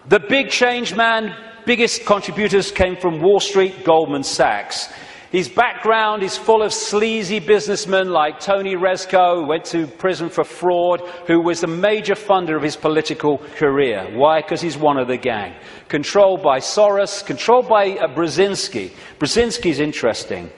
The big change man. Biggest contributors came from Wall Street, Goldman Sachs. His background is full of sleazy businessmen like Tony Rezko, who went to prison for fraud, who was a major funder of his political career. Why? Because he's one of the gang. Controlled by Soros, controlled by Brzezinski. Brzezinski's interesting.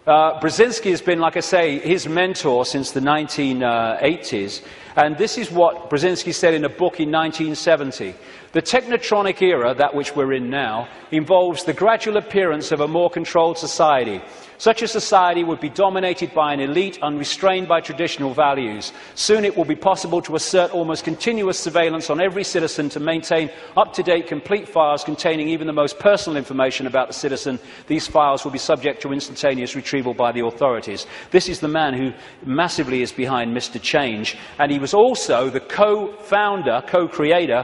Brzezinski has been, like I say, his mentor since the 1980s. And this is what Brzezinski said in a book in 1970. The technotronic era, that which we're in now, involves the gradual appearance of a more controlled society. Such a society would be dominated by an elite unrestrained by traditional values. Soon it will be possible to assert almost continuous surveillance on every citizen to maintain up-to-date complete files containing even the most personal information about the citizen. These files will be subject to instantaneous retrieval by the authorities. This is the man who massively is behind Mr. Change, and he was also the co-founder, co-creator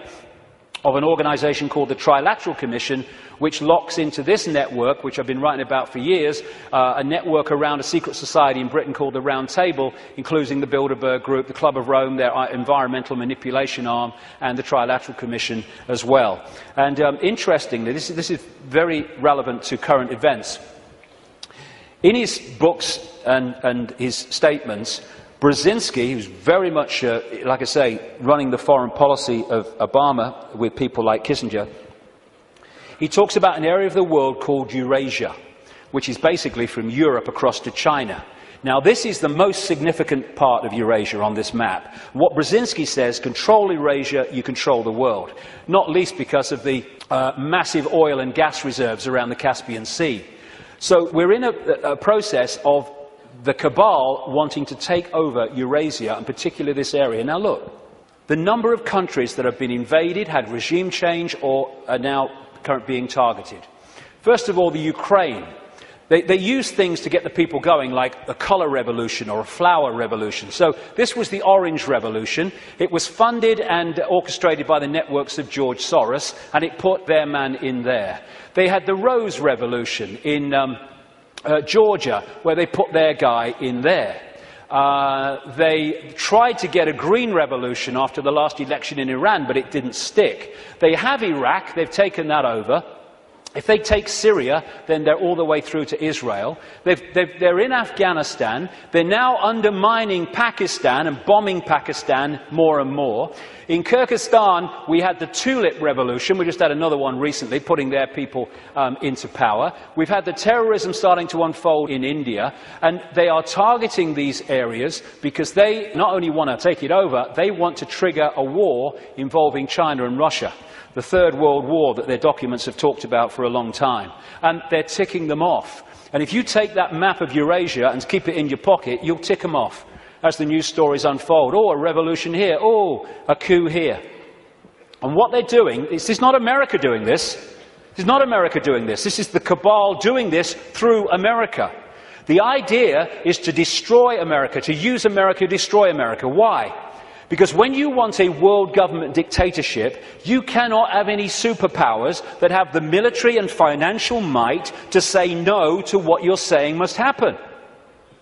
of an organisation called the Trilateral Commission, which locks into this network, which I've been writing about for years, a network around a secret society in Britain called the Round Table, including the Bilderberg Group, the Club of Rome, their environmental manipulation arm, and the Trilateral Commission as well. And interestingly, this is very relevant to current events. In his books and his statements, Brzezinski, who's very much, like I say, running the foreign policy of Obama with people like Kissinger, he talks about an area of the world called Eurasia, which is basically from Europe across to China. Now, this is the most significant part of Eurasia on this map. What Brzezinski says, control Eurasia, you control the world, not least because of the massive oil and gas reserves around the Caspian Sea. So we're in a process of the cabal wanting to take over Eurasia, and particularly this area. Now look, the number of countries that have been invaded, had regime change, or are now being targeted. First of all, the Ukraine. They use things to get the people going, like a colour revolution or a flower revolution. So this was the Orange Revolution. It was funded and orchestrated by the networks of George Soros, and it put their man in there. They had the Rose Revolution in Georgia, where they put their guy in there. They tried to get a green revolution after the last election in Iran, but it didn't stick. They have Iraq, they've taken that over. If they take Syria, then they're all the way through to Israel. They're in Afghanistan. They're now undermining Pakistan and bombing Pakistan more and more. In Kyrgyzstan, we had the Tulip Revolution. We just had another one recently, putting their people into power. We've had the terrorism starting to unfold in India. And they are targeting these areas because they not only want to take it over, they want to trigger a war involving China and Russia. The Third World War that their documents have talked about for a long time. And they're ticking them off. And if you take that map of Eurasia and keep it in your pocket, you'll tick them off as the news stories unfold. Oh, a revolution here. Oh, a coup here. And what they're doing, this is not America doing this. This is not America doing this. This is the cabal doing this through America. The idea is to destroy America, to use America to destroy America. Why? Because when you want a world government dictatorship, you cannot have any superpowers that have the military and financial might to say no to what you're saying must happen.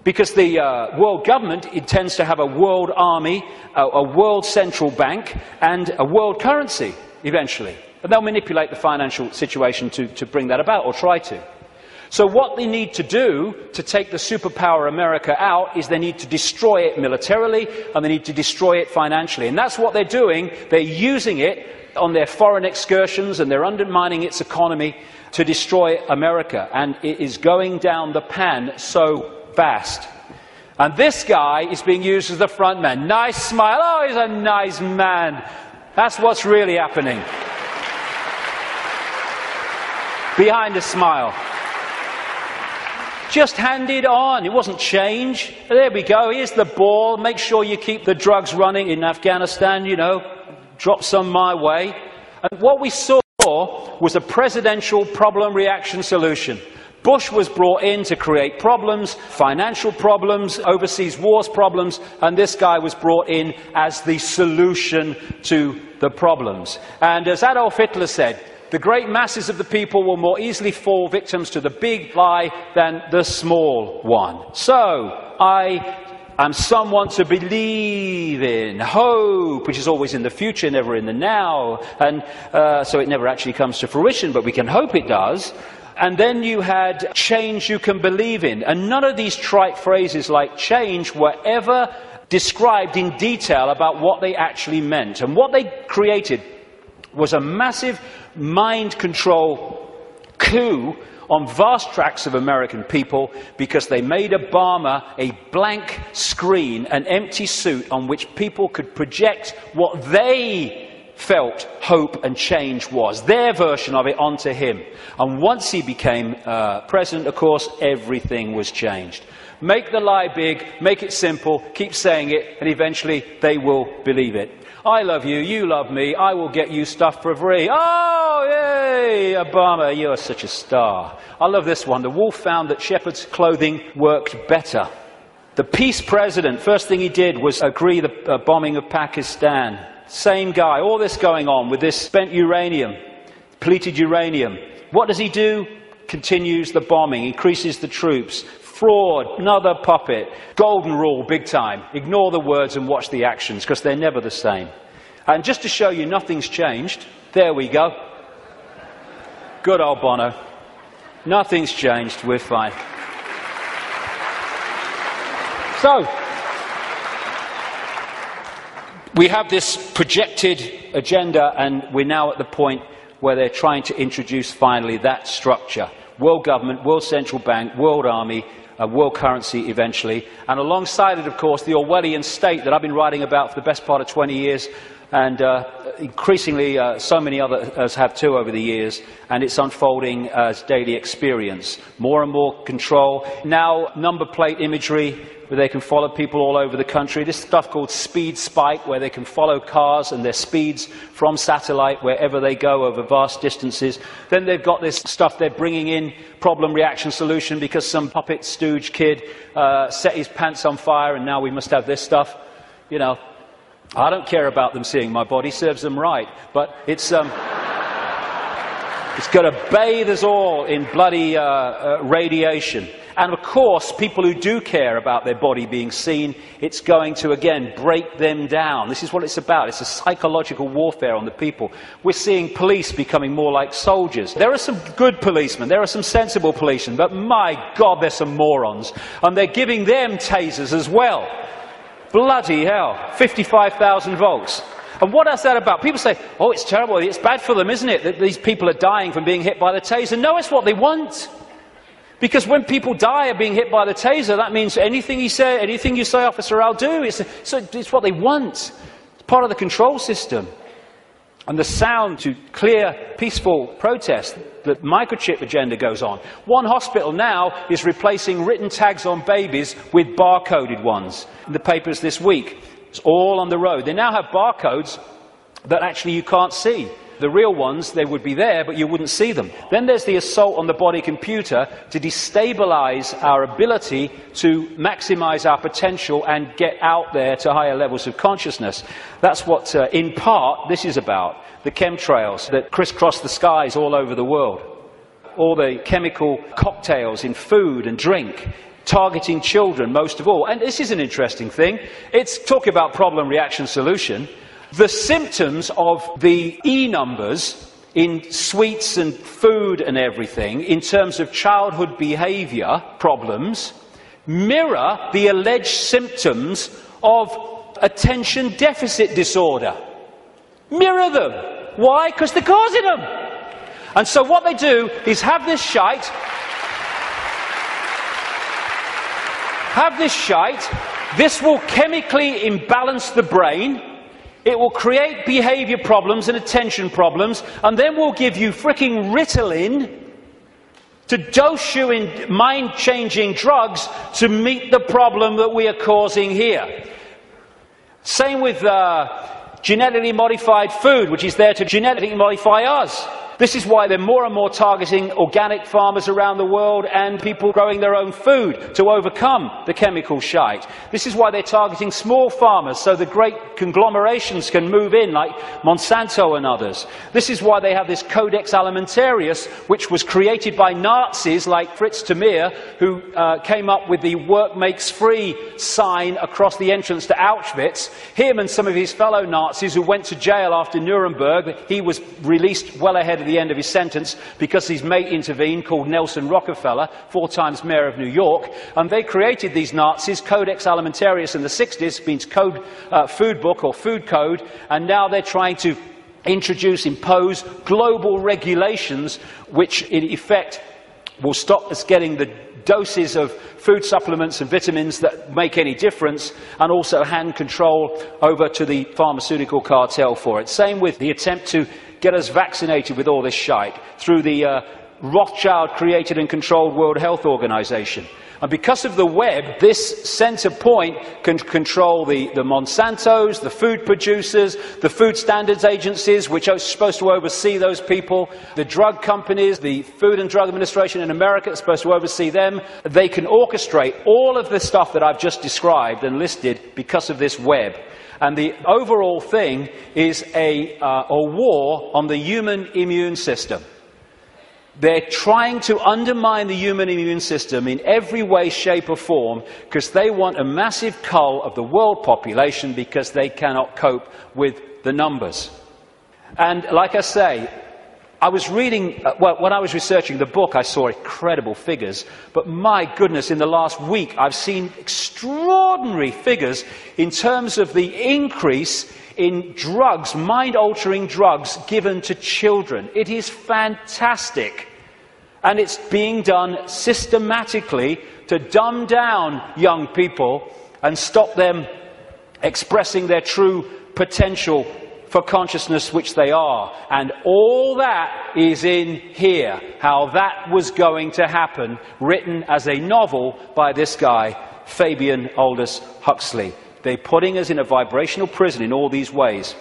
Because the world government intends to have a world army, a world central bank, and a world currency, eventually. And they'll manipulate the financial situation to bring that about, or try to. So what they need to do to take the superpower America out is they need to destroy it militarily, and they need to destroy it financially. And that's what they're doing. They're using it on their foreign excursions, and they're undermining its economy to destroy America. And it is going down the pan so fast. And this guy is being used as the front man. Nice smile. Oh, he's a nice man. That's what's really happening. Behind the smile. Just hand it on. It wasn't change. There we go. Here's the ball. Make sure you keep the drugs running in Afghanistan, you know. Drop some my way. And what we saw was a presidential problem reaction solution. Bush was brought in to create problems, financial problems, overseas wars problems, and this guy was brought in as the solution to the problems. And as Adolf Hitler said, the great masses of the people will more easily fall victims to the big lie than the small one. So, I am someone to believe in. Hope, which is always in the future, never in the now. And so it never actually comes to fruition, but we can hope it does. And then you had change you can believe in. And none of these trite phrases like change were ever described in detail about what they actually meant. And what they created was a massive mind control coup on vast tracts of American people, because they made Obama a blank screen, an empty suit on which people could project what they felt hope and change was, their version of it, onto him. And once he became president, of course, everything was changed. Make the lie big, make it simple, keep saying it, and eventually they will believe it. I love you, you love me, I will get you stuff for free. Oh, yay, Obama, you're such a star. I love this one. The wolf found that shepherd's clothing worked better. The peace president, first thing he did was agree the bombing of Pakistan. Same guy, all this going on with this spent uranium, depleted uranium. What does he do? Continues the bombing, increases the troops. Fraud, another puppet. Golden rule, big time. Ignore the words and watch the actions, because they're never the same. And just to show you nothing's changed, there we go. Good old Bono. Nothing's changed, we're fine. So, we have this projected agenda, and we're now at the point where they're trying to introduce finally that structure. World government, world central bank, world army, world currency eventually, and alongside it, of course, the Orwellian state that I've been writing about for the best part of 20 years, and increasingly so many others have too over the years, and it's unfolding as daily experience. More and more control. Now, number plate imagery, where they can follow people all over the country. This stuff called Speed Spike, where they can follow cars and their speeds from satellite wherever they go over vast distances. Then they've got this stuff they're bringing in, problem, reaction, solution, because some puppet stooge kid set his pants on fire and now we must have this stuff. You know, I don't care about them seeing my body, serves them right, but it's going to bathe us all in bloody radiation. And of course, people who do care about their body being seen, it's going to, again, break them down. This is what it's about. It's a psychological warfare on the people. We're seeing police becoming more like soldiers. There are some good policemen, there are some sensible policemen, but my God, there's some morons. And they're giving them tasers as well. Bloody hell, 55,000 volts. And what is that about? People say, oh, it's terrible, it's bad for them, isn't it, that these people are dying from being hit by the taser. No, it's what they want. Because when people die of being hit by the taser, that means anything you say, officer, I'll do. It's what they want. It's part of the control system. And the sound to clear, peaceful protest, the microchip agenda goes on. One hospital now is replacing written tags on babies with barcoded ones. In the papers this week, it's all on the road. They now have barcodes that actually you can't see. The real ones, they would be there, but you wouldn't see them. Then there's the assault on the body computer to destabilize our ability to maximize our potential and get out there to higher levels of consciousness. That's what, in part, this is about. The chemtrails that crisscross the skies all over the world. All the chemical cocktails in food and drink, targeting children most of all. And this is an interesting thing. It's talking about problem, reaction, solution. The symptoms of the E numbers in sweets and food and everything, in terms of childhood behaviour problems, mirror the alleged symptoms of attention deficit disorder. Mirror them. Why? Because they're causing them. And so what they do is have this shite. This will chemically imbalance the brain. It will create behaviour problems and attention problems, and then we'll give you fricking Ritalin to dose you in mind-changing drugs to meet the problem that we are causing here. Same with genetically modified food, which is there to genetically modify us. This is why they're more and more targeting organic farmers around the world and people growing their own food to overcome the chemical shite. This is why they're targeting small farmers so the great conglomerations can move in, like Monsanto and others. This is why they have this Codex Alimentarius, which was created by Nazis like Fritz Tamir, who came up with the work makes free sign across the entrance to Auschwitz. Him and some of his fellow Nazis who went to jail after Nuremberg, he was released well ahead of at the end of his sentence because his mate intervened, called Nelson Rockefeller, 4 times mayor of New York. And they created these Nazis, Codex Alimentarius in the 60s, means code, food book or food code, and now they're trying to impose global regulations which in effect will stop us getting the doses of food supplements and vitamins that make any difference, and also hand control over to the pharmaceutical cartel for it. Same with the attempt to get us vaccinated with all this shite through the Rothschild-created and controlled World Health Organization. And because of the web, this centre point can control the Monsantos, the food producers, the food standards agencies, which are supposed to oversee those people, the drug companies, the Food and Drug Administration in America is supposed to oversee them. They can orchestrate all of the stuff that I've just described and listed because of this web. And the overall thing is a war on the human immune system. They're trying to undermine the human immune system in every way, shape or form because they want a massive cull of the world population because they cannot cope with the numbers. And like I say, I was reading, when I was researching the book, I saw incredible figures. But my goodness, in the last week, I've seen extraordinary figures in terms of the increase in drugs, mind-altering drugs given to children. It is fantastic. And it's being done systematically to dumb down young people and stop them expressing their true potential for consciousness, which they are. And all that is in here, how that was going to happen, written as a novel by this guy, Fabian Aldous Huxley. They're putting us in a vibrational prison in all these ways.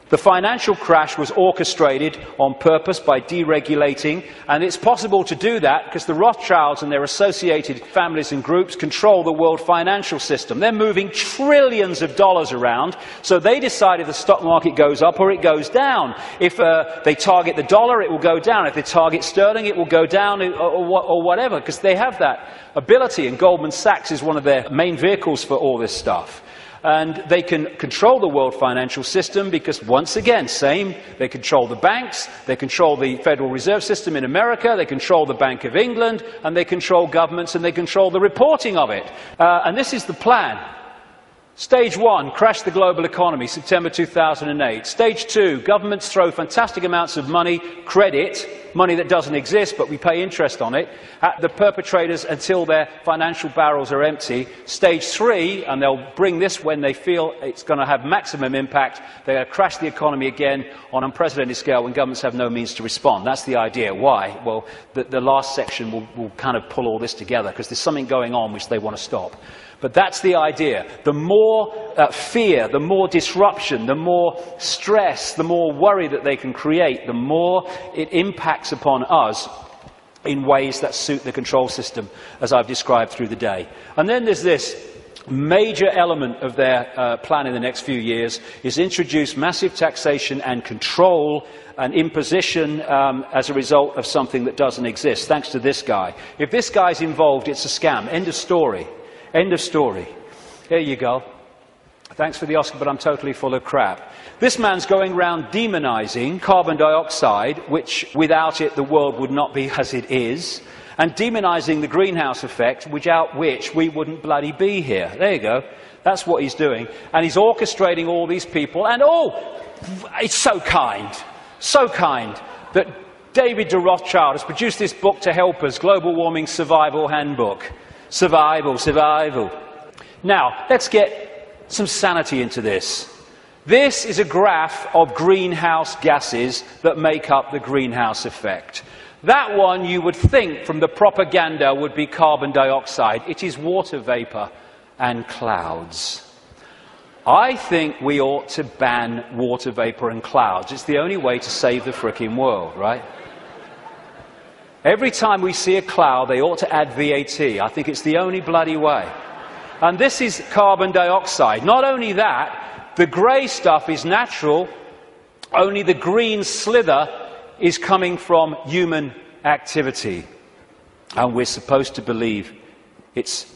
The financial crash was orchestrated on purpose by deregulating, and it's possible to do that because the Rothschilds and their associated families and groups control the world financial system. They're moving trillions of dollars around, so they decide if the stock market goes up or it goes down. If they target the dollar, it will go down. If they target sterling, it will go down or whatever, because they have that ability, and Goldman Sachs is one of their main vehicles for all this stuff. And they can control the world financial system because, once again, they control the banks, they control the Federal Reserve System in America, they control the Bank of England, and they control governments and they control the reporting of it. And this is the plan. Stage 1, crash the global economy, September 2008. Stage 2, governments throw fantastic amounts of money, credit, money that doesn't exist, but we pay interest on it, at the perpetrators until their financial barrels are empty. Stage 3, and they'll bring this when they feel it's going to have maximum impact, they're going to crash the economy again on an unprecedented scale when governments have no means to respond. That's the idea. Why? Well, the last section will kind of pull all this together, because there's something going on which they want to stop. But that's the idea. The more fear, the more disruption, the more stress, the more worry that they can create, the more it impacts upon us in ways that suit the control system, as I've described through the day. And then there's this major element of their plan in the next few years, is introduce massive taxation and control and imposition as a result of something that doesn't exist, thanks to this guy. If this guy's involved, it's a scam. End of story. End of story. Here you go. Thanks for the Oscar, but I'm totally full of crap. This man's going around demonizing carbon dioxide, which without it the world would not be as it is, and demonizing the greenhouse effect, without which we wouldn't bloody be here. There you go. That's what he's doing. And he's orchestrating all these people. And it's so kind that David de Rothschild has produced this book to help us, Global Warming Survival Handbook. Survival. Now, let's get some sanity into this. This is a graph of greenhouse gases that make up the greenhouse effect. That one, you would think from the propaganda, would be carbon dioxide. It is water vapour and clouds. I think we ought to ban water vapour and clouds. It's the only way to save the frickin' world, right? Every time we see a cloud, they ought to add VAT. I think it's the only bloody way. And this is carbon dioxide. Not only that, the grey stuff is natural, only the green slither is coming from human activity. And we're supposed to believe it's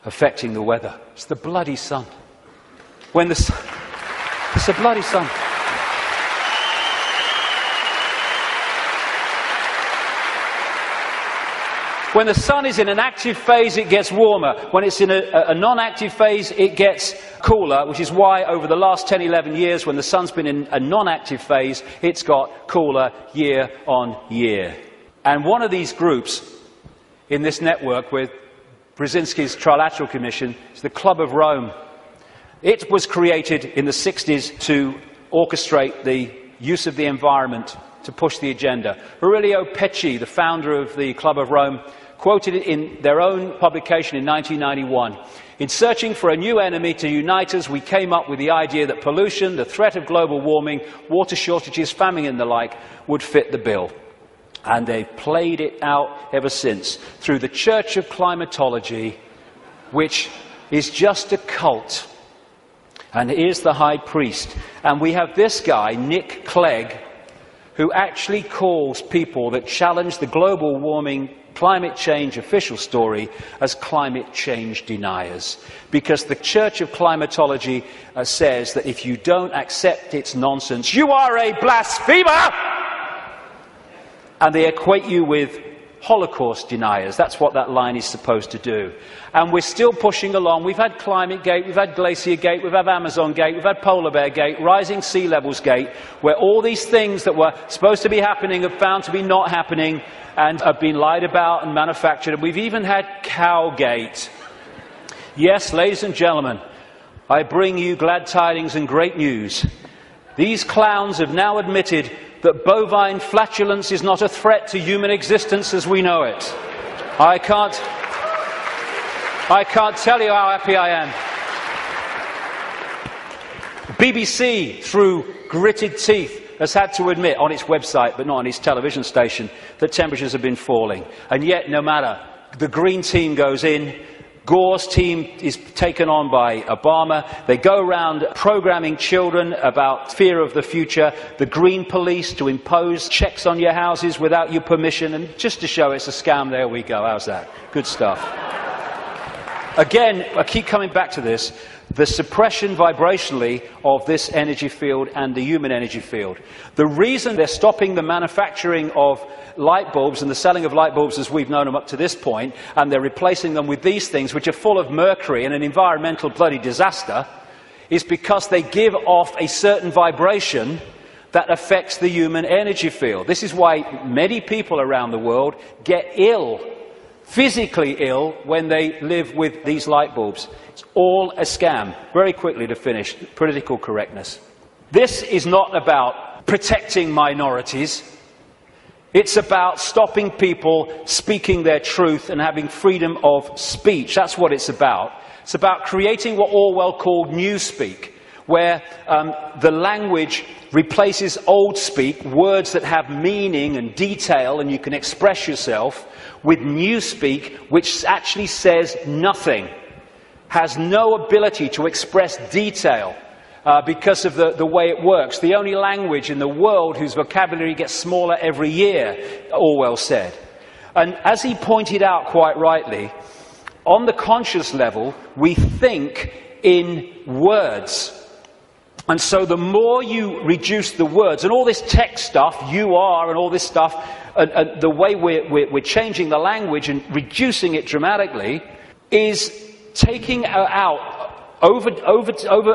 affecting the weather. It's the bloody sun. It's the bloody sun. When the sun is in an active phase, it gets warmer. When it's in a non-active phase, it gets cooler, which is why over the last 10, 11 years, when the sun's been in a non-active phase, it's got cooler year on year. And one of these groups in this network with Brzezinski's Trilateral Commission is the Club of Rome. It was created in the 60s to orchestrate the use of the environment to push the agenda. Aurelio Pecci, the founder of the Club of Rome, quoted it in their own publication in 1991. In searching for a new enemy to unite us, we came up with the idea that pollution, the threat of global warming, water shortages, famine and the like would fit the bill. And they've played it out ever since through the Church of Climatology, which is just a cult. And here's the high priest. And we have this guy, Nick Clegg, who actually calls people that challenge the global warming climate change official story as climate change deniers. Because the Church of Climatology says that if you don't accept its nonsense, you are a blasphemer! And they equate you with Holocaust deniers. That's what that line is supposed to do. And we're still pushing along. We've had Climate Gate, we've had Glacier Gate, we've had Amazon Gate, we've had Polar Bear Gate, Rising Sea Levels Gate, where all these things that were supposed to be happening have found to be not happening and have been lied about and manufactured. And we've even had Cowgate. Yes, ladies and gentlemen, I bring you glad tidings and great news. These clowns have now admitted that bovine flatulence is not a threat to human existence as we know it. I can't tell you how happy I am. BBC, through gritted teeth, has had to admit on its website, but not on its television station, that temperatures have been falling. And yet, no matter, the Green Team goes in, Gore's team is taken on by Obama. They go around programming children about fear of the future. The Green Police to impose checks on your houses without your permission. And just to show it's a scam, there we go. How's that? Good stuff. Again, I keep coming back to this. The suppression vibrationally of this energy field and the human energy field. The reason they're stopping the manufacturing of light bulbs and the selling of light bulbs as we've known them up to this point, and they're replacing them with these things which are full of mercury and an environmental bloody disaster, is because they give off a certain vibration that affects the human energy field. This is why many people around the world get ill, physically ill, when they live with these light bulbs. It's all a scam. Very quickly to finish, political correctness. This is not about protecting minorities. It's about stopping people speaking their truth and having freedom of speech. That's what it's about. It's about creating what Orwell called newspeak, where the language replaces old speak, words that have meaning and detail and you can express yourself, with newspeak, which actually says nothing, has no ability to express detail. Because of the way it works. The only language in the world whose vocabulary gets smaller every year, Orwell said. And as he pointed out quite rightly, on the conscious level, we think in words. And so the more you reduce the words, and all this tech stuff, you are, and all this stuff, and the way we're changing the language and reducing it dramatically, is taking out over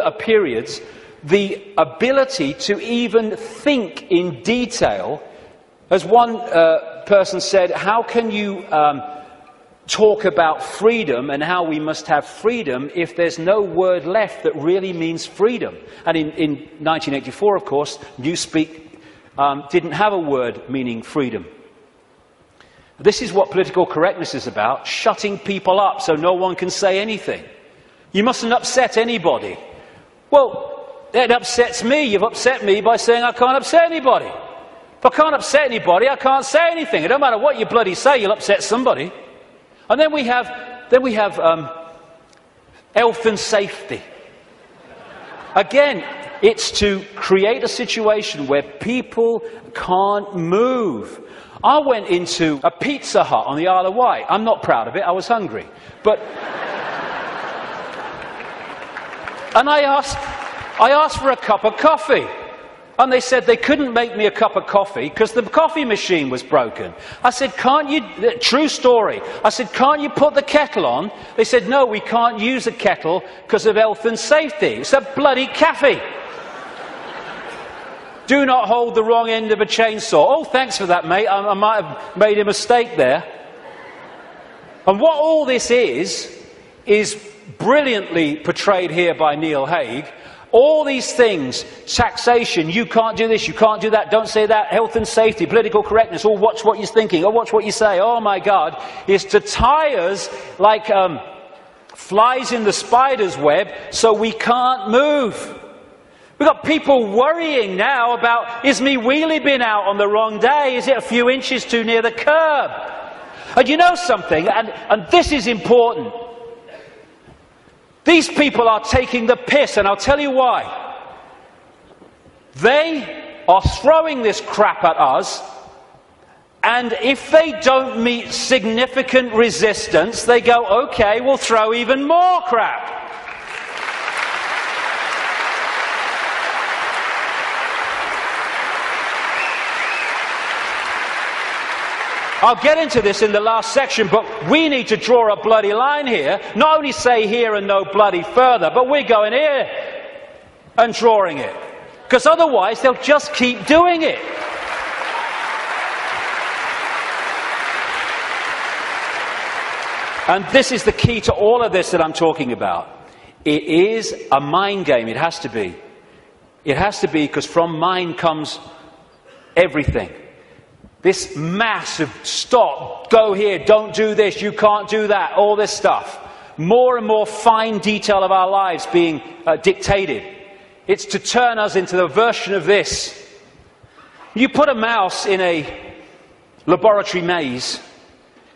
a periods, the ability to even think in detail. As one person said, how can you talk about freedom and how we must have freedom if there's no word left that really means freedom? And in 1984, of course, Newspeak didn't have a word meaning freedom. This is what political correctness is about, shutting people up so no one can say anything. You mustn't upset anybody. Well, it upsets me. You've upset me by saying I can't upset anybody. If I can't upset anybody, I can't say anything. It don't matter what you bloody say, you'll upset somebody. And then we have health and safety. Again, it's to create a situation where people can't move. I went into a Pizza Hut on the Isle of Wight. I'm not proud of it. I was hungry. And I asked for a cup of coffee. And they said they couldn't make me a cup of coffee because the coffee machine was broken. I said, can't you, true story, I said, can't you put the kettle on? They said, no, we can't use a kettle because of health and safety. It's a bloody cafe. Do not hold the wrong end of a chainsaw. Oh, thanks for that, mate. I might have made a mistake there. And what all this is brilliantly portrayed here by Neil Haigh. All these things, taxation, you can't do this, you can't do that, don't say that, health and safety, political correctness, oh, watch what you're thinking, oh, watch what you say, oh my God, is to tie us like flies in the spider's web so we can't move. We've got people worrying now about, is me wheelie bin out on the wrong day? Is it a few inches too near the curb? And you know something, and this is important. These people are taking the piss, and I'll tell you why. They are throwing this crap at us, and if they don't meet significant resistance, they go, okay, we'll throw even more crap. I'll get into this in the last section, but we need to draw a bloody line here. Not only say here and no bloody further, but we're going here and drawing it. Because otherwise they'll just keep doing it. And this is the key to all of this that I'm talking about. It is a mind game. It has to be. It has to be, because from mind comes everything. This massive stop, go here, don't do this, you can't do that, all this stuff. More and more fine detail of our lives being dictated. It's to turn us into the version of this. You put a mouse in a laboratory maze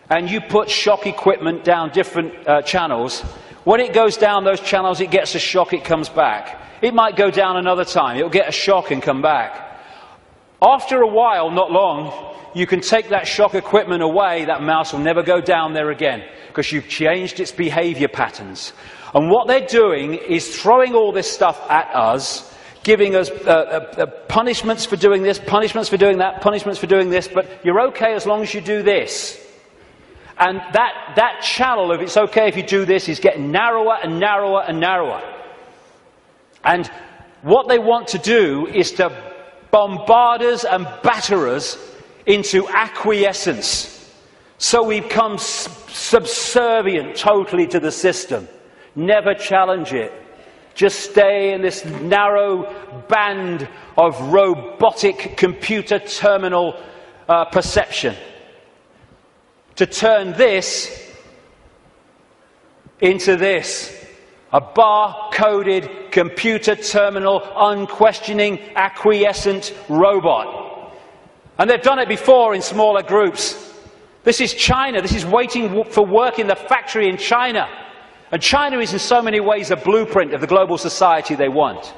and you put shock equipment down different channels. When it goes down those channels, it gets a shock, it comes back. It might go down another time, it'll get a shock and come back. After a while, not long, you can take that shock equipment away, that mouse will never go down there again, because you've changed its behavior patterns. And what they're doing is throwing all this stuff at us, giving us punishments for doing this, punishments for doing that, punishments for doing this, but you're okay as long as you do this. And that channel of it's okay if you do this is getting narrower and narrower and narrower. And what they want to do is to bombard us and batter us into acquiescence. So we become subservient totally to the system. Never challenge it. Just stay in this narrow band of robotic computer terminal perception. To turn this into this. A bar-coded, computer terminal, unquestioning, acquiescent robot. And they've done it before in smaller groups. This is China. This is waiting for work in the factory in China. And China is in so many ways a blueprint of the global society they want.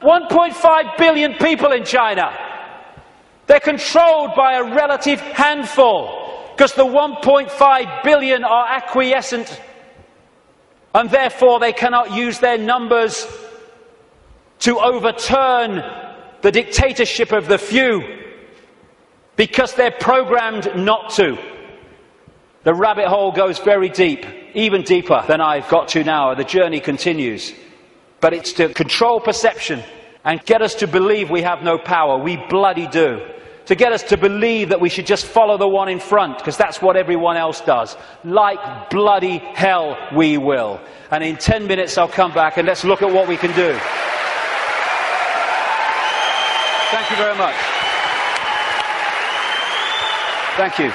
1.5 billion people in China. They're controlled by a relative handful, because the 1.5 billion are acquiescent, and therefore they cannot use their numbers to overturn the dictatorship of the few, because they're programmed not to. The rabbit hole goes very deep, even deeper than I've got to now. The journey continues. But it's to control perception and get us to believe we have no power. We bloody do. To get us to believe that we should just follow the one in front, because that's what everyone else does. Like bloody hell we will. And in 10 minutes I'll come back and let's look at what we can do. Thank you very much. Thank you.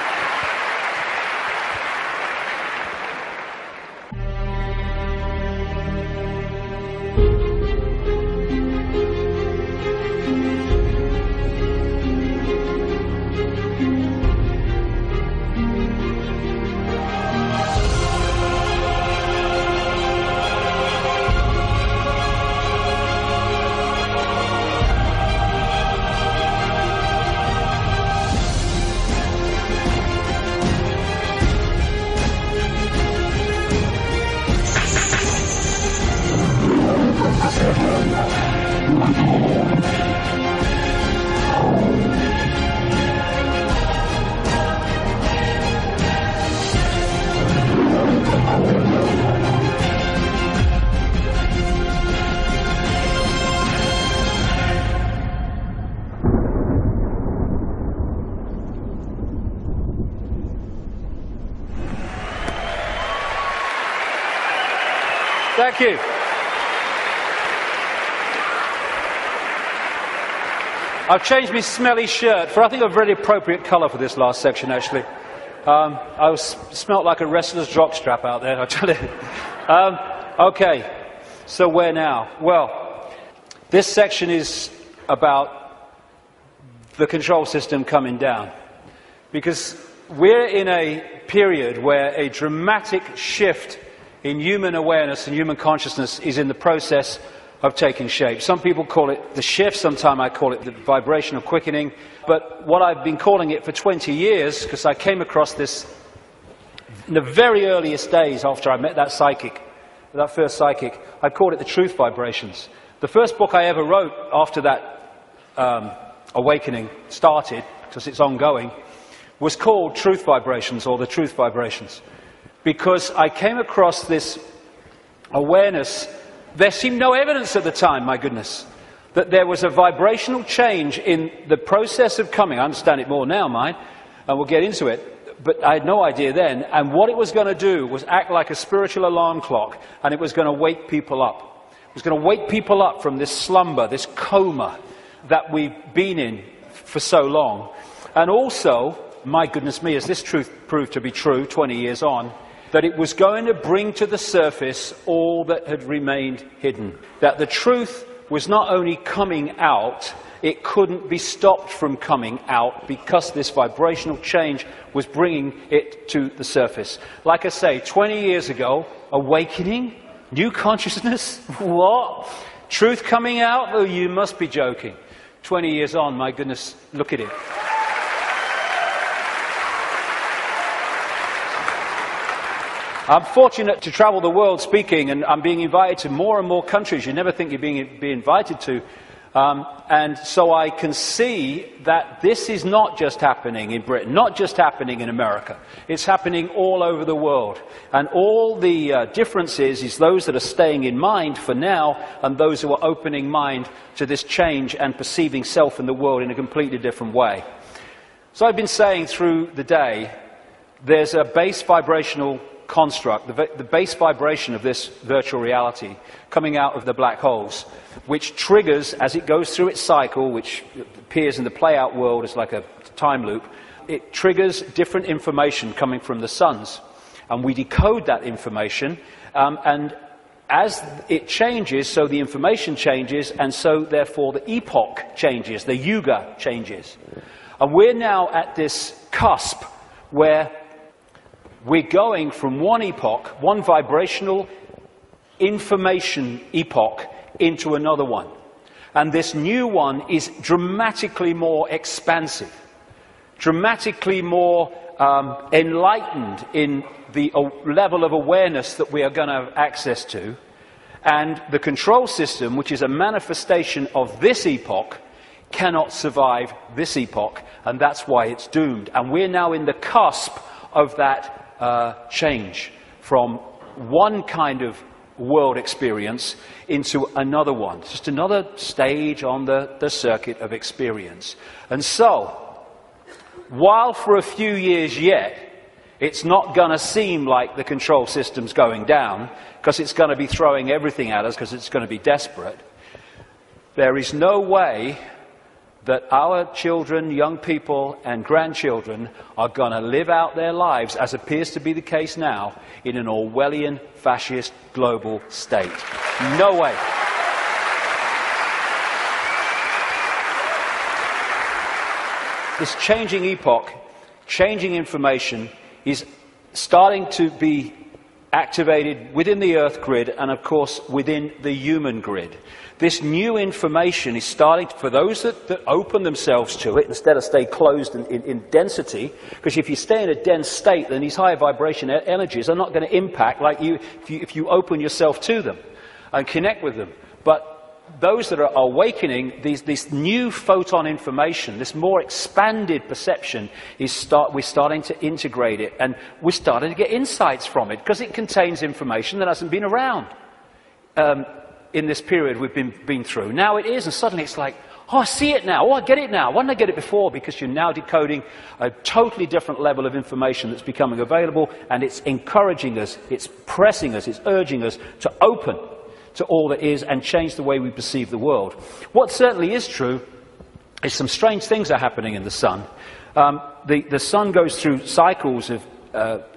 Thank you. I've changed my smelly shirt for, I think, a very appropriate colour for this last section, actually. Smelt like a wrestler's jockstrap out there, I tell you. Okay, so where now? Well, this section is about the control system coming down. Because we're in a period where a dramatic shift in human awareness and human consciousness is in the process of taking shape. Some people call it the shift, sometimes I call it the vibrational quickening, but what I've been calling it for 20 years, because I came across this in the very earliest days after I met that psychic, that first psychic, I called it the truth vibrations. The first book I ever wrote after that awakening started, because it's ongoing, was called Truth Vibrations, or the Truth Vibrations, because I came across this awareness. There seemed no evidence at the time, my goodness, that there was a vibrational change in the process of coming. I understand it more now, mind, and we'll get into it, but I had no idea then. And what it was going to do was act like a spiritual alarm clock, and it was going to wake people up. It was going to wake people up from this slumber, this coma that we've been in for so long. And also, my goodness me, as this truth proved to be true 20 years on, that it was going to bring to the surface all that had remained hidden. That the truth was not only coming out, it couldn't be stopped from coming out because this vibrational change was bringing it to the surface. Like I say, 20 years ago, awakening, new consciousness, what? Truth coming out? Oh, you must be joking. 20 years on, my goodness, look at it. I'm fortunate to travel the world speaking, and I'm being invited to more and more countries you never think you're being invited to. And so I can see that this is not just happening in Britain, not just happening in America. It's happening all over the world. And all the differences is those that are staying in mind for now, and those who are opening mind to this change and perceiving self and the world in a completely different way. So I've been saying through the day, there's a base vibrational construct, the base vibration of this virtual reality coming out of the black holes, which triggers, as it goes through its cycle, which appears in the play-out world as like a time loop, it triggers different information coming from the suns. And we decode that information, and as it changes, so the information changes, and so therefore the epoch changes, the yuga changes. And we're now at this cusp where we're going from one epoch, one vibrational information epoch, into another one. And this new one is dramatically more expansive, dramatically more enlightened in the level of awareness that we are going to have access to. And the control system, which is a manifestation of this epoch, cannot survive this epoch, and that's why it's doomed. And we're now in the cusp of that change from one kind of world experience into another one. It's just another stage on the circuit of experience. And so, while for a few years yet, it's not going to seem like the control system's going down, because it's going to be throwing everything at us, because it's going to be desperate, there is no way that our children, young people and grandchildren are going to live out their lives, as appears to be the case now, in an Orwellian fascist global state. No way. This changing epoch, changing information, is starting to be activated within the Earth grid and, of course, within the human grid. This new information is starting, for those that open themselves to it, instead of stay closed in density, because if you stay in a dense state, then these higher vibration energies are not going to impact like you if you open yourself to them and connect with them. But those that are awakening, this new photon information, this more expanded perception, we're starting to integrate it, and we're starting to get insights from it, because it contains information that hasn't been around in this period we've been through. Now it is, and suddenly it's like, Oh, I see it now. Oh, I get it now. Why didn't I get it before? Because you're now decoding a totally different level of information that's becoming available, and it's encouraging us, it's pressing us, it's urging us to open to all that is and change the way we perceive the world. What certainly is true is some strange things are happening in the sun. The sun goes through cycles of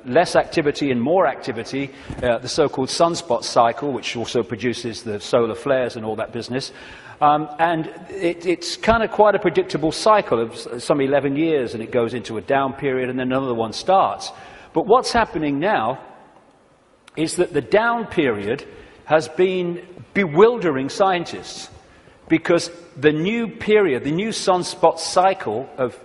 less activity and more activity, the so-called sunspot cycle, which also produces the solar flares and all that business. And it's kind of quite a predictable cycle of some 11 years, and it goes into a down period and then another one starts. But what's happening now is that the down period has been bewildering scientists, because the new period, the new sunspot cycle of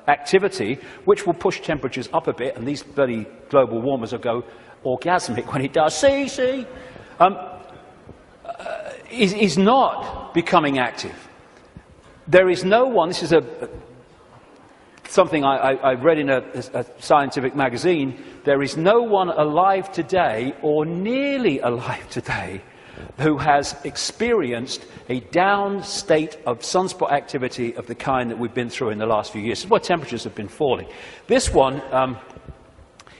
activity, which will push temperatures up a bit, and these bloody global warmers will go orgasmic when it does, is not becoming active. There is no one, this is something I read in a scientific magazine, there is no one alive today, or nearly alive today, who has experienced a down state of sunspot activity of the kind that we've been through in the last few years. This is why temperatures have been falling. This one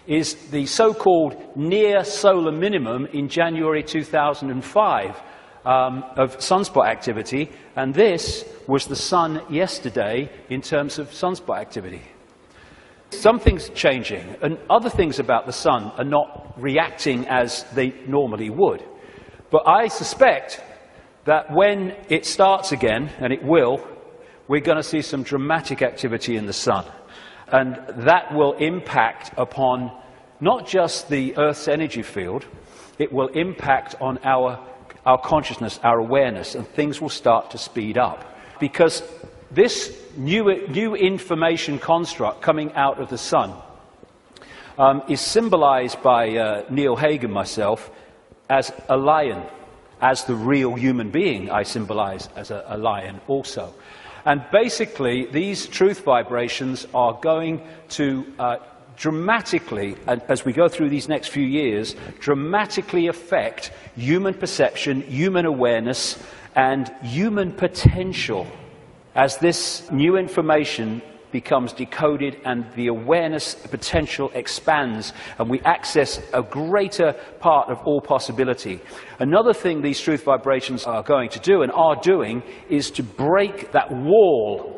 is the so-called near solar minimum in January 2005 of sunspot activity, and this was the sun yesterday in terms of sunspot activity. Something's changing, and other things about the sun are not reacting as they normally would. But I suspect that when it starts again, and it will, we're going to see some dramatic activity in the sun. And that will impact upon not just the Earth's energy field, it will impact on our consciousness, our awareness, and things will start to speed up. Because this new information construct coming out of the sun is symbolized by Neil Haig and myself as a lion. As the real human being, I symbolize as a lion also. And basically, these truth vibrations are going to dramatically, as we go through these next few years, dramatically affect human perception, human awareness, and human potential as this new information becomes decoded and the awareness potential expands and we access a greater part of all possibility. Another thing these truth vibrations are going to do and are doing is to break that wall,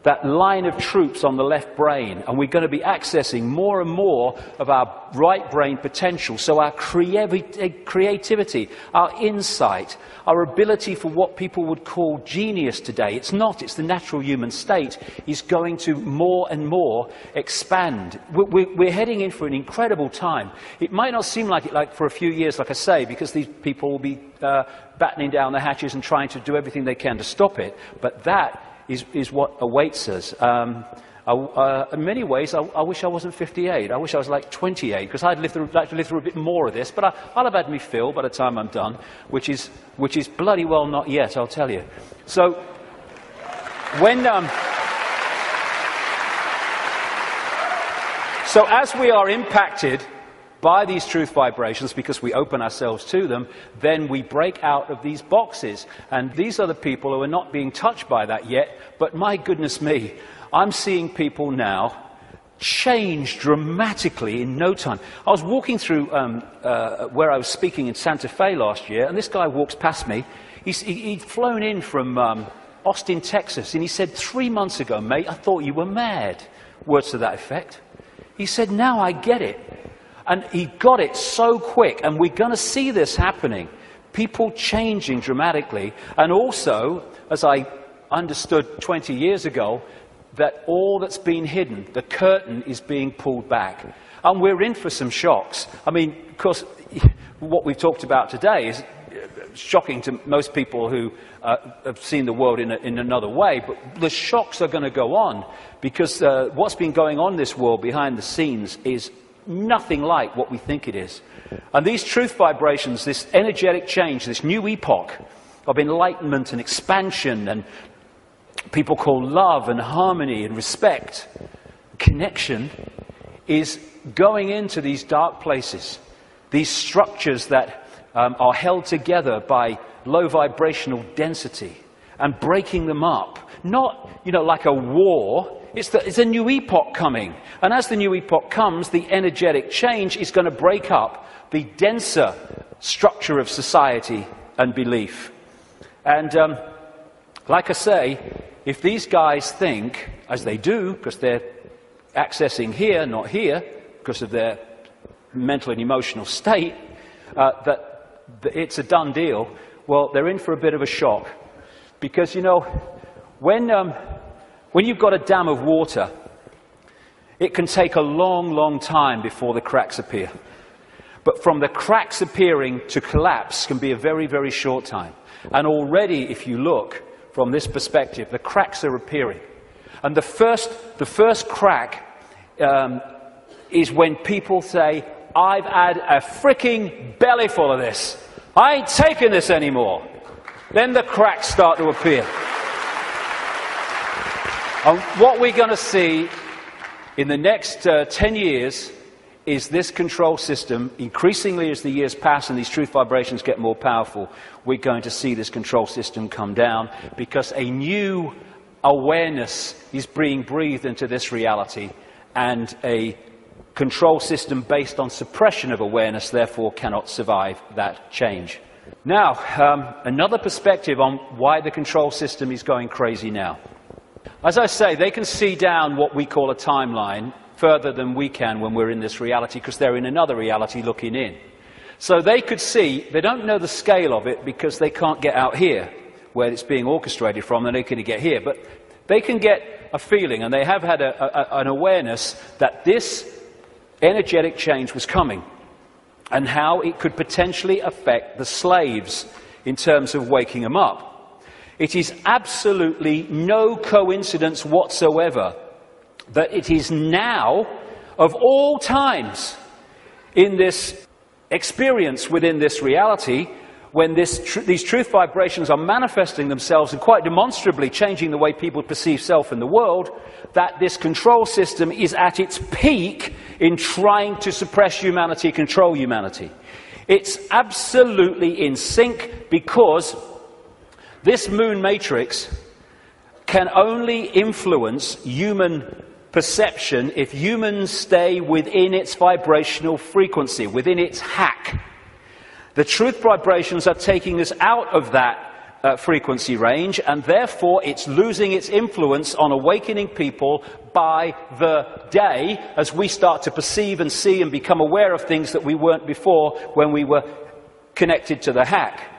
that line of troops on the left brain, and we're going to be accessing more and more of our right brain potential. So our creativity, our insight, our ability for what people would call genius today, it's the natural human state, is going to more and more expand. We're heading in for an incredible time. It might not seem like it for a few years, like I say, because these people will be battening down the hatches and trying to do everything they can to stop it, but that is what awaits us. In many ways, I wish I wasn't 58. I wish I was like 28, because I'd like to live through a bit more of this. But I'll have had me fill by the time I'm done, which is bloody well not yet, I'll tell you. So when so as we are impacted by these truth vibrations, because we open ourselves to them, then we break out of these boxes. And these are the people who are not being touched by that yet, but my goodness me, I'm seeing people now change dramatically in no time. I was walking through where I was speaking in Santa Fe last year, and this guy walks past me. He'd flown in from Austin, Texas, and he said, 3 months ago, mate, I thought you were mad. Words to that effect. He said, now I get it. And he got it so quick, and we're going to see this happening. People changing dramatically, and also, as I understood 20 years ago, that all that's been hidden, the curtain is being pulled back. And we're in for some shocks. I mean, of course, what we've talked about today is shocking to most people who have seen the world in another way, but the shocks are going to go on, because what's been going on in this world behind the scenes is nothing like what we think it is. And these truth vibrations, this energetic change, this new epoch of enlightenment and expansion, and people call love and harmony and respect, connection, is going into these dark places, these structures that are held together by low vibrational density. and breaking them up. Not, like a war. It's a new epoch coming. And as the new epoch comes, the energetic change is going to break up the denser structure of society and belief. And like I say, if these guys think, as they do, because they're accessing here, not here, because of their mental and emotional state, that it's a done deal, well, they're in for a bit of a shock. Because, when you've got a dam of water, it can take a long, long time before the cracks appear. But from the cracks appearing to collapse can be a very, very short time. And already, if you look from this perspective, the cracks are appearing. And the first crack is when people say, I've had a freaking belly full of this. I ain't taking this anymore. Then the cracks start to appear. And what we're going to see in the next 10 years is this control system, increasingly as the years pass and these truth vibrations get more powerful, we're going to see this control system come down because a new awareness is being breathed into this reality, and a control system based on suppression of awareness therefore cannot survive that change. Now, another perspective on why the control system is going crazy now. As I say, they can see down what we call a timeline further than we can when we're in this reality, because they're in another reality looking in. So they could see, they don't know the scale of it because they can't get out here where it's being orchestrated from, and they can get here. But they can get a feeling, and they have had an awareness that this energetic change was coming and how it could potentially affect the slaves in terms of waking them up. It is absolutely no coincidence whatsoever that it is now, of all times, in this experience within this reality, when these truth vibrations are manifesting themselves and quite demonstrably changing the way people perceive self in the world, that this control system is at its peak in trying to suppress humanity, control humanity. It's absolutely in sync because this moon matrix can only influence human perception if humans stay within its vibrational frequency, within its hack. The truth vibrations are taking us out of that frequency range, and therefore it's losing its influence on awakening people by the day as we start to perceive and see and become aware of things that we weren't before when we were connected to the hack.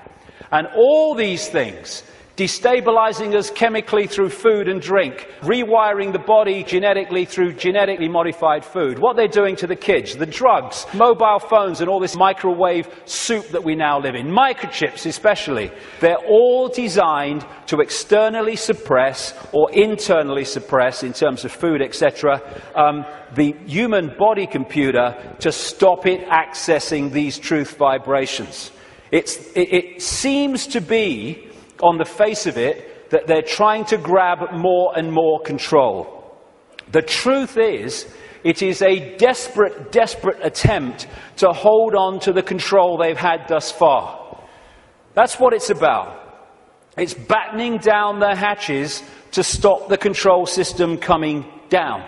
And all these things, destabilizing us chemically through food and drink, rewiring the body genetically through genetically modified food, what they're doing to the kids, the drugs, mobile phones and all this microwave soup that we now live in, microchips especially, they're all designed to externally suppress or internally suppress, in terms of food, etc., the human body computer to stop it accessing these truth vibrations. It seems to be, on the face of it, that they're trying to grab more and more control. The truth is, it is a desperate, desperate attempt to hold on to the control they've had thus far. That's what it's about. It's battening down the hatches to stop the control system coming down.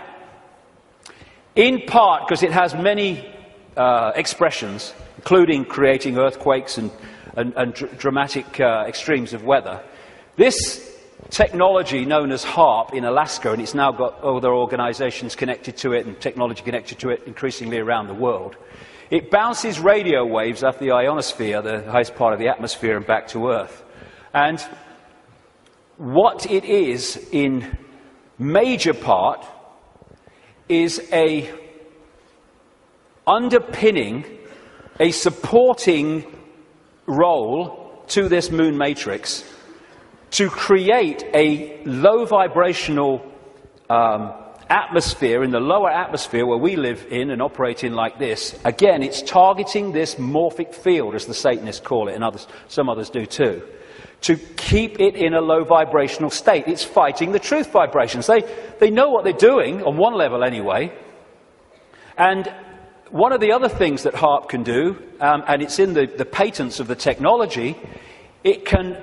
In part because it has many expressions, including creating earthquakes and dramatic extremes of weather. This technology known as HAARP in Alaska, and it's now got other organizations connected to it and technology connected to it increasingly around the world, it bounces radio waves off the ionosphere, the highest part of the atmosphere, and back to Earth. And what it is in major part is a underpinning, a supporting role to this moon matrix to create a low vibrational atmosphere in the lower atmosphere where we live in and operate in like this. Again, it's targeting this morphic field, as the Satanists call it, and some others do too, to keep it in a low vibrational state. It's fighting the truth vibrations. They know what they're doing, on one level anyway. And one of the other things that HAARP can do, and it's in the patents of the technology, it can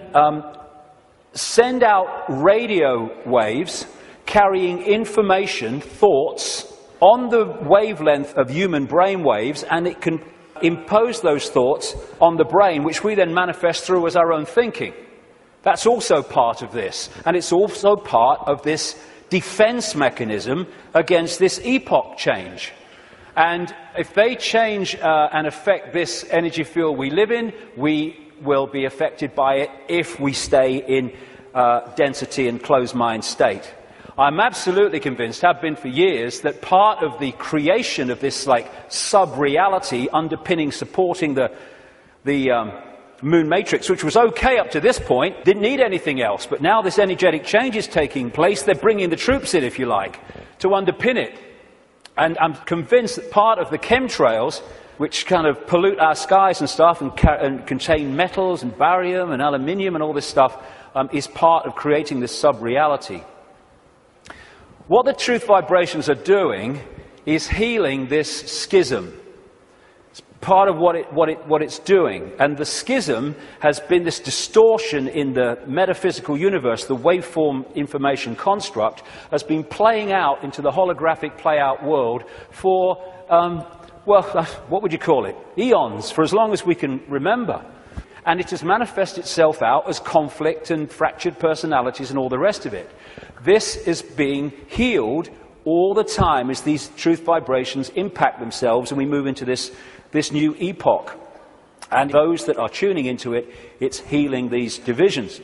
send out radio waves carrying information, thoughts, on the wavelength of human brain waves, and it can impose those thoughts on the brain, which we then manifest through as our own thinking. That's also part of this, and it's also part of this defense mechanism against this epoch change. And if they change and affect this energy field we live in, we will be affected by it if we stay in density and closed mind state. I'm absolutely convinced, have been for years, that part of the creation of this like sub-reality underpinning, supporting the moon matrix, which was okay up to this point, didn't need anything else. But now this energetic change is taking place. They're bringing the troops in, if you like, to underpin it. And I'm convinced that part of the chemtrails, which kind of pollute our skies and stuff and contain metals and barium and aluminium and all this stuff, is part of creating this sub-reality. What the truth vibrations are doing is healing this schism. It's part of what it's doing. And the schism has been this distortion in the metaphysical universe, the waveform information construct, has been playing out into the holographic play-out world for, well, what would you call it? Eons, for as long as we can remember. And it has manifested itself out as conflict and fractured personalities and all the rest of it. This is being healed all the time as these truth vibrations impact themselves and we move into this new epoch. And those that are tuning into it, it's healing these divisions.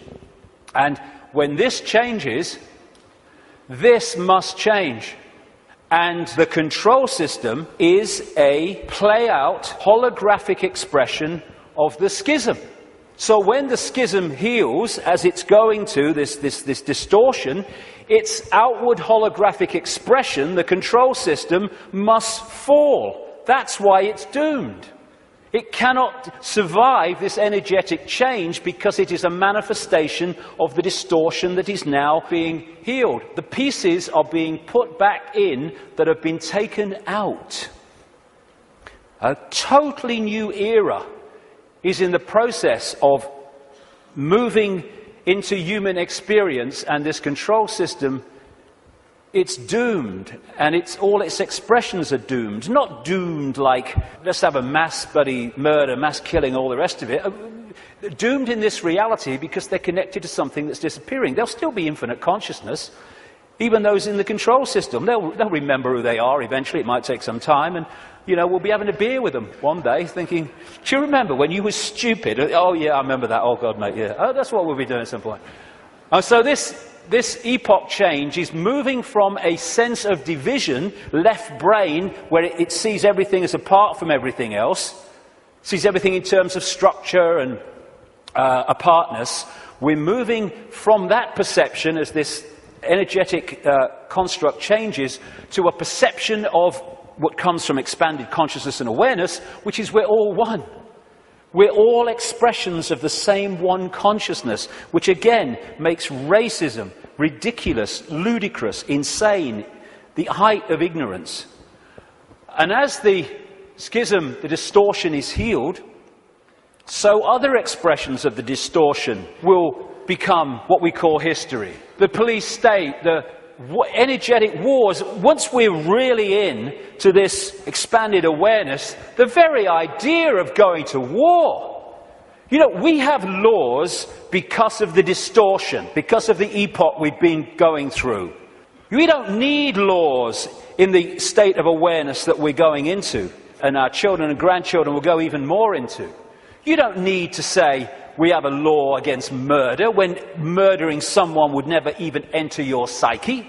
And when this changes, this must change. And the control system is a play-out holographic expression of the schism. So when the schism heals, as it's going to, this distortion, its outward holographic expression, the control system, must fall. That's why it's doomed. It cannot survive this energetic change because it is a manifestation of the distortion that is now being healed. The pieces are being put back in that have been taken out. A totally new era is in the process of moving into human experience, and this control system, it's doomed, and all its expressions are doomed. Not doomed like, let's have a mass bloody murder, mass killing, all the rest of it. Doomed in this reality because they're connected to something that's disappearing. There'll still be infinite consciousness, even those in the control system. They'll remember who they are eventually. It might take some time, and we'll be having a beer with them one day thinking, do you remember when you were stupid? Oh, yeah, I remember that. Oh, God, mate, yeah. Oh, that's what we'll be doing at some point. So this epoch change is moving from a sense of division, left brain, where it sees everything as apart from everything else, sees everything in terms of structure and apartness. We're moving from that perception as this energetic construct changes to a perception of what comes from expanded consciousness and awareness, which is we're all one. We're all expressions of the same one consciousness, which again makes racism ridiculous, ludicrous, insane, the height of ignorance. And as the schism, the distortion is healed, so other expressions of the distortion will become what we call history. The police state, the energetic wars, once we're really in to this expanded awareness, the very idea of going to war. We have laws because of the distortion, because of the epoch we've been going through. We don't need laws in the state of awareness that we're going into, and our children and grandchildren will go even more into. You don't need to say we have a law against murder when murdering someone would never even enter your psyche.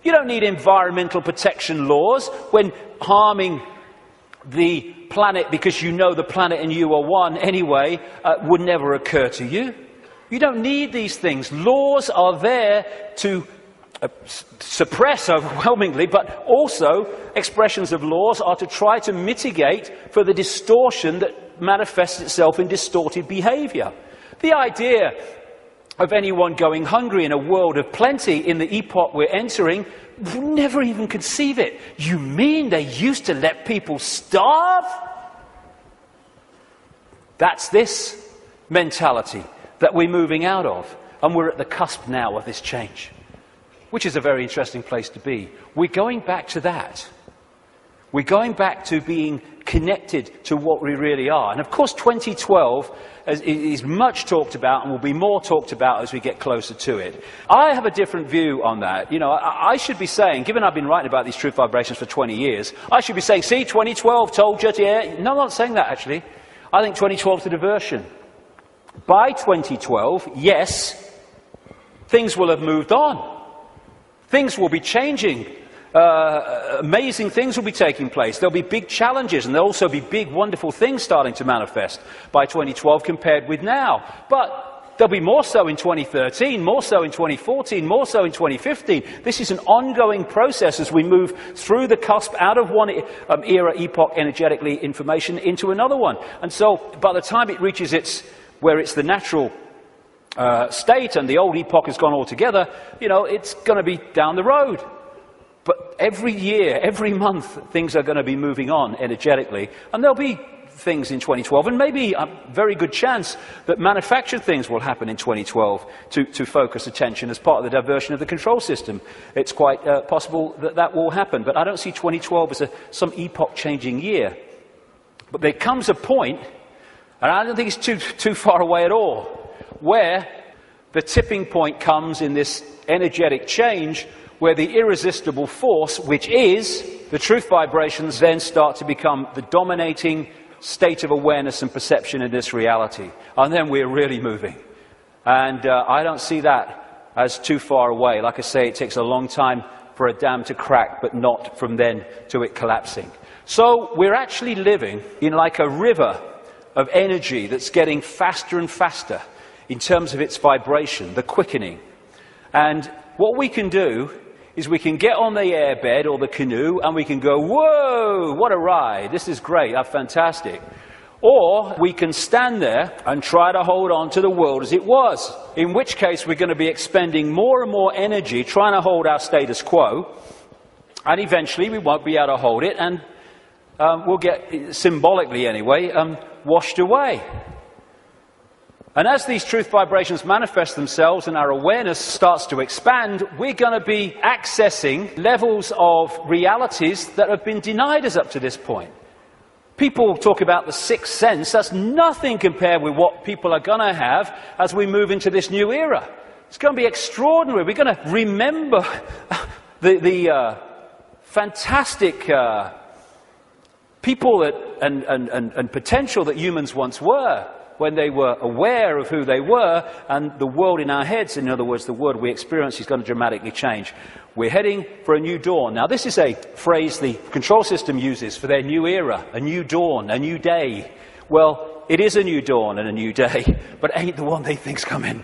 You don't need environmental protection laws when harming the planet because you know the planet and you are one anyway would never occur to you. You don't need these things. Laws are there to suppress overwhelmingly, but also expressions of laws are to try to mitigate for the distortion that manifests itself in distorted behavior. The idea of anyone going hungry in a world of plenty in the epoch we're entering, we never even conceive it. You mean they used to let people starve? That's this mentality that we're moving out of. And we're at the cusp now of this change, which is a very interesting place to be. We're going back to that. We're going back to being connected to what we really are. And of course 2012 is much talked about and will be more talked about as we get closer to it. I have a different view on that. You know, I should be saying, given I've been writing about these truth vibrations for 20 years, I should be saying, see, 2012 told you, yeah. No, I'm not saying that actually. I think 2012 is a diversion. By 2012, yes, things will have moved on. Things will be changing. Amazing things will be taking place. There'll be big challenges, and there'll also be big, wonderful things starting to manifest by 2012 compared with now. But there'll be more so in 2013, more so in 2014, more so in 2015. This is an ongoing process as we move through the cusp out of one era, epoch, energetically, information, into another one. And so by the time it reaches where it's the natural state and the old epoch has gone altogether, you know, it's going to be down the road. But every year, every month, things are going to be moving on energetically. And there'll be things in 2012, and maybe a very good chance that manufactured things will happen in 2012 to focus attention as part of the diversion of the control system. It's quite possible that that will happen. But I don't see 2012 as some epoch-changing year. But there comes a point, and I don't think it's too far away at all, where the tipping point comes in this energetic change, where the irresistible force, which is the truth vibrations, then start to become the dominating state of awareness and perception in this reality. And then we're really moving. And I don't see that as too far away. Like I say, it takes a long time for a dam to crack, but not from then to it collapsing. So we're actually living in like a river of energy that's getting faster and faster in terms of its vibration, the quickening. And what we can do is we can get on the airbed or the canoe and we can go, whoa, what a ride, this is great, that's fantastic. Or we can stand there and try to hold on to the world as it was, in which case we're going to be expending more and more energy trying to hold our status quo, and eventually we won't be able to hold it, and we'll get, symbolically anyway, washed away. And as these truth vibrations manifest themselves and our awareness starts to expand, we're going to be accessing levels of realities that have been denied us up to this point. People talk about the sixth sense. That's nothing compared with what people are going to have as we move into this new era. It's going to be extraordinary. We're going to remember the fantastic people and potential that humans once were, when they were aware of who they were, and the world in our heads, in other words, the world we experience, is going to dramatically change. We're heading for a new dawn. Now, this is a phrase the control system uses for their new era, a new dawn, a new day. Well, it is a new dawn and a new day, but ain't the one they think's coming.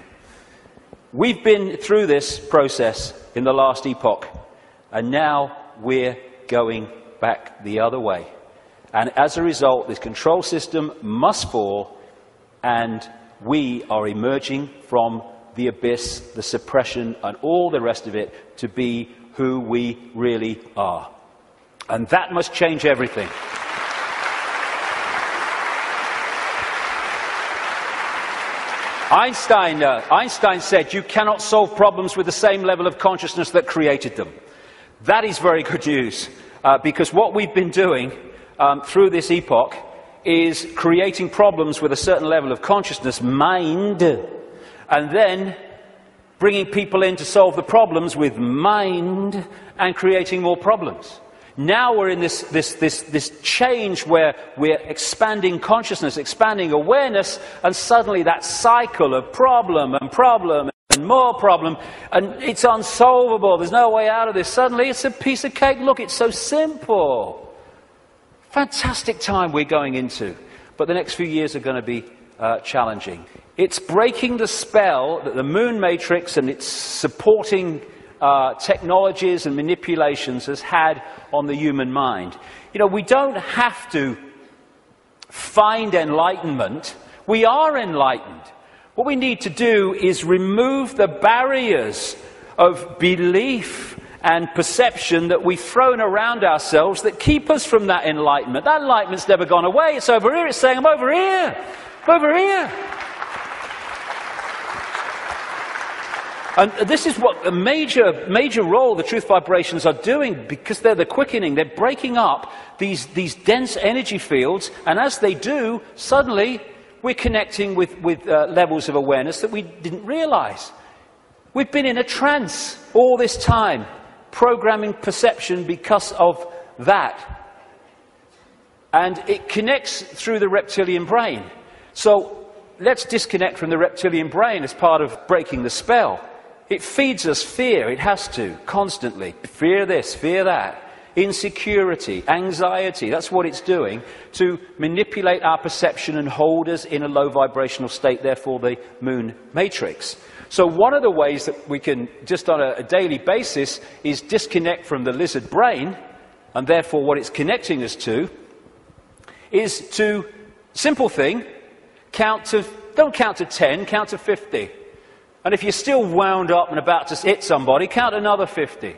We've been through this process in the last epoch, and now we're going back the other way. And as a result, this control system must fall, and we are emerging from the abyss, the suppression, and all the rest of it to be who we really are. And that must change everything. Einstein said you cannot solve problems with the same level of consciousness that created them. That is very good news, because what we've been doing through this epoch is creating problems with a certain level of consciousness, mind, and then bringing people in to solve the problems with mind and creating more problems. Now we're in this change where we're expanding consciousness, expanding awareness, and suddenly that cycle of problem and more problem, and it's unsolvable, there's no way out of this. Suddenly it's a piece of cake. Look, it's so simple. Fantastic time we're going into, but the next few years are going to be challenging. It's breaking the spell that the moon matrix and its supporting technologies and manipulations has had on the human mind. You know, we don't have to find enlightenment. We are enlightened. What we need to do is remove the barriers of belief and perception that we've thrown around ourselves that keep us from that enlightenment. That enlightenment's never gone away. It's over here. It's saying, I'm over here. I'm over here. And this is what a major role the truth vibrations are doing, because they're the quickening. They're breaking up these dense energy fields, and as they do, suddenly we're connecting with levels of awareness that we didn't realize. We've been in a trance all this time, programming perception because of that. And it connects through the reptilian brain. So let's disconnect from the reptilian brain as part of breaking the spell. It feeds us fear, it has to, constantly. Fear this, fear that. Insecurity, anxiety, that's what it's doing to manipulate our perception and hold us in a low vibrational state, therefore the moon matrix. So one of the ways that we can, just on a daily basis, is disconnect from the lizard brain, and therefore what it's connecting us to, is to, simple thing, don't count to 10, count to 50. And if you're still wound up and about to hit somebody, count another 50.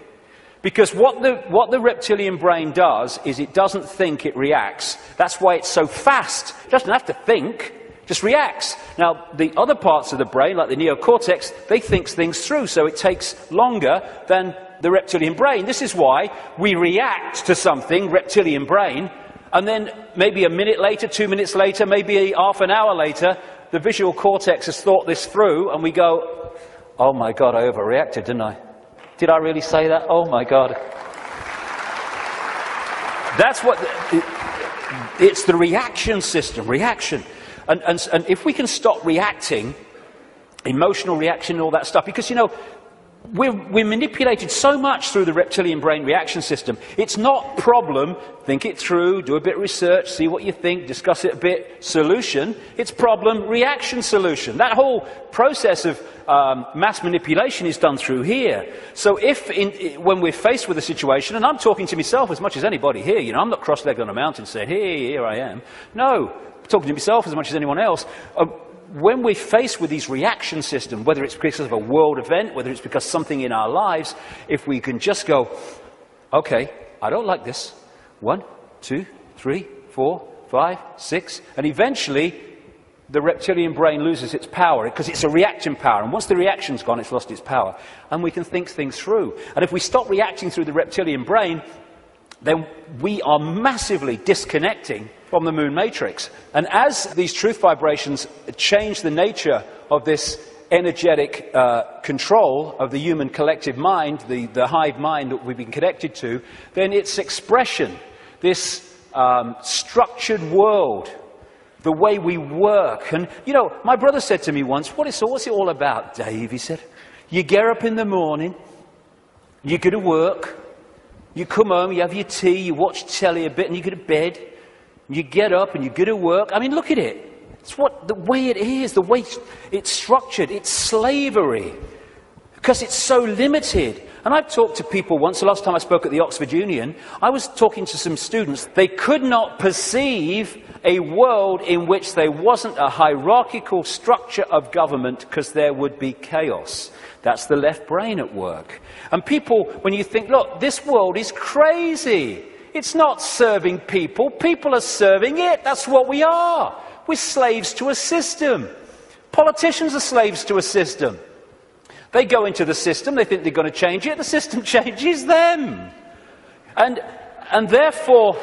Because what the reptilian brain does is it doesn't think, it reacts. That's why it's so fast. It doesn't have to think, just reacts. Now, the other parts of the brain, like the neocortex, they think things through, so it takes longer than the reptilian brain. This is why we react to something, reptilian brain, and then maybe a minute later, 2 minutes later, maybe half an hour later, the visual cortex has thought this through, and we go, oh my God, I overreacted, didn't I? Did I really say that? Oh my God. That's what, it's the reaction system, reaction. And if we can stop reacting, emotional reaction and all that stuff, because, you know, we're manipulated so much through the reptilian brain reaction system. It's not problem, think it through, do a bit of research, see what you think, discuss it a bit, solution. It's problem, reaction, solution. That whole process of mass manipulation is done through here. So when we're faced with a situation, and I'm talking to myself as much as anybody here, you know, I'm not cross-legged on a mountain saying, hey, here I am. No, I'm talking to myself as much as anyone else. When we're faced with these reaction systems, whether it's because of a world event, whether it's because something in our lives, if we can just go, okay, I don't like this. 1, 2, 3, 4, 5, 6, and eventually the reptilian brain loses its power because it's a reaction power, and once the reaction's gone, it's lost its power, and we can think things through. And if we stop reacting through the reptilian brain, then we are massively disconnecting from the moon matrix. And as these truth vibrations change the nature of this energetic control of the human collective mind, the hive mind that we've been connected to, then its expression, this structured world, the way we work. And, you know, my brother said to me once, what's it all about, Dave? He said, you get up in the morning, you go to work, you come home, you have your tea, you watch telly a bit, and you go to bed. You get up and you go to work. I mean, look at it. It's the way it is, the way it's structured. It's slavery because it's so limited. And I've talked to people once, the last time I spoke at the Oxford Union, I was talking to some students. They could not perceive a world in which there wasn't a hierarchical structure of government because there would be chaos. That's the left brain at work. And people, when you think, look, this world is crazy. It's not serving people. People are serving it. That's what we are. We're slaves to a system. Politicians are slaves to a system. They go into the system. They think they're going to change it. The system changes them. And therefore,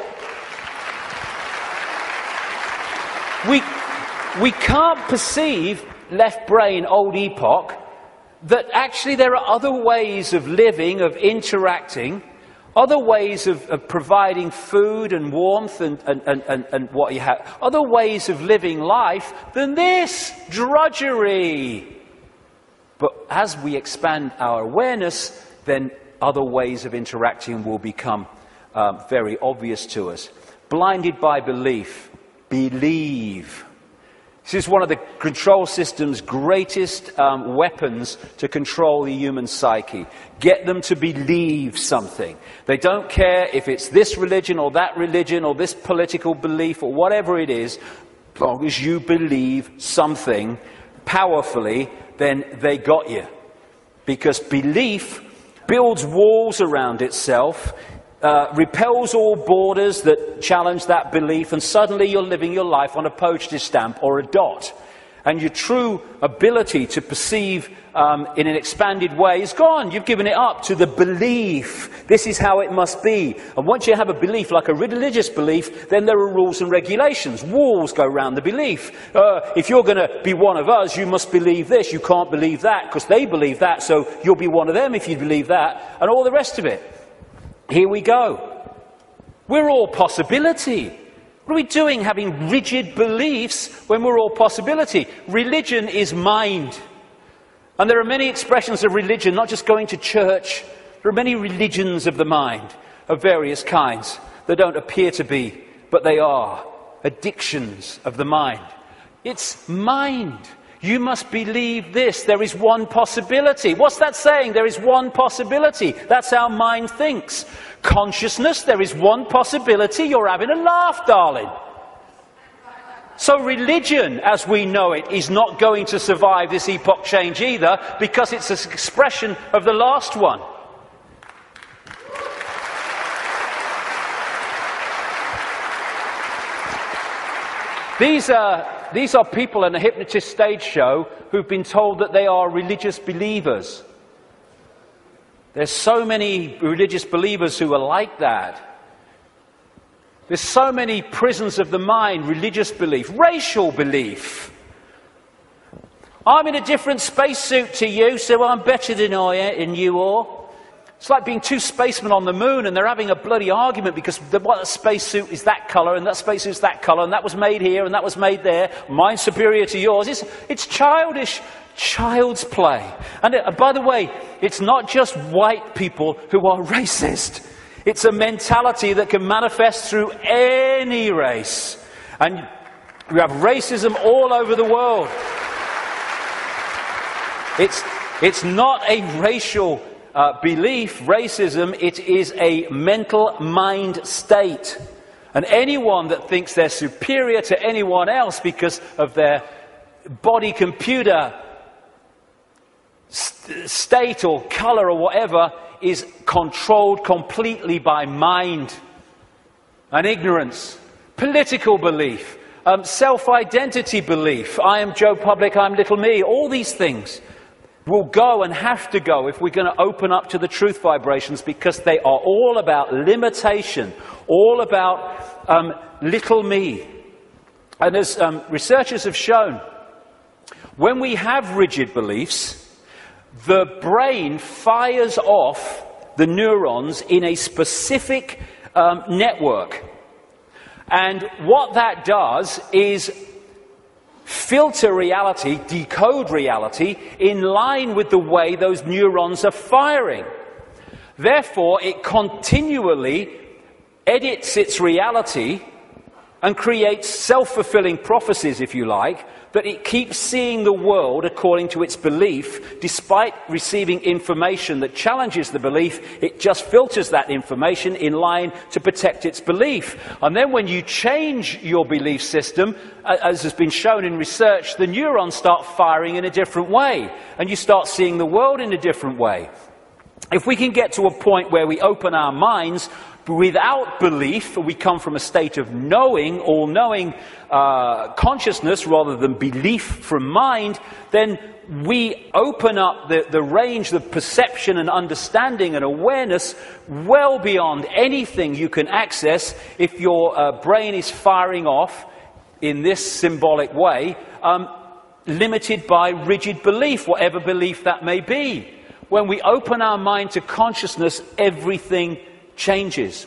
we can't perceive left brain, old epoch, that actually there are other ways of living, of interacting, other ways of providing food and warmth and what you have, other ways of living life than this drudgery. But as we expand our awareness, then other ways of interacting will become very obvious to us. Blinded by belief, believe. This is one of the control system's greatest weapons to control the human psyche. Get them to believe something. They don't care if it's this religion or this political belief or whatever it is. As long as you believe something powerfully, then they got you. Because belief builds walls around itself, repels all borders that challenge that belief, and suddenly you're living your life on a postage stamp or a dot. And your true ability to perceive in an expanded way is gone. You've given it up to the belief. This is how it must be. And once you have a belief, like a religious belief, then there are rules and regulations. Walls go around the belief. If you're going to be one of us, you must believe this. You can't believe that because they believe that, so you'll be one of them if you believe that, and all the rest of it. Here we go. We're all possibility. What are we doing having rigid beliefs when we're all possibility? Religion is mind. And there are many expressions of religion, not just going to church. There are many religions of the mind of various kinds that don't appear to be, but they are. Addictions of the mind. It's mind. You must believe this. There is one possibility. What's that saying? There is one possibility. That's how mind thinks. Consciousness, there is one possibility. You're having a laugh, darling. So religion, as we know it, is not going to survive this epoch change either, because it's an expression of the last one. These are people in a hypnotist stage show who've been told that they are religious believers. There's so many religious believers who are like that. There's so many prisons of the mind, religious belief, racial belief. I'm in a different spacesuit to you, so I'm better than you are. It's like being two spacemen on the moon and they're having a bloody argument because what spacesuit is that colour and that spacesuit is that colour and that was made here and that was made there. Mine's superior to yours. It's childish, child's play. And by the way, it's not just white people who are racist. It's a mentality that can manifest through any race. And you have racism all over the world. It's not a racial belief, racism. It is a mental mind state. And anyone that thinks they're superior to anyone else because of their body computer state or colour or whatever is controlled completely by mind and ignorance, political belief, self-identity belief. I am Joe Public, I'm little me. All these things will go and have to go if we're going to open up to the truth vibrations, because they are all about limitation, all about little me. And as researchers have shown, when we have rigid beliefs, the brain fires off the neurons in a specific network. And what that does is filter reality, decode reality, in line with the way those neurons are firing. Therefore, it continually edits its reality and creates self-fulfilling prophecies, if you like, that it keeps seeing the world according to its belief. Despite receiving information that challenges the belief, it just filters that information in line to protect its belief. And then when you change your belief system, as has been shown in research, the neurons start firing in a different way, and you start seeing the world in a different way. If we can get to a point where we open our minds without belief, we come from a state of knowing, all-knowing consciousness rather than belief from mind, then we open up the range of perception and understanding and awareness well beyond anything you can access if your brain is firing off in this symbolic way, limited by rigid belief, whatever belief that may be. When we open our mind to consciousness, everything changes.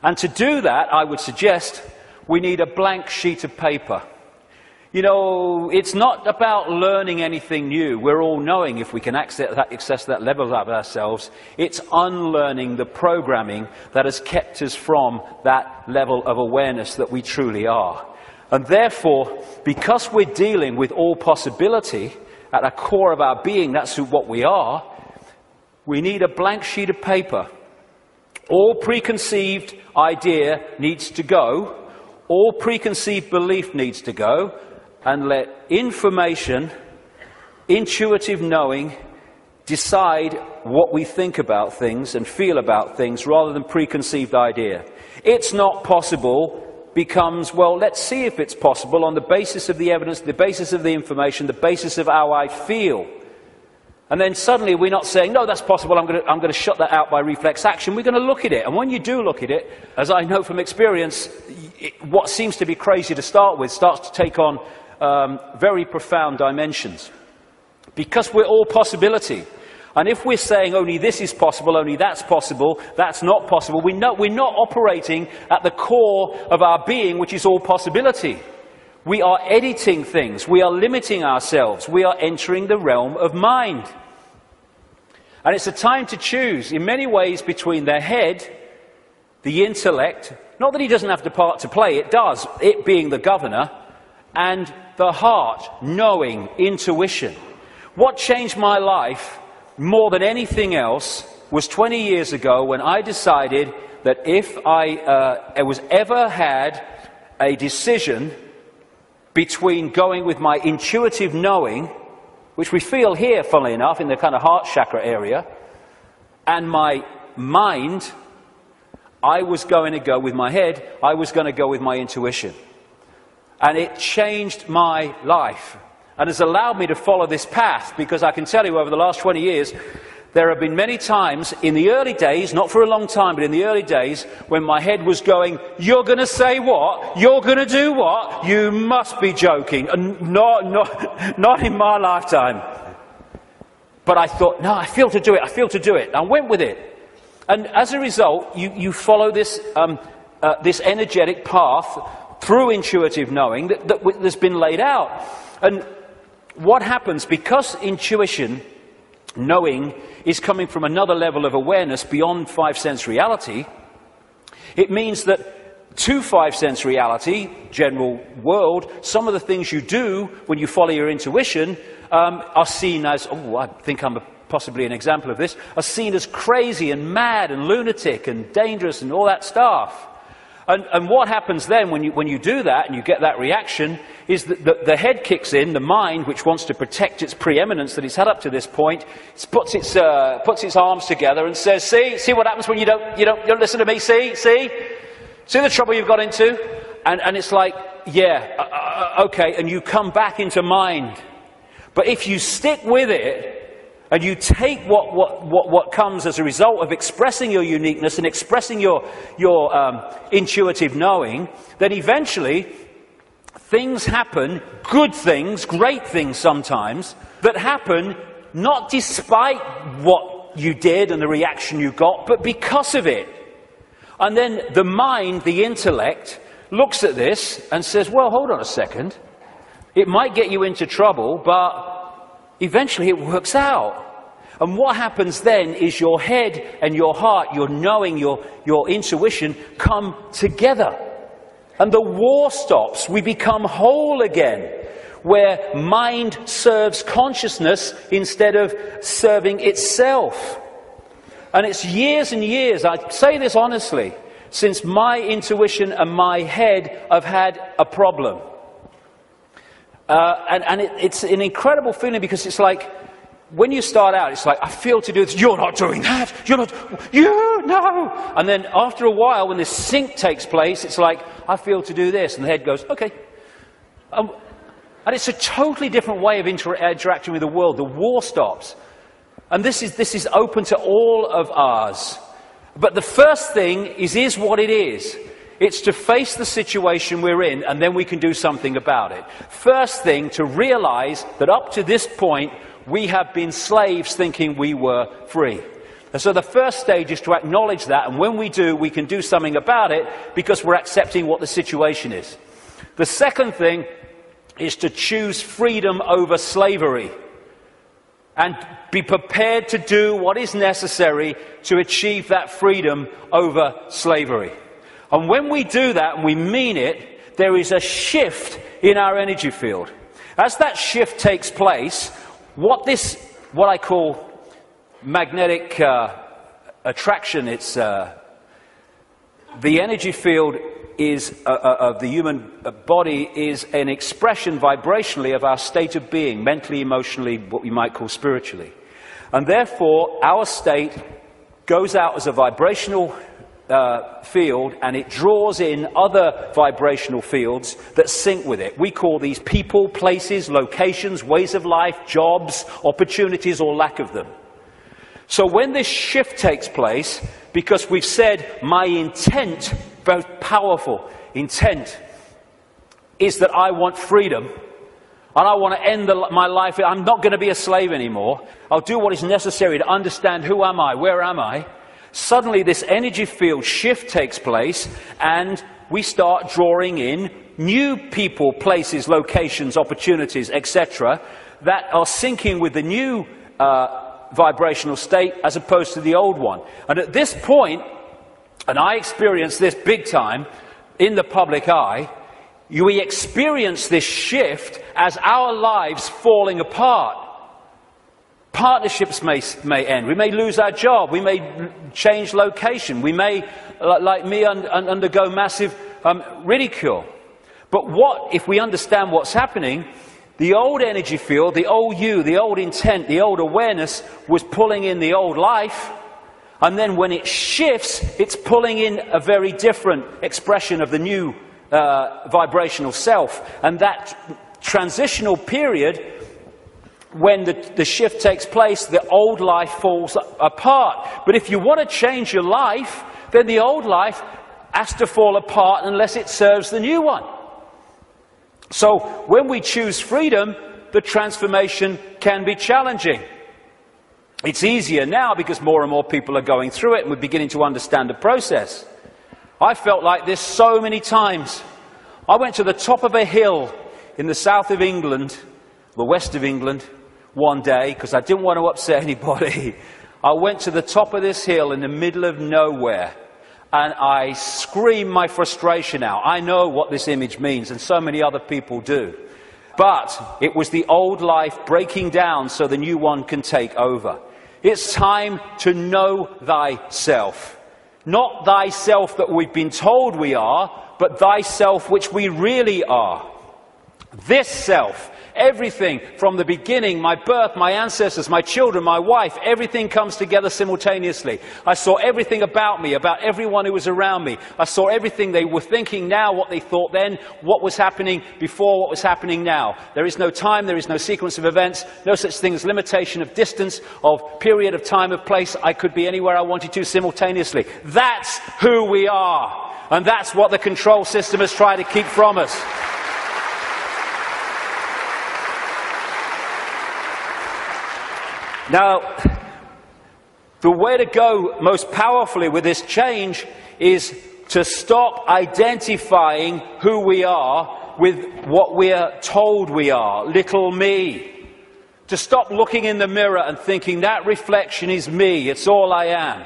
And to do that, I would suggest we need a blank sheet of paper. You know, it's not about learning anything new. We're all knowing if we can access that level of ourselves. It's unlearning the programming that has kept us from that level of awareness that we truly are. And therefore, because we're dealing with all possibility at the core of our being, that's what we are, we need a blank sheet of paper. All preconceived idea needs to go. All preconceived belief needs to go. And let information, intuitive knowing, decide what we think about things and feel about things rather than preconceived idea. It's not possible becomes, well, let's see if it's possible on the basis of the evidence, the basis of the information, the basis of how I feel. And then suddenly we're not saying, no, that's possible, I'm going to shut that out by reflex action. We're going to look at it. And when you do look at it, as I know from experience, what seems to be crazy to start with starts to take on very profound dimensions. Because we're all possibility. And if we're saying only this is possible, only that's not possible, we're not operating at the core of our being, which is all possibility. We are editing things. We are limiting ourselves. We are entering the realm of mind. And it's a time to choose, in many ways, between the head, the intellect, not that he doesn't have the part to play, it does, it being the governor, and the heart, knowing, intuition. What changed my life more than anything else was 20 years ago when I decided that if I was ever had a decision between going with my intuitive knowing, which we feel here, funnily enough, in the kind of heart chakra area, and my mind, I was going to go with my head, I was going to go with my intuition. And it changed my life and has allowed me to follow this path, because I can tell you over the last 20 years, there have been many times in the early days, not for a long time, but in the early days, when my head was going, you're going to say what? You're going to do what? You must be joking. And not in my lifetime. But I thought, no, I feel to do it, I feel to do it. I went with it. And as a result, you follow this, this energetic path through intuitive knowing that's been laid out. And what happens, because intuition, knowing, is coming from another level of awareness beyond five-sense reality, it means that to five-sense reality, general world, some of the things you do when you follow your intuition are seen as, I think I'm possibly an example of this, are seen as crazy and mad and lunatic and dangerous and all that stuff. And what happens then when you do that and you get that reaction is that the head kicks in, the mind, which wants to protect its preeminence that it's had up to this point, puts its arms together and says, see what happens when you don't listen to me, see the trouble you've got into? And it's like, yeah, okay, and you come back into mind. But if you stick with it, and you take what comes as a result of expressing your uniqueness and expressing your intuitive knowing, then eventually things happen, good things, great things sometimes, that happen not despite what you did and the reaction you got, but because of it. And then the mind, the intellect, looks at this and says, well, hold on a second. It might get you into trouble, but eventually it works out. And what happens then is your head and your heart, your knowing, your intuition come together. And the war stops. We become whole again, where mind serves consciousness instead of serving itself. And it's years and years, I say this honestly, since my intuition and my head have had a problem. It's an incredible feeling, because it's like, when you start out, it's like, I feel to do this, you're not doing that, no. And then after a while, when this sync takes place, it's like, I feel to do this, and the head goes, okay. And it's a totally different way of interacting with the world. The war stops. And this is open to all of ours. But the first thing is what it is. It's to face the situation we're in, and then we can do something about it. First thing, to realize that up to this point, we have been slaves thinking we were free. And so the first stage is to acknowledge that, and when we do, we can do something about it because we're accepting what the situation is. The second thing is to choose freedom over slavery and be prepared to do what is necessary to achieve that freedom over slavery. And when we do that and we mean it, there is a shift in our energy field. As that shift takes place, what I call magnetic attraction, it's the energy field of the human body is an expression vibrationally of our state of being, mentally, emotionally, what we might call spiritually. And therefore, our state goes out as a vibrational field, and it draws in other vibrational fields that sync with it. We call these people, places, locations, ways of life, jobs, opportunities, or lack of them. So when this shift takes place, because we've said my intent, very powerful intent, is that I want freedom, and I want to end my life. I'm not going to be a slave anymore. I'll do what is necessary to understand who am I, where am I. Suddenly this energy field shift takes place, and we start drawing in new people, places, locations, opportunities, etc., that are syncing with the new vibrational state as opposed to the old one. And at this point, and I experienced this big time in the public eye, we experience this shift as our lives falling apart. Partnerships may end. We may lose our job. We may change location. We may, like me, undergo massive ridicule. But what if we understand what's happening? The old energy field, the old you, the old intent, the old awareness was pulling in the old life. And then when it shifts, it's pulling in a very different expression of the new vibrational self. And that transitional period, when the shift takes place, the old life falls apart. But if you want to change your life, then the old life has to fall apart unless it serves the new one. So when we choose freedom, the transformation can be challenging. It's easier now because more and more people are going through it and we're beginning to understand the process. I felt like this so many times. I went to the top of a hill in the south of England, the west of England, one day because I didn't want to upset anybody. I went to the top of this hill in the middle of nowhere. And I screamed my frustration out. I know what this image means, and so many other people do. But it was the old life breaking down so the new one can take over. It's time to know thyself. Not thyself that we've been told we are, but thyself which we really are. This self. Everything from the beginning, my birth, my ancestors, my children, my wife, everything comes together simultaneously. I saw everything about me, about everyone who was around me. I saw everything they were thinking now, what they thought then, what was happening before, what was happening now. There is no time, there is no sequence of events, no such thing as limitation of distance, of period of time, of place. I could be anywhere I wanted to simultaneously. That's who we are. And that's what the control system has tried to keep from us. Now, the way to go most powerfully with this change is to stop identifying who we are with what we are told we are, little me. To stop looking in the mirror and thinking that reflection is me, it's all I am.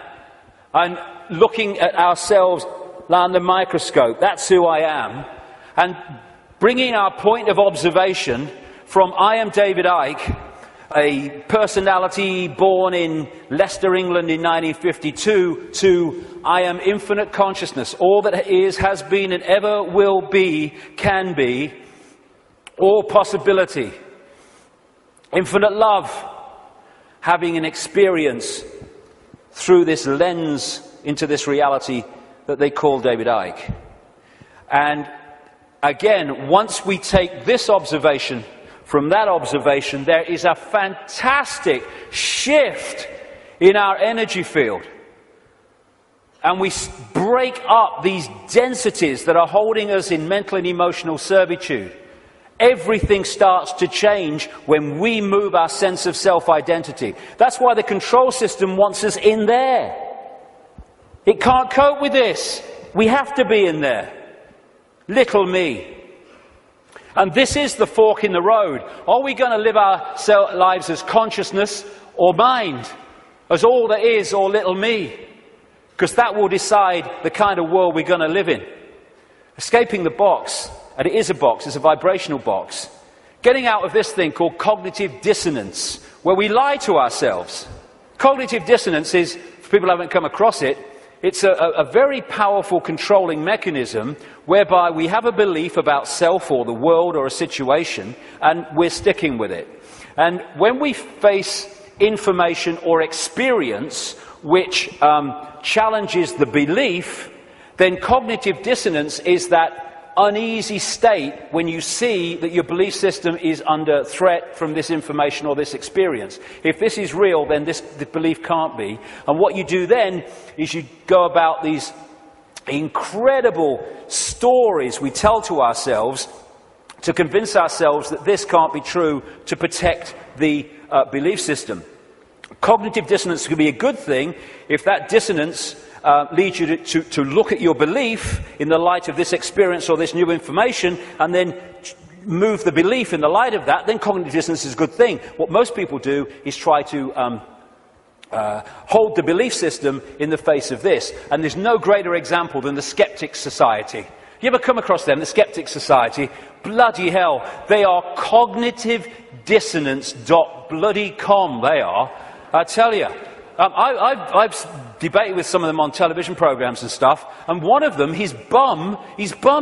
And looking at ourselves under the microscope, that's who I am. And bringing our point of observation from I am David Icke, a personality born in Leicester, England in 1952, to I am infinite consciousness. All that is, has been, and ever will be, can be, all possibility. Infinite love, having an experience through this lens into this reality that they call David Icke. And again, once we take this observation from that observation, there is a fantastic shift in our energy field. And we break up these densities that are holding us in mental and emotional servitude. Everything starts to change when we move our sense of self-identity. That's why the control system wants us in there. It can't cope with this. We have to be in there. Little me. And this is the fork in the road. Are we going to live our lives as consciousness or mind? As all there is or little me? Because that will decide the kind of world we're going to live in. Escaping the box, and it is a box, it's a vibrational box. Getting out of this thing called cognitive dissonance, where we lie to ourselves. Cognitive dissonance is, for people who haven't come across it, it's a very powerful controlling mechanism whereby we have a belief about self or the world or a situation and we're sticking with it. And when we face information or experience which challenges the belief, then cognitive dissonance is that uneasy state when you see that your belief system is under threat from this information or this experience. If this is real, then the belief can't be. And what you do then is you go about these incredible stories we tell to ourselves to convince ourselves that this can't be true, to protect the belief system. Cognitive dissonance can be a good thing if that dissonance leads you to look at your belief in the light of this experience or this new information, and then move the belief in the light of that. Then cognitive dissonance is a good thing. What most people do is try to hold the belief system in the face of this. And there's no greater example than the Skeptics Society. You ever come across them, the Skeptics Society? Bloody hell, they are cognitive dissonance.com, they are. I tell you. I've debated with some of them on television programs and stuff, and one of them, his bum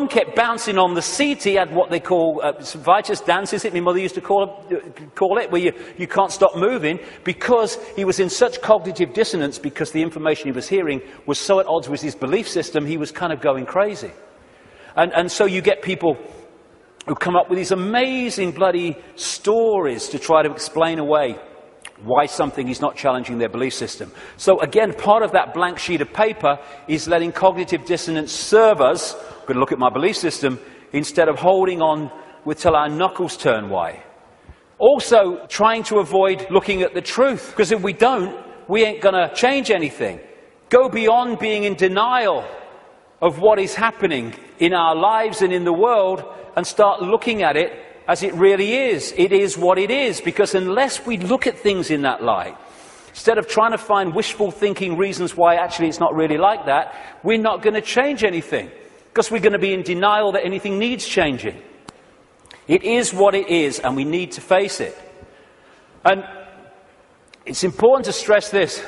kept bouncing on the seat. He had what they call Vitus dance, is it? My mother used to call it, where you can't stop moving, because he was in such cognitive dissonance, because the information he was hearing was so at odds with his belief system, he was kind of going crazy. And so you get people who come up with these amazing bloody stories to try to explain away why something is not challenging their belief system. So again, part of that blank sheet of paper is letting cognitive dissonance serve us. I'm going to look at my belief system instead of holding on till our knuckles turn white. Also, trying to avoid looking at the truth, because if we don't, we ain't going to change anything. Go beyond being in denial of what is happening in our lives and in the world, and start looking at it as it really is. It is what it is, because unless we look at things in that light, instead of trying to find wishful thinking reasons why actually it's not really like that, we're not going to change anything, because we're going to be in denial that anything needs changing. It is what it is, and we need to face it. And it's important to stress this.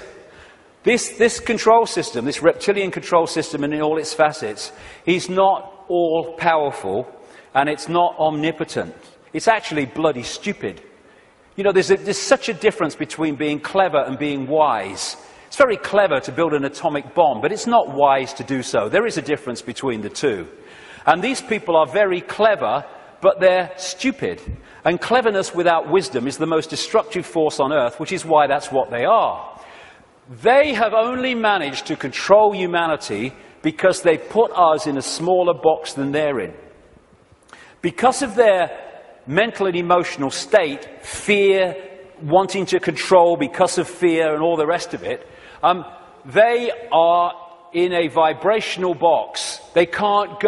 This control system, this reptilian control system, and in all its facets, is not all-powerful, and it's not omnipotent. It's actually bloody stupid. You know, there's such a difference between being clever and being wise. It's very clever to build an atomic bomb, but it's not wise to do so. There is a difference between the two. And these people are very clever, but they're stupid. And cleverness without wisdom is the most destructive force on earth, which is why that's what they are. They have only managed to control humanity because they put us in a smaller box than they're in. Because of their mental and emotional state, fear, wanting to control because of fear and all the rest of it, they are in a vibrational box. They can't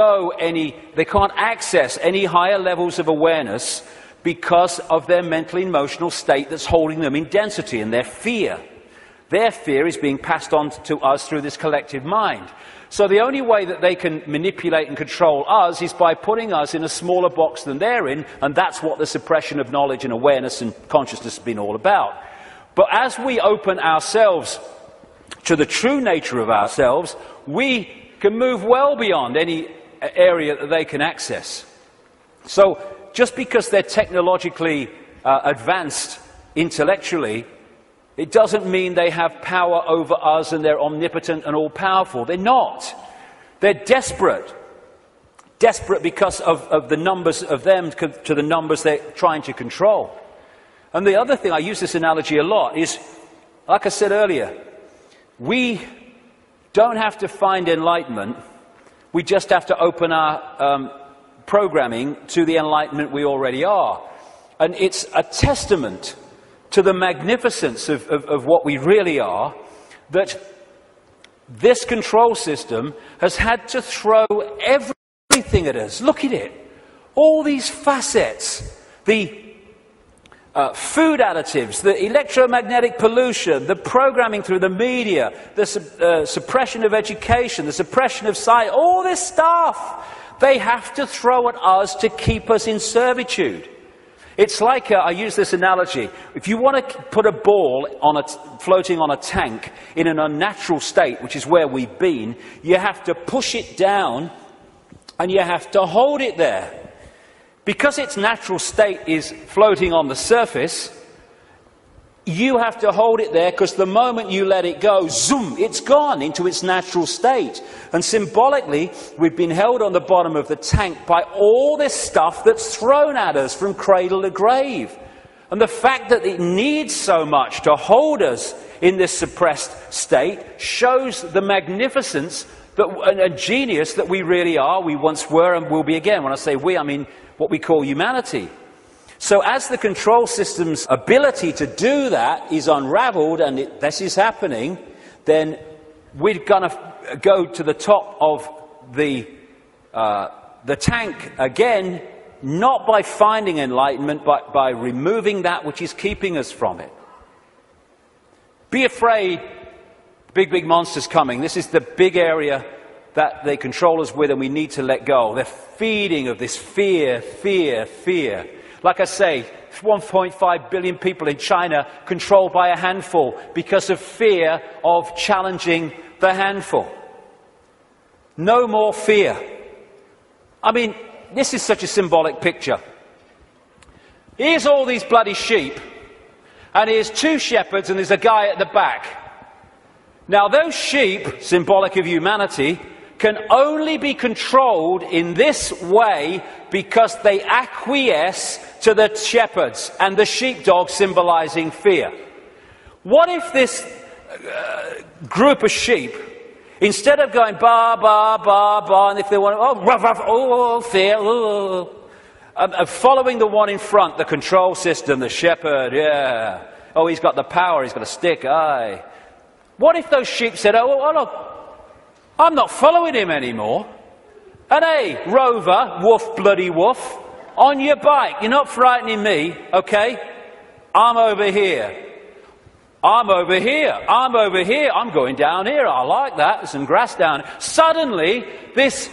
access any higher levels of awareness because of their mental and emotional state that's holding them in density, and their fear. Their fear is being passed on to us through this collective mind. So the only way that they can manipulate and control us is by putting us in a smaller box than they're in, and that's what the suppression of knowledge and awareness and consciousness has been all about. But as we open ourselves to the true nature of ourselves, we can move well beyond any area that they can access. So just because they're technologically advanced intellectually, it doesn't mean they have power over us and they're omnipotent and all-powerful. They're not. They're desperate. Desperate because of the numbers of them to the numbers they're trying to control. And the other thing, I use this analogy a lot, is, like I said earlier, we don't have to find enlightenment. We just have to open our programming to the enlightenment we already are. And it's a testament to the magnificence of what we really are, that this control system has had to throw everything at us. Look at it. All these facets. The food additives, the electromagnetic pollution, the programming through the media, the suppression of education, the suppression of science, all this stuff. They have to throw at us to keep us in servitude. It's like, I use this analogy, if you want to put a ball floating on a tank in an unnatural state, which is where we've been, you have to push it down and you have to hold it there. Because its natural state is floating on the surface, You have to hold it there, because the moment you let it go, zoom, it's gone into its natural state. And symbolically, we've been held on the bottom of the tank by all this stuff that's thrown at us from cradle to grave. And the fact that it needs so much to hold us in this suppressed state shows the magnificence and genius that we really are, we once were and will be again. When I say we, I mean what we call humanity. So as the control system's ability to do that is unraveled, and this is happening, then we're going to go to the top of the tank again, not by finding enlightenment, but by removing that which is keeping us from it. Be afraid, big monsters coming. This is the big area that they control us with, and we need to let go. They're feeding of this fear, fear, fear. Like I say, 1.5 billion people in China controlled by a handful because of fear of challenging the handful. No more fear. I mean, this is such a symbolic picture. Here's all these bloody sheep, and here's 2 shepherds, and there's a guy at the back. Now, those sheep, symbolic of humanity, can only be controlled in this way because they acquiesce to the shepherds, and the sheepdog symbolizing fear. What if this group of sheep, instead of going ba, ba, ba, ba, and if they want, oh, ruff, ruff, oh, fear, oh, following the one in front, the control system, the shepherd, yeah, oh, he's got the power, he's got a stick, aye. What if those sheep said, oh, look, I'm not following him anymore. And hey, Rover, woof, bloody woof, on your bike, you're not frightening me, okay? I'm over here. I'm over here. I'm over here. I'm going down here. I like that. There's some grass down here. Suddenly, this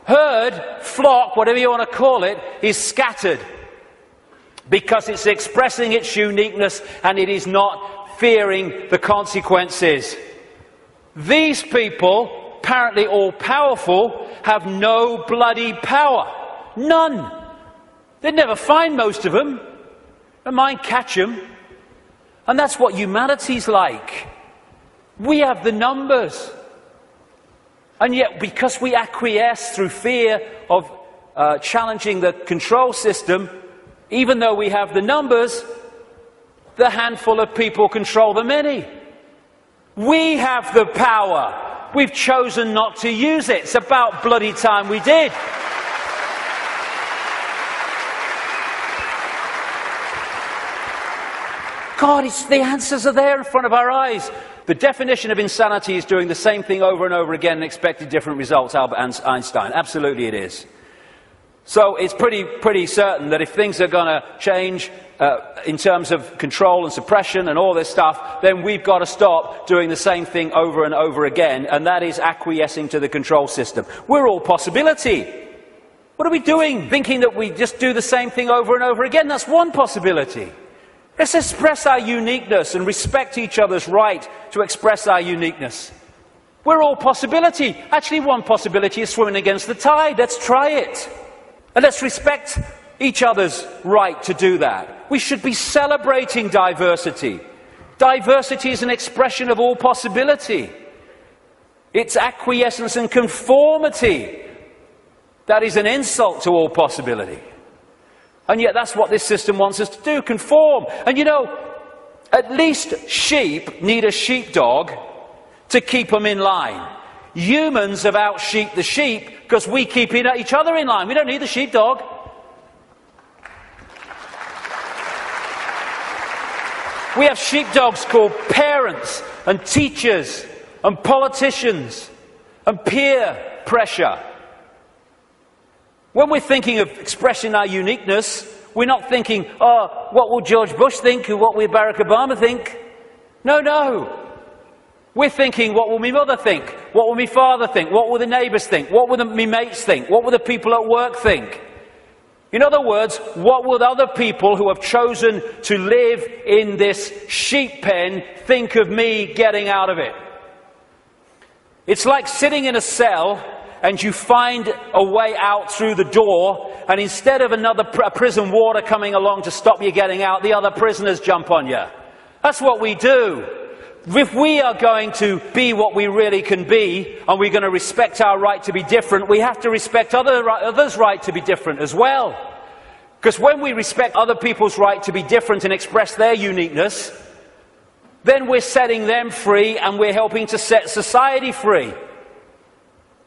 herd, flock, whatever you want to call it, is scattered. Because it's expressing its uniqueness and it is not fearing the consequences. These people, apparently all powerful, have no bloody power. None. They'd never find most of them. They might catch them. And that's what humanity's like. We have the numbers. And yet, because we acquiesce through fear of challenging the control system, even though we have the numbers, the handful of people control the many. We have the power. We've chosen not to use it. It's about bloody time we did. God, the answers are there in front of our eyes. The definition of insanity is doing the same thing over and over again and expecting different results, Albert Einstein. Absolutely it is. So it's pretty certain that if things are going to change in terms of control and suppression and all this stuff, then we've got to stop doing the same thing over and over again, and that is acquiescing to the control system. We're all possibility. What are we doing? Thinking that we just do the same thing over and over again? That's one possibility. Let's express our uniqueness and respect each other's right to express our uniqueness. We're all possibility. Actually, one possibility is swimming against the tide. Let's try it. And let's respect each other's right to do that. We should be celebrating diversity. Diversity is an expression of all possibility. It's acquiescence and conformity. That is an insult to all possibility. And yet that's what this system wants us to do, conform. And you know, at least sheep need a sheepdog to keep them in line. Humans have out-sheeped the sheep because we keep each other in line. We don't need the sheepdog. We have sheepdogs called parents and teachers and politicians and peer pressure. When we're thinking of expressing our uniqueness, we're not thinking, oh, what will George Bush think or what will Barack Obama think? No. We're thinking, what will my mother think? What will my father think? What will the neighbours think? What will my mates think? What will the people at work think? In other words, what will other people who have chosen to live in this sheep pen think of me getting out of it? It's like sitting in a cell and you find a way out through the door, and instead of another prison warder coming along to stop you getting out, the other prisoners jump on you. That's what we do. If we are going to be what we really can be, and we're going to respect our right to be different, we have to respect others' right to be different as well. Because when we respect other people's right to be different and express their uniqueness, then we're setting them free and we're helping to set society free.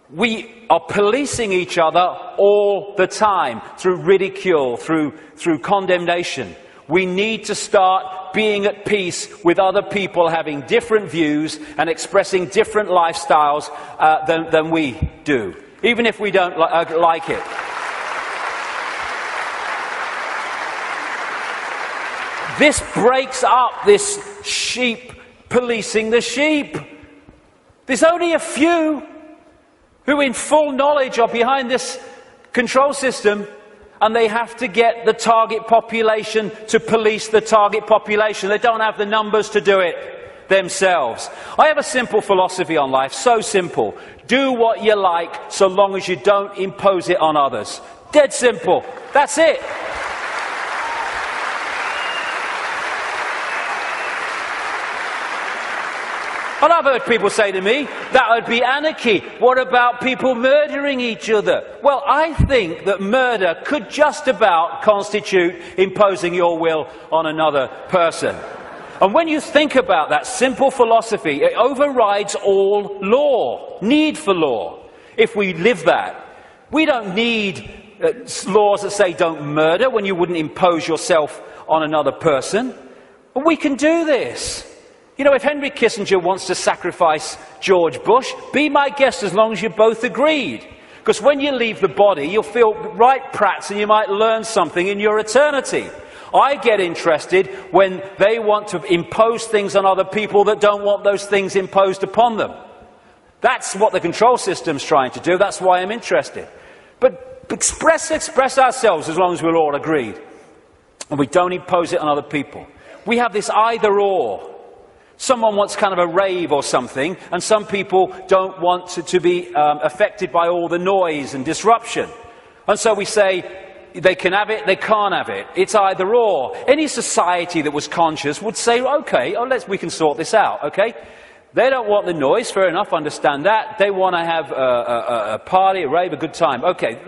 We are policing each other all the time through ridicule, through condemnation. We need to start being at peace with other people having different views and expressing different lifestyles than we do, even if we don't like it. This breaks up this sheep policing the sheep. There's only a few who in full knowledge are behind this control system, and they have to get the target population to police the target population. They don't have the numbers to do it themselves. I have a simple philosophy on life, so simple. Do what you like so long as you don't impose it on others. Dead simple. That's it. And I've heard people say to me, that would be anarchy. What about people murdering each other? Well, I think that murder could just about constitute imposing your will on another person. And when you think about that simple philosophy, it overrides all law, need for law. If we live that, we don't need laws that say don't murder when you wouldn't impose yourself on another person. But we can do this. You know, if Henry Kissinger wants to sacrifice George Bush, be my guest as long as you both agreed. Because when you leave the body, you'll feel right prats and you might learn something in your eternity. I get interested when they want to impose things on other people that don't want those things imposed upon them. That's what the control system's trying to do. That's why I'm interested. But express ourselves as long as we're all agreed. And we don't impose it on other people. We have this either or. Someone wants kind of a rave or something, and some people don't want to be affected by all the noise and disruption. And so we say, they can have it, they can't have it. It's either or. Any society that was conscious would say, okay, we can sort this out, okay? They don't want the noise, fair enough, understand that. They want to have a party, a rave, a good time. Okay,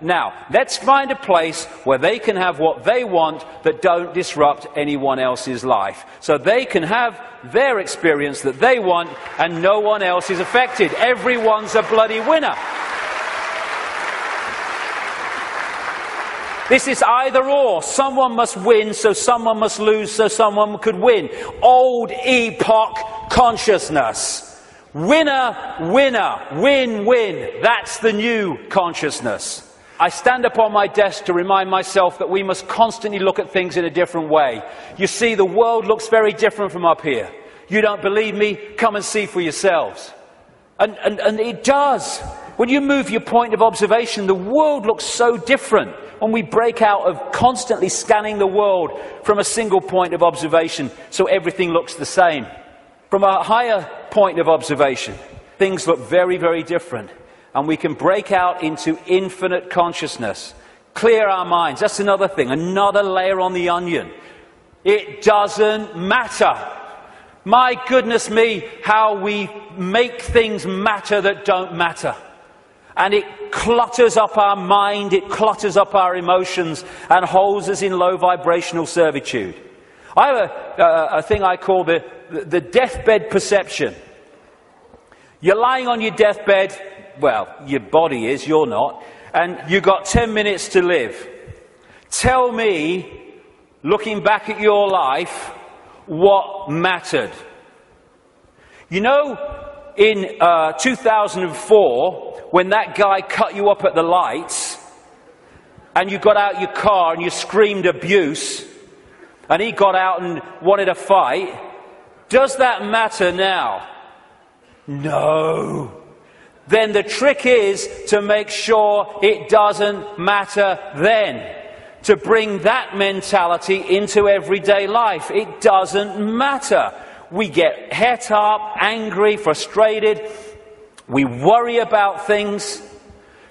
now, let's find a place where they can have what they want that don't disrupt anyone else's life. So they can have their experience that they want and no one else is affected. Everyone's a bloody winner. This is either or. Someone must win, so someone must lose, so someone could win. Old epoch consciousness. Winner, winner, win, win. That's the new consciousness. I stand up on my desk to remind myself that we must constantly look at things in a different way. You see, the world looks very different from up here. You don't believe me? Come and see for yourselves. And it does. When you move your point of observation, the world looks so different. When we break out of constantly scanning the world from a single point of observation so everything looks the same. From a higher point of observation, things look very, very different. And we can break out into infinite consciousness. Clear our minds. That's another thing, another layer on the onion. It doesn't matter. My goodness me, how we make things matter that don't matter. And it clutters up our mind, it clutters up our emotions, and holds us in low vibrational servitude. I have a thing I call the deathbed perception. You're lying on your deathbed, well, your body is, you're not, and you've got 10 minutes to live. Tell me, looking back at your life, what mattered. You know, in 2004, when that guy cut you up at the lights, and you got out your car and you screamed abuse, and he got out and wanted a fight, does that matter now? No. Then the trick is to make sure it doesn't matter then. To bring that mentality into everyday life. It doesn't matter. We get het up, angry, frustrated. We worry about things.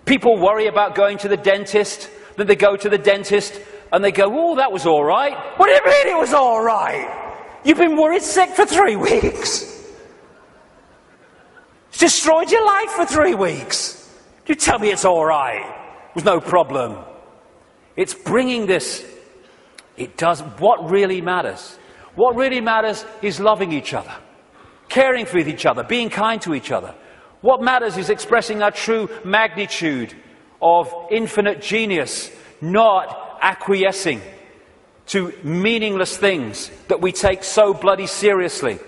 People worry about going to the dentist. Then they go to the dentist and they go, oh, that was all right. What do you mean it was all right? You've been worried sick for 3 weeks. It's destroyed your life for 3 weeks. You tell me it's all right. There's no problem. It's bringing this. It does what really matters. What really matters is loving each other, caring for each other, being kind to each other. What matters is expressing our true magnitude of infinite genius, not acquiescing to meaningless things that we take so bloody seriously.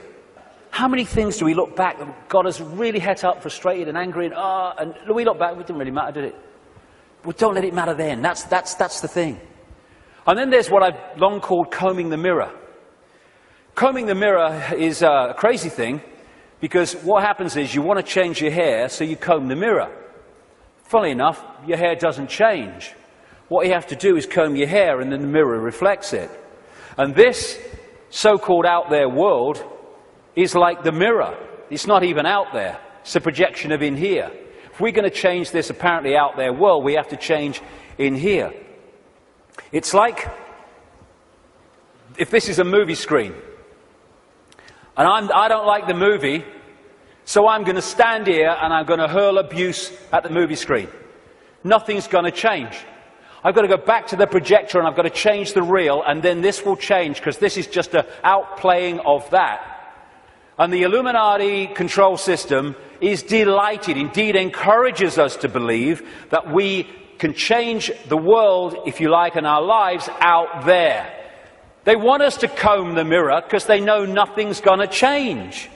How many things do we look back that got us really het up, frustrated and angry, and we look back, it didn't really matter, did it? Well, don't let it matter then. That's the thing. And then there's what I've long called combing the mirror. Combing the mirror is a crazy thing, because what happens is you want to change your hair, so you comb the mirror. Funnily enough, your hair doesn't change. What you have to do is comb your hair, and then the mirror reflects it. And this so-called out there world is like the mirror. It's not even out there. It's a projection of in here. If we're going to change this apparently out there world, we have to change in here. It's like if this is a movie screen, and I don't like the movie, so I'm going to stand here and I'm going to hurl abuse at the movie screen. Nothing's going to change. I've got to go back to the projector and I've got to change the reel, and then this will change, because this is just an outplaying of that. And the Illuminati control system is delighted, indeed encourages us to believe that we can change the world, if you like, and our lives out there. They want us to comb the mirror because they know nothing's going to change.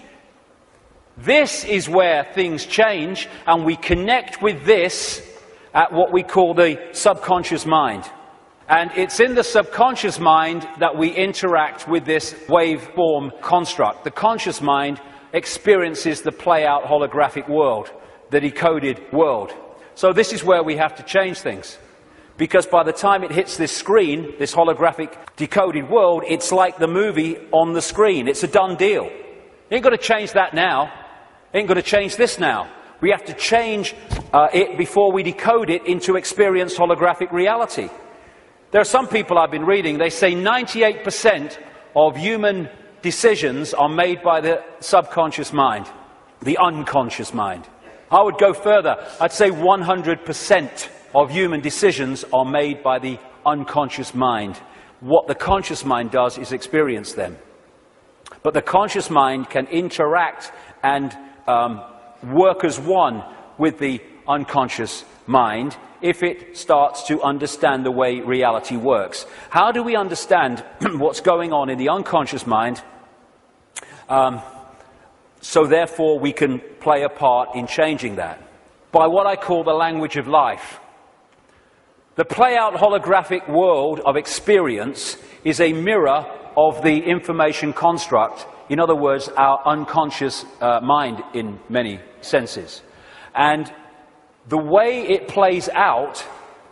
This is where things change, and we connect with this at what we call the subconscious mind. And it's in the subconscious mind that we interact with this waveform construct. The conscious mind experiences the play-out holographic world, the decoded world. So this is where we have to change things. Because by the time it hits this screen, this holographic decoded world, it's like the movie on the screen. It's a done deal. You ain't got to change that now. You ain't got to change this now. We have to change it before we decode it into experience holographic reality. There are some people I've been reading, they say 98% of human decisions are made by the subconscious mind, the unconscious mind. I would go further. I'd say 100% of human decisions are made by the unconscious mind. What the conscious mind does is experience them. But the conscious mind can interact and work as one with the unconscious mind if it starts to understand the way reality works. How do we understand what's going on in the unconscious mind so therefore we can play a part in changing that? By what I call the language of life. The play-out holographic world of experience is a mirror of the information construct. In other words, our unconscious mind in many senses. And the way it plays out,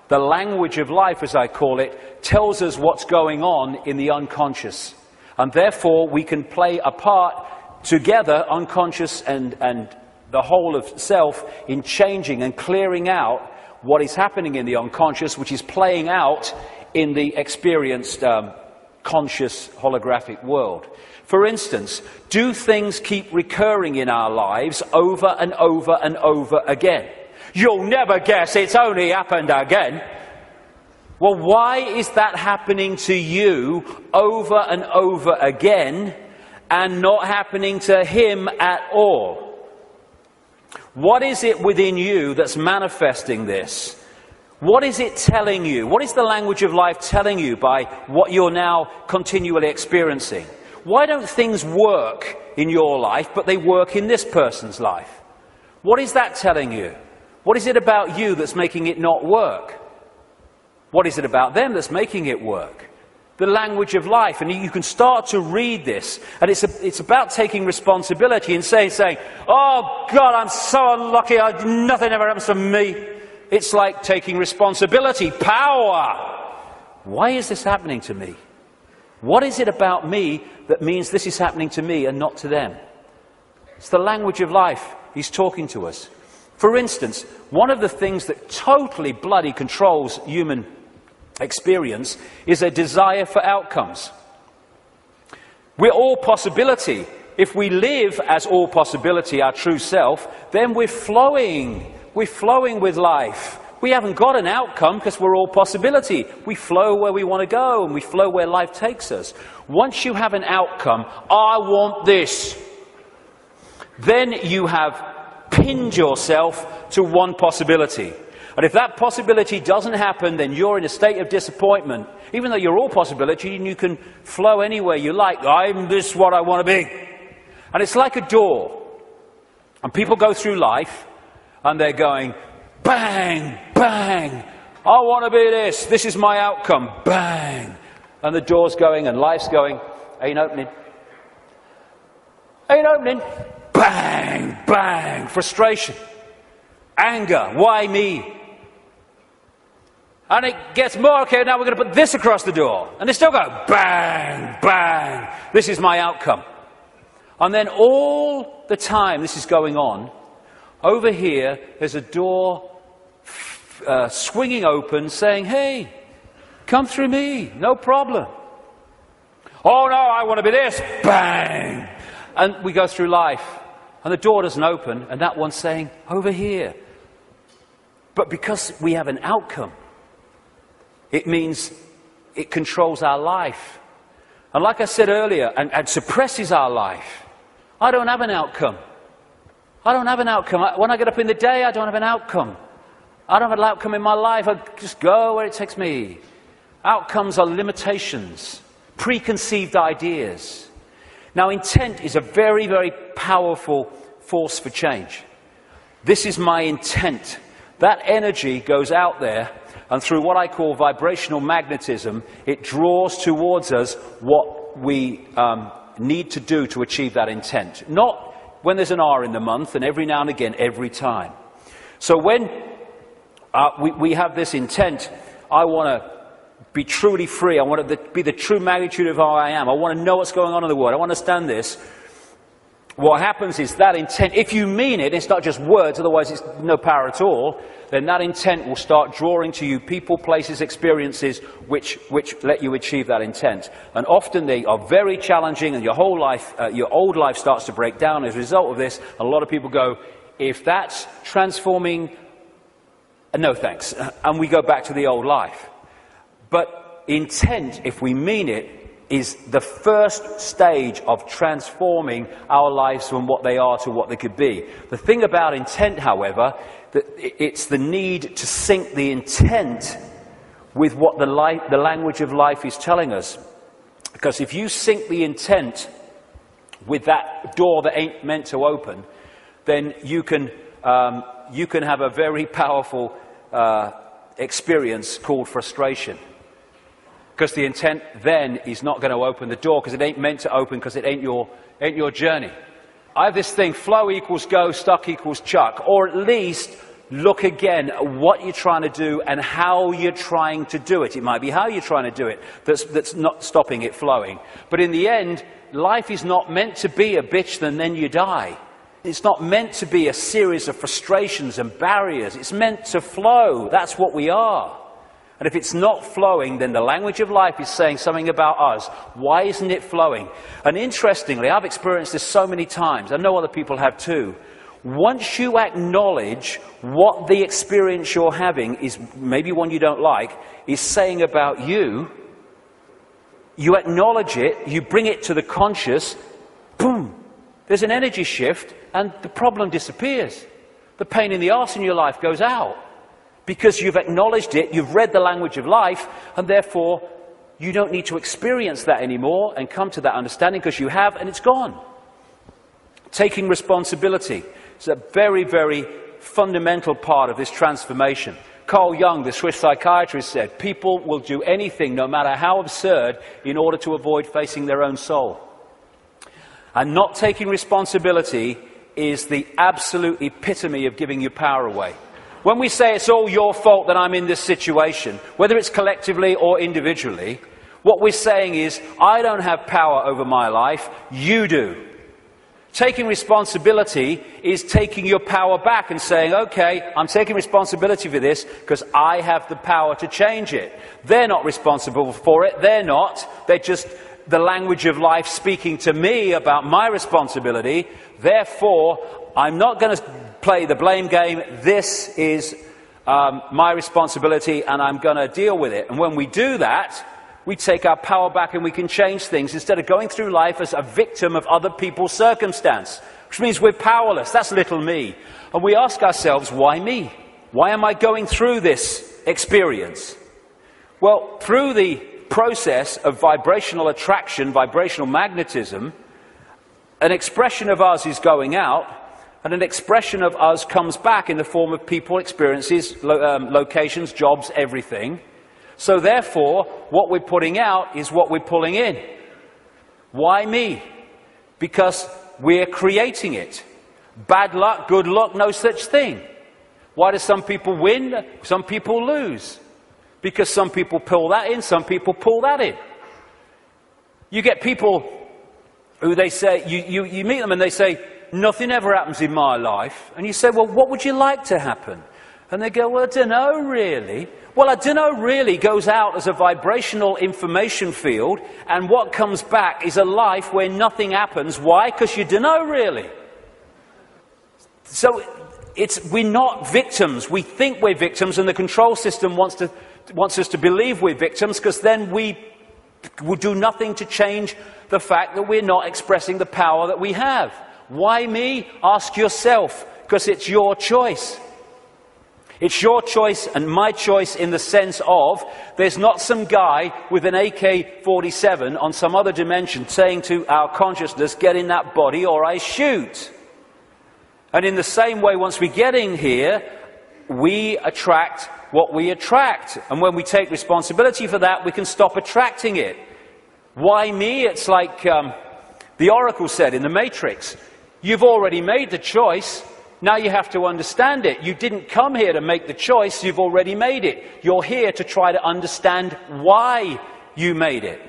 the language of life, as I call it, tells us what's going on in the unconscious. And therefore, we can play a part together, unconscious and the whole of self, in changing and clearing out what is happening in the unconscious, which is playing out in the experienced conscious holographic world. For instance, do things keep recurring in our lives over and over and over again? You'll never guess it's only happened again. Well, why is that happening to you over and over again and not happening to him at all? What is it within you that's manifesting this? What is it telling you? What is the language of life telling you by what you're now continually experiencing? Why don't things work in your life, but they work in this person's life? What is that telling you? What is it about you that's making it not work? What is it about them that's making it work? The language of life. And you can start to read this. And it's about taking responsibility and saying, oh God, I'm so unlucky, nothing ever happens to me. It's like taking responsibility, power. Why is this happening to me? What is it about me that means this is happening to me and not to them? It's the language of life. He's talking to us. For instance, one of the things that totally bloody controls human experience is a desire for outcomes. We're all possibility. If we live as all possibility, our true self, then we're flowing. We're flowing with life. We haven't got an outcome because we're all possibility. We flow where we want to go and we flow where life takes us. Once you have an outcome, I want this, then you have pinned yourself to one possibility. And if that possibility doesn't happen, then you're in a state of disappointment. Even though you're all possibility and you can flow anywhere you like. I'm this what I want to be. And it's like a door. And people go through life and they're going, bang, bang. I want to be this. This is my outcome. Bang. And the door's going and life's going, ain't opening. Ain't opening. Bang, bang. Frustration. Anger. Why me? And it gets more, okay, now we're going to put this across the door. And they still go, bang, bang. This is my outcome. And then all the time this is going on, over here there's a door swinging open saying, hey, come through me, no problem. Oh no, I want to be this, bang. And we go through life and the door doesn't open and that one's saying, over here. But because we have an outcome, it means it controls our life. And like I said earlier, and suppresses our life. I don't have an outcome. I don't have an outcome. When I get up in the day, I don't have an outcome. I don't have an outcome in my life. I just go where it takes me. Outcomes are limitations, preconceived ideas. Now, intent is a very, very powerful force for change. This is my intent. That energy goes out there, and through what I call vibrational magnetism, it draws towards us what we need to do to achieve that intent. Not when there's an R in the month and every now and again, every time. So when we have this intent, I want to be truly free. I want to be the true magnitude of how I am. I want to know what's going on in the world. I want to understand this. What happens is that intent, if you mean it, it's not just words, otherwise it's no power at all, then that intent will start drawing to you people, places, experiences which let you achieve that intent. And often they are very challenging and your whole life, your old life starts to break down as a result of this. A lot of people go, if that's transforming, no thanks. And we go back to the old life. But intent, if we mean it, is the first stage of transforming our lives from what they are to what they could be. The thing about intent, however, that it's the need to sync the intent with what the language of life is telling us. Because if you sync the intent with that door that ain't meant to open, then you can have a very powerful experience called frustration. Because the intent then is not going to open the door because it ain't meant to open because it ain't your journey. I have this thing, flow equals go, stuck equals chuck. Or at least look again at what you're trying to do and how you're trying to do it. It might be how you're trying to do it that's not stopping it flowing. But in the end, life is not meant to be a bitch and then you die. It's not meant to be a series of frustrations and barriers. It's meant to flow. That's what we are. And if it's not flowing, then the language of life is saying something about us. Why isn't it flowing? And interestingly, I've experienced this so many times. I know other people have too. Once you acknowledge what the experience you're having is, maybe one you don't like, is saying about you, you acknowledge it, you bring it to the conscious, boom, there's an energy shift and the problem disappears. The pain in the arse in your life goes out. Because you've acknowledged it, you've read the language of life, and therefore you don't need to experience that anymore and come to that understanding because you have, and it's gone. Taking responsibility is a very, very fundamental part of this transformation. Carl Jung, the Swiss psychiatrist, said, people will do anything, no matter how absurd, in order to avoid facing their own soul. And not taking responsibility is the absolute epitome of giving your power away. When we say it's all your fault that I'm in this situation, whether it's collectively or individually, what we're saying is, I don't have power over my life, you do. Taking responsibility is taking your power back and saying, okay, I'm taking responsibility for this because I have the power to change it. They're not responsible for it, they're not. They're just the language of life speaking to me about my responsibility. Therefore, I'm not going to play the blame game. This is my responsibility, and I'm going to deal with it. And when we do that, we take our power back and we can change things instead of going through life as a victim of other people's circumstance, which means we're powerless. That's little me. And we ask ourselves, why me? Why am I going through this experience? Well, through the process of vibrational attraction, vibrational magnetism, an expression of us is going out, and an expression of us comes back in the form of people, experiences, locations, jobs, everything. So therefore, what we're putting out is what we're pulling in. Why me? Because we're creating it. Bad luck, good luck, no such thing. Why do some people win, some people lose? Because some people pull that in, some people pull that in. You get people who they say, you meet them and they say, nothing ever happens in my life. And you say, well, what would you like to happen? And they go, well, I don't know really. Well, I don't know really goes out as a vibrational information field, and what comes back is a life where nothing happens. Why? Because you don't know really. So we're not victims. We think we're victims, and the control system wants us to believe we're victims, because then we will do nothing to change the fact that we're not expressing the power that we have. Why me? Ask yourself, because it's your choice. It's your choice and my choice in the sense of there's not some guy with an AK-47 on some other dimension saying to our consciousness, get in that body or I shoot. And in the same way, once we get in here, we attract what we attract. And when we take responsibility for that, we can stop attracting it. Why me? It's like the Oracle said in the Matrix. You've already made the choice. Now you have to understand it. You didn't come here to make the choice. You've already made it. You're here to try to understand why you made it.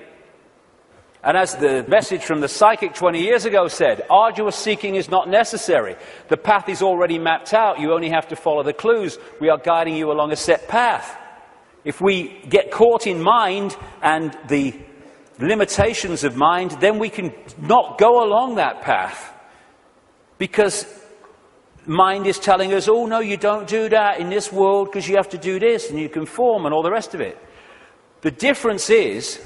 And as the message from the psychic 20 years ago said, arduous seeking is not necessary. The path is already mapped out. You only have to follow the clues. We are guiding you along a set path. If we get caught in mind and the limitations of mind, then we can not go along that path. Because mind is telling us, oh no, you don't do that in this world because you have to do this and you conform and all the rest of it. The difference is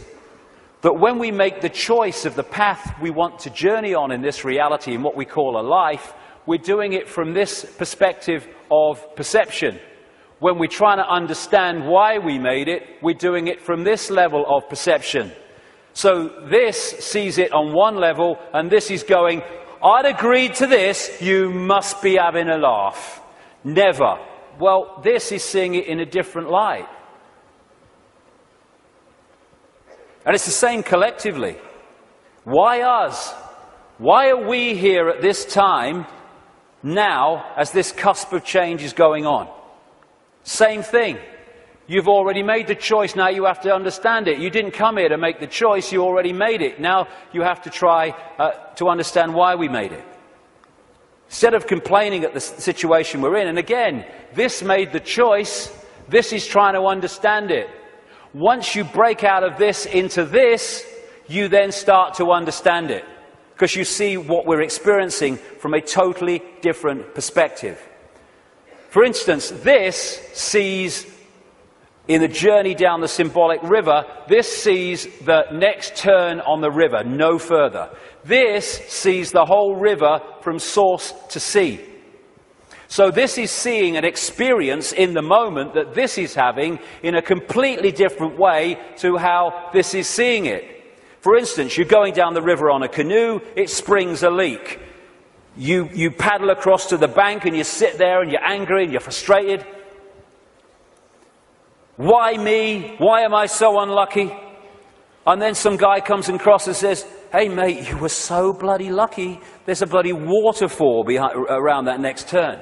that when we make the choice of the path we want to journey on in this reality, in what we call a life, we're doing it from this perspective of perception. When we're trying to understand why we made it, we're doing it from this level of perception. So this sees it on one level, and this is going, I'd agreed to this, you must be having a laugh. Never. Well, this is seeing it in a different light. And it's the same collectively. Why us? Why are we here at this time now as this cusp of change is going on? Same thing. You've already made the choice, now you have to understand it. You didn't come here to make the choice, you already made it. Now you have to try to understand why we made it. Instead of complaining at the situation we're in, and again, this made the choice, this is trying to understand it. Once you break out of this into this, you then start to understand it. Because you see what we're experiencing from a totally different perspective. For instance, this sees, in the journey down the symbolic river, this sees the next turn on the river, no further. This sees the whole river from source to sea. So this is seeing an experience in the moment that this is having in a completely different way to how this is seeing it. For instance, you're going down the river on a canoe, it springs a leak. You paddle across to the bank and you sit there and you're angry and you're frustrated. Why me? Why am I so unlucky? And then some guy comes across and says, hey mate, you were so bloody lucky. There's a bloody waterfall around that next turn.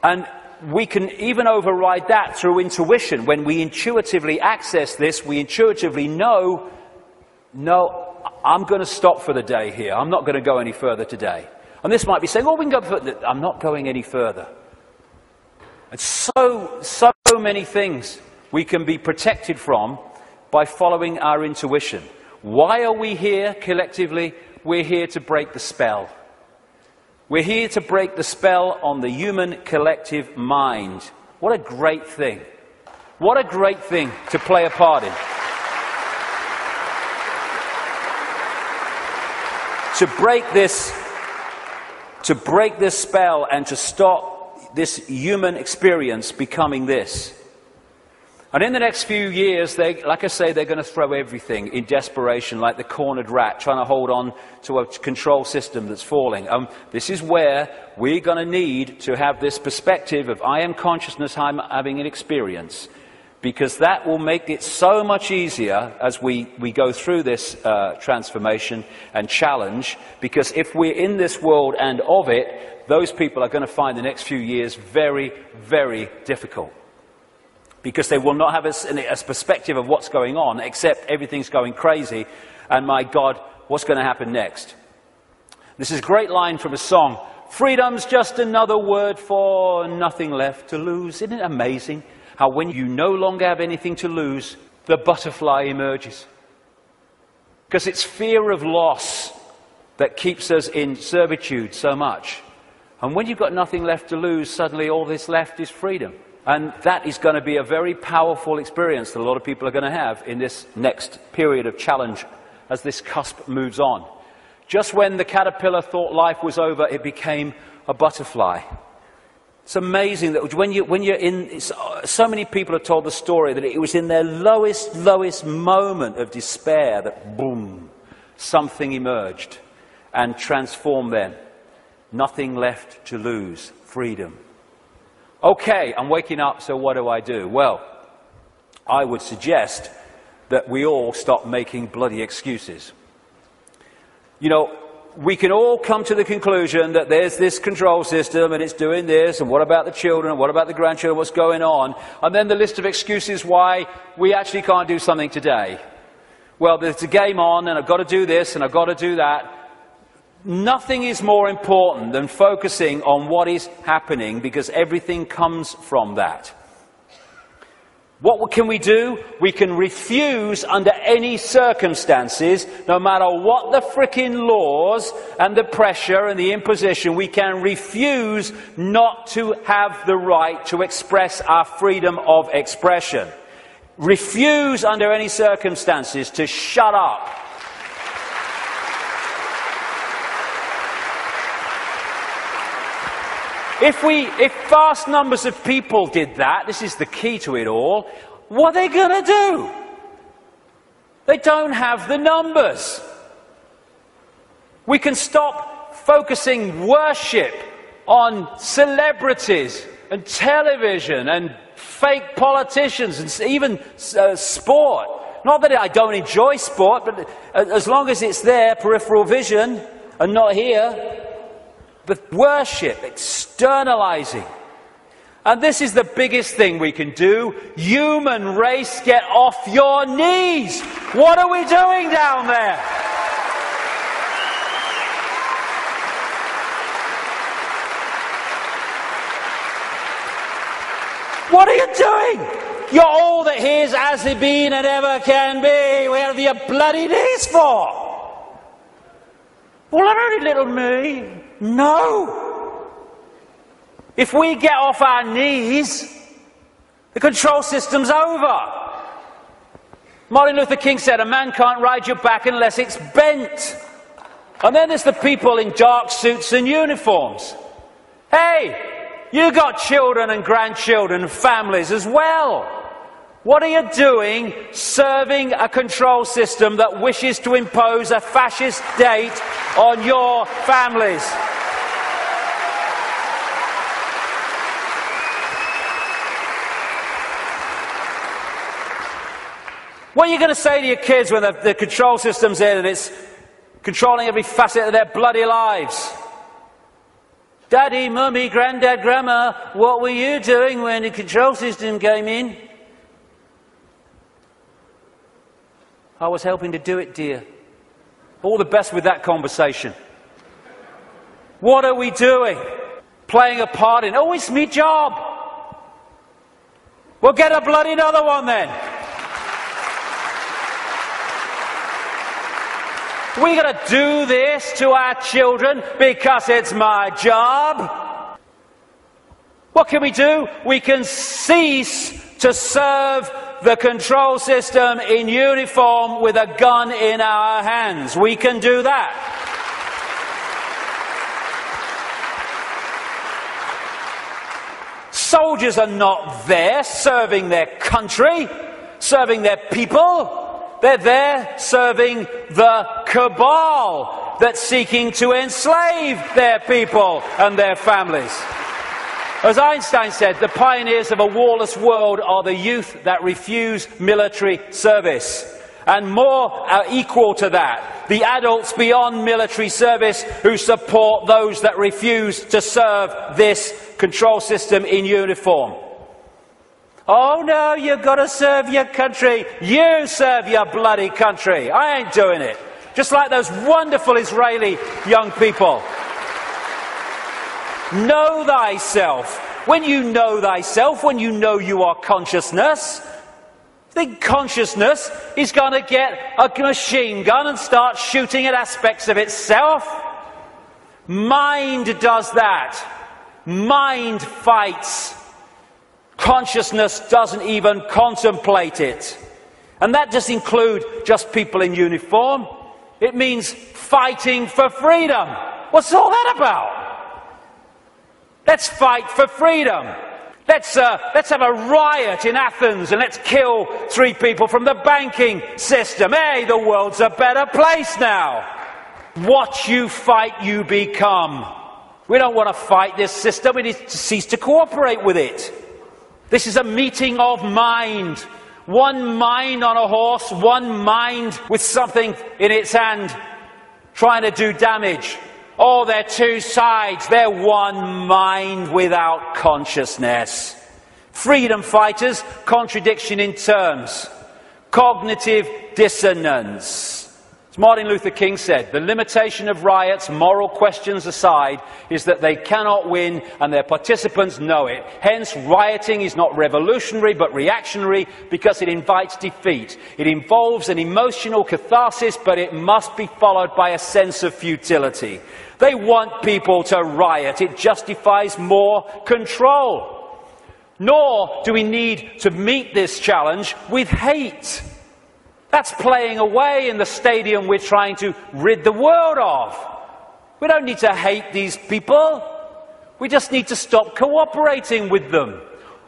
And we can even override that through intuition. When we intuitively access this, we intuitively know, no, I'm going to stop for the day here. I'm not going to go any further today. And this might be saying, oh, we can go further. I'm not going any further. And so many things we can be protected from by following our intuition. Why are we here collectively? We're here to break the spell. We're here to break the spell on the human collective mind. What a great thing. What a great thing to play a part in. To break this spell and to stop this human experience becoming this. And in the next few years, like I say, they're going to throw everything in desperation, like the cornered rat, trying to hold on to a control system that's falling. This is where we're going to need to have this perspective of I am consciousness, I'm having an experience. Because that will make it so much easier as we go through this transformation and challenge. Because if we're in this world and of it, those people are going to find the next few years very, very difficult. Because they will not have a perspective of what's going on, except everything's going crazy, and my God, what's going to happen next? This is a great line from a song. Freedom's just another word for nothing left to lose. Isn't it amazing how when you no longer have anything to lose, the butterfly emerges? Because it's fear of loss that keeps us in servitude so much. And when you've got nothing left to lose, suddenly all that's left is freedom. And that is going to be a very powerful experience that a lot of people are going to have in this next period of challenge as this cusp moves on. Just when the caterpillar thought life was over, it became a butterfly. It's amazing that when you're in, so many people have told the story that it was in their lowest moment of despair that boom, something emerged and transformed them. Nothing left to lose, freedom. Okay, I'm waking up, so what do I do? Well, I would suggest that we all stop making bloody excuses. You know, we can all come to the conclusion that there's this control system and it's doing this, and what about the children, and what about the grandchildren, what's going on? And then the list of excuses why we actually can't do something today. Well, there's a game on, and I've got to do this, and I've got to do that. Nothing is more important than focusing on what is happening, because everything comes from that. What can we do? We can refuse under any circumstances, no matter what the frickin' laws and the pressure and the imposition, we can refuse not to have the right to express our freedom of expression. Refuse under any circumstances to shut up. If vast numbers of people did that, this is the key to it all, what are they going to do? They don't have the numbers. We can stop focusing worship on celebrities and television and fake politicians and even sport. Not that I don't enjoy sport, but as long as it's there, peripheral vision, and not here. But worship, externalizing. And this is the biggest thing we can do. Human race, get off your knees. What are we doing down there? What are you doing? You're all that here's as it been and ever can be. Where have you bloody knees for? Well, I'm only little me. No! If we get off our knees, the control system's over. Martin Luther King said, a man can't ride your back unless it's bent. And then there's the people in dark suits and uniforms. Hey, you got children and grandchildren and families as well. What are you doing serving a control system that wishes to impose a fascist state on your families? What are you going to say to your kids when the control system's in and it's controlling every facet of their bloody lives? Daddy, Mummy, Granddad, Grandma, what were you doing when the control system came in? I was helping to do it, dear. All the best with that conversation. What are we doing? Playing a part in, oh, it's me job. Well, get a bloody another one then. We're going to do this to our children because it's my job. What can we do? We can cease to serve the control system in uniform with a gun in our hands. We can do that. Soldiers are not there serving their country, serving their people. They're there serving the cabal that's seeking to enslave their people and their families. As Einstein said, the pioneers of a warless world are the youth that refuse military service. And more are equal to that, the adults beyond military service who support those that refuse to serve this control system in uniform. Oh no, you've got to serve your country. You serve your bloody country. I ain't doing it. Just like those wonderful Israeli young people. Know thyself. When you know thyself, when you know you are consciousness, think consciousness is going to get a machine gun and start shooting at aspects of itself. Mind does that. Mind fights. Consciousness doesn't even contemplate it. And that doesn't include just people in uniform. It means fighting for freedom. What's all that about? Let's fight for freedom. Let's have a riot in Athens and let's kill 3 people from the banking system. Hey, the world's a better place now. What you fight, you become. We don't want to fight this system. We need to cease to cooperate with it. This is a meeting of mind. One mind on a horse, one mind with something in its hand trying to do damage. Oh, they're 2 sides. They're one mind without consciousness. Freedom fighters, contradiction in terms. Cognitive dissonance. As Martin Luther King said, the limitation of riots, moral questions aside, is that they cannot win and their participants know it. Hence, rioting is not revolutionary but reactionary because it invites defeat. It involves an emotional catharsis, but it must be followed by a sense of futility. They want people to riot. It justifies more control. Nor do we need to meet this challenge with hate. That's playing away in the stadium we're trying to rid the world of. We don't need to hate these people. We just need to stop cooperating with them.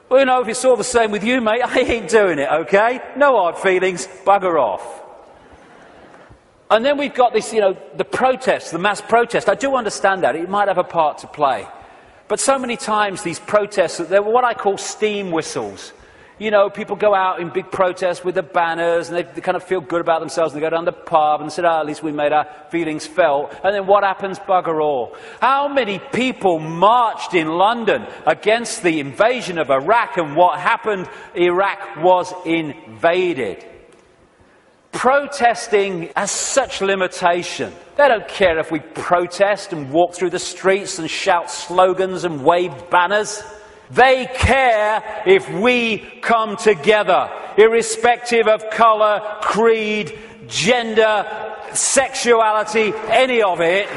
Well, you know, if it's all the same with you, mate, I ain't doing it, okay? No hard feelings, bugger off. And then we've got this, the protest, the mass protest. I do understand that. It might have a part to play. But so many times these protests, they're what I call steam whistles. People go out in big protests with the banners and they kind of feel good about themselves and they go down the pub and say, at least we made our feelings felt. And then what happens? Bugger all. How many people marched in London against the invasion of Iraq, and what happened? Iraq was invaded. Protesting has such limitation. They don't care if we protest and walk through the streets and shout slogans and wave banners. They care if we come together, irrespective of colour, creed, gender, sexuality, any of it.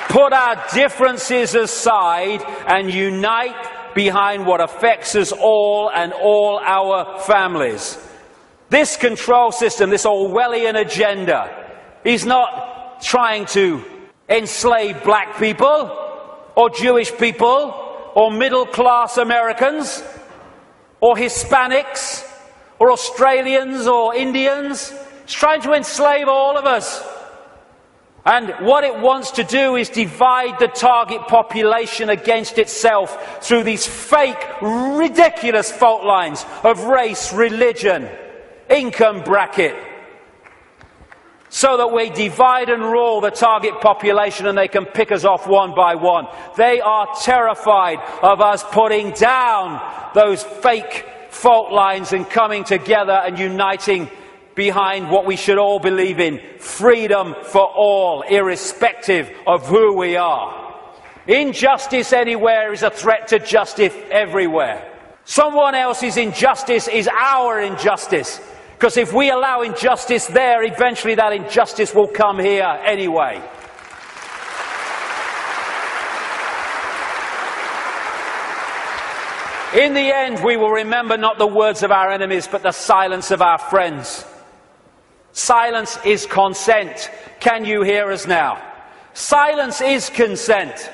Put our differences aside and unite behind what affects us all and all our families. This control system, this Orwellian agenda, is not trying to enslave black people or Jewish people or middle-class Americans or Hispanics or Australians or Indians. It's trying to enslave all of us. And what it wants to do is divide the target population against itself through these fake, ridiculous fault lines of race, religion, income bracket, so that we divide and rule the target population and they can pick us off one by one. They are terrified of us putting down those fake fault lines and coming together and uniting behind what we should all believe in: freedom for all, irrespective of who we are. Injustice anywhere is a threat to justice everywhere. Someone else's injustice is our injustice. Because if we allow injustice there, eventually that injustice will come here anyway. In the end, we will remember not the words of our enemies, but the silence of our friends. Silence is consent. Can you hear us now? Silence is consent.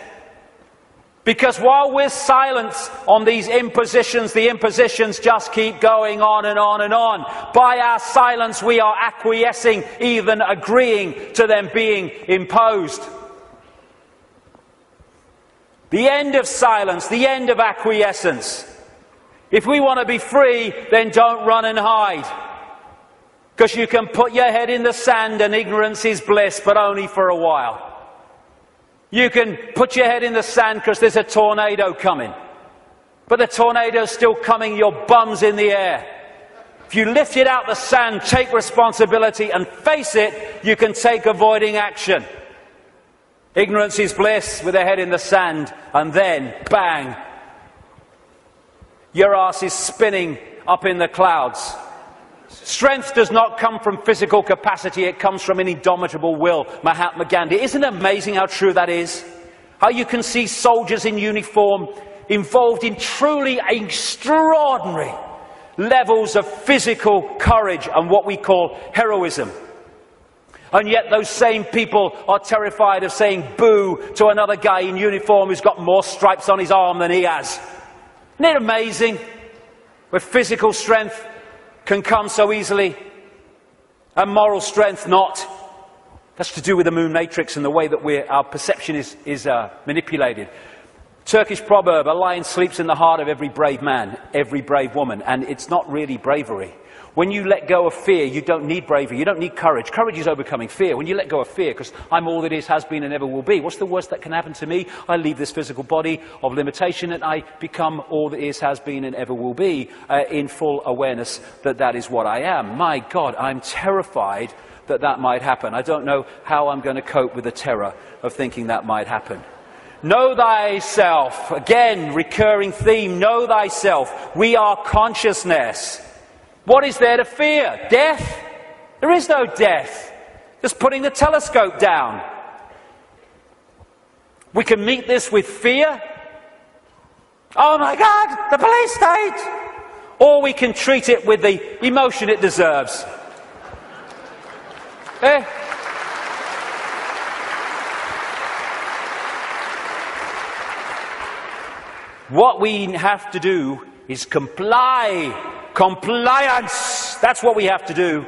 Because while we're silent on these impositions, the impositions just keep going on and on and on. By our silence, we are acquiescing, even agreeing to them being imposed. The end of silence, the end of acquiescence. If we want to be free, then don't run and hide. Because you can put your head in the sand and ignorance is bliss, but only for a while. You can put your head in the sand because there's a tornado coming. But the tornado's still coming, your bum's in the air. If you lift it out the sand, take responsibility and face it, you can take avoiding action. Ignorance is bliss with a head in the sand, and then, bang, your ass is spinning up in the clouds. Strength does not come from physical capacity, it comes from an indomitable will. Mahatma Gandhi. Isn't it amazing how true that is? How you can see soldiers in uniform involved in truly extraordinary levels of physical courage and what we call heroism. And yet those same people are terrified of saying boo to another guy in uniform who's got more stripes on his arm than he has. Isn't it amazing? Where physical strength can come so easily and moral strength not. That's to do with the moon matrix and the way that our perception is manipulated. Turkish proverb, a lion sleeps in the heart of every brave man, every brave woman. And it's not really bravery. When you let go of fear, you don't need bravery, you don't need courage. Courage is overcoming fear. When you let go of fear, because I'm all that is, has been and ever will be. What's the worst that can happen to me? I leave this physical body of limitation and I become all that is, has been and ever will be in full awareness that that is what I am. My God, I'm terrified that that might happen. I don't know how I'm going to cope with the terror of thinking that might happen. Know thyself. Again, recurring theme. Know thyself. We are consciousness. What is there to fear? Death? There is no death. Just putting the telescope down. We can meet this with fear. Oh my God, the police state! Or we can treat it with the emotion it deserves. What we have to do is comply. Compliance! That's what we have to do.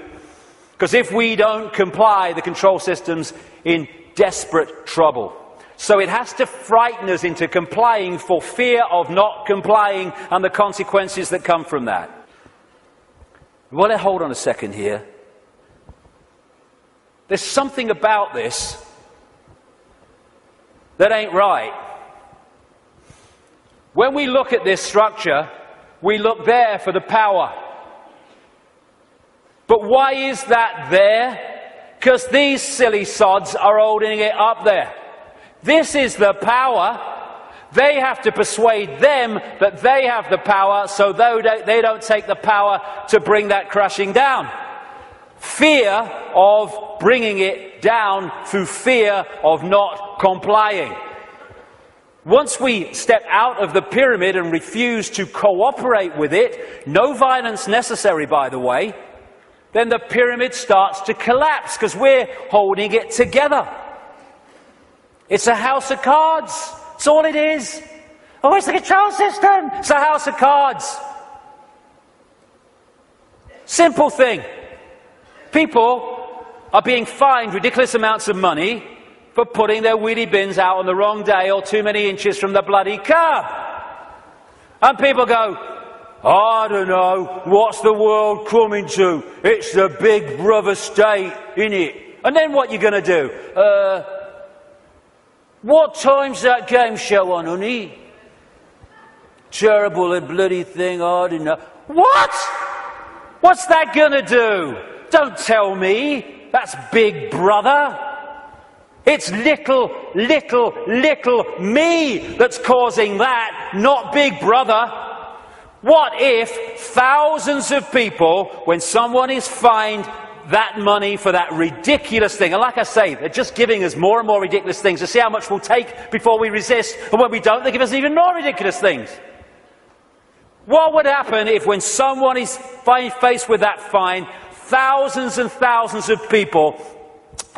Because if we don't comply, the control system's in desperate trouble. So it has to frighten us into complying for fear of not complying and the consequences that come from that. Well, hold on a second here. There's something about this that ain't right. When we look at this structure, we look there for the power. But why is that there? Because these silly sods are holding it up there. This is the power. They have to persuade them that they have the power, so they don't take the power to bring that crashing down. Fear of bringing it down through fear of not complying. Once we step out of the pyramid and refuse to cooperate with it, no violence necessary, by the way, then the pyramid starts to collapse because we're holding it together. It's a house of cards. That's all it is. Oh, it's the control system. It's a house of cards. Simple thing. People are being fined ridiculous amounts of money for putting their wheelie bins out on the wrong day or too many inches from the bloody curb. And people go, I don't know, what's the world coming to? It's the big brother state, innit? And then what you going to do? What time's that game show on, honey? Terrible and bloody thing, I don't know. What? What's that going to do? Don't tell me. That's Big Brother. It's little me that's causing that, not Big Brother. What if thousands of people, when someone is fined that money for that ridiculous thing, and like I say, they're just giving us more and more ridiculous things to see how much we'll take before we resist, and when we don't, they give us even more ridiculous things. What would happen if when someone is faced with that fine, thousands and thousands of people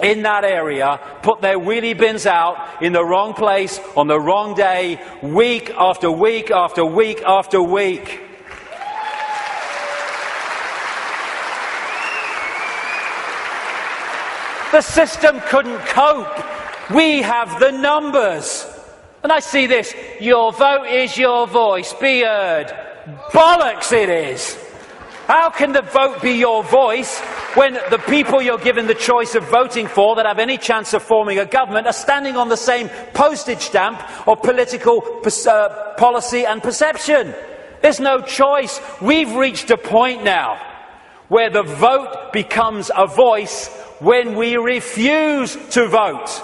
in that area put their wheelie bins out in the wrong place on the wrong day, week after week after week after week? The system couldn't cope. We have the numbers. And I see this, your vote is your voice, be heard. Bollocks it is. How can the vote be your voice when the people you're given the choice of voting for that have any chance of forming a government are standing on the same postage stamp of political policy and perception? There's no choice. We've reached a point now where the vote becomes a voice when we refuse to vote.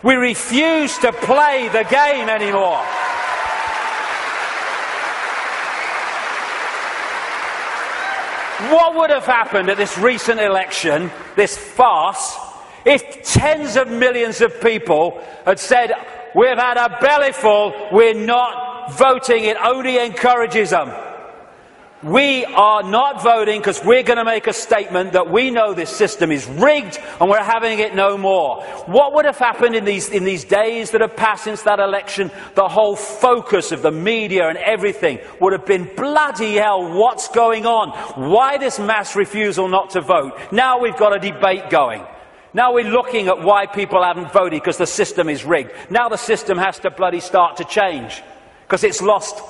We refuse to play the game anymore. What would have happened at this recent election, this farce, if tens of millions of people had said, we've had a bellyful, we're not voting, it only encourages them. We are not voting because we're going to make a statement that we know this system is rigged and we're having it no more. What would have happened in these days that have passed since that election? The whole focus of the media and everything would have been, bloody hell, what's going on? Why this mass refusal not to vote? Now we've got a debate going. Now we're looking at why people haven't voted because the system is rigged. Now the system has to bloody start to change because it's lost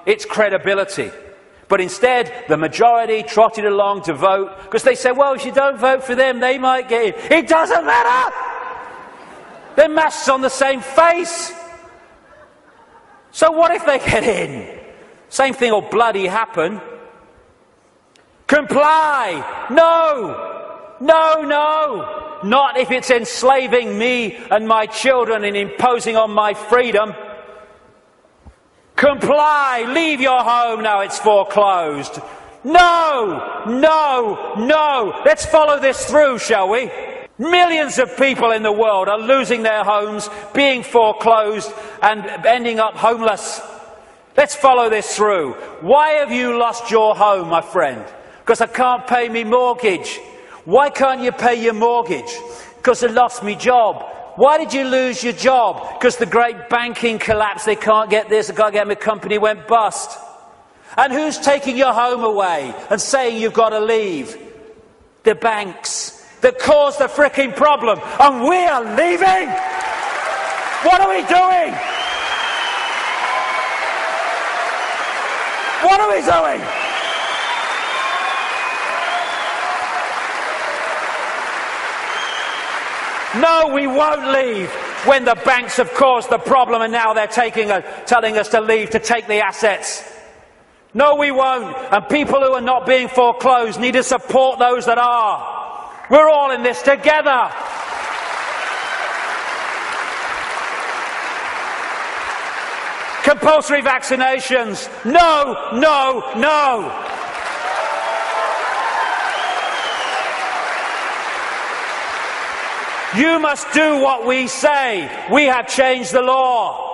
its credibility. But instead, the majority trotted along to vote because they said, well, if you don't vote for them, they might get in. It doesn't matter! They're masks on the same face. So what if they get in? Same thing will bloody happen. Comply! No! No, no! Not if it's enslaving me and my children and imposing on my freedom. Comply! Leave your home now it's foreclosed. No! No! No! Let's follow this through, shall we? Millions of people in the world are losing their homes, being foreclosed and ending up homeless. Let's follow this through. Why have you lost your home, my friend? Because I can't pay me mortgage. Why can't you pay your mortgage? Because I lost my job. Why did you lose your job? Because the great banking collapse, they can't get this, they can't get my company went bust. And who's taking your home away and saying you've got to leave? The banks that caused the fricking problem. And we are leaving! What are we doing? What are we doing? No, we won't leave when the banks have caused the problem and now they're telling us to leave to take the assets. No, we won't. And people who are not being foreclosed need to support those that are. We're all in this together. Compulsory vaccinations. No, no, no. You must do what we say. We have changed the law.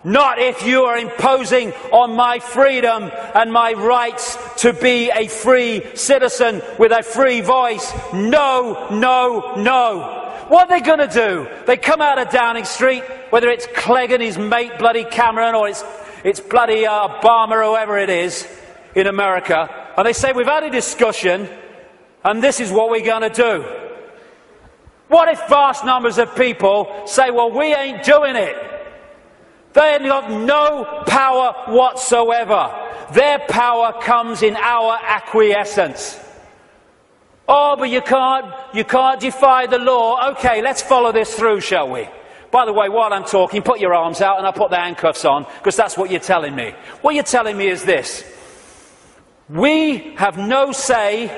Not if you are imposing on my freedom and my rights to be a free citizen with a free voice. No, no, no. What are they going to do? They come out of Downing Street, whether it's Clegg and his mate bloody Cameron or it's bloody Obama or whoever it is in America, and they say, we've had a discussion and this is what we're going to do. What if vast numbers of people say, well, we ain't doing it? They have got no power whatsoever. Their power comes in our acquiescence. Oh, but you can't defy the law. Okay, let's follow this through, shall we? By the way, while I'm talking, put your arms out and I'll put the handcuffs on, because that's what you're telling me. What you're telling me is this. We have no say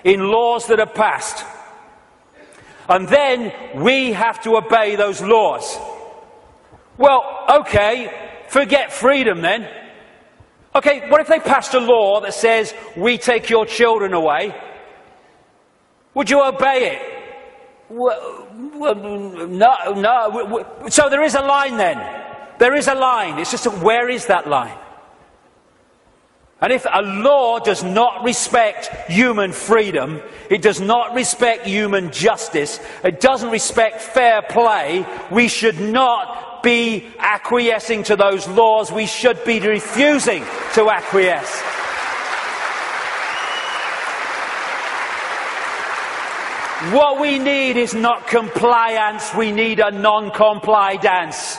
in laws that are passed. And then we have to obey those laws. Well, okay, forget freedom then. Okay, what if they passed a law that says, we take your children away? Would you obey it? Well, no. So there is a line then. There is a line. It's just where is that line? And if a law does not respect human freedom, it does not respect human justice, it doesn't respect fair play, we should not be acquiescing to those laws. We should be refusing to acquiesce. What we need is not compliance, we need a non-comply dance.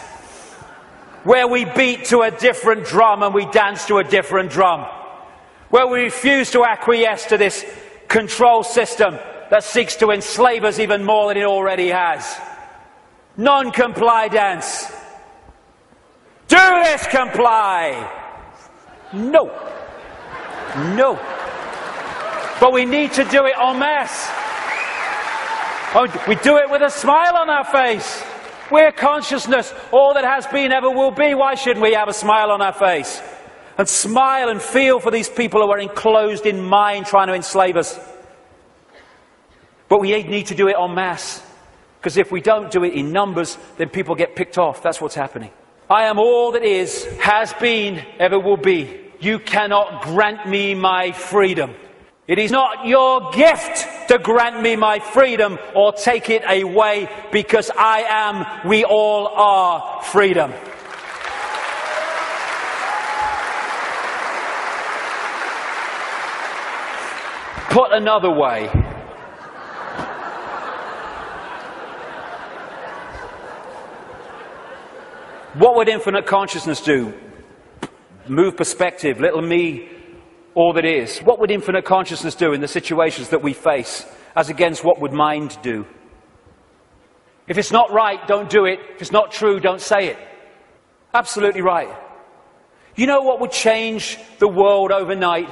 Where we beat to a different drum and we dance to a different drum. Where we refuse to acquiesce to this control system that seeks to enslave us even more than it already has. Non-comply dance. Do this, comply! No. No. But we need to do it en masse. We do it with a smile on our face. We're consciousness, all that has been, ever will be. Why shouldn't we have a smile on our face? And smile and feel for these people who are enclosed in mind trying to enslave us. But we need to do it en masse. Because if we don't do it in numbers, then people get picked off. That's what's happening. I am all that is, has been, ever will be. You cannot grant me my freedom. It is not your gift to grant me my freedom or take it away, because I am, we all are, freedom. Put another way, what would infinite consciousness do? Move perspective, little me, all that is. What would infinite consciousness do in the situations that we face, as against what would mind do? If it's not right, don't do it. If it's not true, don't say it. Absolutely right. You know what would change the world overnight?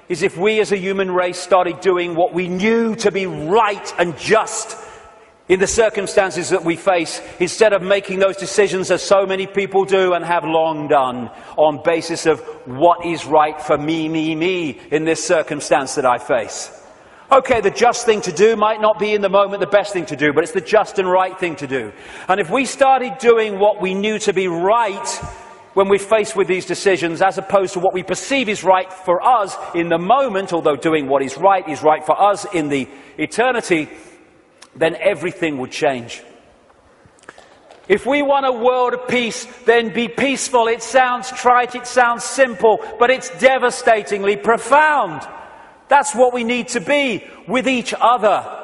Is if we as a human race started doing what we knew to be right and just in the circumstances that we face, instead of making those decisions as so many people do and have long done on basis of what is right for me in this circumstance that I face. Okay, the just thing to do might not be in the moment the best thing to do, but it's the just and right thing to do. And if we started doing what we knew to be right when we're faced with these decisions, as opposed to what we perceive is right for us in the moment, although doing what is right for us in the eternity, then everything would change. If we want a world of peace, then be peaceful. It sounds trite, it sounds simple, but it's devastatingly profound. That's what we need to be with each other.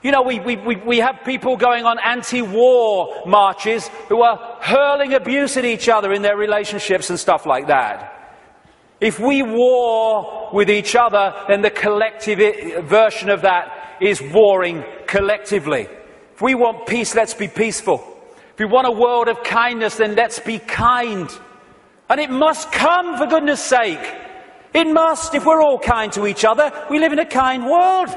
You know, we have people going on anti-war marches who are hurling abuse at each other in their relationships and stuff like that. If we war with each other, then the collective version of that is warring collectively. If we want peace, let's be peaceful. If we want a world of kindness, then let's be kind. And it must come, for goodness sake. It must, if we're all kind to each other. We live in a kind world.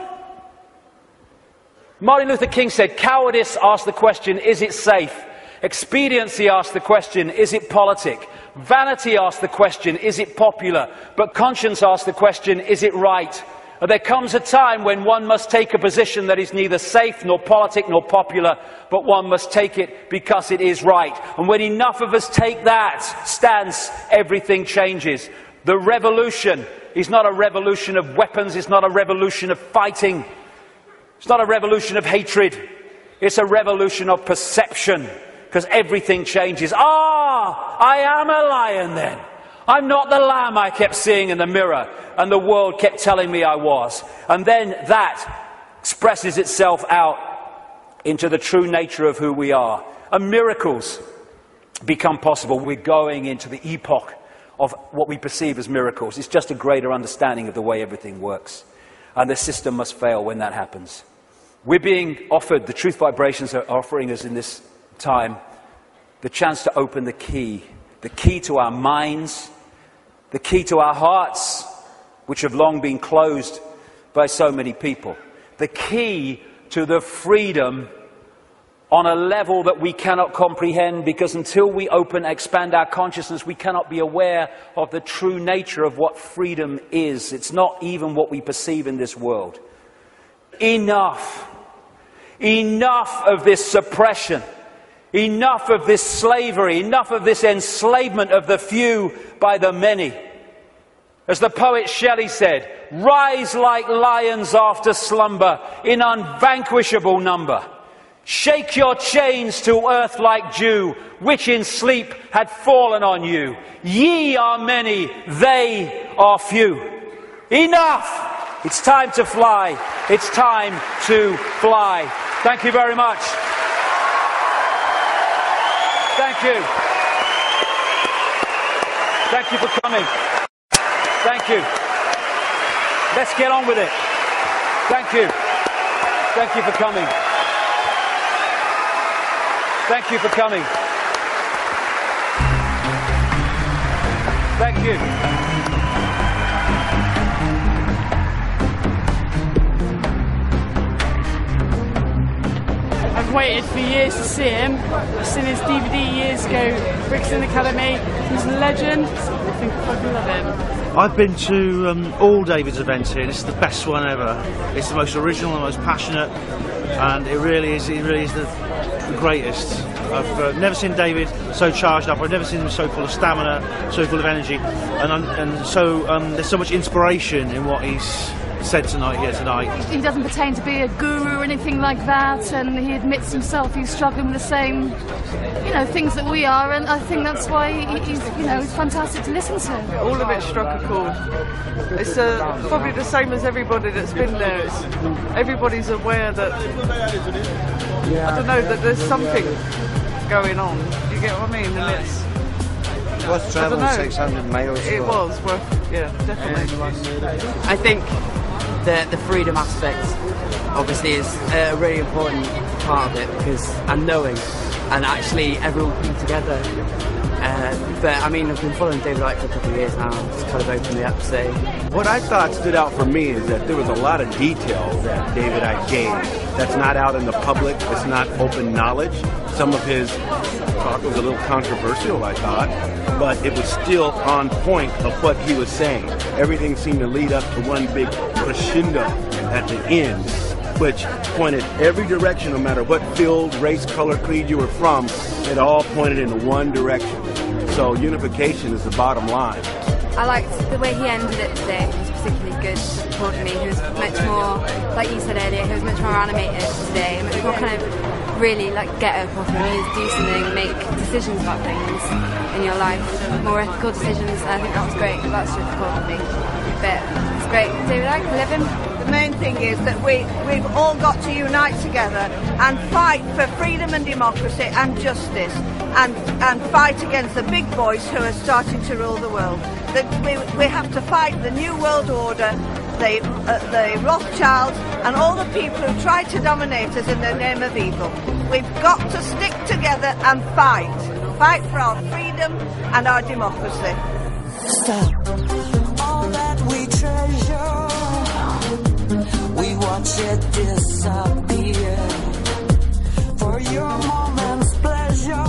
Martin Luther King said, cowardice asks the question, is it safe? Expediency asks the question, is it politic? Vanity asks the question, is it popular? But conscience asks the question, is it right? And there comes a time when one must take a position that is neither safe, nor politic, nor popular, but one must take it because it is right. And when enough of us take that stance, everything changes. The revolution is not a revolution of weapons, it's not a revolution of fighting, it's not a revolution of hatred, it's a revolution of perception, because everything changes. I am a lion then. I'm not the lamb I kept seeing in the mirror and the world kept telling me I was. And then that expresses itself out into the true nature of who we are. And miracles become possible. We're going into the epoch of what we perceive as miracles. It's just a greater understanding of the way everything works. And the system must fail when that happens. We're being offered, the truth vibrations are offering us in this time, the chance to open the key to our minds, the key to our hearts, which have long been closed by so many people, the key to the freedom on a level that we cannot comprehend, because until we expand our consciousness, we cannot be aware of the true nature of what freedom is. It's not even what we perceive in this world. Enough. Enough of this suppression. Enough of this slavery. Enough of this enslavement of the few by the many. As the poet Shelley said, rise like lions after slumber in unvanquishable number. Shake your chains to earth like dew, which in sleep had fallen on you. Ye are many, they are few. Enough! It's time to fly. It's time to fly. Thank you very much. Thank you. Thank you for coming. Thank you. Let's get on with it. Thank you. Thank you for coming. Thank you for coming. Thank you. I've waited for years to see him. I've seen his DVD years ago, Brixton Academy. He's a legend. I think I love him. I've been to all David's events here. This is the best one ever. It's the most original, the most passionate, and it really is the greatest. I've never seen David so charged up. I've never seen him so full of stamina, so full of energy, and so there's so much inspiration in what he's said here tonight. He doesn't pretend to be a guru or anything like that, and he admits himself he's struggling with the same, things that we are, and I think that's why he's fantastic to listen to. All of it struck a chord. It's probably the same as everybody that's been there. Everybody's aware that, I don't know, that there's something going on. You get what I mean? And it's worth travelling 600 miles. It was worth, yeah, definitely. I think the freedom aspect obviously is a really important part of it, because and knowing and actually everyone coming together. But I mean, I've been following David Icke for a couple of years now. Just kind of openly up to say. What I thought stood out for me is that there was a lot of detail that David Icke gave that's not out in the public. It's not open knowledge. Some of his talk was a little controversial, I thought, but it was still on point of what he was saying. Everything seemed to lead up to one big crescendo at the end, which pointed every direction, no matter what field, race, color, creed you were from. It all pointed in one direction. So unification is the bottom line. I liked the way he ended it today. It was particularly good for me. He was much more, like you said earlier, he was much more animated today, much more kind of really like get up off your knees, do something, make decisions about things in your life, more ethical decisions. I think that was great. That's just cool for me. But it's great. David Icke, live him. The main thing is that we've all got to unite together and fight for freedom and democracy and justice, and fight against the big boys who are starting to rule the world. That we have to fight the New World Order, the Rothschilds, and all the people who try to dominate us in the name of evil. We've got to stick together and fight for our freedom and our democracy. Stop all that we treasure. We watch it disappear for your moment's pleasure.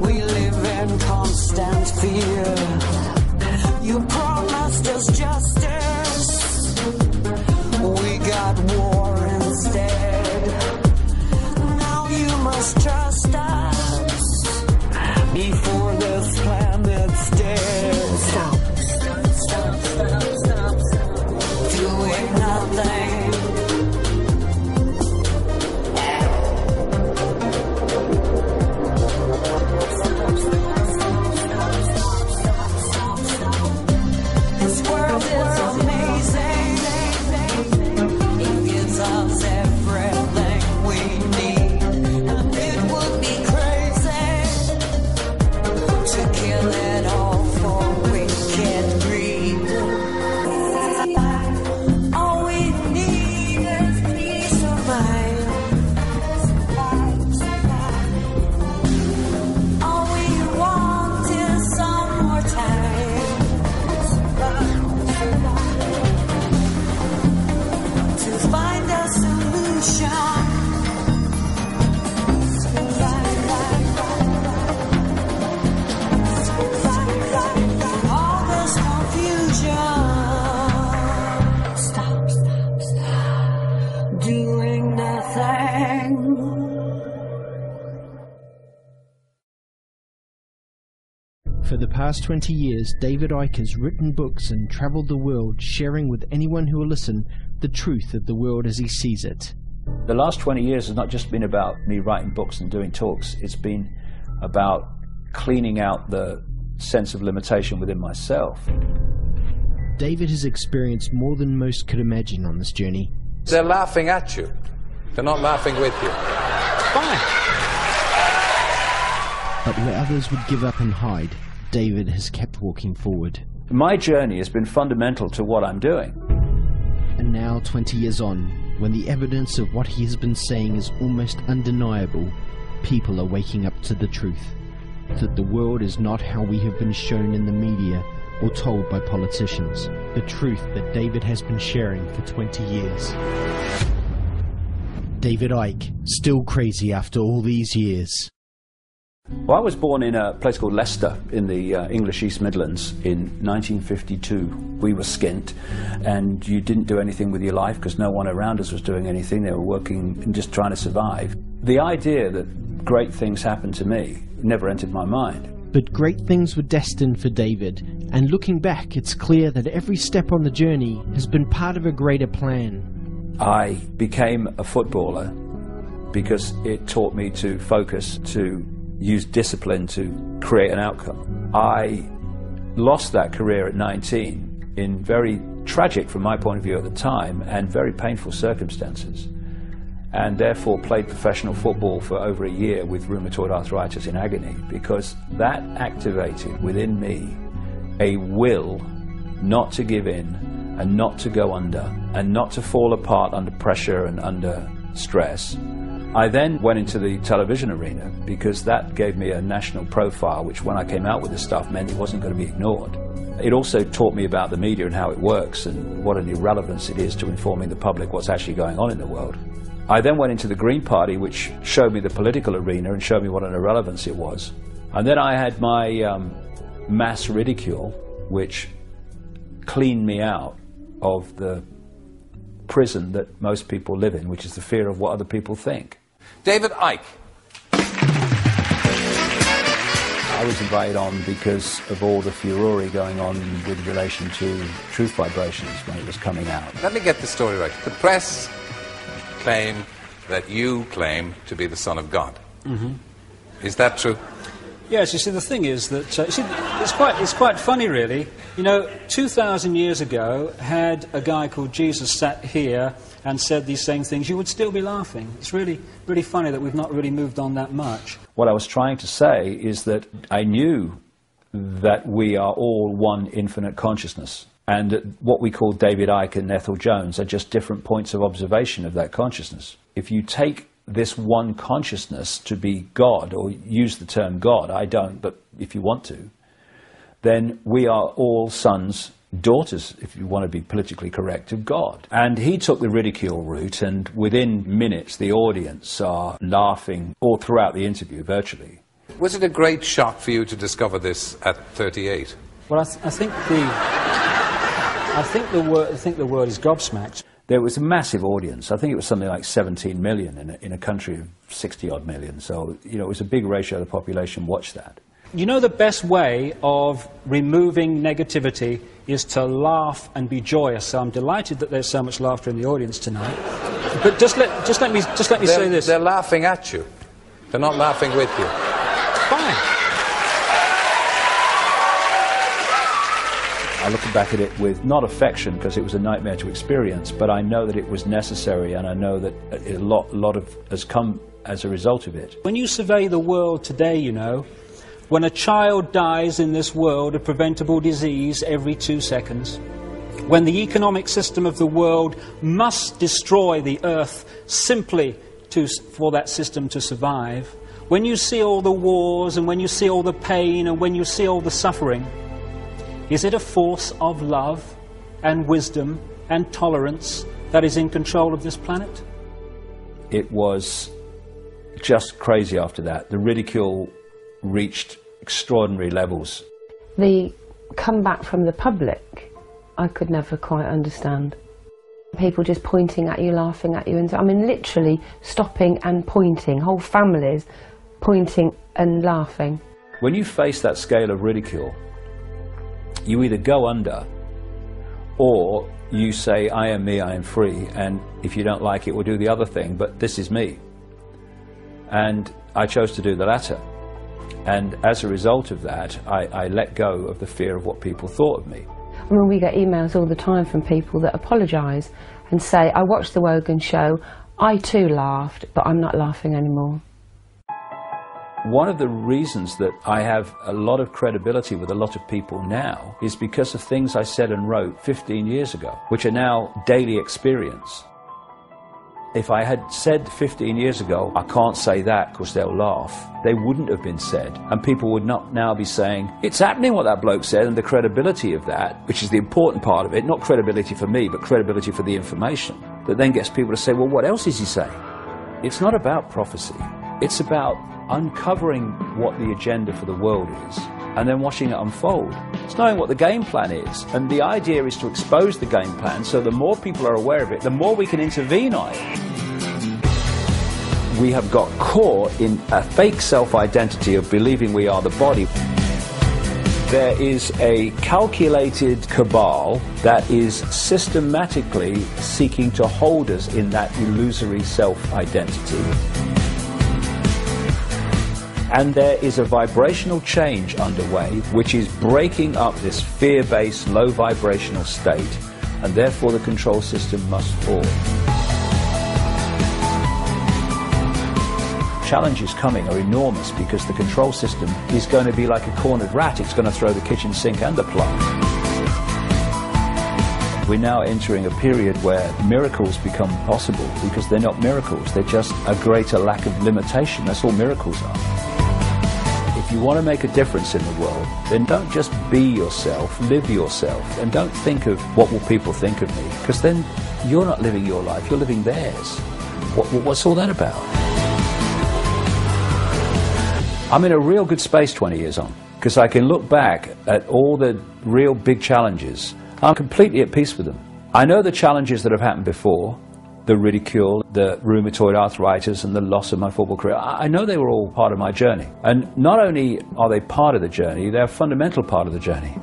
We live in constant fear. You promised us justice. We got war instead. Now you must trust us before this planet's dead. Stop. Doing nothing. This world is For the past 20 years, David Icke has written books and travelled the world, sharing with anyone who will listen the truth of the world as he sees it. The last 20 years has not just been about me writing books and doing talks, it's been about cleaning out the sense of limitation within myself. David has experienced more than most could imagine on this journey. They're laughing at you. They're not laughing with you. Fine. But where others would give up and hide, David has kept walking forward. My journey has been fundamental to what I'm doing. And now, 20 years on, when the evidence of what he has been saying is almost undeniable, people are waking up to the truth. That the world is not how we have been shown in the media or told by politicians. The truth that David has been sharing for 20 years. David Icke, still crazy after all these years. Well, I was born in a place called Leicester in the English East Midlands in 1952. We were skint, and you didn't do anything with your life because no one around us was doing anything. They were working and just trying to survive. The idea that great things happened to me never entered my mind. But great things were destined for David, and looking back, it's clear that every step on the journey has been part of a greater plan. I became a footballer because it taught me to focus, to use discipline to create an outcome. I lost that career at 19 in very tragic, from my point of view at the time, and very painful circumstances, and therefore played professional football for over a year with rheumatoid arthritis in agony, because that activated within me a will not to give in and not to go under and not to fall apart under pressure and under stress. I then went into the television arena because that gave me a national profile, which when I came out with this stuff meant it wasn't going to be ignored. It also taught me about the media and how it works and what an irrelevance it is to informing the public what's actually going on in the world. I then went into the Green Party, which showed me the political arena and showed me what an irrelevance it was. And then I had my mass ridicule, which cleaned me out of the prison that most people live in, which is the fear of what other people think. David Icke. I was invited on because of all the furore going on with relation to truth vibrations when it was coming out. Let me get the story right. The press claim that you claim to be the Son of God. Mm-hmm. Is that true? Yes, you see, the thing is that it's quite funny, really. You know, 2,000 years ago, had a guy called Jesus sat here and said these same things, you would still be laughing. It's really, really funny that we've not really moved on that much. What I was trying to say is that I knew that we are all one infinite consciousness, and that what we call David Icke and Ethel Jones are just different points of observation of that consciousness. If you take this one consciousness to be God, or use the term God, I don't, but if you want to, then we are all sons, daughters, if you want to be politically correct, of God. And he took the ridicule route, and within minutes the audience are laughing all throughout the interview, virtually. Was it a great shock for you to discover this at 38? Well, I think the word is gobsmacked. There was a massive audience. I think it was something like 17 million in a country of 60-odd million. So, you know, it was a big ratio of the population watched that. You know, the best way of removing negativity is to laugh and be joyous. So I'm delighted that there's so much laughter in the audience tonight. But just let me say this. They're laughing at you. They're not laughing with you. Fine. I look back at it with not affection, because it was a nightmare to experience, but I know that it was necessary, and I know that a lot has come as a result of it. When you survey the world today, you know, when a child dies in this world of preventable disease every 2 seconds, when the economic system of the world must destroy the earth simply for that system to survive, when you see all the wars and when you see all the pain and when you see all the suffering, is it a force of love and wisdom and tolerance that is in control of this planet? It was just crazy after that. The ridicule reached extraordinary levels. The comeback from the public, I could never quite understand. People just pointing at you, laughing at you, and I mean literally stopping and pointing, whole families pointing and laughing. When you face that scale of ridicule, you either go under, or you say, I am me, I am free, and if you don't like it, we'll do the other thing, but this is me. And I chose to do the latter. And as a result of that, I let go of the fear of what people thought of me. I mean, we get emails all the time from people that apologise and say, I watched the Wogan show, I too laughed, but I'm not laughing anymore. One of the reasons that I have a lot of credibility with a lot of people now is because of things I said and wrote 15 years ago, which are now daily experience. If I had said 15 years ago, I can't say that because they'll laugh, they wouldn't have been said. And people would not now be saying, it's happening what that bloke said, and the credibility of that, which is the important part of it, not credibility for me, but credibility for the information, that then gets people to say, well, what else is he saying? It's not about prophecy. It's about uncovering what the agenda for the world is and then watching it unfold. It's knowing what the game plan is, and the idea is to expose the game plan so the more people are aware of it, the more we can intervene on it. We have got caught in a fake self-identity of believing we are the body. There is a calculated cabal that is systematically seeking to hold us in that illusory self-identity. And there is a vibrational change underway which is breaking up this fear-based, low vibrational state, and therefore the control system must fall. Challenges coming are enormous because the control system is going to be like a cornered rat. It's going to throw the kitchen sink and the plug. We're now entering a period where miracles become possible because they're not miracles, they're just a greater lack of limitation. That's all miracles are. If you want to make a difference in the world, then don't just be yourself, live yourself, and don't think of what will people think of me, because then you're not living your life, you're living theirs. What's all that about? I'm in a real good space 20 years on, because I can look back at all the real big challenges. I'm completely at peace with them. I know the challenges that have happened before, the ridicule, the rheumatoid arthritis, and the loss of my football career. I know they were all part of my journey. And not only are they part of the journey, they're a fundamental part of the journey.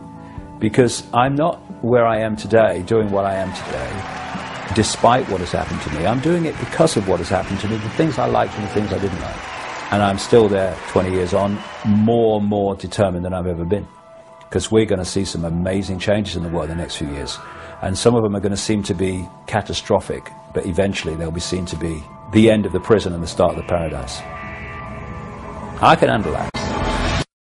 Because I'm not where I am today, doing what I am today, despite what has happened to me. I'm doing it because of what has happened to me, the things I liked and the things I didn't like. And I'm still there 20 years on, more determined than I've ever been. Because we're going to see some amazing changes in the world in the next few years. And some of them are going to seem to be catastrophic, but eventually they'll be seen to be the end of the prison and the start of the paradise. I can handle that.